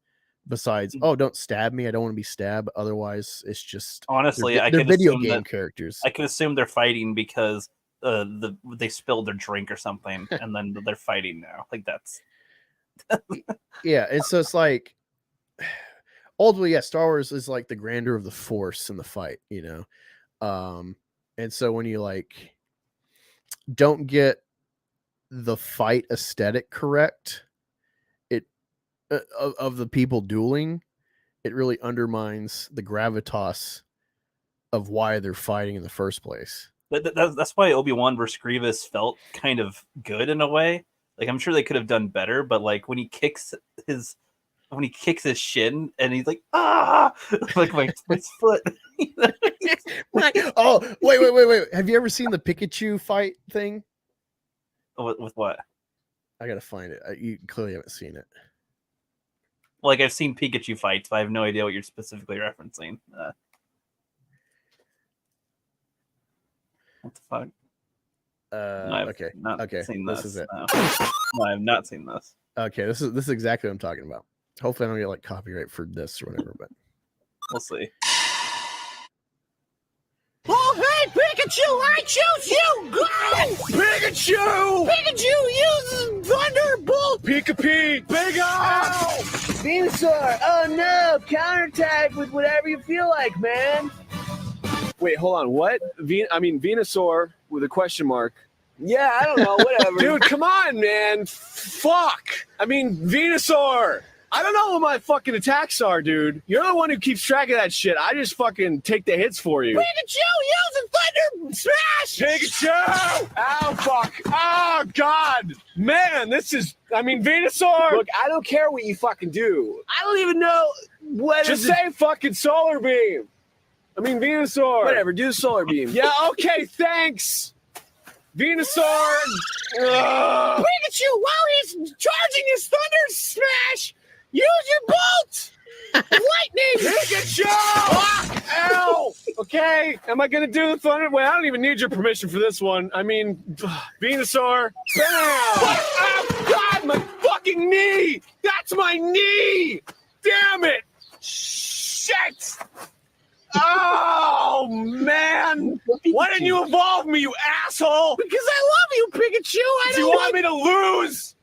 Besides, oh, don't stab me. I don't want to be stabbed. Otherwise, it's just, honestly, they're video game characters. I could assume they're fighting because they spilled their drink or something, and then they're fighting now. Like that's yeah. And so it's like, ultimately, yeah, Star Wars is like the grandeur of the Force in the fight, and so when you like don't get the fight aesthetic correct, of the people dueling, it really undermines the gravitas of why they're fighting in the first place. That's why Obi-Wan versus Grievous felt kind of good in a way. Like, I'm sure they could have done better, but like when he kicks his shin and he's like, like my foot. Oh, wait. Have you ever seen the Pikachu fight thing? With what? I gotta find it. You clearly haven't seen it. Like, I've seen Pikachu fights, but I have no idea what you're specifically referencing. What the fuck? Okay. Seen this is it. No, I have not seen this. Okay, this is exactly what I'm talking about. Hopefully, I don't get like copyright for this or whatever, but we'll see. Oh, hey, Pikachu, I choose you! Go! Pikachu! Pikachu uses Thunderbolt! Pika-Pete! Big Ow! Venusaur! Oh no! Counterattack with whatever you feel like, man! Wait, hold on, what? Venusaur with a question mark. Yeah, I don't know, whatever. Dude, come on, man! Fuck! Venusaur! I don't know what my fucking attacks are, dude. You're the one who keeps track of that shit. I just fucking take the hits for you. Pikachu using Thunder Smash! Pikachu! Ow, fuck. Oh, God. Man, this is... Venusaur! Look, I don't care what you fucking do. I don't even know what just say fucking Solar Beam. Venusaur. Whatever, do Solar Beam. Yeah, okay, thanks. Venusaur. Pikachu, while he's charging his Thunder Smash, use your bolt! Lightning! Pikachu! Fuck! Ow! Okay, am I gonna do the thunder? Wait, I don't even need your permission for this one. Venusaur. Bam! Oh, God, my fucking knee! That's my knee! Damn it! shit! Oh man! Why didn't you evolve me, you asshole? Because I love you, Pikachu. Do you want me to lose?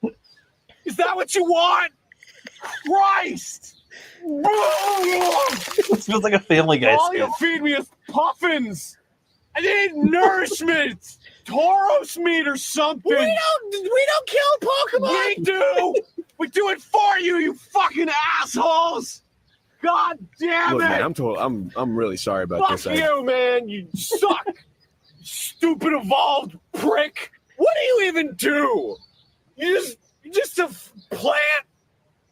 Is that what you want? Christ! This feels like a Family Guy All skit. you feed me is puffins. I need nourishment. Tauros meat or something. We don't kill Pokemon. We do. We do it for you, you fucking assholes. God damn Look, it! man, I'm really sorry about Fuck this. You, man, you suck. Stupid evolved prick. What do you even do? You just a plant.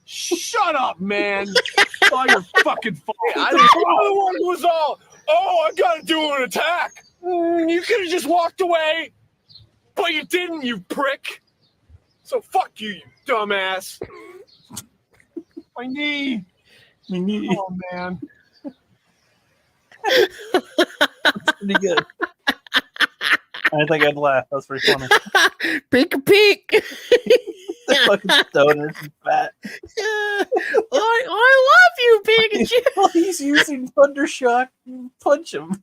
Shut up, man. It's all your fucking fault. I the other one was all, oh, I gotta do an attack. You could have just walked away, but you didn't, you prick. So fuck you, you dumbass. My knee. Oh man. Pretty good. I think I'd laugh. That was pretty funny. Peek a peek. The fucking stoners and fat. I love you, Pikachu. He's using Thundershock. Punch him.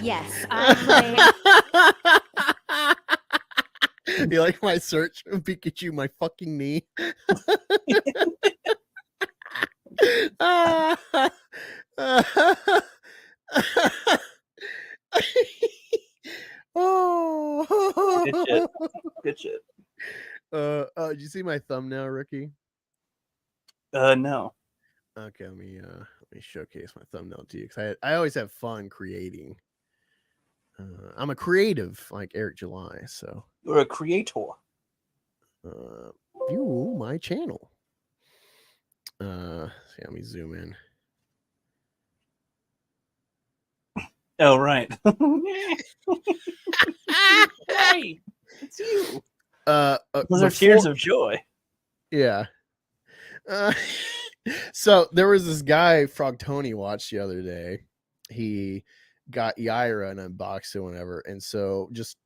Yes, I play. You like my search of Pikachu, my fucking knee? Oh, Good shit. Good shit. Did you see my thumbnail, Ricky? No. Okay, let me showcase my thumbnail to you because I always have fun creating. I'm a creative like Eric July, so You're a creator. View my channel. See, let me zoom in. Oh right. Hey, it's you. Those are tears of joy. Yeah. So there was this guy Frog Tony watched the other day. He got Yaira and unboxed it whenever, and so just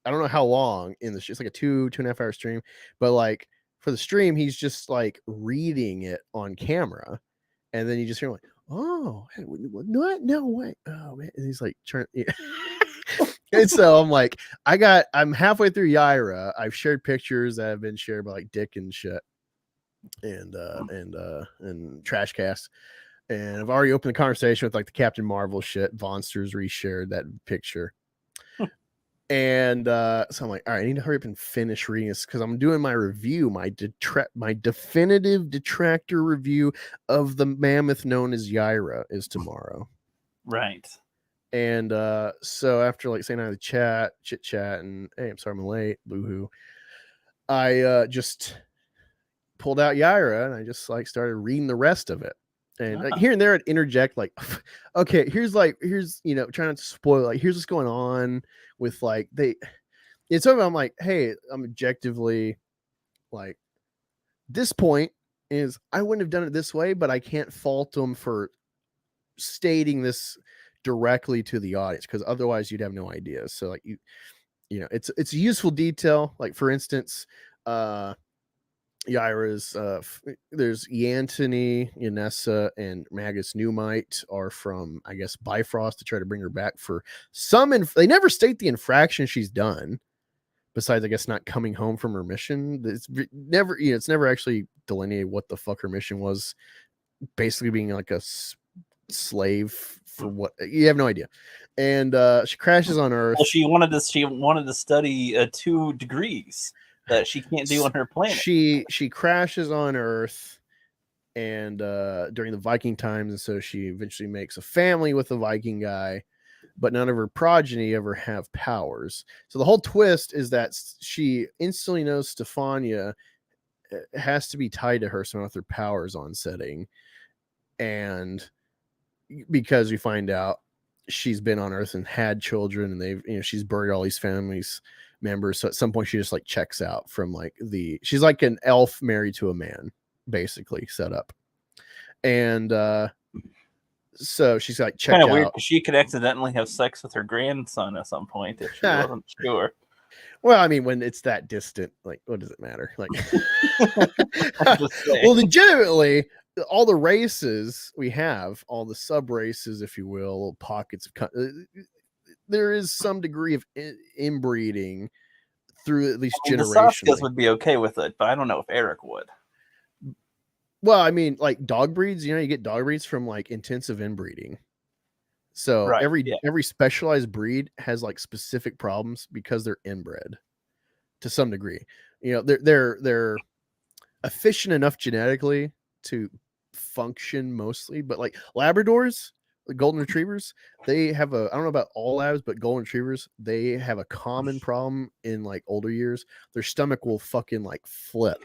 I don't know how long in the it's like a 2.5 hour stream, but like for the stream he's just like reading it on camera, and then you just hear him like, oh no way, oh man, and he's like trying. Yeah. And so I'm like, I'm halfway through Yaira. I've shared pictures that have been shared by like Dick and shit, and Trash Cast, and I've already opened the conversation with like the Captain Marvel shit. Vonsters reshared that picture, and so I'm like, all right, I need to hurry up and finish reading this because I'm doing my review, my definitive Detractor review of the mammoth known as Yaira is tomorrow. Right. And so after like saying hi to the chit chat, and hey, I'm sorry I'm late, boohoo. I just pulled out Yaira and I just like started reading the rest of it. And like, here and there I'd interject like, okay, here's you know, trying not to spoil, like here's what's going on with like it's something I'm like, hey, I'm objectively like this point is I wouldn't have done it this way, but I can't fault them for stating this directly to the audience because otherwise you'd have no idea. So like you know it's a useful detail. Like for instance, Yaira's there's Yantony, Yanessa, and Magus Newmite are from I guess Bifrost to try to bring her back for some they never state the infraction she's done besides I guess not coming home from her mission. It's never it's never actually delineated what the fuck her mission was, basically being like a slave for what you have no idea. And she crashes on Earth. Well, she wanted to study 2 degrees that she can't do on her planet. She crashes on Earth and during the Viking times, and so she eventually makes a family with a Viking guy, but none of her progeny ever have powers. So the whole twist is that she instantly knows Stefania has to be tied to her somehow with her powers on setting, and because we find out she's been on Earth and had children, and they've she's buried all these families members. So at some point she just like checks out from like she's like an elf married to a man, basically set up. And so she's like checked out. Weird because she could accidentally have sex with her grandson at some point if she wasn't sure. Well, I mean, when it's that distant, like, what does it matter? Like, well, legitimately, all the races we have, all the sub races, if you will, little pockets of there is some degree of inbreeding through at least The generationally. Saskas would be okay with it, but I don't know if Eric would. Well, I mean, like dog breeds, you get dog breeds from like intensive inbreeding. So Right, every specialized breed has like specific problems because they're inbred to some degree. They're efficient enough genetically to function mostly, but like Labradors, the golden retrievers, they have I don't know about all labs, but golden retrievers, they have a common problem in like older years. Their stomach will fucking like flip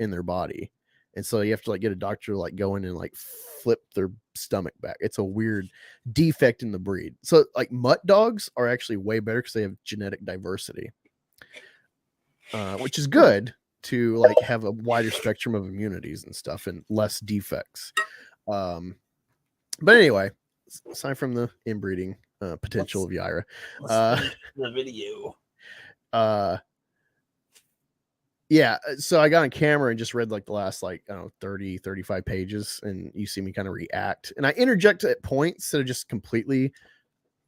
in their body. And so you have to like get a doctor to like go in and like flip their stomach back. It's a weird defect in the breed. So like mutt dogs are actually way better because they have genetic diversity, which is good to like have a wider spectrum of immunities and stuff and less defects. But anyway, aside from the inbreeding potential of Yaira, the video. Yeah, so I got on camera and just read like the last 30, 35 pages, and you see me kind of react. And I interject at points instead of just completely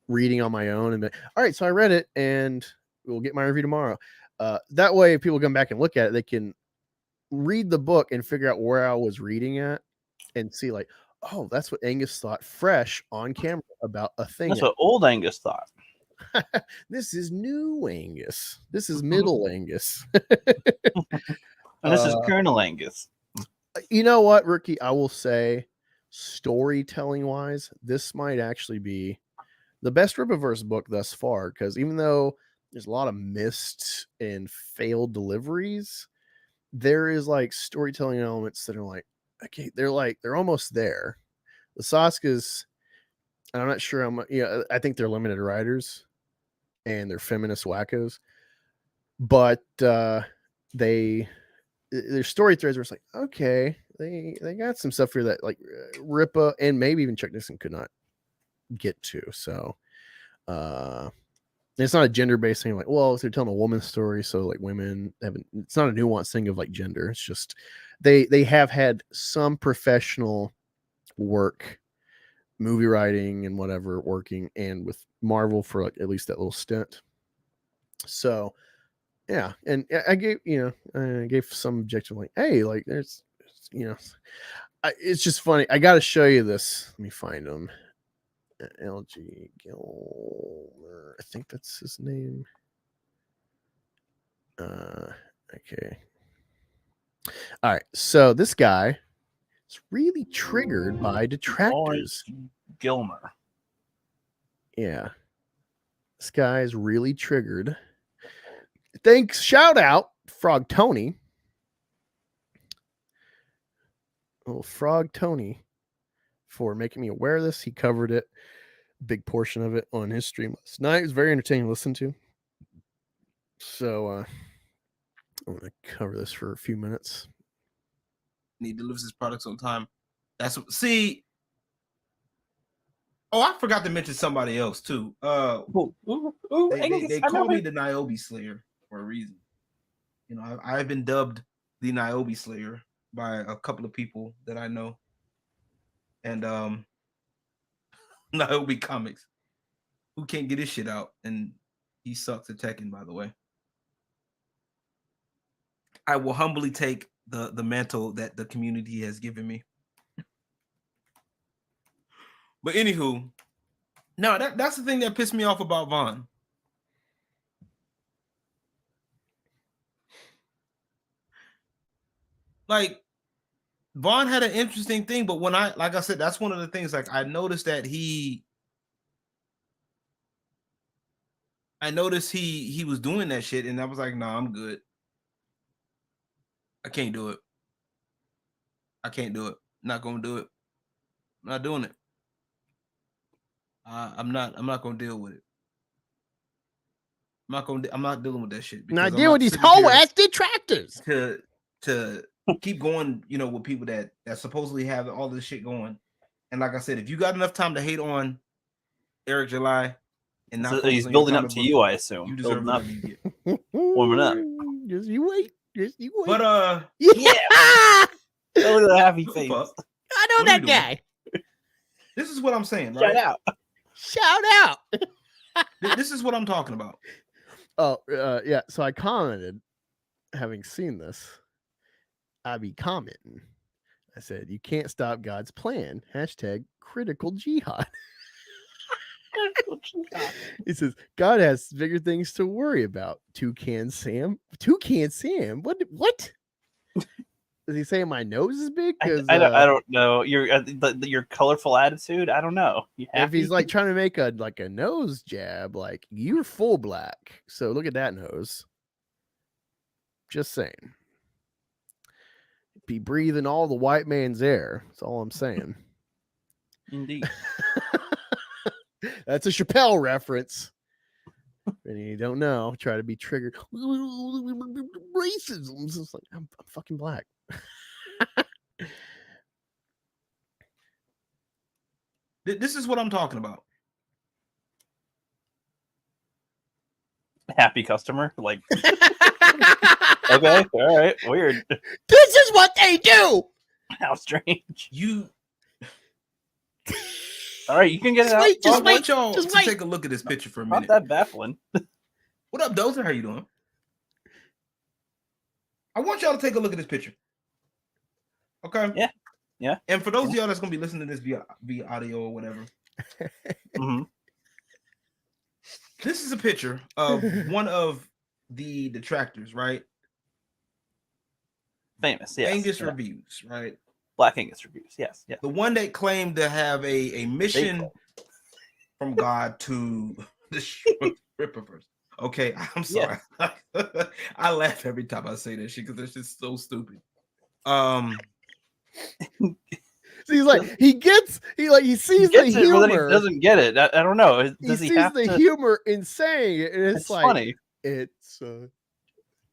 reading on my own. And all right, so I read it and we'll get my review tomorrow. That way, if people come back and look at it, they can read the book and figure out where I was reading at and see like, oh, that's what Angus thought fresh on camera about a thing. That's what old Angus thought. This is new Angus. This is middle Angus. And this is Colonel Angus. You know what, Rookie? I will say, storytelling wise, this might actually be the best Rippaverse book thus far. Because even though there's a lot of missed and failed deliveries, there is like storytelling elements that are like, okay, they're almost there. The Saskas, I'm not sure how much. I think they're limited writers and they're feminist wackos, but their story threads were like, okay, they got some stuff here that like Rippa and maybe even Chuck Dixon could not get to. So it's not a gender-based thing like, well, if they're telling a woman's story, so like women haven't, it's not a nuanced thing of like gender. It's just they have had some professional work, movie writing and whatever, working and with Marvel for like at least that little stint. So yeah, and I gave some objection like, hey, like there's it's just funny. I got to show you this. Let me find him. LG Gilmer, I think that's his name. Okay. All right, so this guy is really triggered by detractors. Gilmer. Yeah. This guy is really triggered. Thanks. Shout out Frog Tony. Oh, Frog Tony for making me aware of this. He covered it, a big portion of it on his stream last night. It was very entertaining to listen to. So I'm going to cover this for a few minutes. He delivers his products on time. See. Oh, I forgot to mention somebody else too. They call me the Niobe Slayer for a reason. I've been dubbed the Niobe Slayer by a couple of people that I know, and Niobe Comics, who can't get his shit out, and he sucks at Tekken, by the way. I will humbly take the mantle that the community has given me. But anywho, no, that's the thing that pissed me off about Vaughn. Like, Vaughn had an interesting thing, but when like I said, that's one of the things, like, I noticed he was doing that shit, and I was like, nah, I'm good. I can't do it. I'm not gonna do it. I'm not doing it. I'm not gonna deal with it. I'm not dealing with that shit. Now deal with these whole ass detractors. To keep going, with people that supposedly have all this shit going. And like I said, if you got enough time to hate on Eric July and not he's building up to you, I assume. You deserve up. Warming up. Just you wait. But yeah. Look at the happy face. I know What are you that doing? guy. This is what I'm saying, Shout right? out. Shout out. This is what I'm talking about. Oh, yeah. So I commented, having seen this, I be commenting. I said, you can't stop God's plan. Hashtag critical jihad. He says, God has bigger things to worry about. Toucan Sam? What? Is he saying my nose is big? I 'Cause, don't know. Your colorful attitude. I don't know. You if happy? he's like trying to make a nose jab, like you're full black. So look at that nose. Just saying. Be breathing all the white man's air. That's all I'm saying. Indeed. That's a Chappelle reference. And you don't know, try to be triggered. Racism. It's just like, I'm fucking black. This is what I'm talking about. Happy customer. Like, okay, all right, weird. This is what they do. How strange. You. All right, you can get it out. I want y'all to take a look at this picture for a minute. Not that baffling. What up, Dozer? How you doing? I want y'all to take a look at this picture. Okay. Yeah. Yeah. And for those of y'all that's gonna be listening to this via audio or whatever, this is a picture of one of the detractors, right? Famous, yes. Angus yeah. Reviews, right? Black Angus Reviews, yes. Yeah. The one that claimed to have a mission from God to destroy Rippaverse. Okay, I'm sorry. I laugh every time I say that shit because it's just so stupid. So he's like, he sees the It, humor. but then he doesn't get it. I don't know. Does he he sees have the to? humor in saying it, and it's like funny. It's a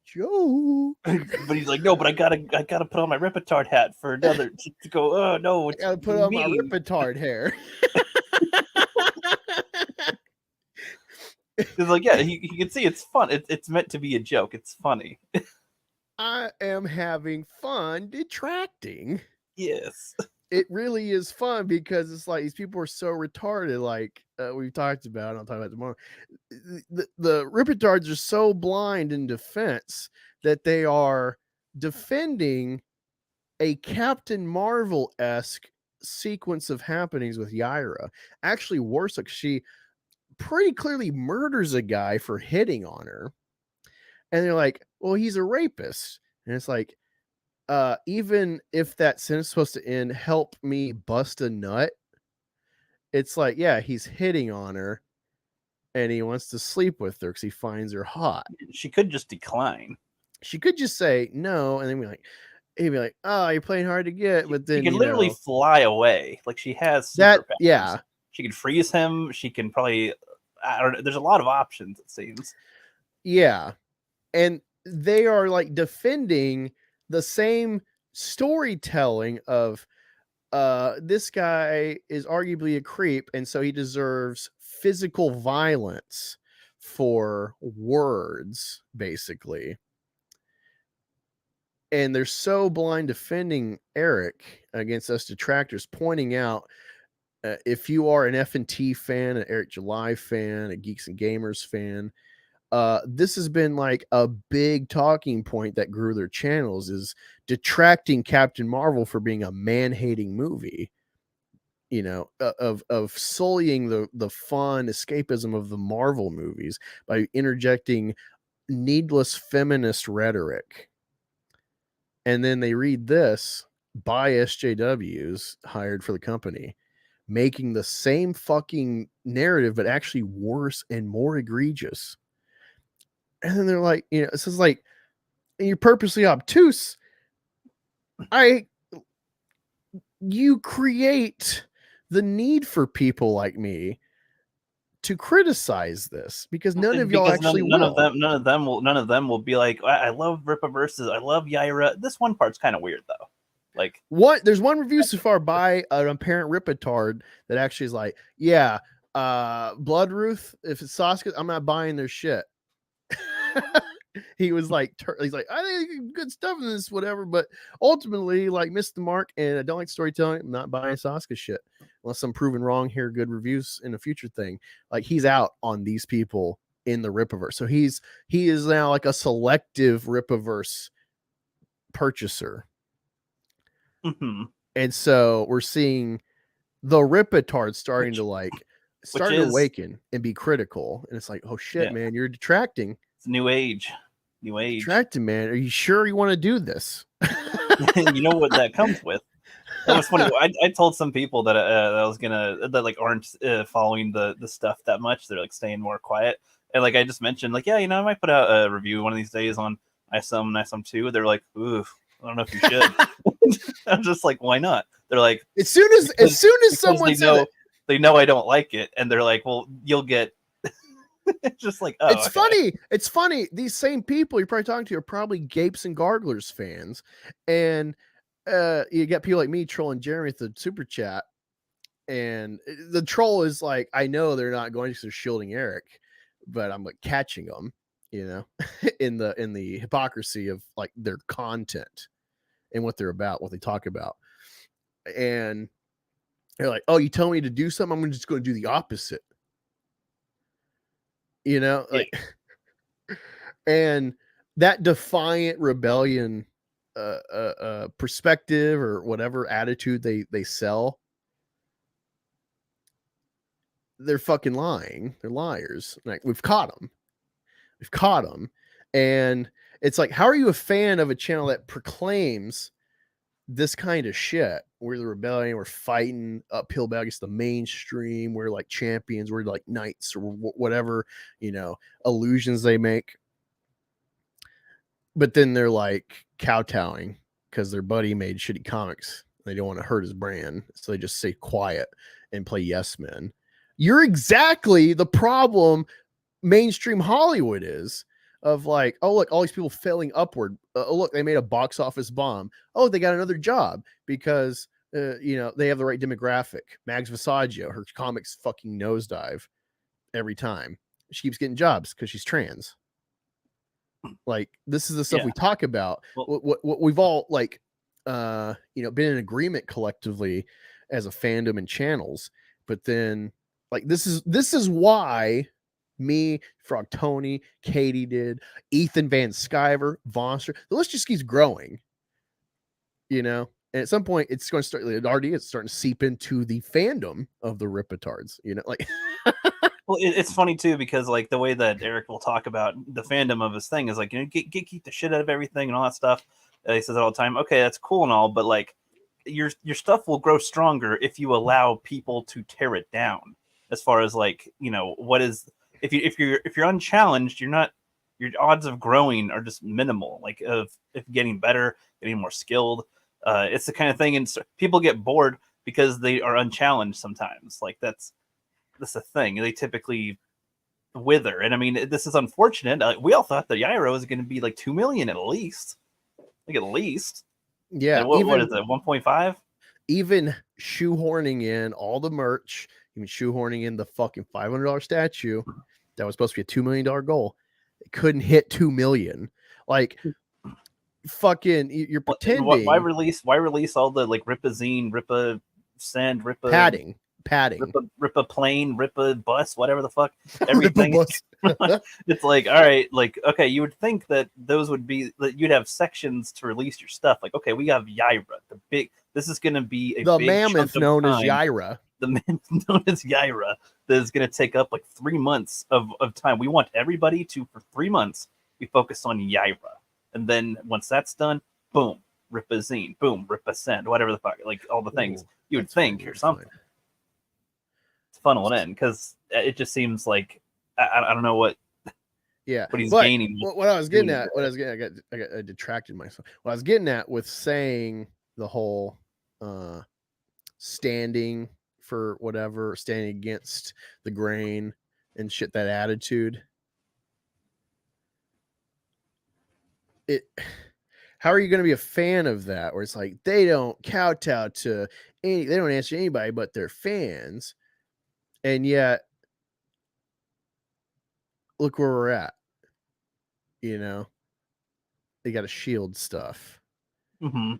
joke. But he's like, no, but I gotta put on my Rippaverse hat for another to go. Oh no, I gotta put on my Rippaverse hair. He's like, yeah, he can see it's fun. It's meant to be a joke. It's funny. I am having fun detracting. Yes. It really is fun because it's like these people are so retarded, like we've talked about, and I'll talk about it tomorrow. The Rippatards are so blind in defense that they are defending a Captain Marvel-esque sequence of happenings with Yaira. Actually, worse, like she pretty clearly murders a guy for hitting on her. And they're like, well, he's a rapist. And it's like, even if that sentence is supposed to end, help me bust a nut. It's like, yeah, he's hitting on her and he wants to sleep with her because he finds her hot. She could just decline. She could just say no, and then he'd be like, oh, you're playing hard to get. But then she can literally fly away. Like she has that, superpowers. yeah. She can freeze him. She can probably, I don't know. There's a lot of options, it seems. Yeah. And they are like defending the same storytelling of this guy is arguably a creep, and so he deserves physical violence for words, basically. And they're so blind defending Eric against us detractors, pointing out if you are an F&T fan, an Eric July fan, a Geeks and Gamers fan, this has been like a big talking point that grew their channels, is detracting Captain Marvel for being a man-hating movie, you know, of sullying the fun escapism of the Marvel movies by interjecting needless feminist rhetoric. And then they read this by SJWs hired for the company, making the same fucking narrative, but actually worse and more egregious. And then they're like, you know, this is like, you're purposely obtuse. You create the need for people like me to criticize this because none of y'all actually none will. None of them will be like, I love Rippaverse. I love Yaira. This one part's kind of weird though. Like There's one review so far by an apparent Rippatard that actually is like, yeah, Bloodruth, if it's Sasuke, I'm not buying their shit. he was like, he's like, I think good stuff in this, whatever, but ultimately, like, missed the mark, and I don't like storytelling. I'm not buying Sasuke shit unless I'm proven wrong here. Good reviews in a future thing. Like, he's out on these people in the Rippaverse, so he is now like a selective Rippaverse purchaser, and so we're seeing the Rippatards starting to to awaken and be critical, and it's like, oh shit, man, you're detracting. It's new age. Detracting, man. Are you sure you want to do this? You know what that comes with. That was funny. I told some people that I was gonna that like aren't following the stuff that much. They're like staying more quiet. And like I just mentioned, like, yeah, you know, I might put out a review one of these days on ISOM and ISOM 2. They're like, ooh, I don't know if you should. I'm just like, why not? They're like, as soon as someone says they know I don't like it, and they're like, well, you'll get. It's just like, oh, it's funny. It's funny. These same people you're probably talking to are probably Gapes and Garglers fans, and you get people like me trolling Jeremy with the super chat, and the troll is like, I know they're not going to, they're shielding Eric, but I'm like catching them, you know, in the hypocrisy of like their content and what they're about, what they talk about, and they're like, oh, you tell me to do something, I'm just going to do the opposite. You know, like, and that defiant rebellion perspective or whatever attitude they sell, they're fucking lying. They're liars. Like, we've caught them. And it's like, how are you a fan of a channel that proclaims this kind of shit? We're the rebellion, we're fighting uphill battle against the mainstream, we're like champions, we're like knights, or whatever, you know, illusions they make. But then they're like kowtowing because their buddy made shitty comics. They don't want to hurt his brand, so they just stay quiet and play yes men. You're exactly the problem mainstream Hollywood is, of like, oh, look, all these people failing upward. Oh, look, they made a box office bomb. Oh, they got another job because, you know, they have the right demographic. Mags Visaggio, her comics fucking nosedive every time. She keeps getting jobs because she's trans. Like, this is the stuff we talk about. What we've all like, you know, been in agreement collectively as a fandom and channels. But then, like, this is why me, Frog Tony, Katie did, Ethan Van Sciver, Vonster, the list just keeps growing, you know, and at some point it's going to start, it already is starting to seep into the fandom of the Rippatards, you know, like. Well, it's funny too, because like the way that Eric will talk about the fandom of his thing is like, you know, keep the shit out of everything and all that stuff. He says it all the time. Okay, that's cool and all, but like your stuff will grow stronger if you allow people to tear it down. As far as like, you know, what is, if you're unchallenged, your odds of growing are just minimal. Like of getting better, getting more skilled. It's the kind of thing, and people get bored because they are unchallenged sometimes. Like that's the thing. They typically wither, and I mean, this is unfortunate. We all thought that Yaira was going to be like 2 million at least, like at least. Yeah. And what is it? 1.5. Even shoehorning in all the merch, even shoehorning in the fucking $500 statue that was supposed to be a $2 million goal, it couldn't hit 2 million. Like, fucking, you're pretending. Why release all the like Rippazine, Rippa Send, Rippa padding, Rippa plane, Rippa bus, whatever the fuck, everything. It's like, all right, like, okay, you would think that those would be that you'd have sections to release your stuff. Like, okay, we have Yaira, the big. This is going to be a the big mammoth known as time. Yaira. The mammoth known as Yaira that is going to take up like 3 months of time. We want everybody to, for 3 months, be focused on Yaira, and then once that's done, boom, Rippazine, boom, Rippa Send, whatever the fuck, like all the things you would think or something. It's funnel it in because it just seems like I don't know what. Yeah, what he's but gaining. What I was getting at, I detracted myself. What I was getting at with saying the whole standing for whatever, standing against the grain and shit, that attitude. How are you going to be a fan of that? Where it's like they don't kowtow to they don't answer anybody but their fans, and yet look where we're at. you know, they got to shield stuff. Mm-hmm.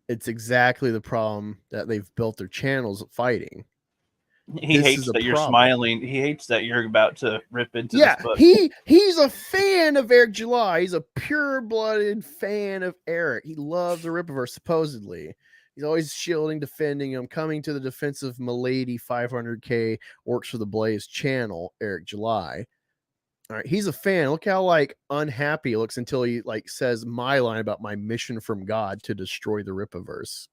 It's exactly the problem that they've built their channels fighting. He This hates is a that you're problem. smiling. He hates that you're about to rip into Yeah, this book. he's a fan of Eric July. He's a pure-blooded fan of Eric. He loves the Rippaverse, supposedly. He's always shielding, defending him, coming to the defense of Milady 500K, works for the Blaze channel, Eric July. All right, he's a fan. Look how like unhappy he looks until he like says my line about my mission from God to destroy the Rippaverse.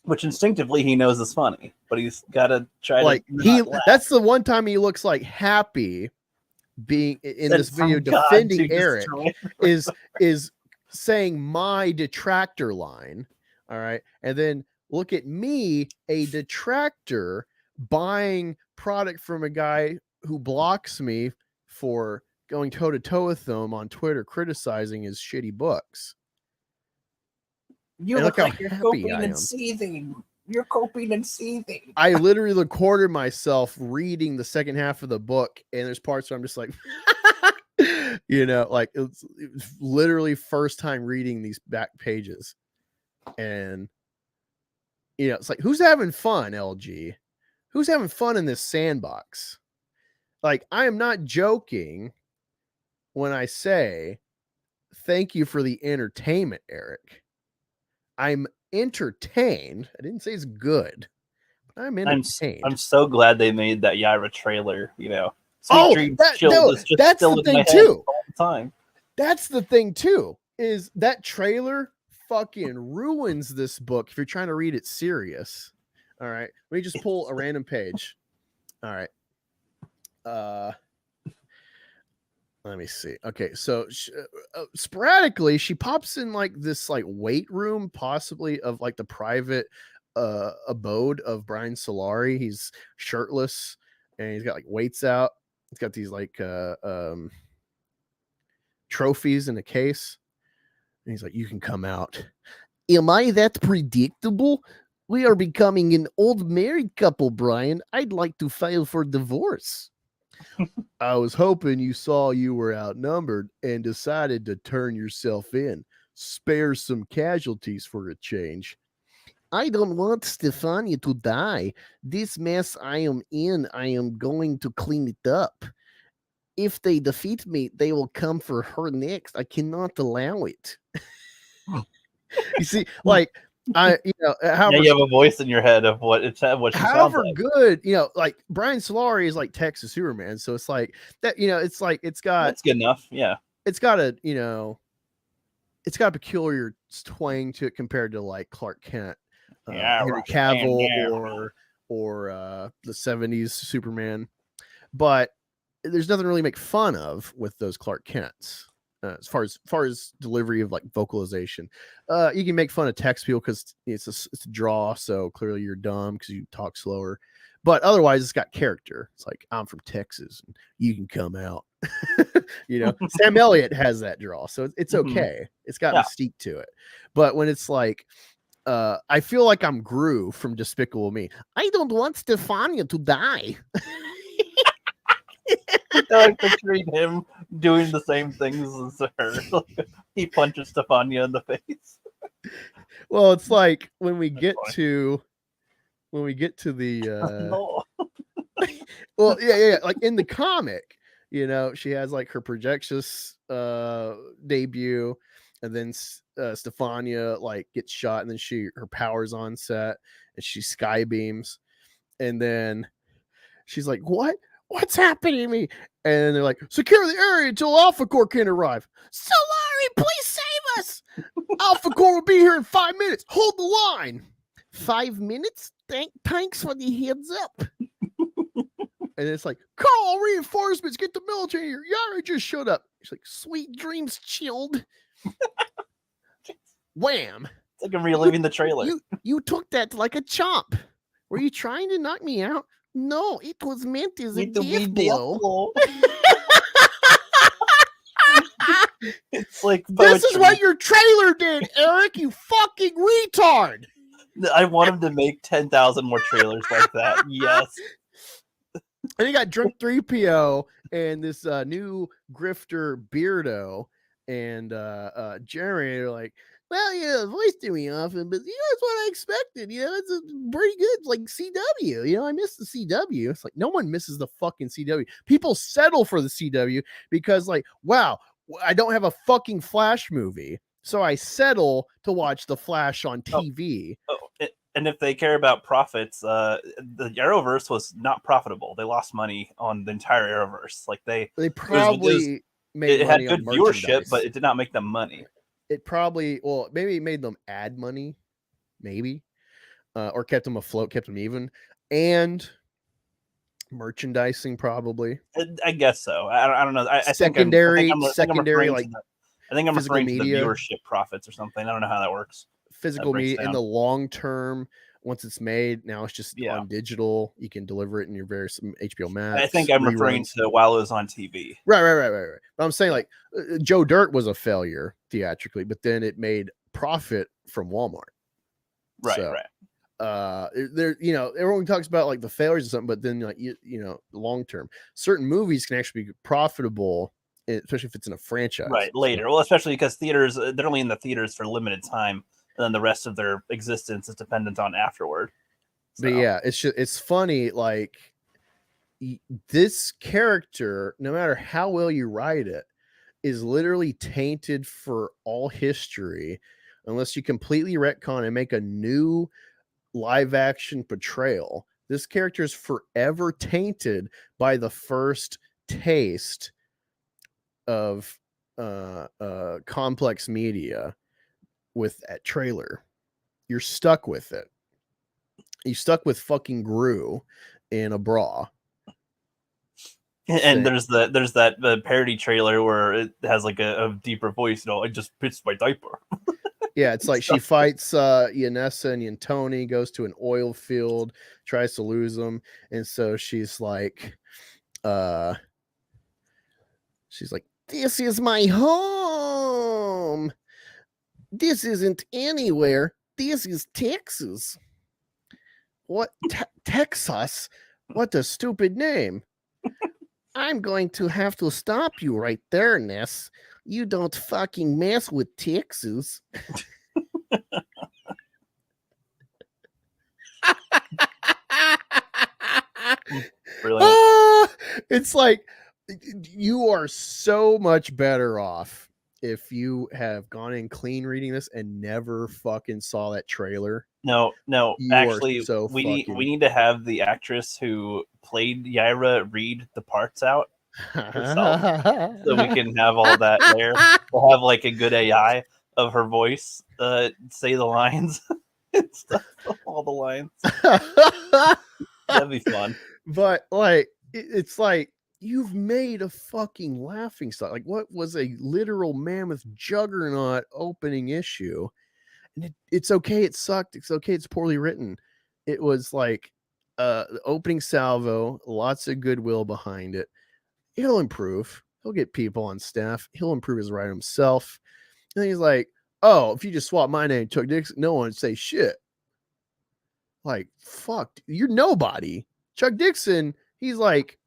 Which instinctively he knows is funny, but he's got to try Like to he not laugh. that's the one time he looks like happy being in Said this video from God defending to Eric destroy is saying my detractor line. All right. And then look at me, a detractor, buying product from a guy who blocks me for going toe to toe with him on Twitter, criticizing his shitty books. You And look look how like you're happy coping I am. and seething. You're coping and seething. I literally recorded myself reading the second half of the book, and there's parts where I'm just like, you know, like it was literally first time reading these back pages. And, you know, it's like, who's having fun, LG? Who's having fun in this sandbox? Like, I am not joking when I say, thank you for the entertainment, Eric. I'm entertained. I didn't say it's good, but I'm entertained. I'm so glad they made that Yaira trailer. You know, Oh, Dreams that- Shield no, is just that's still the in thing my head too. all the time. That's the thing too, is that trailer fucking ruins this book if you're trying to read it serious. All right. Let me just pull a random page. All right. Let me see. Okay, so sporadically she pops in like this like weight room, possibly of like the private abode of Brian Solari. He's shirtless and he's got like weights out. He's got these like trophies in a case. And he's like, you can come out. Am I that predictable? We are becoming an old married couple, Brian. I'd like to file for divorce. I was hoping you saw you were outnumbered and decided to turn yourself in. Spare some casualties for a change. I don't want Stefania to die. This mess I am in, I am going to clean it up. If they defeat me, they will come for her next. I cannot allow it. You see, like, however, Yeah, you have a voice in your head of what she sounds however like. good, like Brian Solari is like Texas Superman, so it's like that, it's like it's got That's good enough. Yeah, it's got a it's got a peculiar twang to it compared to like Clark Kent, Henry Cavill, or the 70s Superman, but there's nothing to really make fun of with those Clark Kents. As far as delivery of like vocalization, you can make fun of text people because it's a draw, so clearly you're dumb because you talk slower. But otherwise, it's got character. It's like, I'm from Texas, and you can come out. Sam Elliott has that draw, so it's okay. It's got mystique to it. But when it's like, I feel like I'm Gru from Despicable Me. I don't want Stefania to die. I pictured him doing the same things as her. He punches Stefania in the face. Well, it's like when we get to the well, yeah, like in the comic, she has like her Projectus debut, and then Stefania like gets shot, and then her powers on set, and she sky beams, and then she's like, What's happening to me? And they're like, secure the area until Alpha Core can arrive. Solari, please save us. Alpha Core will be here in 5 minutes. Hold the line. 5 minutes? Thanks for the heads up. And it's like, call reinforcements. Get the military here. Yaira just showed up. She's like, sweet dreams, chilled. Wham. It's like I'm reliving the trailer. You took that like a chomp. Were you trying to knock me out? No, it was meant as a death blow. It's like this is poetry. what your trailer did, Eric. You fucking retard. I want him to make 10,000 more trailers like that. Yes. And you got Drunk 3PO and this new grifter Beardo and Jeremy are like, well, yeah, the voice threw me off, but that's what I expected. It's pretty good, like CW. I miss the CW. It's like no one misses the fucking CW. People settle for the CW because, like, wow, I don't have a fucking Flash movie, so I settle to watch the Flash on TV. And if they care about profits, the Arrowverse was not profitable. They lost money on the entire Arrowverse. Like they probably made it had money good on viewership, merchandise. but it did not make them money. It probably, well, maybe it made them add money, maybe, or kept them afloat, kept them even, and merchandising probably. I guess so. I don't know. I think secondary, I'm referring like to I think I'm physical referring to the media. viewership profits or something. I don't know how that works. Physical That breaks media in down. the long term. Once it's made, now it's just on digital. You can deliver it in your various HBO Max. I think I'm referring to while it was on TV. Right. But I'm saying like Joe Dirt was a failure theatrically, but then it made profit from Walmart. Right. There, everyone talks about like the failures or something, but then like long term, certain movies can actually be profitable, especially if it's in a franchise. Right later, well, especially because theaters they're only in the theaters for limited time, and then the rest of their existence is dependent on afterward. But yeah, it's funny. Like this character, no matter how well you write it, is literally tainted for all history, unless you completely retcon and make a new live action portrayal. This character is forever tainted by the first taste of complex media with that trailer. You're stuck with it. You stuck with fucking Gru in a bra. And there's that parody trailer where it has like a deeper voice. I just pitched my diaper. Yeah, it's like she fights Yanessa and Yantoni, goes to an oil field, tries to lose them, and so she's like, "This is my home. This isn't anywhere. This is Texas." What? Texas? What a stupid name. I'm going to have to stop you right there, Ness. You don't fucking mess with Texas. It's like you are so much better off if you have gone in clean reading this and never fucking saw that trailer. No, You actually, are so we need to have the actress who played Yaira read the parts out herself, so we can have all that there. We'll have like a good AI of her voice say the lines and stuff, all the lines. That'd be fun. But like, it's like you've made a fucking laughing stock. Like, what was a literal mammoth juggernaut opening issue? And it's okay. It sucked. It's okay. It's poorly written. It was like the opening salvo, lots of goodwill behind it. He'll improve. He'll get people on staff. He'll improve his writing himself. And he's like, oh, if you just swap my name, Chuck Dixon, no one would say shit. Like, fuck, you're nobody. Chuck Dixon, he's like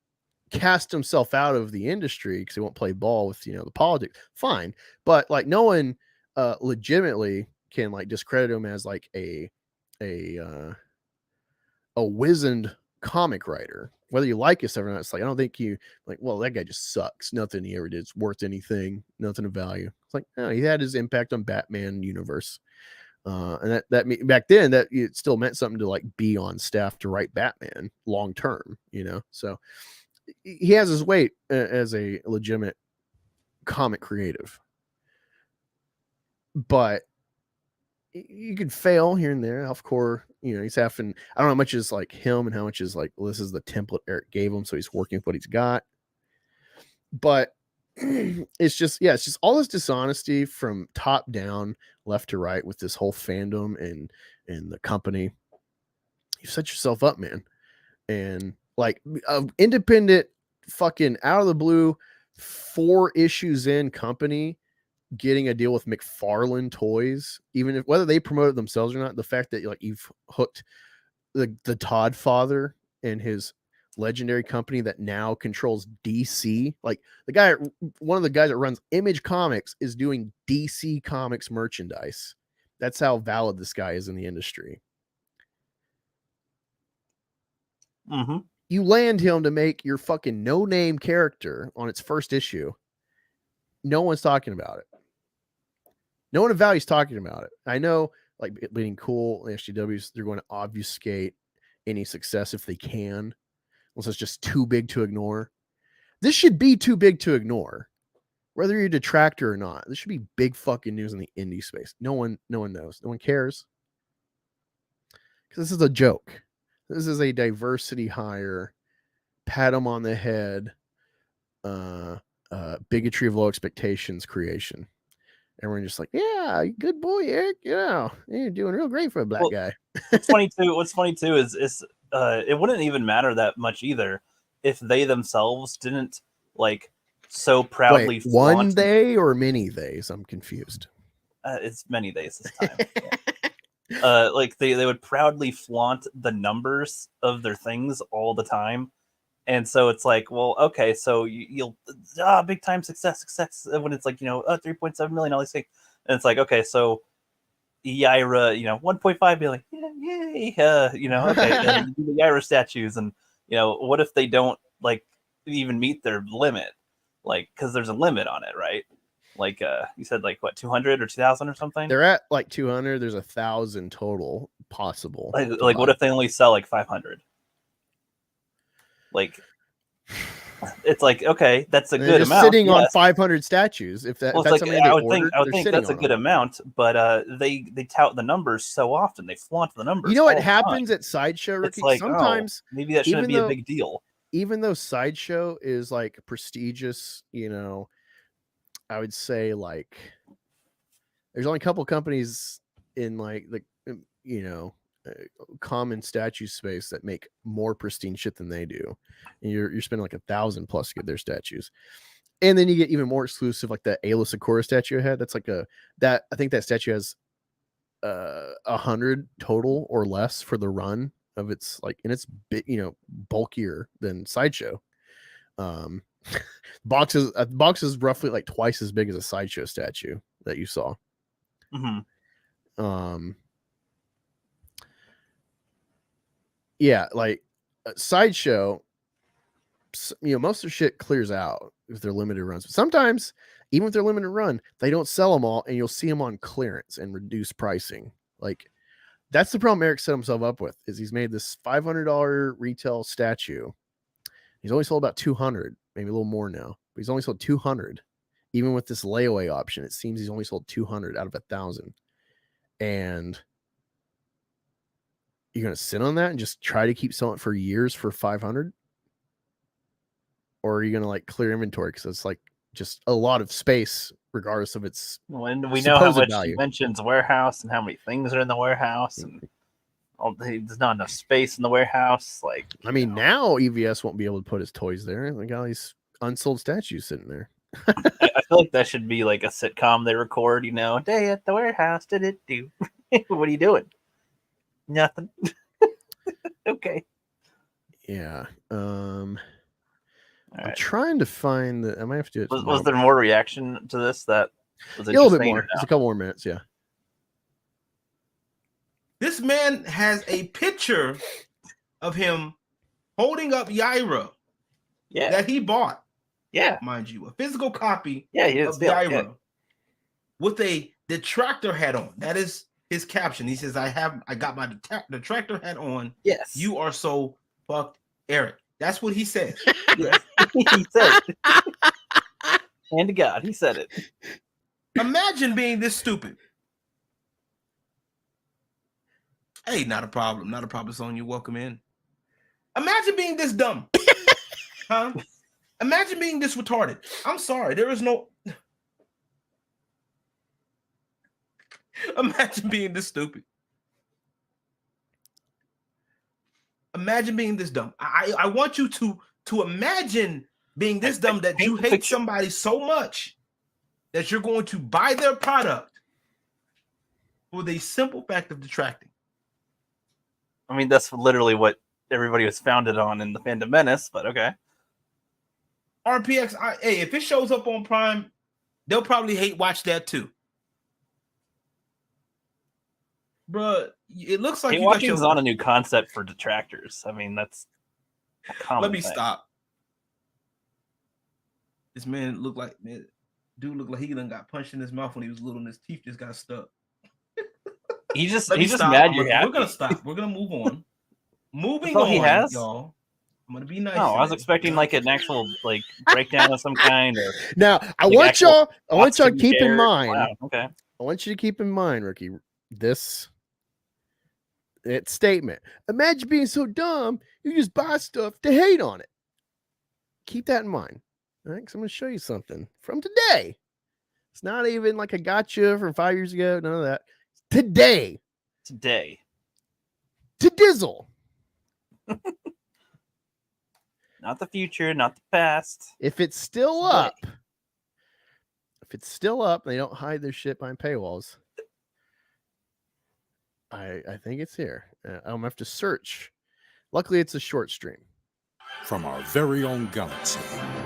cast himself out of the industry because he won't play ball with the politics. Fine, but like no one legitimately can like discredit him as like a wizened comic writer. Whether you like his stuff or not, it's like I don't think you like. Well, that guy just sucks. Nothing he ever did is worth anything. Nothing of value. It's like no, he had his impact on Batman universe. And that back then that it still meant something to like be on staff to write Batman long term, so he has his weight as a legitimate comic creative, but you could fail here and there. Alfcore, he's having, I don't know how much is like him and how much is like, well, this is the template Eric gave him, so he's working with what he's got. But it's just all this dishonesty from top down, left to right, with this whole fandom and the company. You set yourself up, man. And like independent fucking out of the blue 4 issues in company getting a deal with McFarlane Toys, even if whether they promote it themselves or not, the fact that like you've hooked the Todd father and his legendary company that now controls DC. Like the guy, one of the guys that runs Image Comics is doing DC Comics merchandise. That's how valid this guy is in the industry. Mm-hmm. You land him to make your fucking no-name character on its first issue. No one's talking about it. No one of value's talking about it. I know, like, it being cool, the SGWs, they're going to obfuscate any success if they can. Unless it's just too big to ignore. This should be too big to ignore. Whether you're a detractor or not. This should be big fucking news in the indie space. No one knows. No one cares. Because this is a joke. This is a diversity hire, pat them on the head, bigotry of low expectations creation. Everyone just like, yeah, good boy, Eric. Yeah, you're doing real great for a black guy. What's funny too is it wouldn't even matter that much either if they themselves didn't like so proudly Wait, one flaunt. day or many days? I'm confused. It's many days this time. Like they would proudly flaunt the numbers of their things all the time. And so it's like, well, okay, so you'll big time success when it's like, 3.7 million, all these things. And it's like, okay, so Yaira, 1.5 billion, yay, okay, and the Yaira statues, and what if they don't like even meet their limit, like because there's a limit on it, right? Like you said, like what, 200 or 2,000 or something? They're at like 200. There's 1,000 total possible. Like what if they only sell like 500? Like, it's like, okay, that's a good amount. Sitting on 500 statues. If that's like, something I would think that's a good amount, but they tout the numbers so often. They flaunt the numbers. You know what happens at Sideshow, Ricky? It's like, sometimes maybe that shouldn't be a big deal. Even though Sideshow is like prestigious, I would say like there's only a couple companies in like the common statue space that make more pristine shit than they do, and you're spending like 1,000 plus to get their statues, and then you get even more exclusive, like that Ayla Sakura statue I had. That's like I think that statue has 100 total or less for the run of its, like, and it's bit bulkier than Sideshow. Box is roughly like twice as big as a Sideshow statue that you saw. Mm-hmm. Yeah, like Sideshow, most of their shit clears out if they're limited runs. But sometimes, even if they're limited run, they don't sell them all, and you'll see them on clearance and reduced pricing. Like, that's the problem Eric set himself up with, is he's made this $500 retail statue. He's only sold about 200, maybe a little more now, but he's only sold 200. Even with this layaway option, it seems he's only sold 200 out of 1,000. And you're going to sit on that and just try to keep selling it for years for 500? Or are you going to like clear inventory? Because it's like just a lot of space, regardless of its when we know how much value. He mentions warehouse and how many things are in the warehouse, and there's not enough space in the warehouse. Like, I mean, now EVS won't be able to put his toys there. They got all these unsold statues sitting there. I feel like that should be like a sitcom they record, day at the warehouse. Did it do? What are you doing? Nothing. Okay. Yeah. I'm trying to find I might have to do it. Was there more reaction to this that was a little bit interesting more? Just a couple more minutes. Yeah. This man has a picture of him holding up Yaira that he bought. Yeah. Mind you, a physical copy of Yaira with a detractor hat on. That is his caption. He says, I got my detractor hat on. Yes. You are so fucked, Eric. That's what he said. Yes. He said it. And to God, he said it. Imagine being this stupid. Hey, not a problem. Not a problem, Sonya. Welcome in. Imagine being this dumb. Huh? Imagine being this retarded. I'm sorry. There is no... Imagine being this stupid. Imagine being this dumb. I want you to imagine being this dumb that you hate somebody so much that you're going to buy their product for the simple fact of detracting. I mean, that's literally what everybody was founded on in the Phantom Menace, but okay. RPX, hey, if it shows up on Prime, they'll probably hate watch that too. Bruh, it looks like Hate you got watching is not a new concept for detractors. I mean, that's a common Let me thing. stop. This man looked like dude looked like he done got punched in his mouth when he was little and his teeth just got stuck. He's just Let me stop. mad You're happy. We're gonna stop. We're gonna move on. Moving all on, he has? y'all. I'm gonna be nice. No, I was expecting like an actual like breakdown of some kind. Or Now, I like, want actual y'all thoughts to to be keep in shared. mind. Wow, okay. I want you to keep in mind, Rookie, that statement. Imagine being so dumb, you just buy stuff to hate on it. Keep that in mind. All right, because I'm going to show you something from today. It's not even like a gotcha from 5 years ago. None of that. Today. To Dizzle. Not the future, not the past. If it's still up, they don't hide their shit behind paywalls. I think it's here. I'm gonna have to search. Luckily, it's a short stream. From our very own galaxy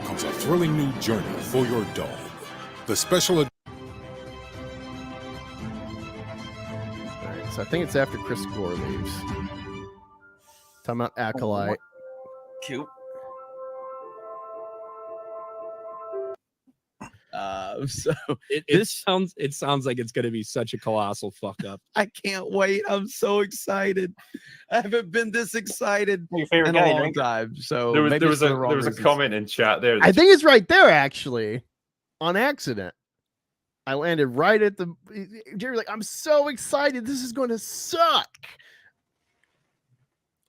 comes a thrilling new journey for your dog. The special. All right, so I think it's after Chris Gore leaves. Talking about Acolyte. Cute. So it sounds like it's going to be such a colossal fuck up. I can't wait. I'm so excited. I haven't been this excited in a long time. So there was a comment in chat there. I think it's right there, actually, on accident. I landed right at the. Jerry's like, I'm so excited. This is going to suck.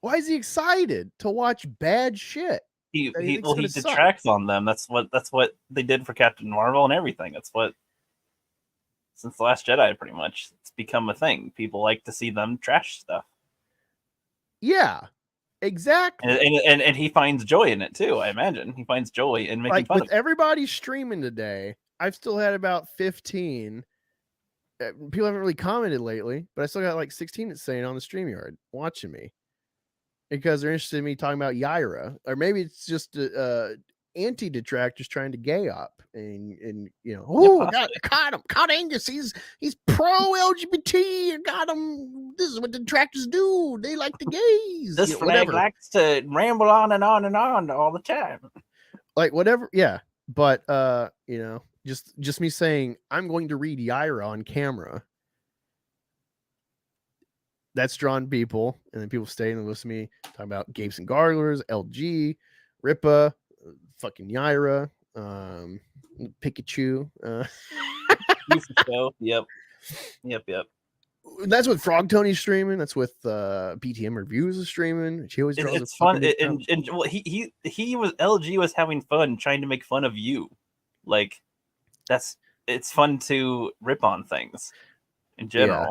Why is he excited to watch bad shit? He detracts on them. That's what they did for Captain Marvel and everything. That's what since the Last Jedi, pretty much, it's become a thing. People like to see them trash stuff. Yeah, exactly. And he finds joy in it too. I imagine he finds joy in making fun with everybody streaming today. I've still had about 15. People haven't really commented lately, but I still got like 16 that's saying on the StreamYard watching me. Because they're interested in me talking about Yaira, or maybe it's just anti-detractors trying to gay up, and you know, oh, caught Angus. He's pro-LGBT. Got him. This is what detractors do. They like the gays. This flag likes to ramble on and on and on all the time. Like whatever, yeah. But you know, just me saying I'm going to read Yaira on camera. That's drawn people, and then people stay and listen to me talking about Gapes and Garglers, LG, Rippa, fucking Yaira, Pikachu. Yep. That's what Frog Tony's streaming. That's with BTM Reviews is streaming. She always draws. It's fun, and well, he was LG was having fun trying to make fun of you. Like it's fun to rip on things in general. Yeah.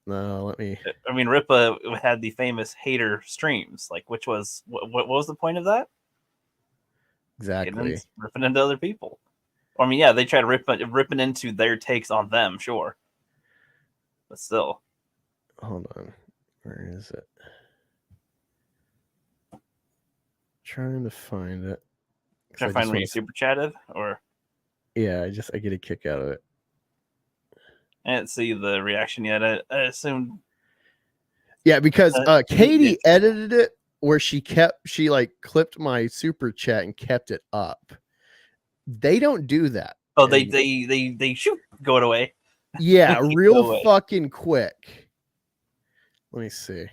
No, let me. I mean, Rippa had the famous hater streams, like which was what was the point of that? Exactly, ripping into other people. I mean, yeah, they try to ripping into their takes on them, sure, but still. Hold on, where is it? Trying to find it. Trying to find where you super chatted, or yeah, I get a kick out of it. I didn't see the reaction yet. I assumed. Yeah, because Katie edited it where she like clipped my super chat and kept it up. They don't do that. Oh, they shoot, go away. Yeah, real fucking quick. Let me see.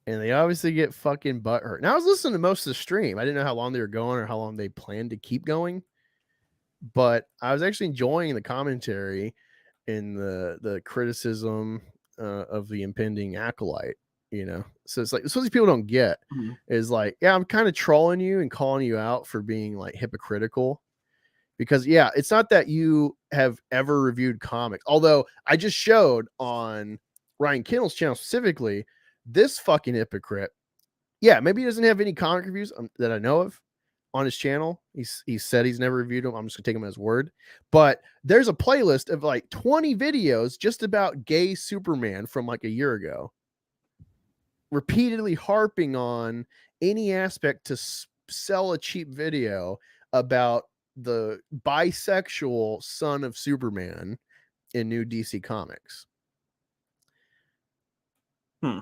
And they obviously get fucking butthurt. Now I was listening to most of the stream. I didn't know how long they were going or how long they planned to keep going. But I was actually enjoying the commentary and the criticism of the impending Acolyte, you know. So it's like, it's what these people don't get is like, yeah, I'm kind of trolling you and calling you out for being like hypocritical. Because yeah, it's not that you have ever reviewed comics. Although I just showed on Ryan Kinnell's channel specifically, this fucking hypocrite. Yeah, maybe he doesn't have any comic reviews that I know of. on his channel. He said he's never reviewed them. I'm just gonna take him as word. But there's a playlist of like 20 videos just about gay Superman from like a year ago, repeatedly harping on any aspect to sell a cheap video about the bisexual son of Superman in new DC Comics.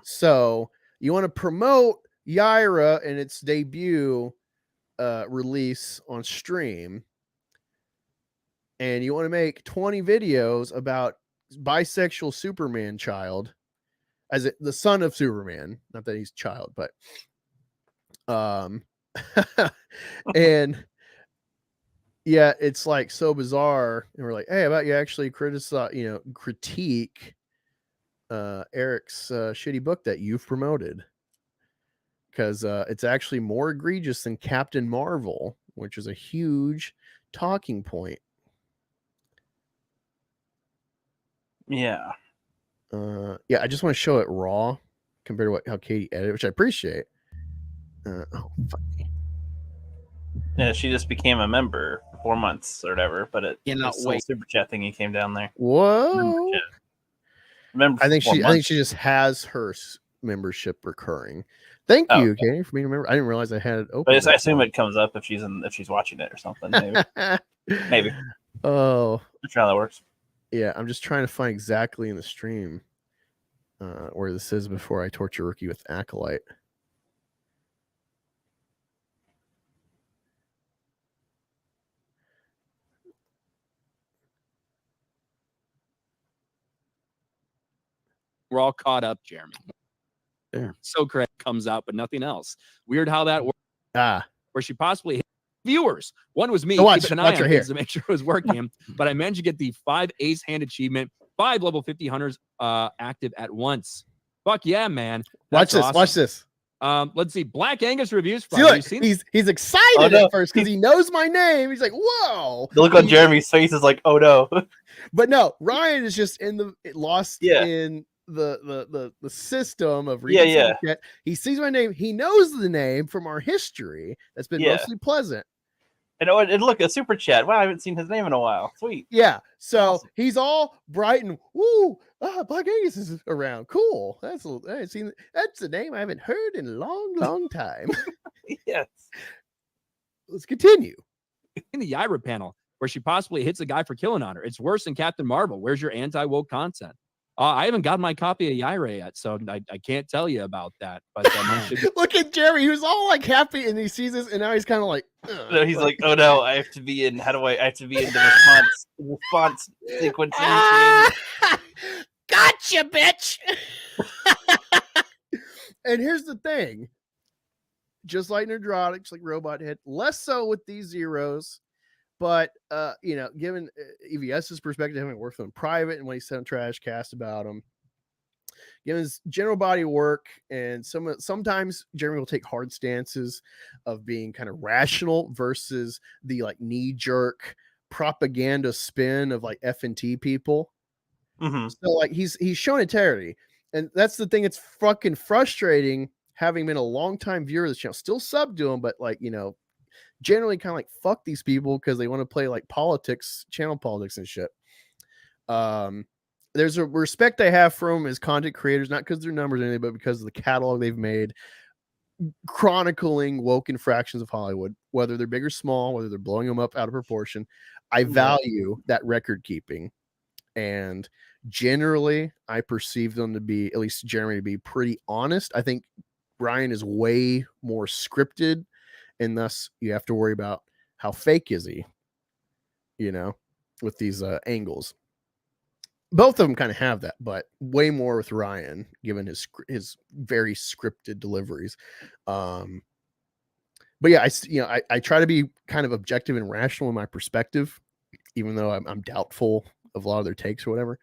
So you want to promote Yaira and its debut release on stream, and you want to make 20 videos about bisexual Superman child as the son of Superman, not that he's child, but and yeah, it's like so bizarre. And we're like, hey, how about you actually critique Eric's shitty book that you've promoted, because it's actually more egregious than Captain Marvel, which is a huge talking point. Yeah. Yeah, I just want to show it raw compared to how Katie edited, which I appreciate. Oh, fuck me. Yeah, she just became a member for 4 months or whatever, but it Cannot wait. Super chat thingy came down there. Whoa. Remember, I think she just has her membership recurring. Thank you, Katie, for being a member. I didn't realize I had it open. But I assume it comes up if she's watching it or something. Maybe. Maybe. Oh, that's how that works. Yeah, I'm just trying to find exactly in the stream where this is before I torture Rookie with Acolyte. We're all caught up, Jeremy. Yeah. So credit comes out, but nothing else. Weird how that works. Where she possibly hit viewers. One was me. So watch keep it, an eye watch on right things here. to make sure it was working. But I managed to get the 5 ace hand achievement, 5 level 50 hunters active at once. Fuck yeah, man. Watch That's this. awesome. Watch this. Let's see. Black Angus reviews. See, look, he's excited at first because he knows my name. He's like, "Whoa!" The look on Jeremy's face is like, "Oh no!" But no, Ryan is just in in the system of reading. Yeah. He sees my name. He knows the name from our history. That's been mostly pleasant. And look, a super chat. Wow, I haven't seen his name in a while. Sweet. Yeah. So he's all bright and woo. Black Angus is around. Cool. That's the name I haven't heard in a long time. Yes. Let's continue. In the Yaira panel, where she possibly hits a guy for killing on her. It's worse than Captain Marvel. Where's your anti-woke content? I haven't got my copy of Yaira yet, so I can't tell you about that. But look at Jerry. He was all like happy, and he sees this, and now he's kind of like, no, he's like, oh no, I have to be in. How do I have to be in the response sequence? Gotcha, bitch. And here's the thing. Just like Nerdrotics, like Robot Head, less so with these zeros. But given EVS's perspective, having worked with him in private and when he said on Trash Cast about him, given his general body of work, and sometimes Jeremy will take hard stances of being kind of rational versus the like knee-jerk propaganda spin of like F&T people. Mm-hmm. So like he's shown integrity, and that's the thing. It's fucking frustrating having been a long-time viewer of this channel, still sub to him, but like generally kind of like fuck these people because they want to play like politics, channel politics and shit. There's a respect I have for them as content creators, not because of their numbers or anything, but because of the catalog they've made, chronicling woke infractions of Hollywood, whether they're big or small, whether they're blowing them up out of proportion. I value that record keeping, and generally I perceive them to be, at least Jeremy, to be pretty honest. I think Ryan is way more scripted, and thus you have to worry about how fake is he, with these angles. Both of them kind of have that, but way more with Ryan, given his very scripted deliveries. But yeah, I try to be kind of objective and rational in my perspective, even though I'm doubtful of a lot of their takes or whatever.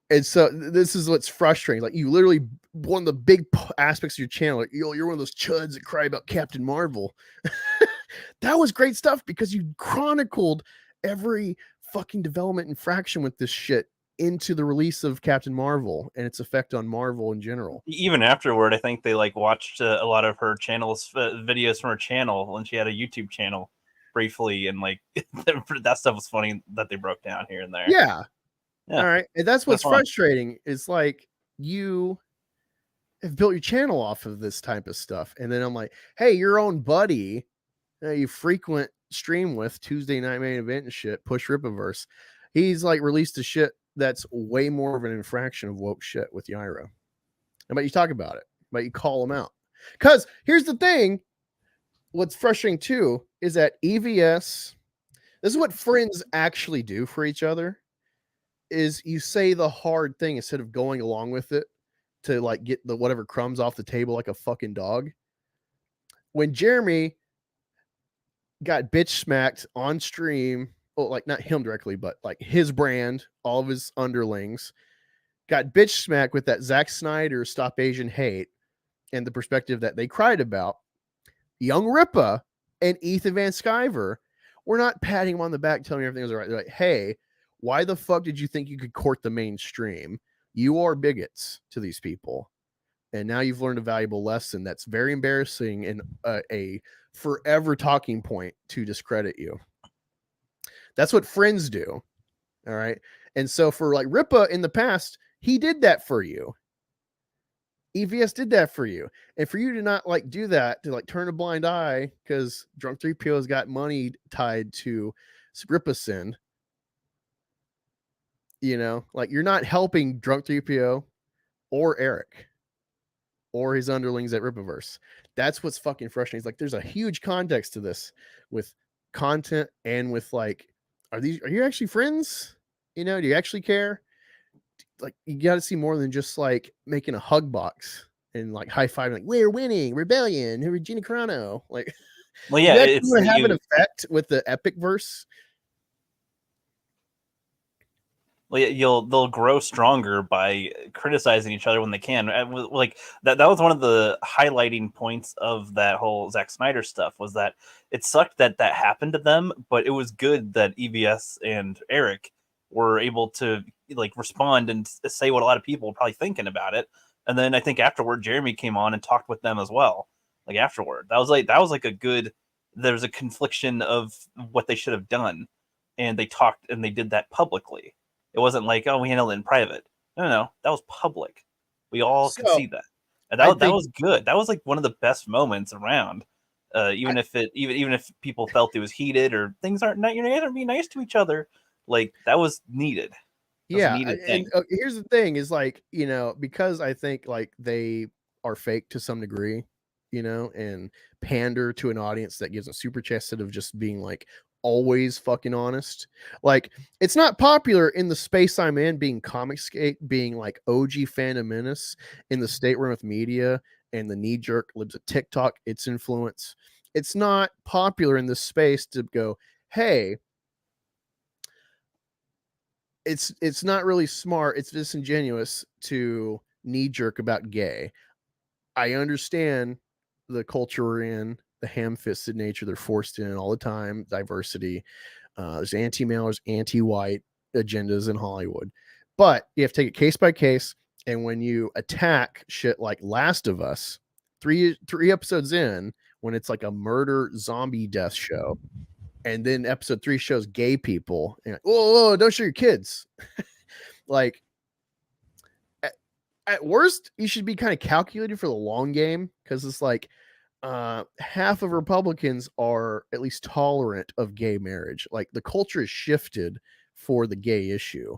And so this is what's frustrating. Like, you literally, one of the big aspects of your channel, like, you're one of those chuds that cry about Captain Marvel. That was great stuff because you chronicled every fucking development infraction with this shit into the release of Captain Marvel and its effect on Marvel in general. Even afterward, I think they like watched a lot of her channels, videos from her channel when she had a YouTube channel briefly, and like that stuff was funny that they broke down here and there. Yeah. Yeah. All right. And that's what's That's fun. frustrating is like you have built your channel off of this type of stuff. And then I'm like, hey, your own buddy you frequent stream with Tuesday Night Main Event and shit, Push Rippaverse. He's like released a shit that's way more of an infraction of woke shit with Yaira. How about you talk about it? How about you call him out? Because here's the thing. What's frustrating too is that EVS, this is what friends actually do for each other, is you say the hard thing instead of going along with it to like get the whatever crumbs off the table like a fucking dog. When Jeremy got bitch smacked on stream, well, like not him directly, but like his brand, all of his underlings got bitch smacked with that Zack Snyder Stop Asian Hate and the perspective that they cried about. Young Rippa and Ethan Van Sciver were not patting him on the back, telling him everything was all right. They're like, hey, why the fuck did you think you could court the mainstream? You are bigots to these people. And now you've learned a valuable lesson that's very embarrassing and a forever talking point to discredit you. That's what friends do. All right. And so for like Rippa in the past, he did that for you. EVS did that for you. And for you to not like do that, to like turn a blind eye because Drunk 3PO has got money tied to Rippa sin, you know, like you're not helping Drunk 3PO or Eric or his underlings at Rippaverse. That's what's fucking frustrating. It's like there's a huge context to this with content and with like, are you actually friends? You know, do you actually care? Like you got to see more than just like making a hug box and like high five, like we're winning, rebellion, Regina Carano. Like, well, yeah, it's going to have an effect with the epic verse. Well, they'll grow stronger by criticizing each other when they can. Like that was one of the highlighting points of that whole Zack Snyder stuff, was that it sucked that happened to them, but it was good that EVS and Eric were able to like respond and say what a lot of people were probably thinking about it. And then I think afterward, Jeremy came on and talked with them as well. Like afterward, that was like a good. There was a confliction of what they should have done, and they talked and they did that publicly. It wasn't like, oh, we handled it in private. No, that was public. We all could see that, and that was good. That was like one of the best moments around. Even if people felt it was heated or things aren't, you're not gonna be nice to each other. Like that was needed. Yeah, and here's the thing: is like, you know, because I think like they are fake to some degree, you know, and pander to an audience that gives a super chat instead of just being like always fucking honest. Like it's not popular in the space I'm in, being Comicscape, being like OG fandom menace in the stateroom with media and the knee jerk libs of TikTok, its influence. It's not popular in this space to go, hey, it's not really smart. It's disingenuous to knee jerk about gay. I understand the culture we're in, the ham-fisted nature they're forced in all the time, diversity. There's anti-mailers, anti-white agendas in Hollywood. But you have to take it case by case. And when you attack shit like Last of Us, three episodes in, when it's like a murder zombie death show, and then episode 3 shows gay people, and like, whoa, don't show your kids. Like, at worst, you should be kind of calculated for the long game, because it's like half of Republicans are at least tolerant of gay marriage. Like the culture is shifted for the gay issue.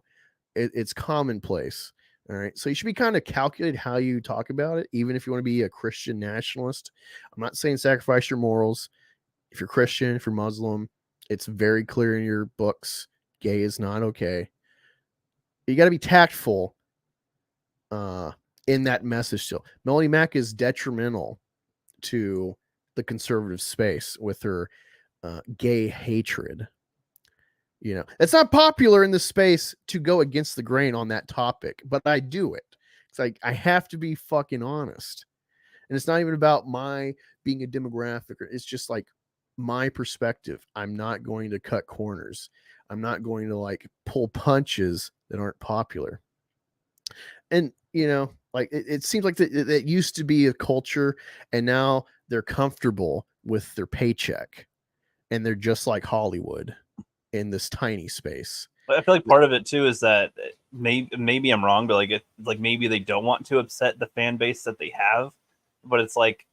It's commonplace. All right. So you should be kind of calculated how you talk about it, even if you want to be a Christian nationalist. I'm not saying sacrifice your morals. If you're Christian, if you're Muslim, it's very clear in your books. Gay is not okay. You got to be tactful in that message still. Melanie Mack is detrimental to the conservative space with her gay hatred. You know, it's not popular in this space to go against the grain on that topic, but I do it. It's like I have to be fucking honest. And it's not even about my being a demographic. It's just like my perspective. I'm not going to cut corners. I'm not going to like pull punches that aren't popular. And like it seems like that used to be a culture, and now they're comfortable with their paycheck, and they're just like Hollywood in this tiny space. I feel like part of it too is that maybe I'm wrong, but like maybe they don't want to upset the fan base that they have, but it's like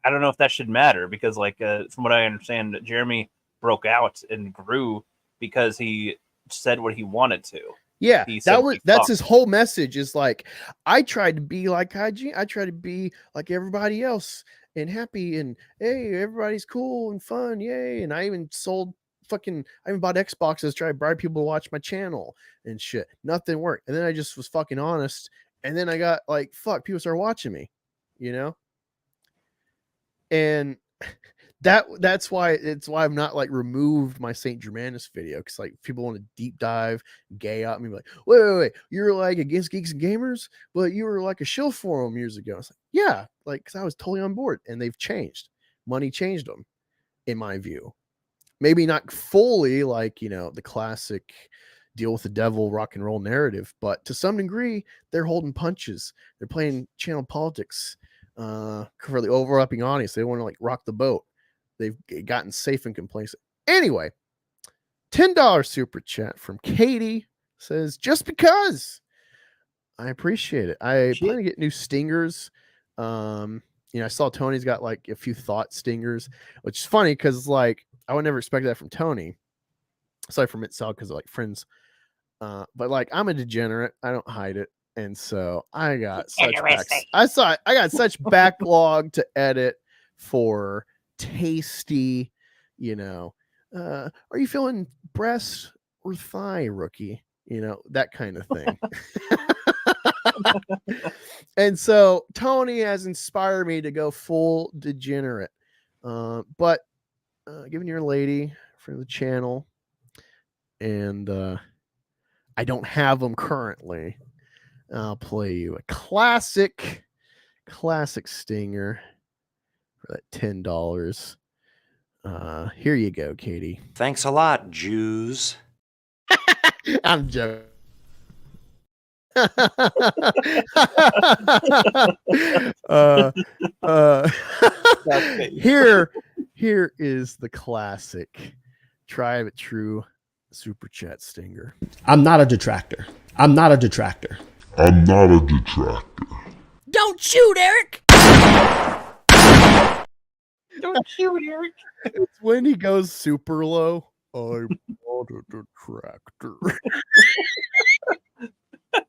I don't know if that should matter, because like from what I understand, Jeremy broke out and grew because he said what he wanted to. Yeah, that's his whole message, is like, I tried to be like IG, I tried to be like everybody else and happy, and hey, everybody's cool and fun, yay. And I even I even bought Xboxes, tried to bribe people to watch my channel and shit. Nothing worked. And then I just was fucking honest. And then I got like, fuck, people started watching me, And that's why I'm not like removed my Saint Germanus video, because like people want to deep dive gay out me, like, wait, you're like against geeks and gamers, but you were like a shill for them years ago. It's like, yeah, like, because I was totally on board, and they've changed. Money changed them, in my view. Maybe not fully, like the classic deal with the devil rock and roll narrative, but to some degree they're holding punches. They're playing channel politics for the overlapping audience. They want to like rock the boat. They've gotten safe and complacent. Anyway, $10 super chat from Katie says, just because. I appreciate it. I plan to get new stingers. I saw Tony's got like a few thought stingers, which is funny because like I would never expect that from Tony. Aside from itself, because like friends. But like I'm a degenerate. I don't hide it. And so I got such backlog to edit for tasty, are you feeling breast or thigh, rookie? That kind of thing. And so Tony has inspired me to go full degenerate. But given you're a lady for the channel, and I don't have them currently, I'll play you a classic stinger for that $10. Here you go, Katie. Thanks a lot, Jews. I'm joking. Here is the classic tried but true super chat stinger. I'm not a detractor. I'm not a detractor. I'm not a detractor. Don't shoot, Eric! Don't shoot, Eric. It's when he goes super low. I'm not a detractor. I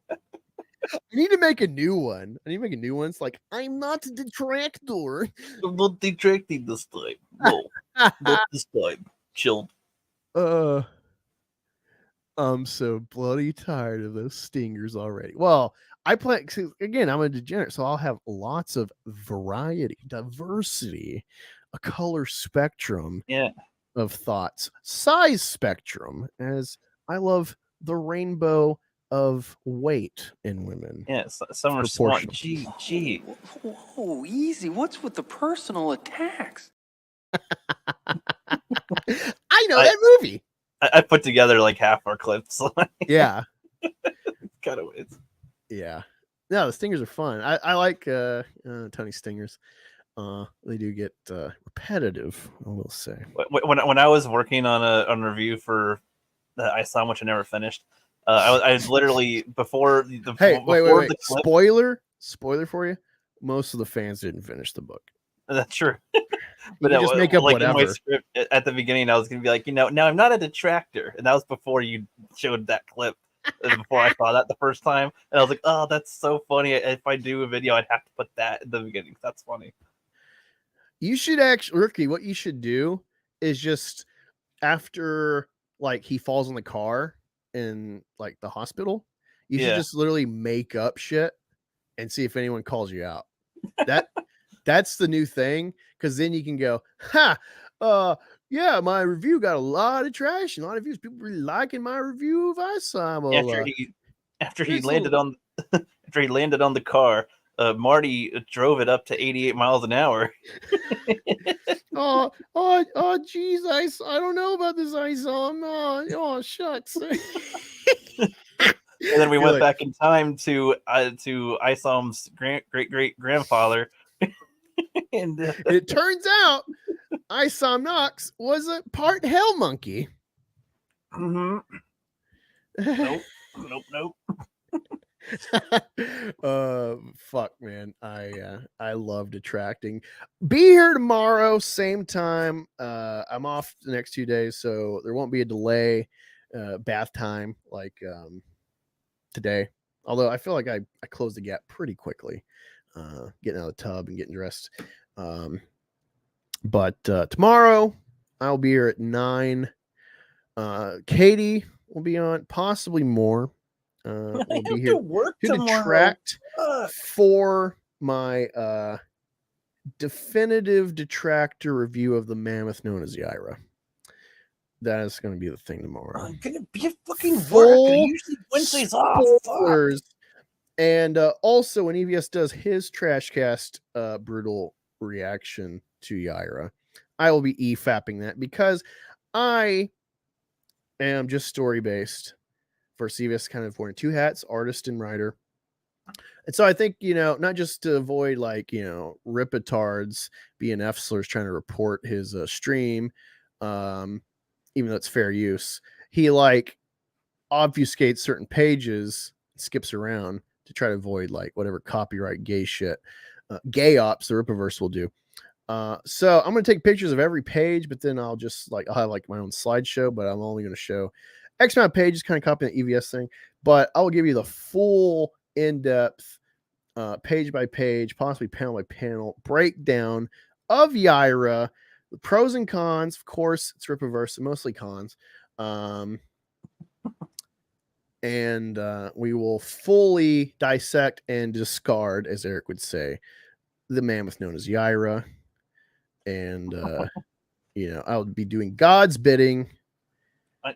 need to make a new one. It's like, I'm not a detractor. I'm not detracting this time. No, not this time. Chill. I'm so bloody tired of those stingers already. Well, again, I'm a degenerate, so I'll have lots of variety, diversity, a color spectrum of thoughts, size spectrum, as I love the rainbow of weight in women. Yes, some are smart. Gee. Whoa, easy. What's with the personal attacks? I know that movie. I put together like half our clips. Yeah. Kind of ways. Yeah. No, the stingers are fun. I like Tony stingers. They do get repetitive, I will say. When I was working on a review for I Saw, which I never finished, I was literally before the wait. The clip, spoiler for you. Most of the fans didn't finish the book. That's true. But just make up whatever. In my script at the beginning, I was gonna be like, now I'm not a detractor, and that was before you showed that clip. Before I saw that the first time, and I was like, oh, that's so funny. If I do a video, I'd have to put that in the beginning. That's funny. You should actually, Rookie, what you should do is just after like he falls in the car in like the hospital, you should just literally make up shit and see if anyone calls you out. That's the new thing, because then you can go, yeah, my review got a lot of traction, a lot of views. People really liking my review of I Saw. After he landed on the car, Marty drove it up to 88 miles an hour. Geez, I don't know about this I Saw. Oh, shucks. And then we You're went like- back in time to Isam's great grandfather. And It turns out Isom Knox was a part hell monkey. Nope. Fuck, man. I love detracting. Be here tomorrow, same time. I'm off the next 2 days, so there won't be a delay. Bath time like today. Although I feel like I closed the gap pretty quickly, getting out of the tub and getting dressed. But tomorrow I'll be here at 9. Katie will be on, possibly more. We'll be here to detract for my definitive detractor review of the mammoth known as Yaira. That is going to be the thing tomorrow. I'm gonna be a fucking Full work. Usually Wednesdays off. spoilers. And also when EVS does his Trashcast brutal reaction to Yaira, I will be e-fapping that because I am just story based. For EVS kind of wearing 2 hats, artist and writer. And so I think, not just to avoid Ripatards, BNF slurs trying to report his stream, even though it's fair use, he obfuscates certain pages, skips around to try to avoid whatever copyright gay shit, gay ops the Rippaverse will do. So I'm going to take pictures of every page, but then I'll just I'll have my own slideshow, but I'm only going to show X amount of pages, kind of copying the EVS thing, but I will give you the full in-depth page by page, possibly panel by panel breakdown of Yaira, the pros and cons. Of course, it's Rippaverse, mostly cons. And we will fully dissect and discard, as Eric would say, the mammoth known as Yaira. And, I'll be doing God's bidding. I'm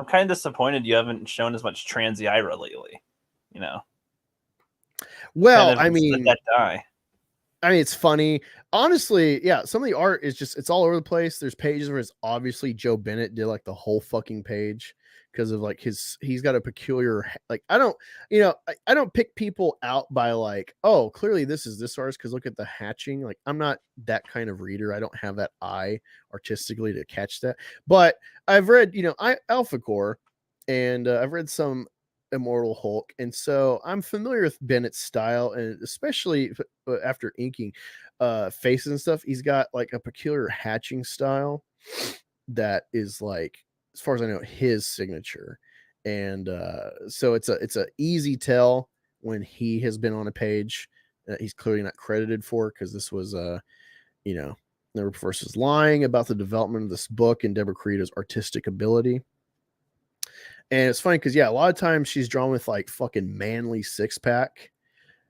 kind of disappointed you haven't shown as much trans Yaira lately. Well, kind of let that die. I mean, it's funny. Honestly, yeah, some of the art is just, it's all over the place. There's pages where it's obviously Joe Bennett did the whole fucking page because of he's got a peculiar, I don't pick people out by oh, clearly this is this artist because look at the hatching. I'm not that kind of reader. I don't have that eye artistically to catch that. But I've read, Alpha Core, and I've read some Immortal Hulk, and so I'm familiar with Bennett's style, and especially after inking faces and stuff, he's got a peculiar hatching style that is as far as I know, his signature. And so it's a easy tell when he has been on a page that he's clearly not credited for, because this was Rippaverse is lying about the development of this book and Deborah Carito's artistic ability. And it's funny because, a lot of times she's drawn with fucking manly 6-pack.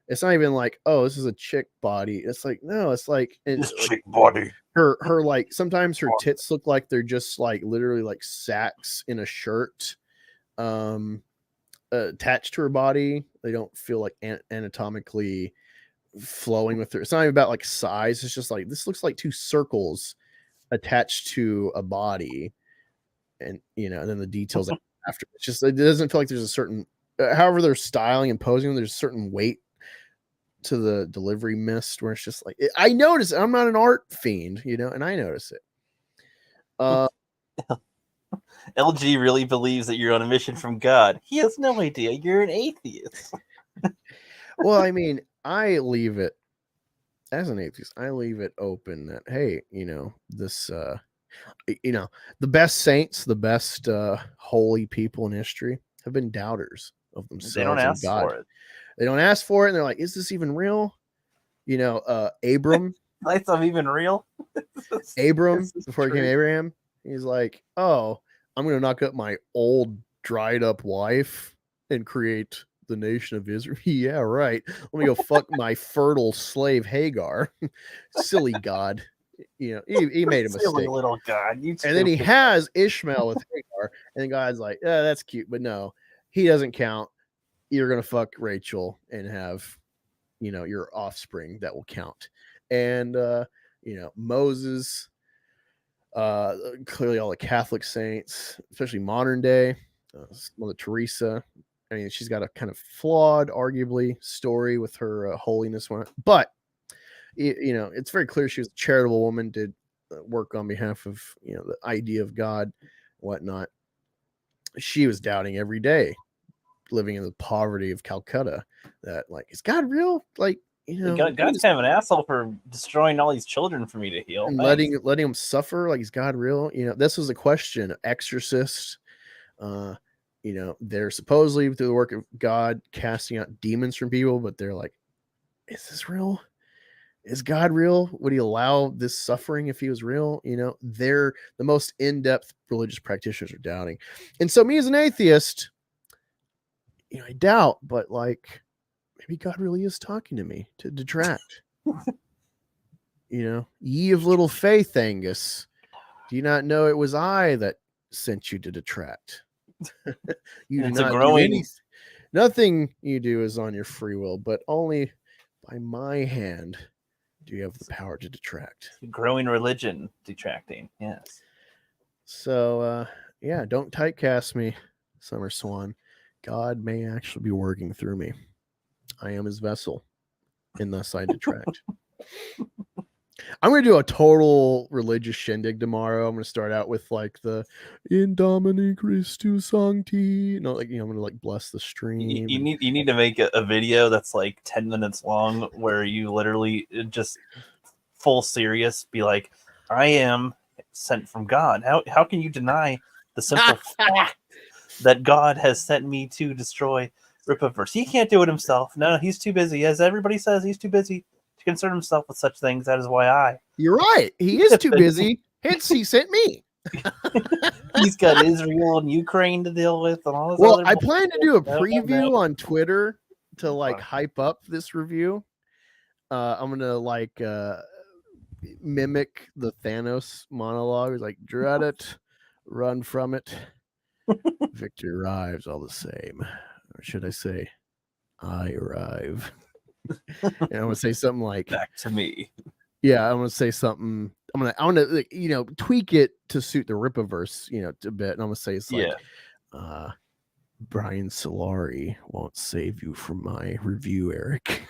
It's not even oh, this is a chick body. It's no, it's this chick body. Her sometimes her tits look like they're just literally sacks in a shirt attached to her body. They don't feel anatomically flowing with her. It's not even about size. It's just this looks like 2 circles attached to a body, and and then the details after. It's just, it doesn't feel like there's a certain, however they're styling and posing them, there's a certain weight to the delivery mist where it's just I notice it. I'm not an art fiend, and I notice it. LG really believes that you're on a mission from God. He has no idea you're an atheist. Well, I mean, I leave it as an atheist. I leave it open that, hey, this, the best saints, the best holy people in history have been doubters of themselves. They don't ask God. for it. They don't ask for it, and they're like, "Is this even real?" Abram. Nice, I'm even real. Abram, before he became Abraham, he's like, "Oh, I'm gonna knock up my old dried up wife and create the nation of Israel." Yeah, right. Let me go fuck my fertile slave Hagar. Silly God. He made a mistake. Silly little God. And then he has Ishmael with Hagar, and God's like, that's cute, but no, he doesn't count. You're gonna fuck Rachel and have, your offspring that will count. And Moses, clearly all the Catholic saints, especially modern day, Mother Teresa, I mean, she's got a kind of flawed, arguably, story with her holiness one, but you know, it's very clear she was a charitable woman, did work on behalf of, you know, the idea of God, whatnot. She was doubting every day, living in the poverty of Calcutta, that like, is God real? Like, you know, God's kind of an asshole for destroying all these children for me to heal. and letting them suffer. Like, is God real? You know, this was a question. Exorcists, you know, they're supposedly through the work of God casting out demons from people, but they're like, is this real? Is God real? Would he allow this suffering if he was real? You know, they're the most in-depth religious practitioners are doubting. And so me as an atheist, you know, I doubt, but like, maybe God really is talking to me to detract. You know, ye of little faith, Angus, do you not know it was I that sent you to detract? You do It's a not do growing- anything. Nothing you do is on your free will, but only by my hand do you have the power to detract. Growing religion, detracting. Yes. So, yeah, don't typecast me, Summer Swan. God may actually be working through me. I am his vessel, and thus I detract. I'm going to do a total religious shindig tomorrow. I'm going to start out with like the In Domine Christus Sancti. No, like, you know, I'm going to like bless the stream. You need to make a video that's like 10 minutes long where you literally just full serious be like, I am sent from God. How can you deny the simple fact that God has sent me to destroy Rippaverse? He can't do it himself. No, he's too busy. As everybody says, he's too busy to concern himself with such things. That is why You're right. He is too busy. Hence, he sent me. He's got Israel and Ukraine to deal with and all this. Well, other I plan to do a No, preview no. on Twitter to like hype up this review. I'm gonna like mimic the Thanos monologue. It's like, dread it, run from it. Victory arrives all the same. Or should I say, I arrive? And I'm gonna say something like, back to me. Yeah, I'm gonna say something. I'm gonna like, you know, tweak it to suit the Rippaverse, you know, a bit. And I'm gonna say it's like, Brian Solari won't save you from my review, Eric.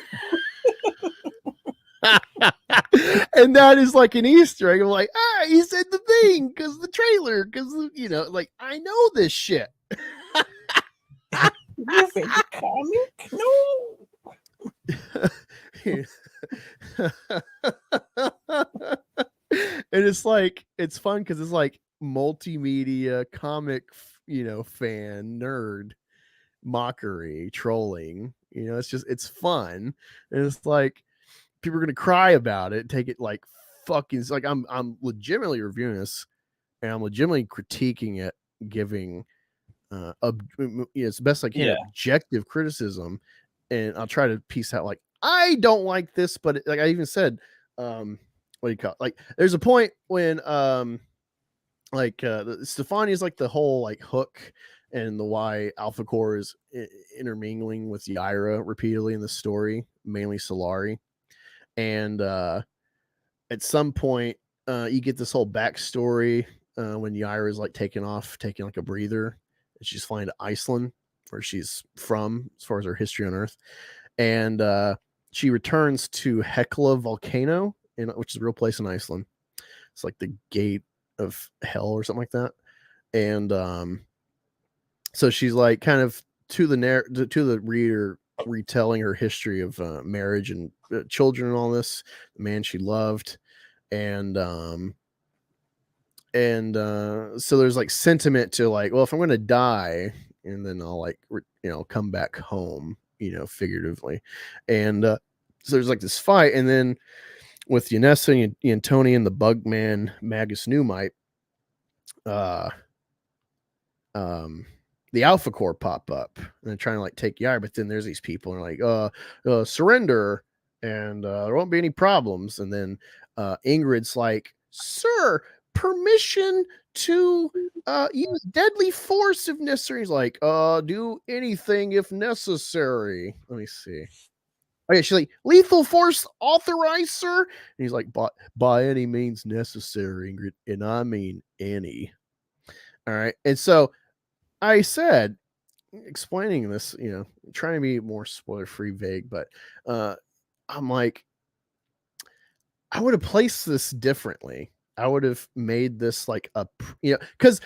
And that is like an Easter egg. I'm like, he said the thing because the trailer, because you know, like I know this shit. You think the comic? No. And it's like, it's fun because it's like multimedia comic, you know, fan nerd mockery trolling, you know, it's fun. And it's like people are gonna cry about it, take it like fucking, it's like I'm legitimately reviewing this and I'm legitimately critiquing it, giving it's the best I can, objective criticism, and I'll try to piece out like, I don't like this, but like I even said, what do you call it? Like there's a point when Stefani is like the whole like hook and the why Alpha Core is intermingling with Yaira repeatedly in the story, mainly Solari. And at some point you get this whole backstory when Yaira is like taking like a breather, and she's flying to Iceland, where she's from as far as her history on Earth. And she returns to Hekla volcano, which is a real place in Iceland. It's like the gate of hell or something like that. And so she's like kind of to the reader retelling her history of marriage and children and all this, the man she loved. And so there's like sentiment to like, well, if I'm going to die, and then I'll like, come back home, figuratively. And so there's like this fight. And then with Yanessa and Tony and the Bugman Magus Numite, the Alpha Core pop up and they're trying to like take Yair, but then there's these people and like, surrender and there won't be any problems. And then Ingrid's like, sir, permission to use deadly force if necessary. He's like, do anything if necessary. Let me see. Oh yeah, she's like, lethal force authorized, sir. And he's like, by any means necessary, Ingrid, and I mean any. All right. And so I said, explaining this, trying to be more spoiler free, vague, but I'm like, I would have placed this differently. I would have made this like because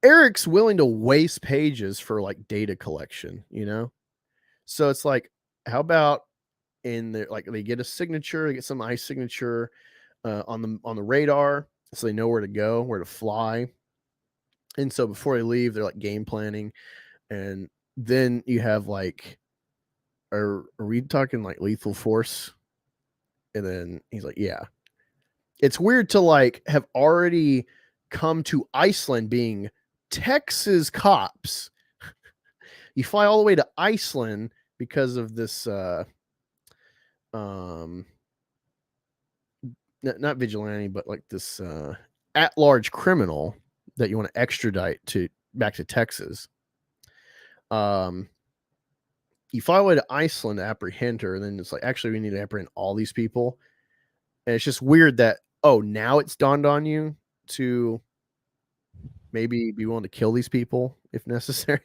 Eric's willing to waste pages for like data collection, So it's like, how about in there, like they get a signature, they get some ice signature on the radar, so they know where to go, where to fly. And so before they leave, they're like game planning. And then you have like, are we talking like lethal force? And then he's like, yeah. It's weird to like have already come to Iceland being Texas cops. You fly all the way to Iceland because of this not vigilante, but like this at-large criminal that you want to extradite back to Texas. You fly away to Iceland to apprehend her, and then it's like, actually, we need to apprehend all these people. And it's just weird that, now it's dawned on you to maybe be willing to kill these people if necessary.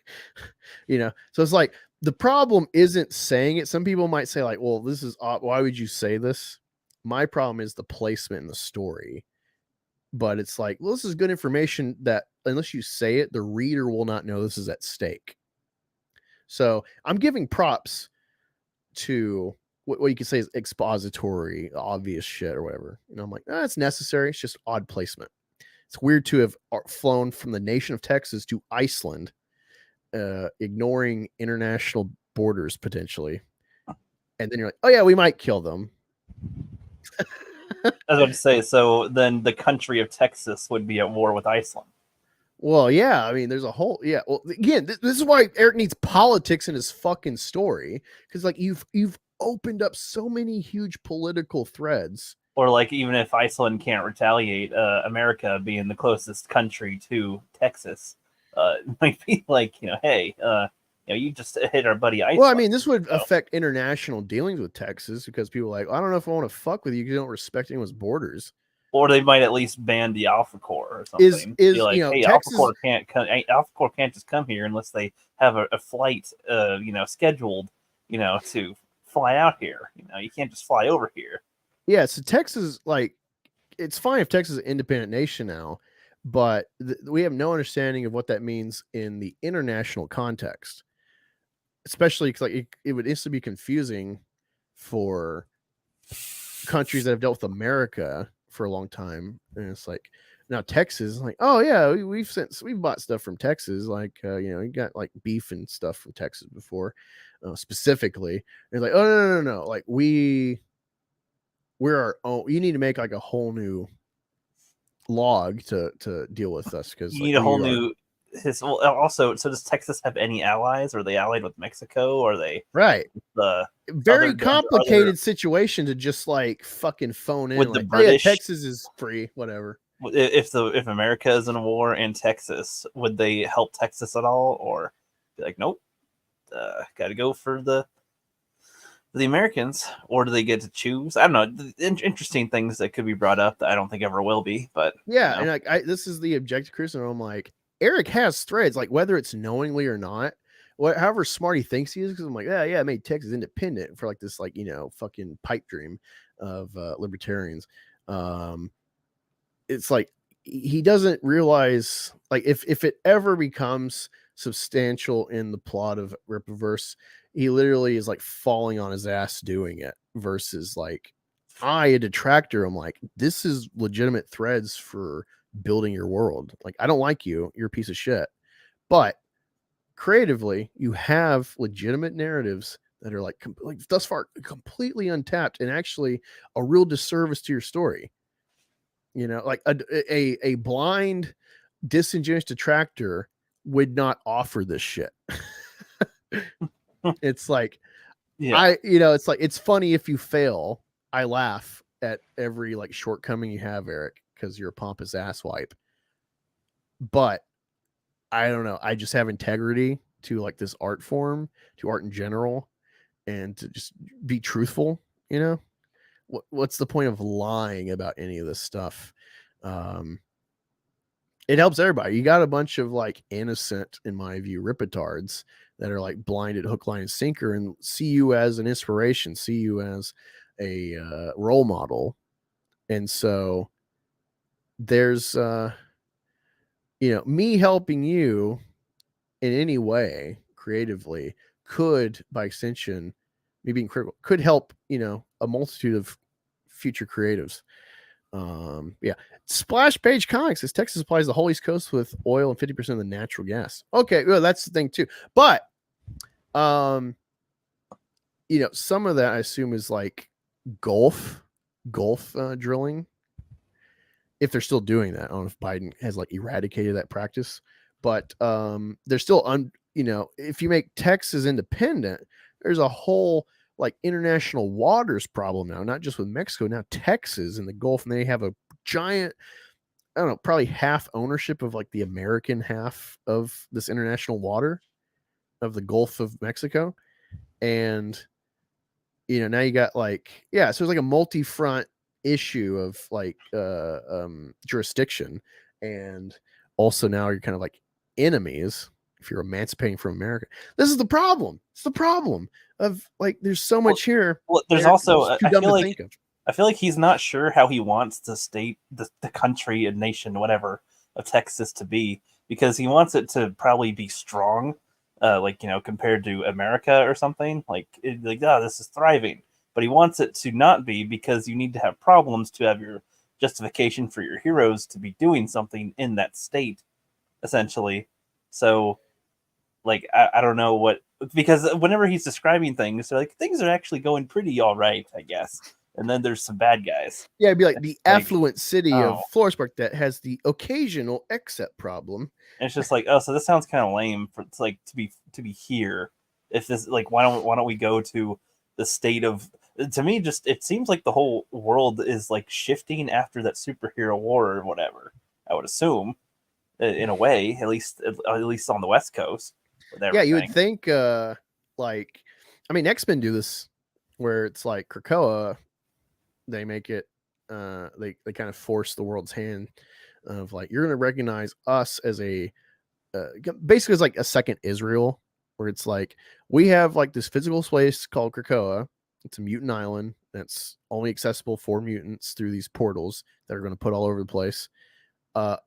So it's like, the problem isn't saying it. Some people might say like, well, this is odd. Why would you say this? My problem is the placement in the story. But it's like, well, this is good information that unless you say it, the reader will not know this is at stake. So I'm giving props to what you could say is expository, obvious shit or whatever. I'm like, it's necessary. It's just odd placement. It's weird to have flown from the nation of Texas to Iceland, ignoring international borders potentially. And then you're like, oh yeah, we might kill them. I was about to say, so then the country of Texas would be at war with Iceland. Well, yeah, I mean, there's a whole, yeah. Well, again, this is why Eric needs politics in his fucking story, because like you've opened up so many huge political threads. Or like, even if Iceland can't retaliate, America being the closest country to Texas, might be like, hey, you just hit our buddy Iceland. Well, I mean, this would affect international dealings with Texas because people are like, I don't know if I want to fuck with you because you don't respect anyone's borders. Or they might at least ban the Alpha Corps or something. Is be like, hey, Texas... Alpha Corps can't just come here unless they have a flight, scheduled, to fly out here. You can't just fly over here. Yeah, so Texas, like, it's fine if Texas is an independent nation now, but we have no understanding of what that means in the international context. Especially because like it would instantly be confusing for countries that have dealt with America for a long time, and it's like now Texas is like, oh yeah, we've bought stuff from Texas, like you got like beef and stuff from Texas before, specifically. And it's like, oh no, like we're our own. You need to make like a whole new log to deal with us because you need a whole new. Also, so does Texas have any allies? Are they allied with Mexico? Are they right? The very complicated situation to just like fucking phone in with like, the British. Oh, yeah, Texas is free, whatever. If America is in a war in Texas, would they help Texas at all, or be like, nope, got to go for the Americans, or do they get to choose? I don't know. Interesting things that could be brought up that I don't think ever will be, but yeah, and like this is the objective criticism. I'm like, Eric has threads, like whether it's knowingly or not, however smart he thinks he is, because I'm like, yeah, it made Texas independent for like this, like, fucking pipe dream of libertarians. It's like he doesn't realize, like, if it ever becomes substantial in the plot of Rippaverse, he literally is like falling on his ass doing it, versus like a detractor. I'm like, this is legitimate threads for building your world. Like, I don't like you're a piece of shit, but creatively you have legitimate narratives that are like thus far completely untapped and actually a real disservice to your story. Like a blind, disingenuous detractor would not offer this shit. It's like, yeah. It's like, it's funny if you fail. I laugh at every like shortcoming you have, Eric, because you're a pompous asswipe. But I don't know. I just have integrity to like this art form, to art in general, and to just be truthful. What's the point of lying about any of this stuff? It helps everybody. You got a bunch of like innocent, in my view, ripitards that are like blinded hook, line, and sinker, and see you as an inspiration, see you as a role model. And so there's me helping you in any way creatively could, by extension, me being critical, could help a multitude of future creatives. Splash Page Comics says Texas supplies the whole East Coast with oil and 50% of the natural gas. Okay, well, that's the thing too. But some of that I assume is like Gulf drilling. If they're still doing that, I don't know if Biden has like eradicated that practice, but they're still if you make Texas independent, there's a whole like international waters problem now, not just with Mexico, now Texas and the Gulf, and they have a giant, I don't know, probably half ownership of like the American half of this international water of the Gulf of Mexico. And now you got like, so it's like a multi-front issue of like jurisdiction, and also now you're kind of like enemies if you're emancipating from America. This is the problem. It's the problem of like there's so much here. Well, there's also I feel like he's not sure how he wants the state, the country and nation, whatever, of Texas to be, because he wants it to probably be strong, compared to America or something. This is thriving. But he wants it to not be, because you need to have problems to have your justification for your heroes to be doing something in that state, essentially. So, I don't know what, because whenever he's describing things, they're like, things are actually going pretty all right, I guess. And then there's some bad guys. Yeah, it'd be like the affluent city of Floresburg that has the occasional exit problem. And it's just like, so this sounds kind of lame for it's like to be here. If this why don't we go to the state of, to me, just it seems like the whole world is like shifting after that superhero war or whatever. I would assume, in a way, at least on the West Coast. Yeah, you would think X-Men do this where it's like Krakoa, they make it they kind of force the world's hand of like, you're going to recognize us as a basically it's like a second Israel, where it's like we have like this physical place called Krakoa. It's a mutant island that's only accessible for mutants through these portals that are going to put all over the place.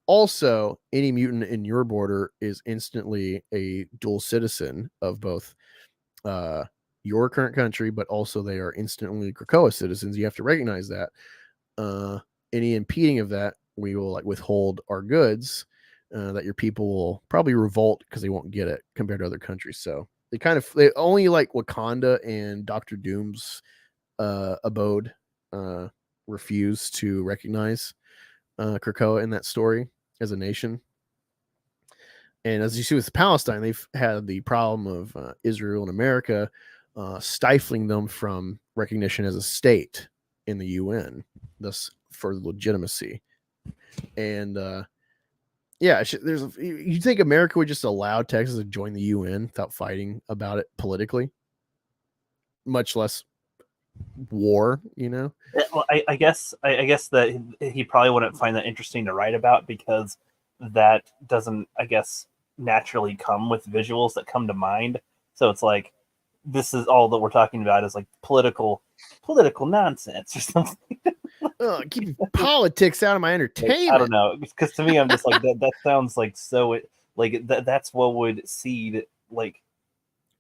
Also, any mutant in your border is instantly a dual citizen of both your current country, but also they are instantly Krakoa citizens. You have to recognize that. Any impeding of that, we will like withhold our goods. That your people will probably revolt because they won't get it compared to other countries. So they only like Wakanda and Doctor Doom's abode refuse to recognize Krakoa in that story as a nation. And as you see with Palestine, they've had the problem of Israel and America stifling them from recognition as a state in the UN, thus for legitimacy. And you think America would just allow Texas to join the UN without fighting about it politically, much less war, Well, I guess that he probably wouldn't find that interesting to write about, because that doesn't, I guess, naturally come with visuals that come to mind. So it's like, this is all that we're talking about is like political nonsense or something. Keep politics out of my entertainment. I don't know, because to me, I'm just like that sounds like so that's what would seed like.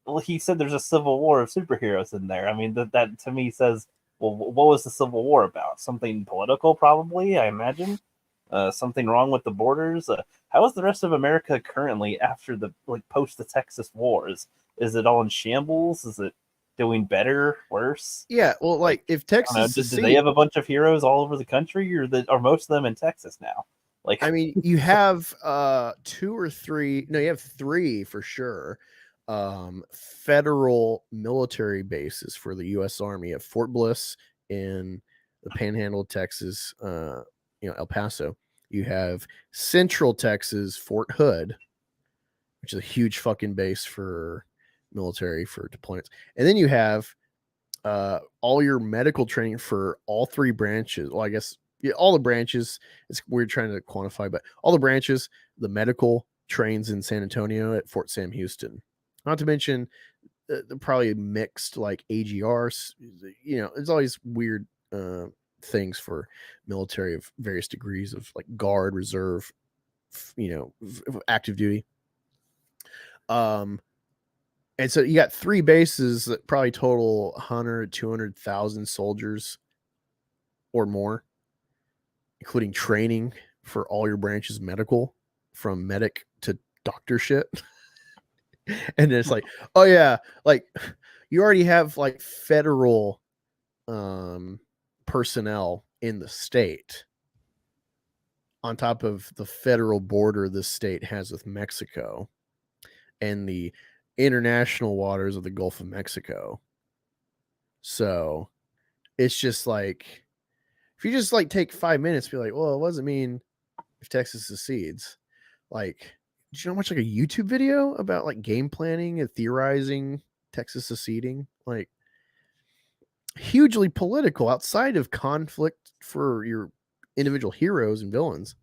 Well, he said there's a civil war of superheroes in there. I mean, that to me says, well, what was the Civil War about? Something political, probably, I imagine. Something wrong with the borders. How is the rest of America currently after the post the Texas wars? Is it all in shambles? Is it doing better, worse? Yeah, well, if Texas, do they have a bunch of heroes all over the country, or are most of them in Texas now? You have two or three. No, you have three for sure. Federal military bases for the U.S. Army at Fort Bliss in the Panhandle of Texas, El Paso. You have Central Texas, Fort Hood, which is a huge fucking base for military for deployments. And then you have all your medical training for all three branches. Well, I guess all the branches. It's weird trying to quantify, but all the branches, the medical trains in San Antonio at Fort Sam Houston. Not to mention probably mixed like AGRs. It's always weird things for military of various degrees of like guard, reserve, active duty. And so you got 3 bases that probably total 100, 200,000 soldiers or more, including training for all your branches, medical, from medic to doctor shit. And it's like, oh yeah, like you already have like federal personnel in the state on top of the federal border the state has with Mexico and the international waters of the Gulf of Mexico. So it's just like, if you just like take 5 minutes, be like, well, what does it mean if Texas secedes? Like, did you know much like a YouTube video about like game planning and theorizing Texas seceding? Like, hugely political outside of conflict for your individual heroes and villains.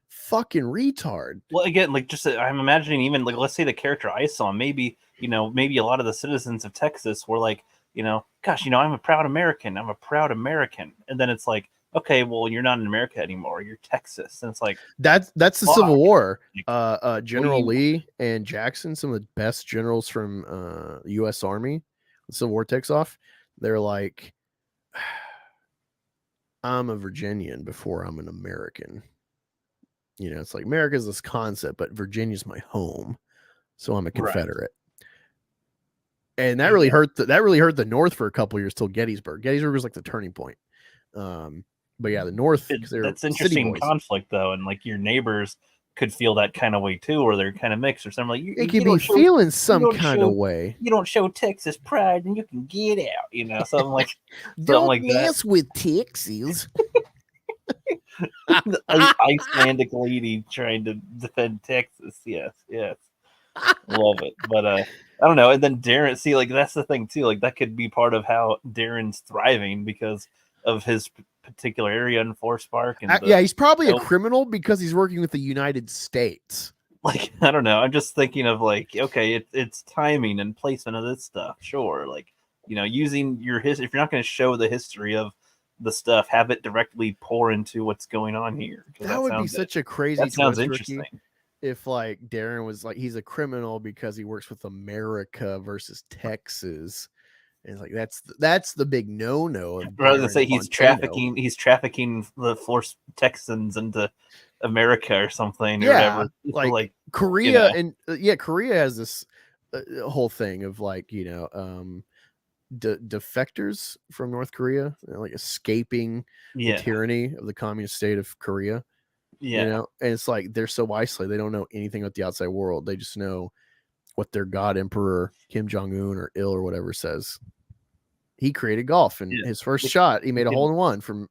Fucking retard. Well, again, like just I'm imagining even like, let's say the character I saw, maybe maybe a lot of the citizens of Texas were like, gosh, I'm a proud American. I'm a proud American. And then it's like, okay, well, you're not in America anymore. You're Texas. And it's like, that's the Civil War. General Lee and Jackson, some of the best generals from the U.S. Army. The Civil War takes off. They're like, I'm a Virginian before I'm an American. It's like America's this concept, but Virginia's my home, so I'm a Confederate. Right. And that really hurt. That really hurt the North for a couple of years till Gettysburg. Gettysburg was like the turning point. But yeah, the North. That's interesting conflict though, and like your neighbors could feel that kind of way too, or they're kind of mixed or something. Like they could be feeling some kind of way. You don't show Texas pride, and you can get out. Something like don't like mess that. with Texas. The Icelandic lady trying to defend Texas. Yes. Love it. But I don't know. And then Darren, see, like that's the thing too. Like that could be part of how Darren's thriving because of his particular area in Forest Park. And he's probably a criminal because he's working with the United States. Like, I don't know. I'm just thinking of like, okay, it's timing and placement of this stuff. Sure. Like, using your history. If you're not going to show the history of the stuff, have it directly pour into what's going on here. That would be such a crazy that sounds interesting. If like Darren was like, he's a criminal because he works with America versus Texas. And it's like that's the big no. Rather than say he's trafficking the forced Texans into America or something. Or whatever. Like Korea and Korea has this whole thing of like defectors from North Korea, like escaping the tyranny of the communist state of Korea. And it's like they're so isolated, they don't know anything about the outside world. They just know what their god emperor Kim Jong-un or Il or whatever says. He created golf, and his first shot, he made a hole in one from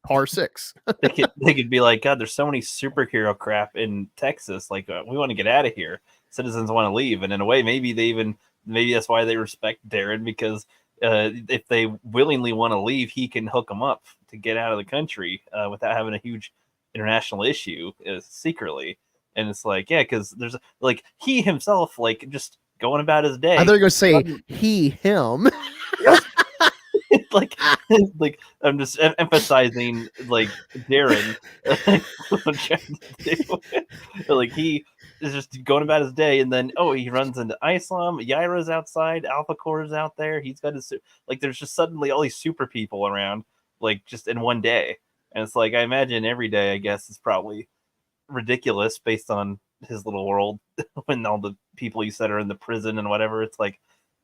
par 6. they could be like, God, there's so many superhero crap in Texas. Like, we want to get out of here. Citizens want to leave, and in a way, maybe that's why they respect Darren, because if they willingly want to leave, he can hook them up to get out of the country without having a huge international issue secretly. And it's like, because there's like he himself, like just going about his day. I thought you were gonna say he, him. like I'm just emphasizing like Darren. Like he is just going about his day, and then he runs into Islam. Yaira's outside. Alpha Core's out there. He's got his like. There's just suddenly all these super people around, like just in one day, and it's like I imagine every day. I guess is probably ridiculous based on his little world when all the people you said are in the prison and whatever. It's like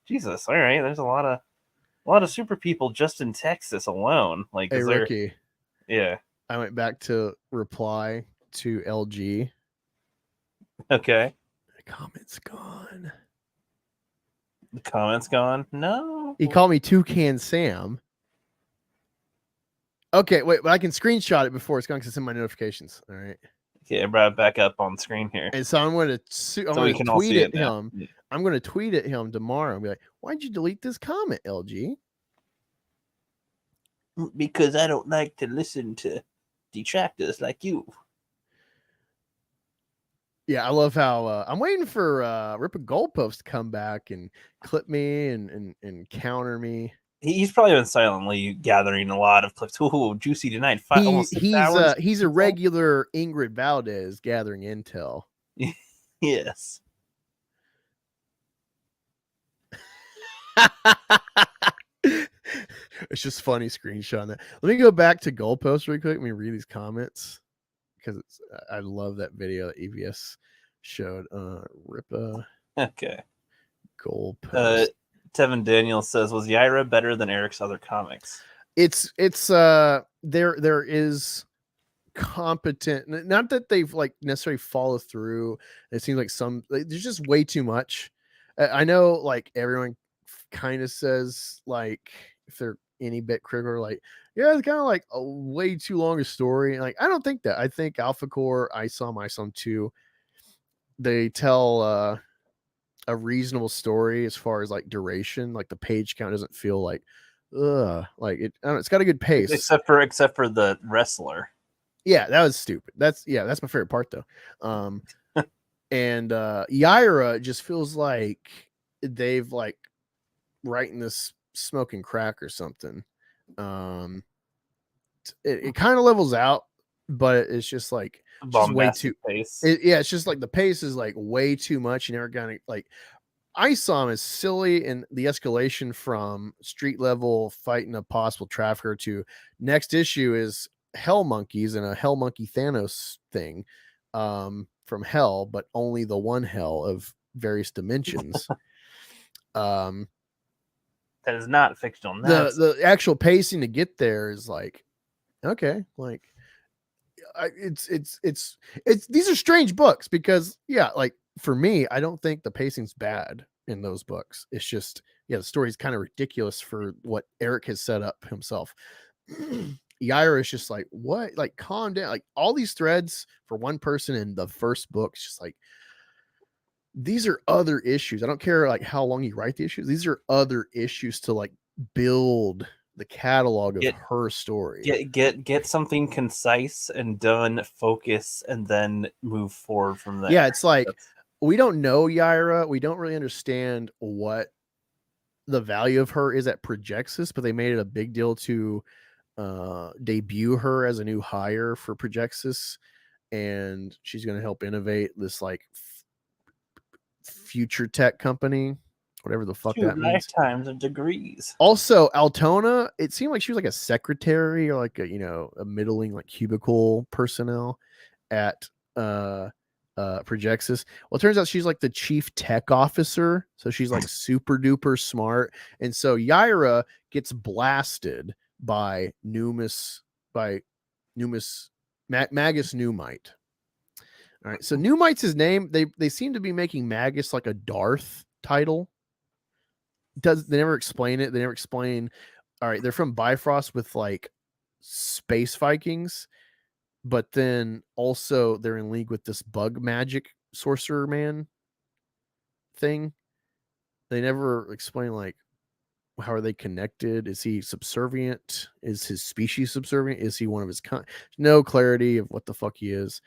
Jesus. All right, there's a lot of super people just in Texas alone. Like, hey, Ricky. Yeah. I went back to reply to LG. Okay. The comment's gone. The comment's gone? No. He called me Toucan Sam. Okay, wait, but I can screenshot it before it's gone because it's in my notifications. All right. Okay, I brought it back up on screen here. And so I'm going to tweet at him. Yeah. I'm going to tweet at him tomorrow and be like, why'd you delete this comment, LG? Because I don't like to listen to detractors like you. Yeah, I love how I'm waiting for Rippa Goalpost to come back and clip me and counter me. He's probably been silently gathering a lot of clips. Ooh, juicy tonight. Almost 6 hours. He's a regular Ingrid Valdez gathering intel. Yes. It's just funny screenshot that. Let me go back to Goalpost real quick. Let me read these comments because I love that video that EVS showed. Rippa. Okay. Goalpost. Tevin Daniels says, was Yaira better than Eric's other comics? It's there is competent, not that they've like necessarily follow through. It seems like there's just way too much. I know like everyone kind of says like if they're any bit critical, like yeah, it's kind of like a way too long a story. Like I don't think that. I think Alpha Core, ISOM 2, they tell a reasonable story as far as like duration. Like the page count doesn't feel like like it. I don't know, it's got a good pace, except for the wrestler. Yeah, that was stupid. That's my favorite part though. And Yaira just feels like they've like writing this smoking crack or something. It kind of levels out, but it's just like just way too pace. It's just like the pace is like way too much. You never gonna like ISOM is silly, and the escalation from street level fighting a possible trafficker to next issue is Hell Monkeys and a Hell Monkey Thanos thing from Hell, but only the one Hell of various dimensions. That is not fictional. The actual pacing to get there is like okay, like it's these are strange books because yeah, like for me, I don't think the pacing's bad in those books. It's just the story's kind of ridiculous for what Eric has set up himself. Yaira is just like, what? Like, calm down. Like, all these threads for one person in the first book, it's just like, these are other issues. I don't care like how long you write the issues. These are other issues to like build the catalog of her story. Get something concise and done, focus, and then move forward from there. Yeah, it's like we don't know Yaira. We don't really understand what the value of her is at Projexis, but they made it a big deal to debut her as a new hire for Projexis, and she's going to help innovate this like future tech company, whatever the fuck that means. Lifetimes of degrees. Also, Altona, it seemed like she was like a secretary or like a middling like cubicle personnel at Projexis. Well, it turns out she's like the chief tech officer, so she's like super duper smart, and so Yaira gets blasted by Magus Newmite. All right, so Newmite's his name. They seem to be making Magus like a Darth title. They never explain it. They never explain. All right, they're from Bifrost with like space Vikings, but then also they're in league with this bug magic sorcerer man thing. They never explain like how are they connected? Is he subservient? Is his species subservient? Is he one of his kind? No clarity of what the fuck he is.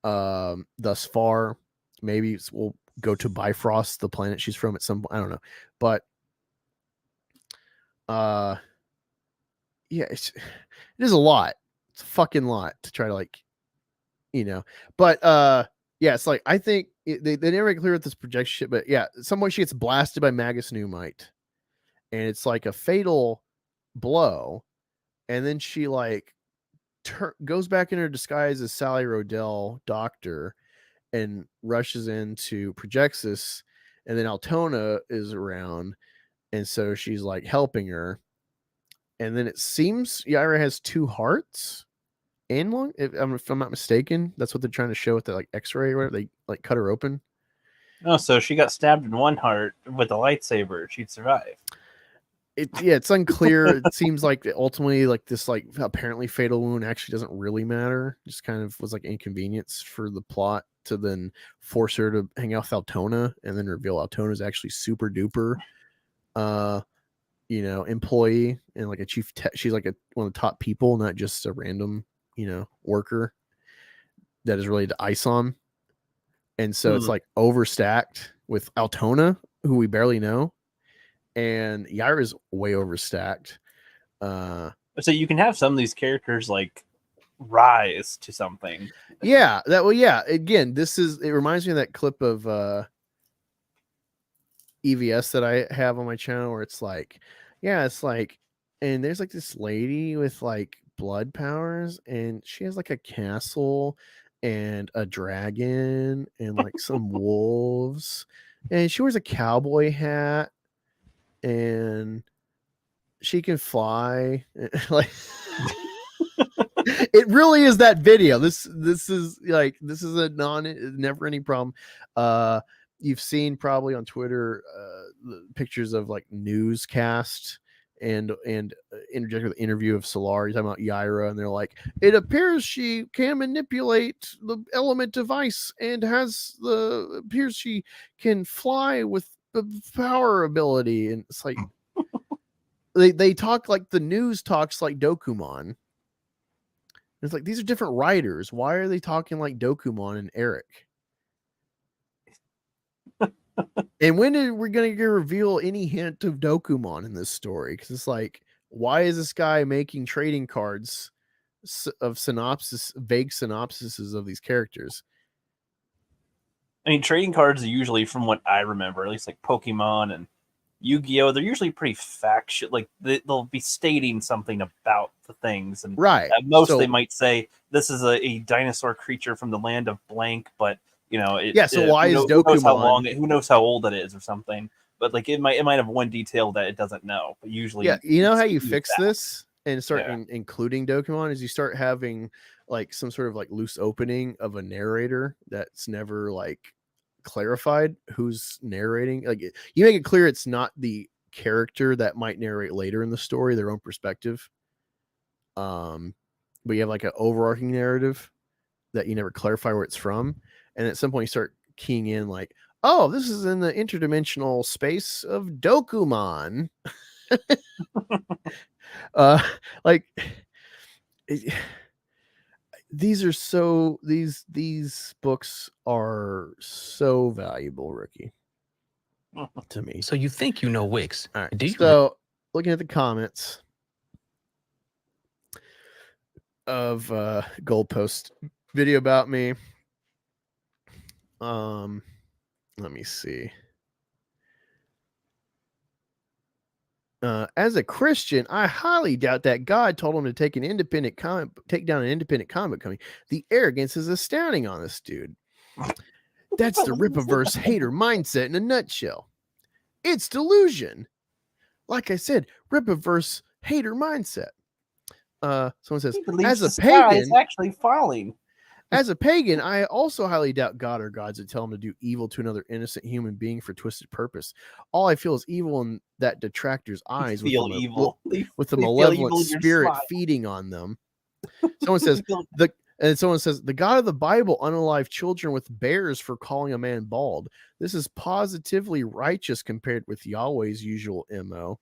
Thus far, maybe we'll go to Bifrost, the planet she's from at some point. I don't know, but yeah, it is a lot. It's a fucking lot to try to like, but yeah, it's like I think they never get clear with this projection shit, but yeah, at some point she gets blasted by Magus Newmite, and it's like a fatal blow, and then she like goes back in her disguise as Sally Rodell, doctor, and rushes into Projexis, and then Altona is around, and so she's like helping her, and then it seems Yaira has 2 hearts and lung. If I'm not mistaken, that's what they're trying to show with the like X-ray or whatever. They like cut her open. Oh, so she got stabbed in one heart with a lightsaber. She'd survive. It's unclear. It seems like ultimately like this like apparently fatal wound actually doesn't really matter. Just kind of was like inconvenience for the plot to then force her to hang out with Altona and then reveal Altona is actually super duper employee and like a chief she's like one of the top people, not just a random worker that is related to ISOM. And so it's like overstacked with Altona, who we barely know, and Yaira's way overstacked. So you can have some of these characters like rise to something. Yeah, again, it reminds me of that clip of EVS that I have on my channel where it's like, and there's like this lady with like blood powers, and she has like a castle and a dragon and like some wolves, and she wears a cowboy hat and she can fly. Like it really is that video. This is a never any problem. You've seen probably on Twitter pictures of like newscast and interject with the interview of Solari talking about Yaira, and they're like, it appears she can manipulate the element device and appears she can fly with the power ability, and it's like they talk like the news talks like Dokumon. It's like these are different writers. Why are they talking like Dokumon and Eric? And when are we going to reveal any hint of Dokumon in this story? Because it's like, why is this guy making trading cards of vague synopsises of these characters? I mean, trading cards are usually, from what I remember, at least like Pokemon and Yu-Gi-Oh, they're usually pretty factual. Like they'll be stating something about the things, and right. At most, they might say this is a dinosaur creature from the land of blank, but you know, so why is Dokumon? Who knows how long? Who knows how old it is, or something? But like it might have one detail that it doesn't know. But usually, you know how you fix this and start including Dokumon is you start having like some sort of like loose opening of a narrator that's never like clarified who's narrating. Like you make it clear it's not the character that might narrate later in the story, their own perspective. But you have like an overarching narrative that you never clarify where it's from, and at some point you start keying in like, oh, this is in the interdimensional space of Dokumon. These books are so valuable, Ricky, to me. So you think you know Wix? All right. So looking at the comments of Goldpost video about me. Let me see. As a Christian, I highly doubt that God told him to take down an independent comic company. The arrogance is astounding on this dude. That's the Rippaverse hater mindset in a nutshell. It's delusion. Like I said, Rippaverse hater mindset. Someone says, as a pagan, is actually falling. As a pagan, I also highly doubt God or gods that tell him to do evil to another innocent human being for twisted purpose. All I feel is evil in that detractor's eyes with the malevolent spirit feeding on them. Someone says the God of the Bible unalived children with bears for calling a man bald. This is positively righteous compared with Yahweh's usual MO.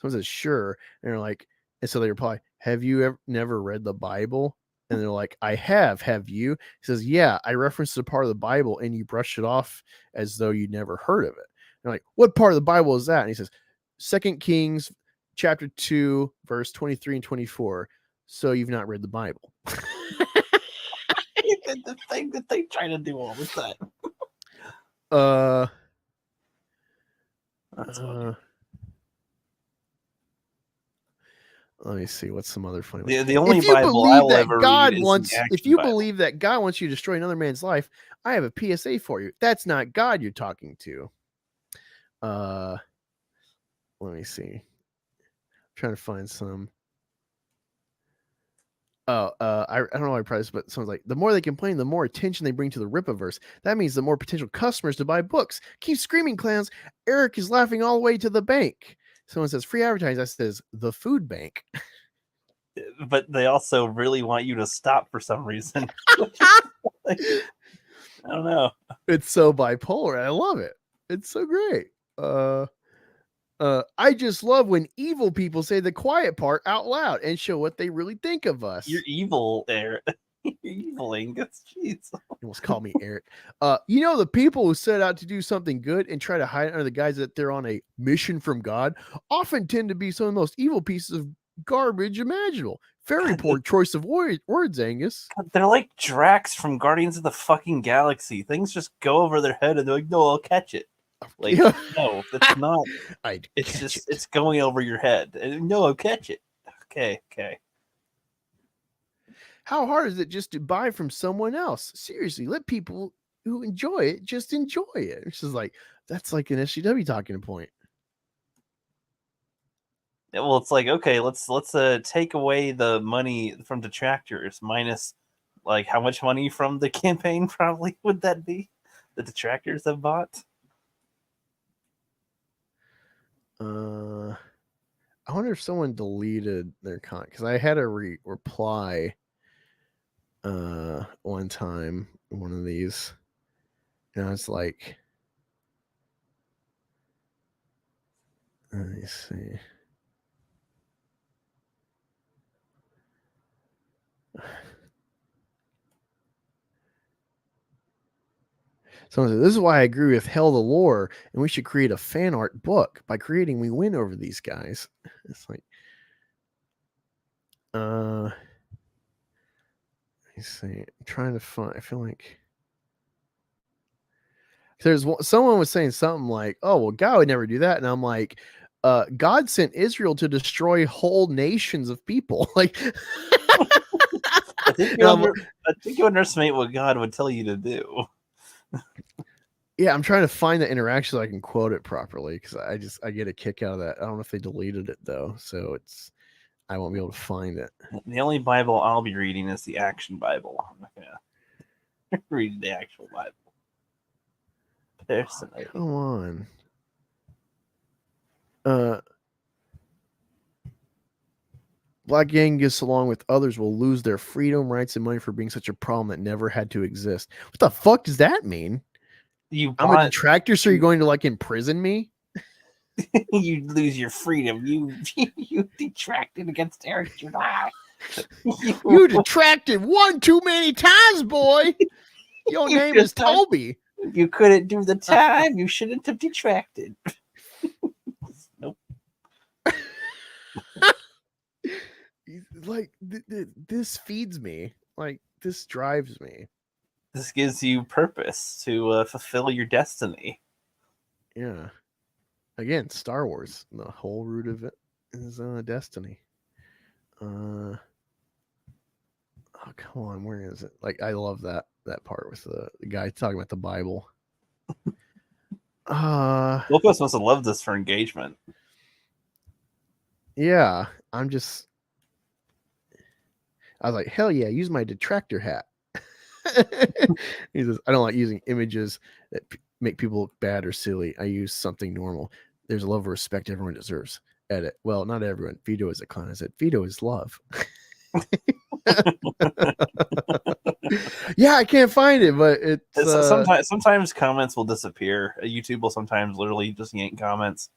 Someone says, sure. And they're like, and so they reply, have you never read the Bible? And they're like, I have. Have you? He says, yeah, I referenced a part of the Bible and you brushed it off as though you never heard of it. They're like, what part of the Bible is that? And he says, 2 Kings chapter 2, verse 23 and 24. So you've not read the Bible. The thing that they try to do all the time. Let me see what's some other funny. The only Bible I will ever read is the Action if you Bible. believe that God wants you to destroy another man's life, I have a PSA for you. That's not God you're talking to. Let me see. I'm trying to find some. I don't know why I price, but someone's like, the more they complain, the more attention they bring to the Rippaverse. That means the more potential customers to buy books. Keep screaming, clowns. Eric is laughing all the way to the bank. Someone says free advertising. That says the food bank. But they also really want you to stop for some reason. I don't know. It's so bipolar. I love it. It's so great. I just love when evil people say the quiet part out loud and show what they really think of us. You're evil there. Evil Angus. Jeez. You almost call me Eric. The people who set out to do something good and try to hide it under the guise that they're on a mission from God often tend to be some of the most evil pieces of garbage imaginable. Very poor choice of words, Angus. God, they're like Drax from Guardians of the fucking Galaxy. Things just go over their head and they're like, no, I'll catch it. Like, no, that's not. It's going over your head. And, no, I'll catch it. Okay. How hard is it just to buy from someone else? Seriously, let people who enjoy it just enjoy it. It's just like, that's like an SGW talking point. Yeah, well, it's like, okay, let's take away the money from detractors minus like how much money from the campaign probably would that be? The detractors have bought? I wonder if someone deleted their comment because I had a reply one time one of these, and I was like, let me see. Someone said, this is why I agree with Hell the Lore, and we should create a fan art book. By creating, we win over these guys. It's like, let me see. I'm trying to find, I feel like someone was saying something like, oh, well, God would never do that. And I'm like, God sent Israel to destroy whole nations of people. Like, I think you underestimate what God would tell you to do. Yeah, I'm trying to find the interaction so I can quote it properly because I get a kick out of that. I don't know if they deleted it though, so I won't be able to find it. The only Bible I'll be reading is the Action Bible. I'm not gonna read the actual Bible. Personally. Come on. Black Angus, along with others, will lose their freedom, rights, and money for being such a problem that never had to exist. What the fuck does that mean? I'm a detractor, so you're going to like imprison me? You lose your freedom. You detracted against Eric Jedi. You detracted one too many times, boy. Your name is Toby. You couldn't do the time. You shouldn't have detracted. Nope. Like this feeds me. Like this drives me. This gives you purpose to fulfill your destiny. Yeah. Again, Star Wars. The whole root of it is destiny. Oh, come on. Where is it? Like, I love that part with the guy talking about the Bible. Locos must have loved this for engagement. Yeah. I was like, hell yeah, use my detractor hat. He says, I don't like using images that make people look bad or silly. I use something normal. There's a love or respect everyone deserves. Edit. Well, not everyone. Vito is a clown. I said, Vito is love. Yeah, I can't find it, but it's sometimes comments will disappear. YouTube will sometimes literally just yank comments.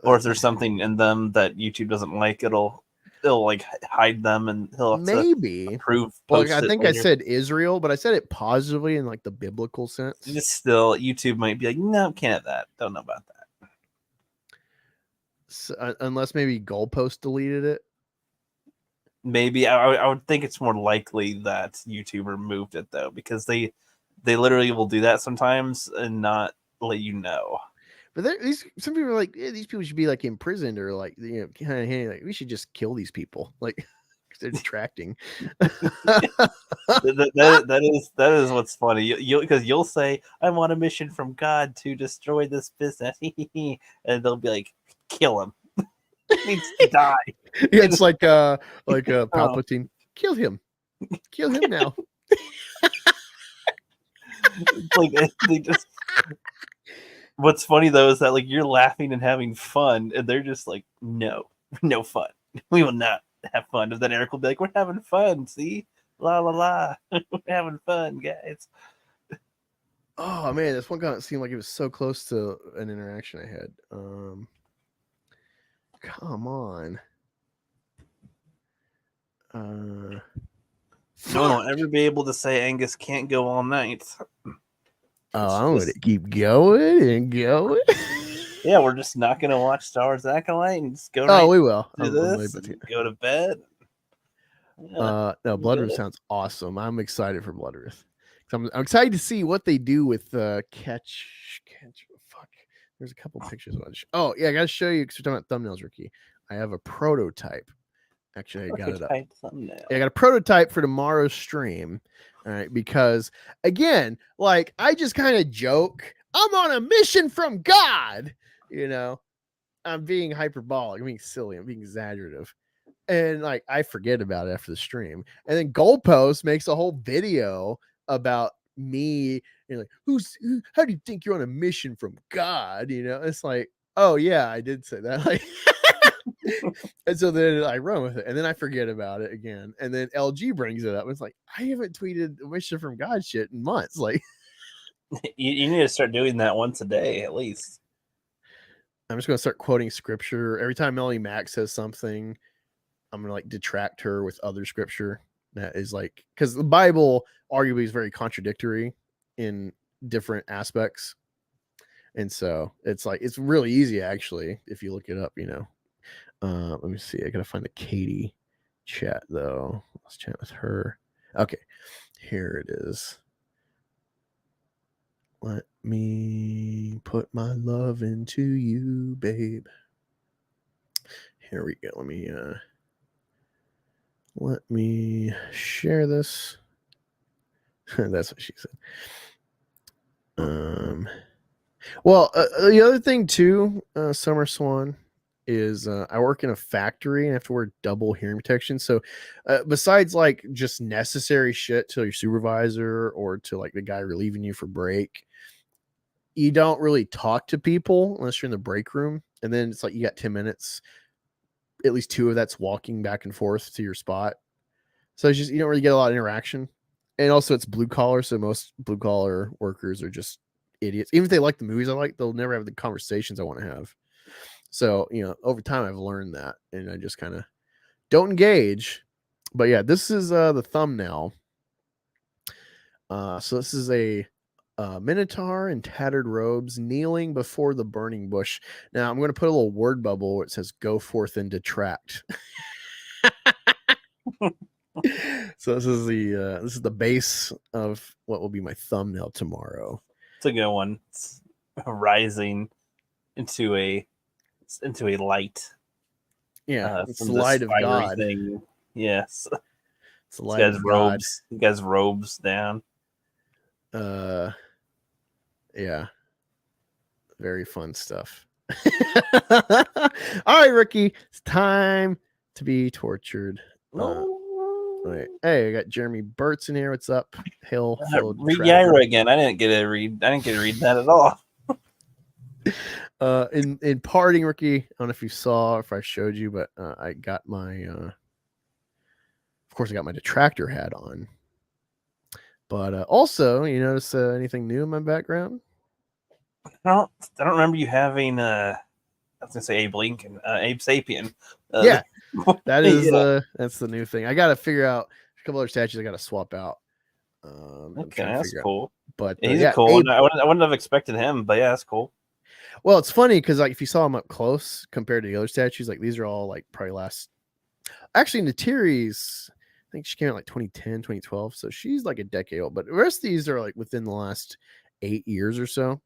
Or if there's something in them that YouTube doesn't like, it'll like hide them, and he'll have maybe to approve. Well, I think I said Israel, but I said it positively in like the biblical sense. Just still, YouTube might be like, no, can't have that. Don't know about that. So, unless maybe Goalpost deleted it. Maybe I would think it's more likely that YouTube removed it though, because they literally will do that sometimes and not let you know. But some people are like, yeah, these people should be like imprisoned or like, you know, kind of like we should just kill these people, like they're detracting. that is what's funny. Because you'll say, I'm on a mission from God to destroy this business, and they'll be like, kill him. He needs to die. Yeah, it's like Palpatine. Kill him now. Like they just. What's funny though is that like you're laughing and having fun, and they're just like, no fun. We will not have fun. And then Eric will be like, we're having fun. See, la la la, we're having fun, guys. Oh man, this one comment seemed like it was so close to an interaction I had. Come on. No one will ever be able to say Angus can't go all night. I'm going to keep going and going. Yeah, we're just not going to watch Star Wars Acolyte and just go. Oh, we will. Do this and go to bed. Yeah, no, Bloodruth sounds awesome. I'm excited for Bloodruth. I'm excited to see what they do with catch. Fuck. There's a couple pictures. Oh yeah, I gotta show you because we're talking about thumbnails, Ricky. I have a prototype. Actually, I got it up. Thumbnail. I got a prototype for tomorrow's stream. All right, because again, like I just kind of joke. I'm on a mission from God. You know, I'm being hyperbolic. I'm being silly. I'm being exaggerative. And like I forget about it after the stream. And then Goalpost makes a whole video about me and like, how do you think you're on a mission from God? You know, it's like, oh yeah, I did say that. Like and so then I run with it and then I forget about it again. And then LG brings it up. It's like, I haven't tweeted mission from God shit in months. Like you need to start doing that once a day at least. I'm just gonna start quoting scripture. Every time Melanie Mack says something, I'm gonna like detract her with other scripture that is like, because the Bible arguably is very contradictory in different aspects, and so it's like it's really easy actually if you look it up. You know, let me see. I gotta find the Katie chat though. Let's chat with her. Okay, here it is. Let me put my love into you, babe. Here we go. Let me share this. That's what she said. Well, the other thing too, Summer Swan, is I work in a factory and I have to wear double hearing protection. So besides like just necessary shit to your supervisor or to like the guy relieving you for break, you don't really talk to people unless you're in the break room. And then it's like you got 10 minutes. At least 2 of that's walking back and forth to your spot. So it's just, you don't really get a lot of interaction. And also it's blue collar. So most blue collar workers are just idiots. Even if they like the movies I like, they'll never have the conversations I want to have. So, you know, over time I've learned that and I just kind of don't engage. But yeah, this is the thumbnail. So this is a Minotaur in tattered robes kneeling before the burning bush. Now I'm going to put a little word bubble where it says "Go forth and detract." So this is the base of what will be my thumbnail tomorrow. It's a good one. It's rising into a light. Yeah, it's the light of God. Thing. Yes, it's the light of God. You guys robes down. Yeah, very fun stuff. All right, Ricky, it's time to be tortured. Right. Hey, I got Jeremy Burt's in here. What's up? Hill. Read Yaira again. I didn't get to read that at all. In parting, Ricky, I don't know if you saw, if I showed you, but I got my of course I got my Detractor hat on. But also, you notice anything new in my background? I don't remember you having I was gonna say Abe Lincoln, Abe Sapien. Yeah, that is that's the new thing. I gotta figure out a couple other statues I gotta swap out. Okay, that's cool. But he's cool. Abe, I wouldn't have expected him, but yeah, that's cool. Well, it's funny because like if you saw him up close compared to the other statues, like these are all like probably last. Actually, Natiri's, I think she came out like 2010, 2012, so she's like a decade old. But the rest of these are like within the last 8 years or so.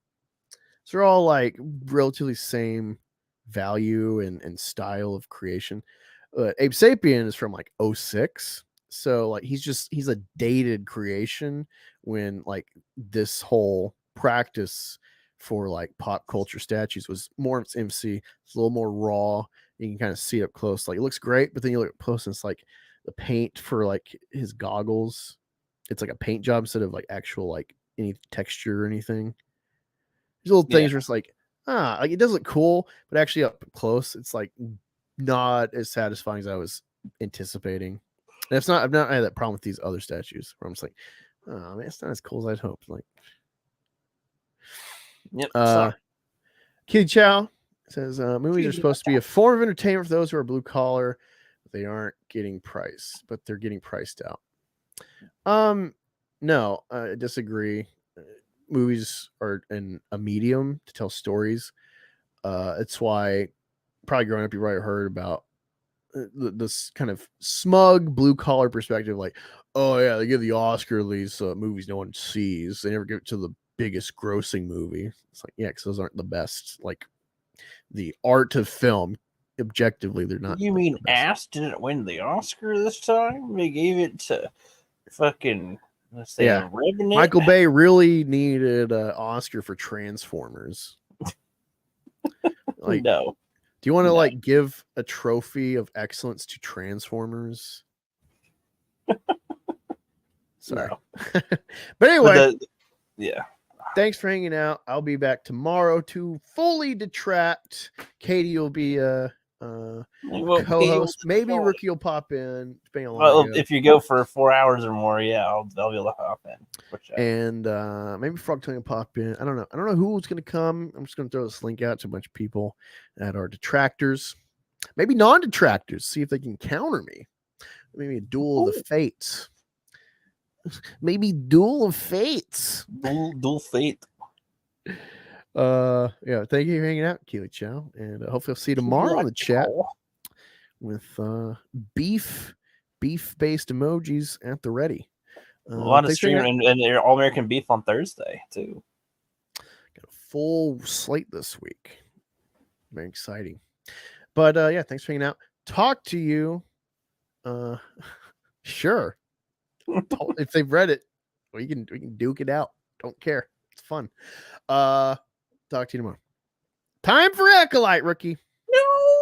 So they're all like relatively same value and style of creation. Abe Sapien is from like 06. So like he's a dated creation when like this whole practice for like pop culture statues was more its MC. It's a little more raw. You can kind of see it up close. Like it looks great, but then you look up close and it's like the paint for like his goggles. It's like a paint job instead of like actual like any texture or anything. These little things where it's like, like it does look cool, but actually up close, it's like not as satisfying as I was anticipating. And it's not, I've not had that problem with these other statues where I'm just like, oh man, it's not as cool as I'd hoped. Like, yep. Kitty Chow says movies are supposed to be a form of entertainment for those who are blue collar. They aren't getting priced, but they're getting priced out. No, I disagree. Movies are a medium to tell stories. It's why probably growing up, you probably heard about this kind of smug blue collar perspective, like, oh yeah, they give the Oscar to these movies no one sees. They never give it to the biggest grossing movie. It's like, yeah, because those aren't the best. Like the art of film, objectively, they're not. You mean Ass didn't win the Oscar this time? They gave it to fucking, let's say, Revenant. Michael Bay really needed an Oscar for Transformers. Like, no. Do you want to like give a trophy of excellence to Transformers? Sorry. No. But anyway, yeah. Thanks for hanging out. I'll be back tomorrow to fully detract. Katie will be co-host. Maybe Rookie will pop in. Depending on well, if you go for 4 hours or more, yeah, I'll be able to hop in. And maybe Frog Tongue will pop in. I don't know. I don't know who's going to come. I'm just going to throw this link out to a bunch of people that are detractors. Maybe non-detractors. See if they can counter me. Maybe a duel of the fates. Maybe duel of fates. Duel fate. Yeah, thank you for hanging out, Keely Chow, and hopefully I'll see you tomorrow in the chat with beef-based emojis at the ready. A lot of streaming and All American Beef on Thursday too. Got a full slate this week. Very exciting. But yeah, thanks for hanging out. Talk to you. Sure. If they've read it, we can duke it out. Don't care. It's fun. Talk to you tomorrow. Time for Acolyte, Rookie.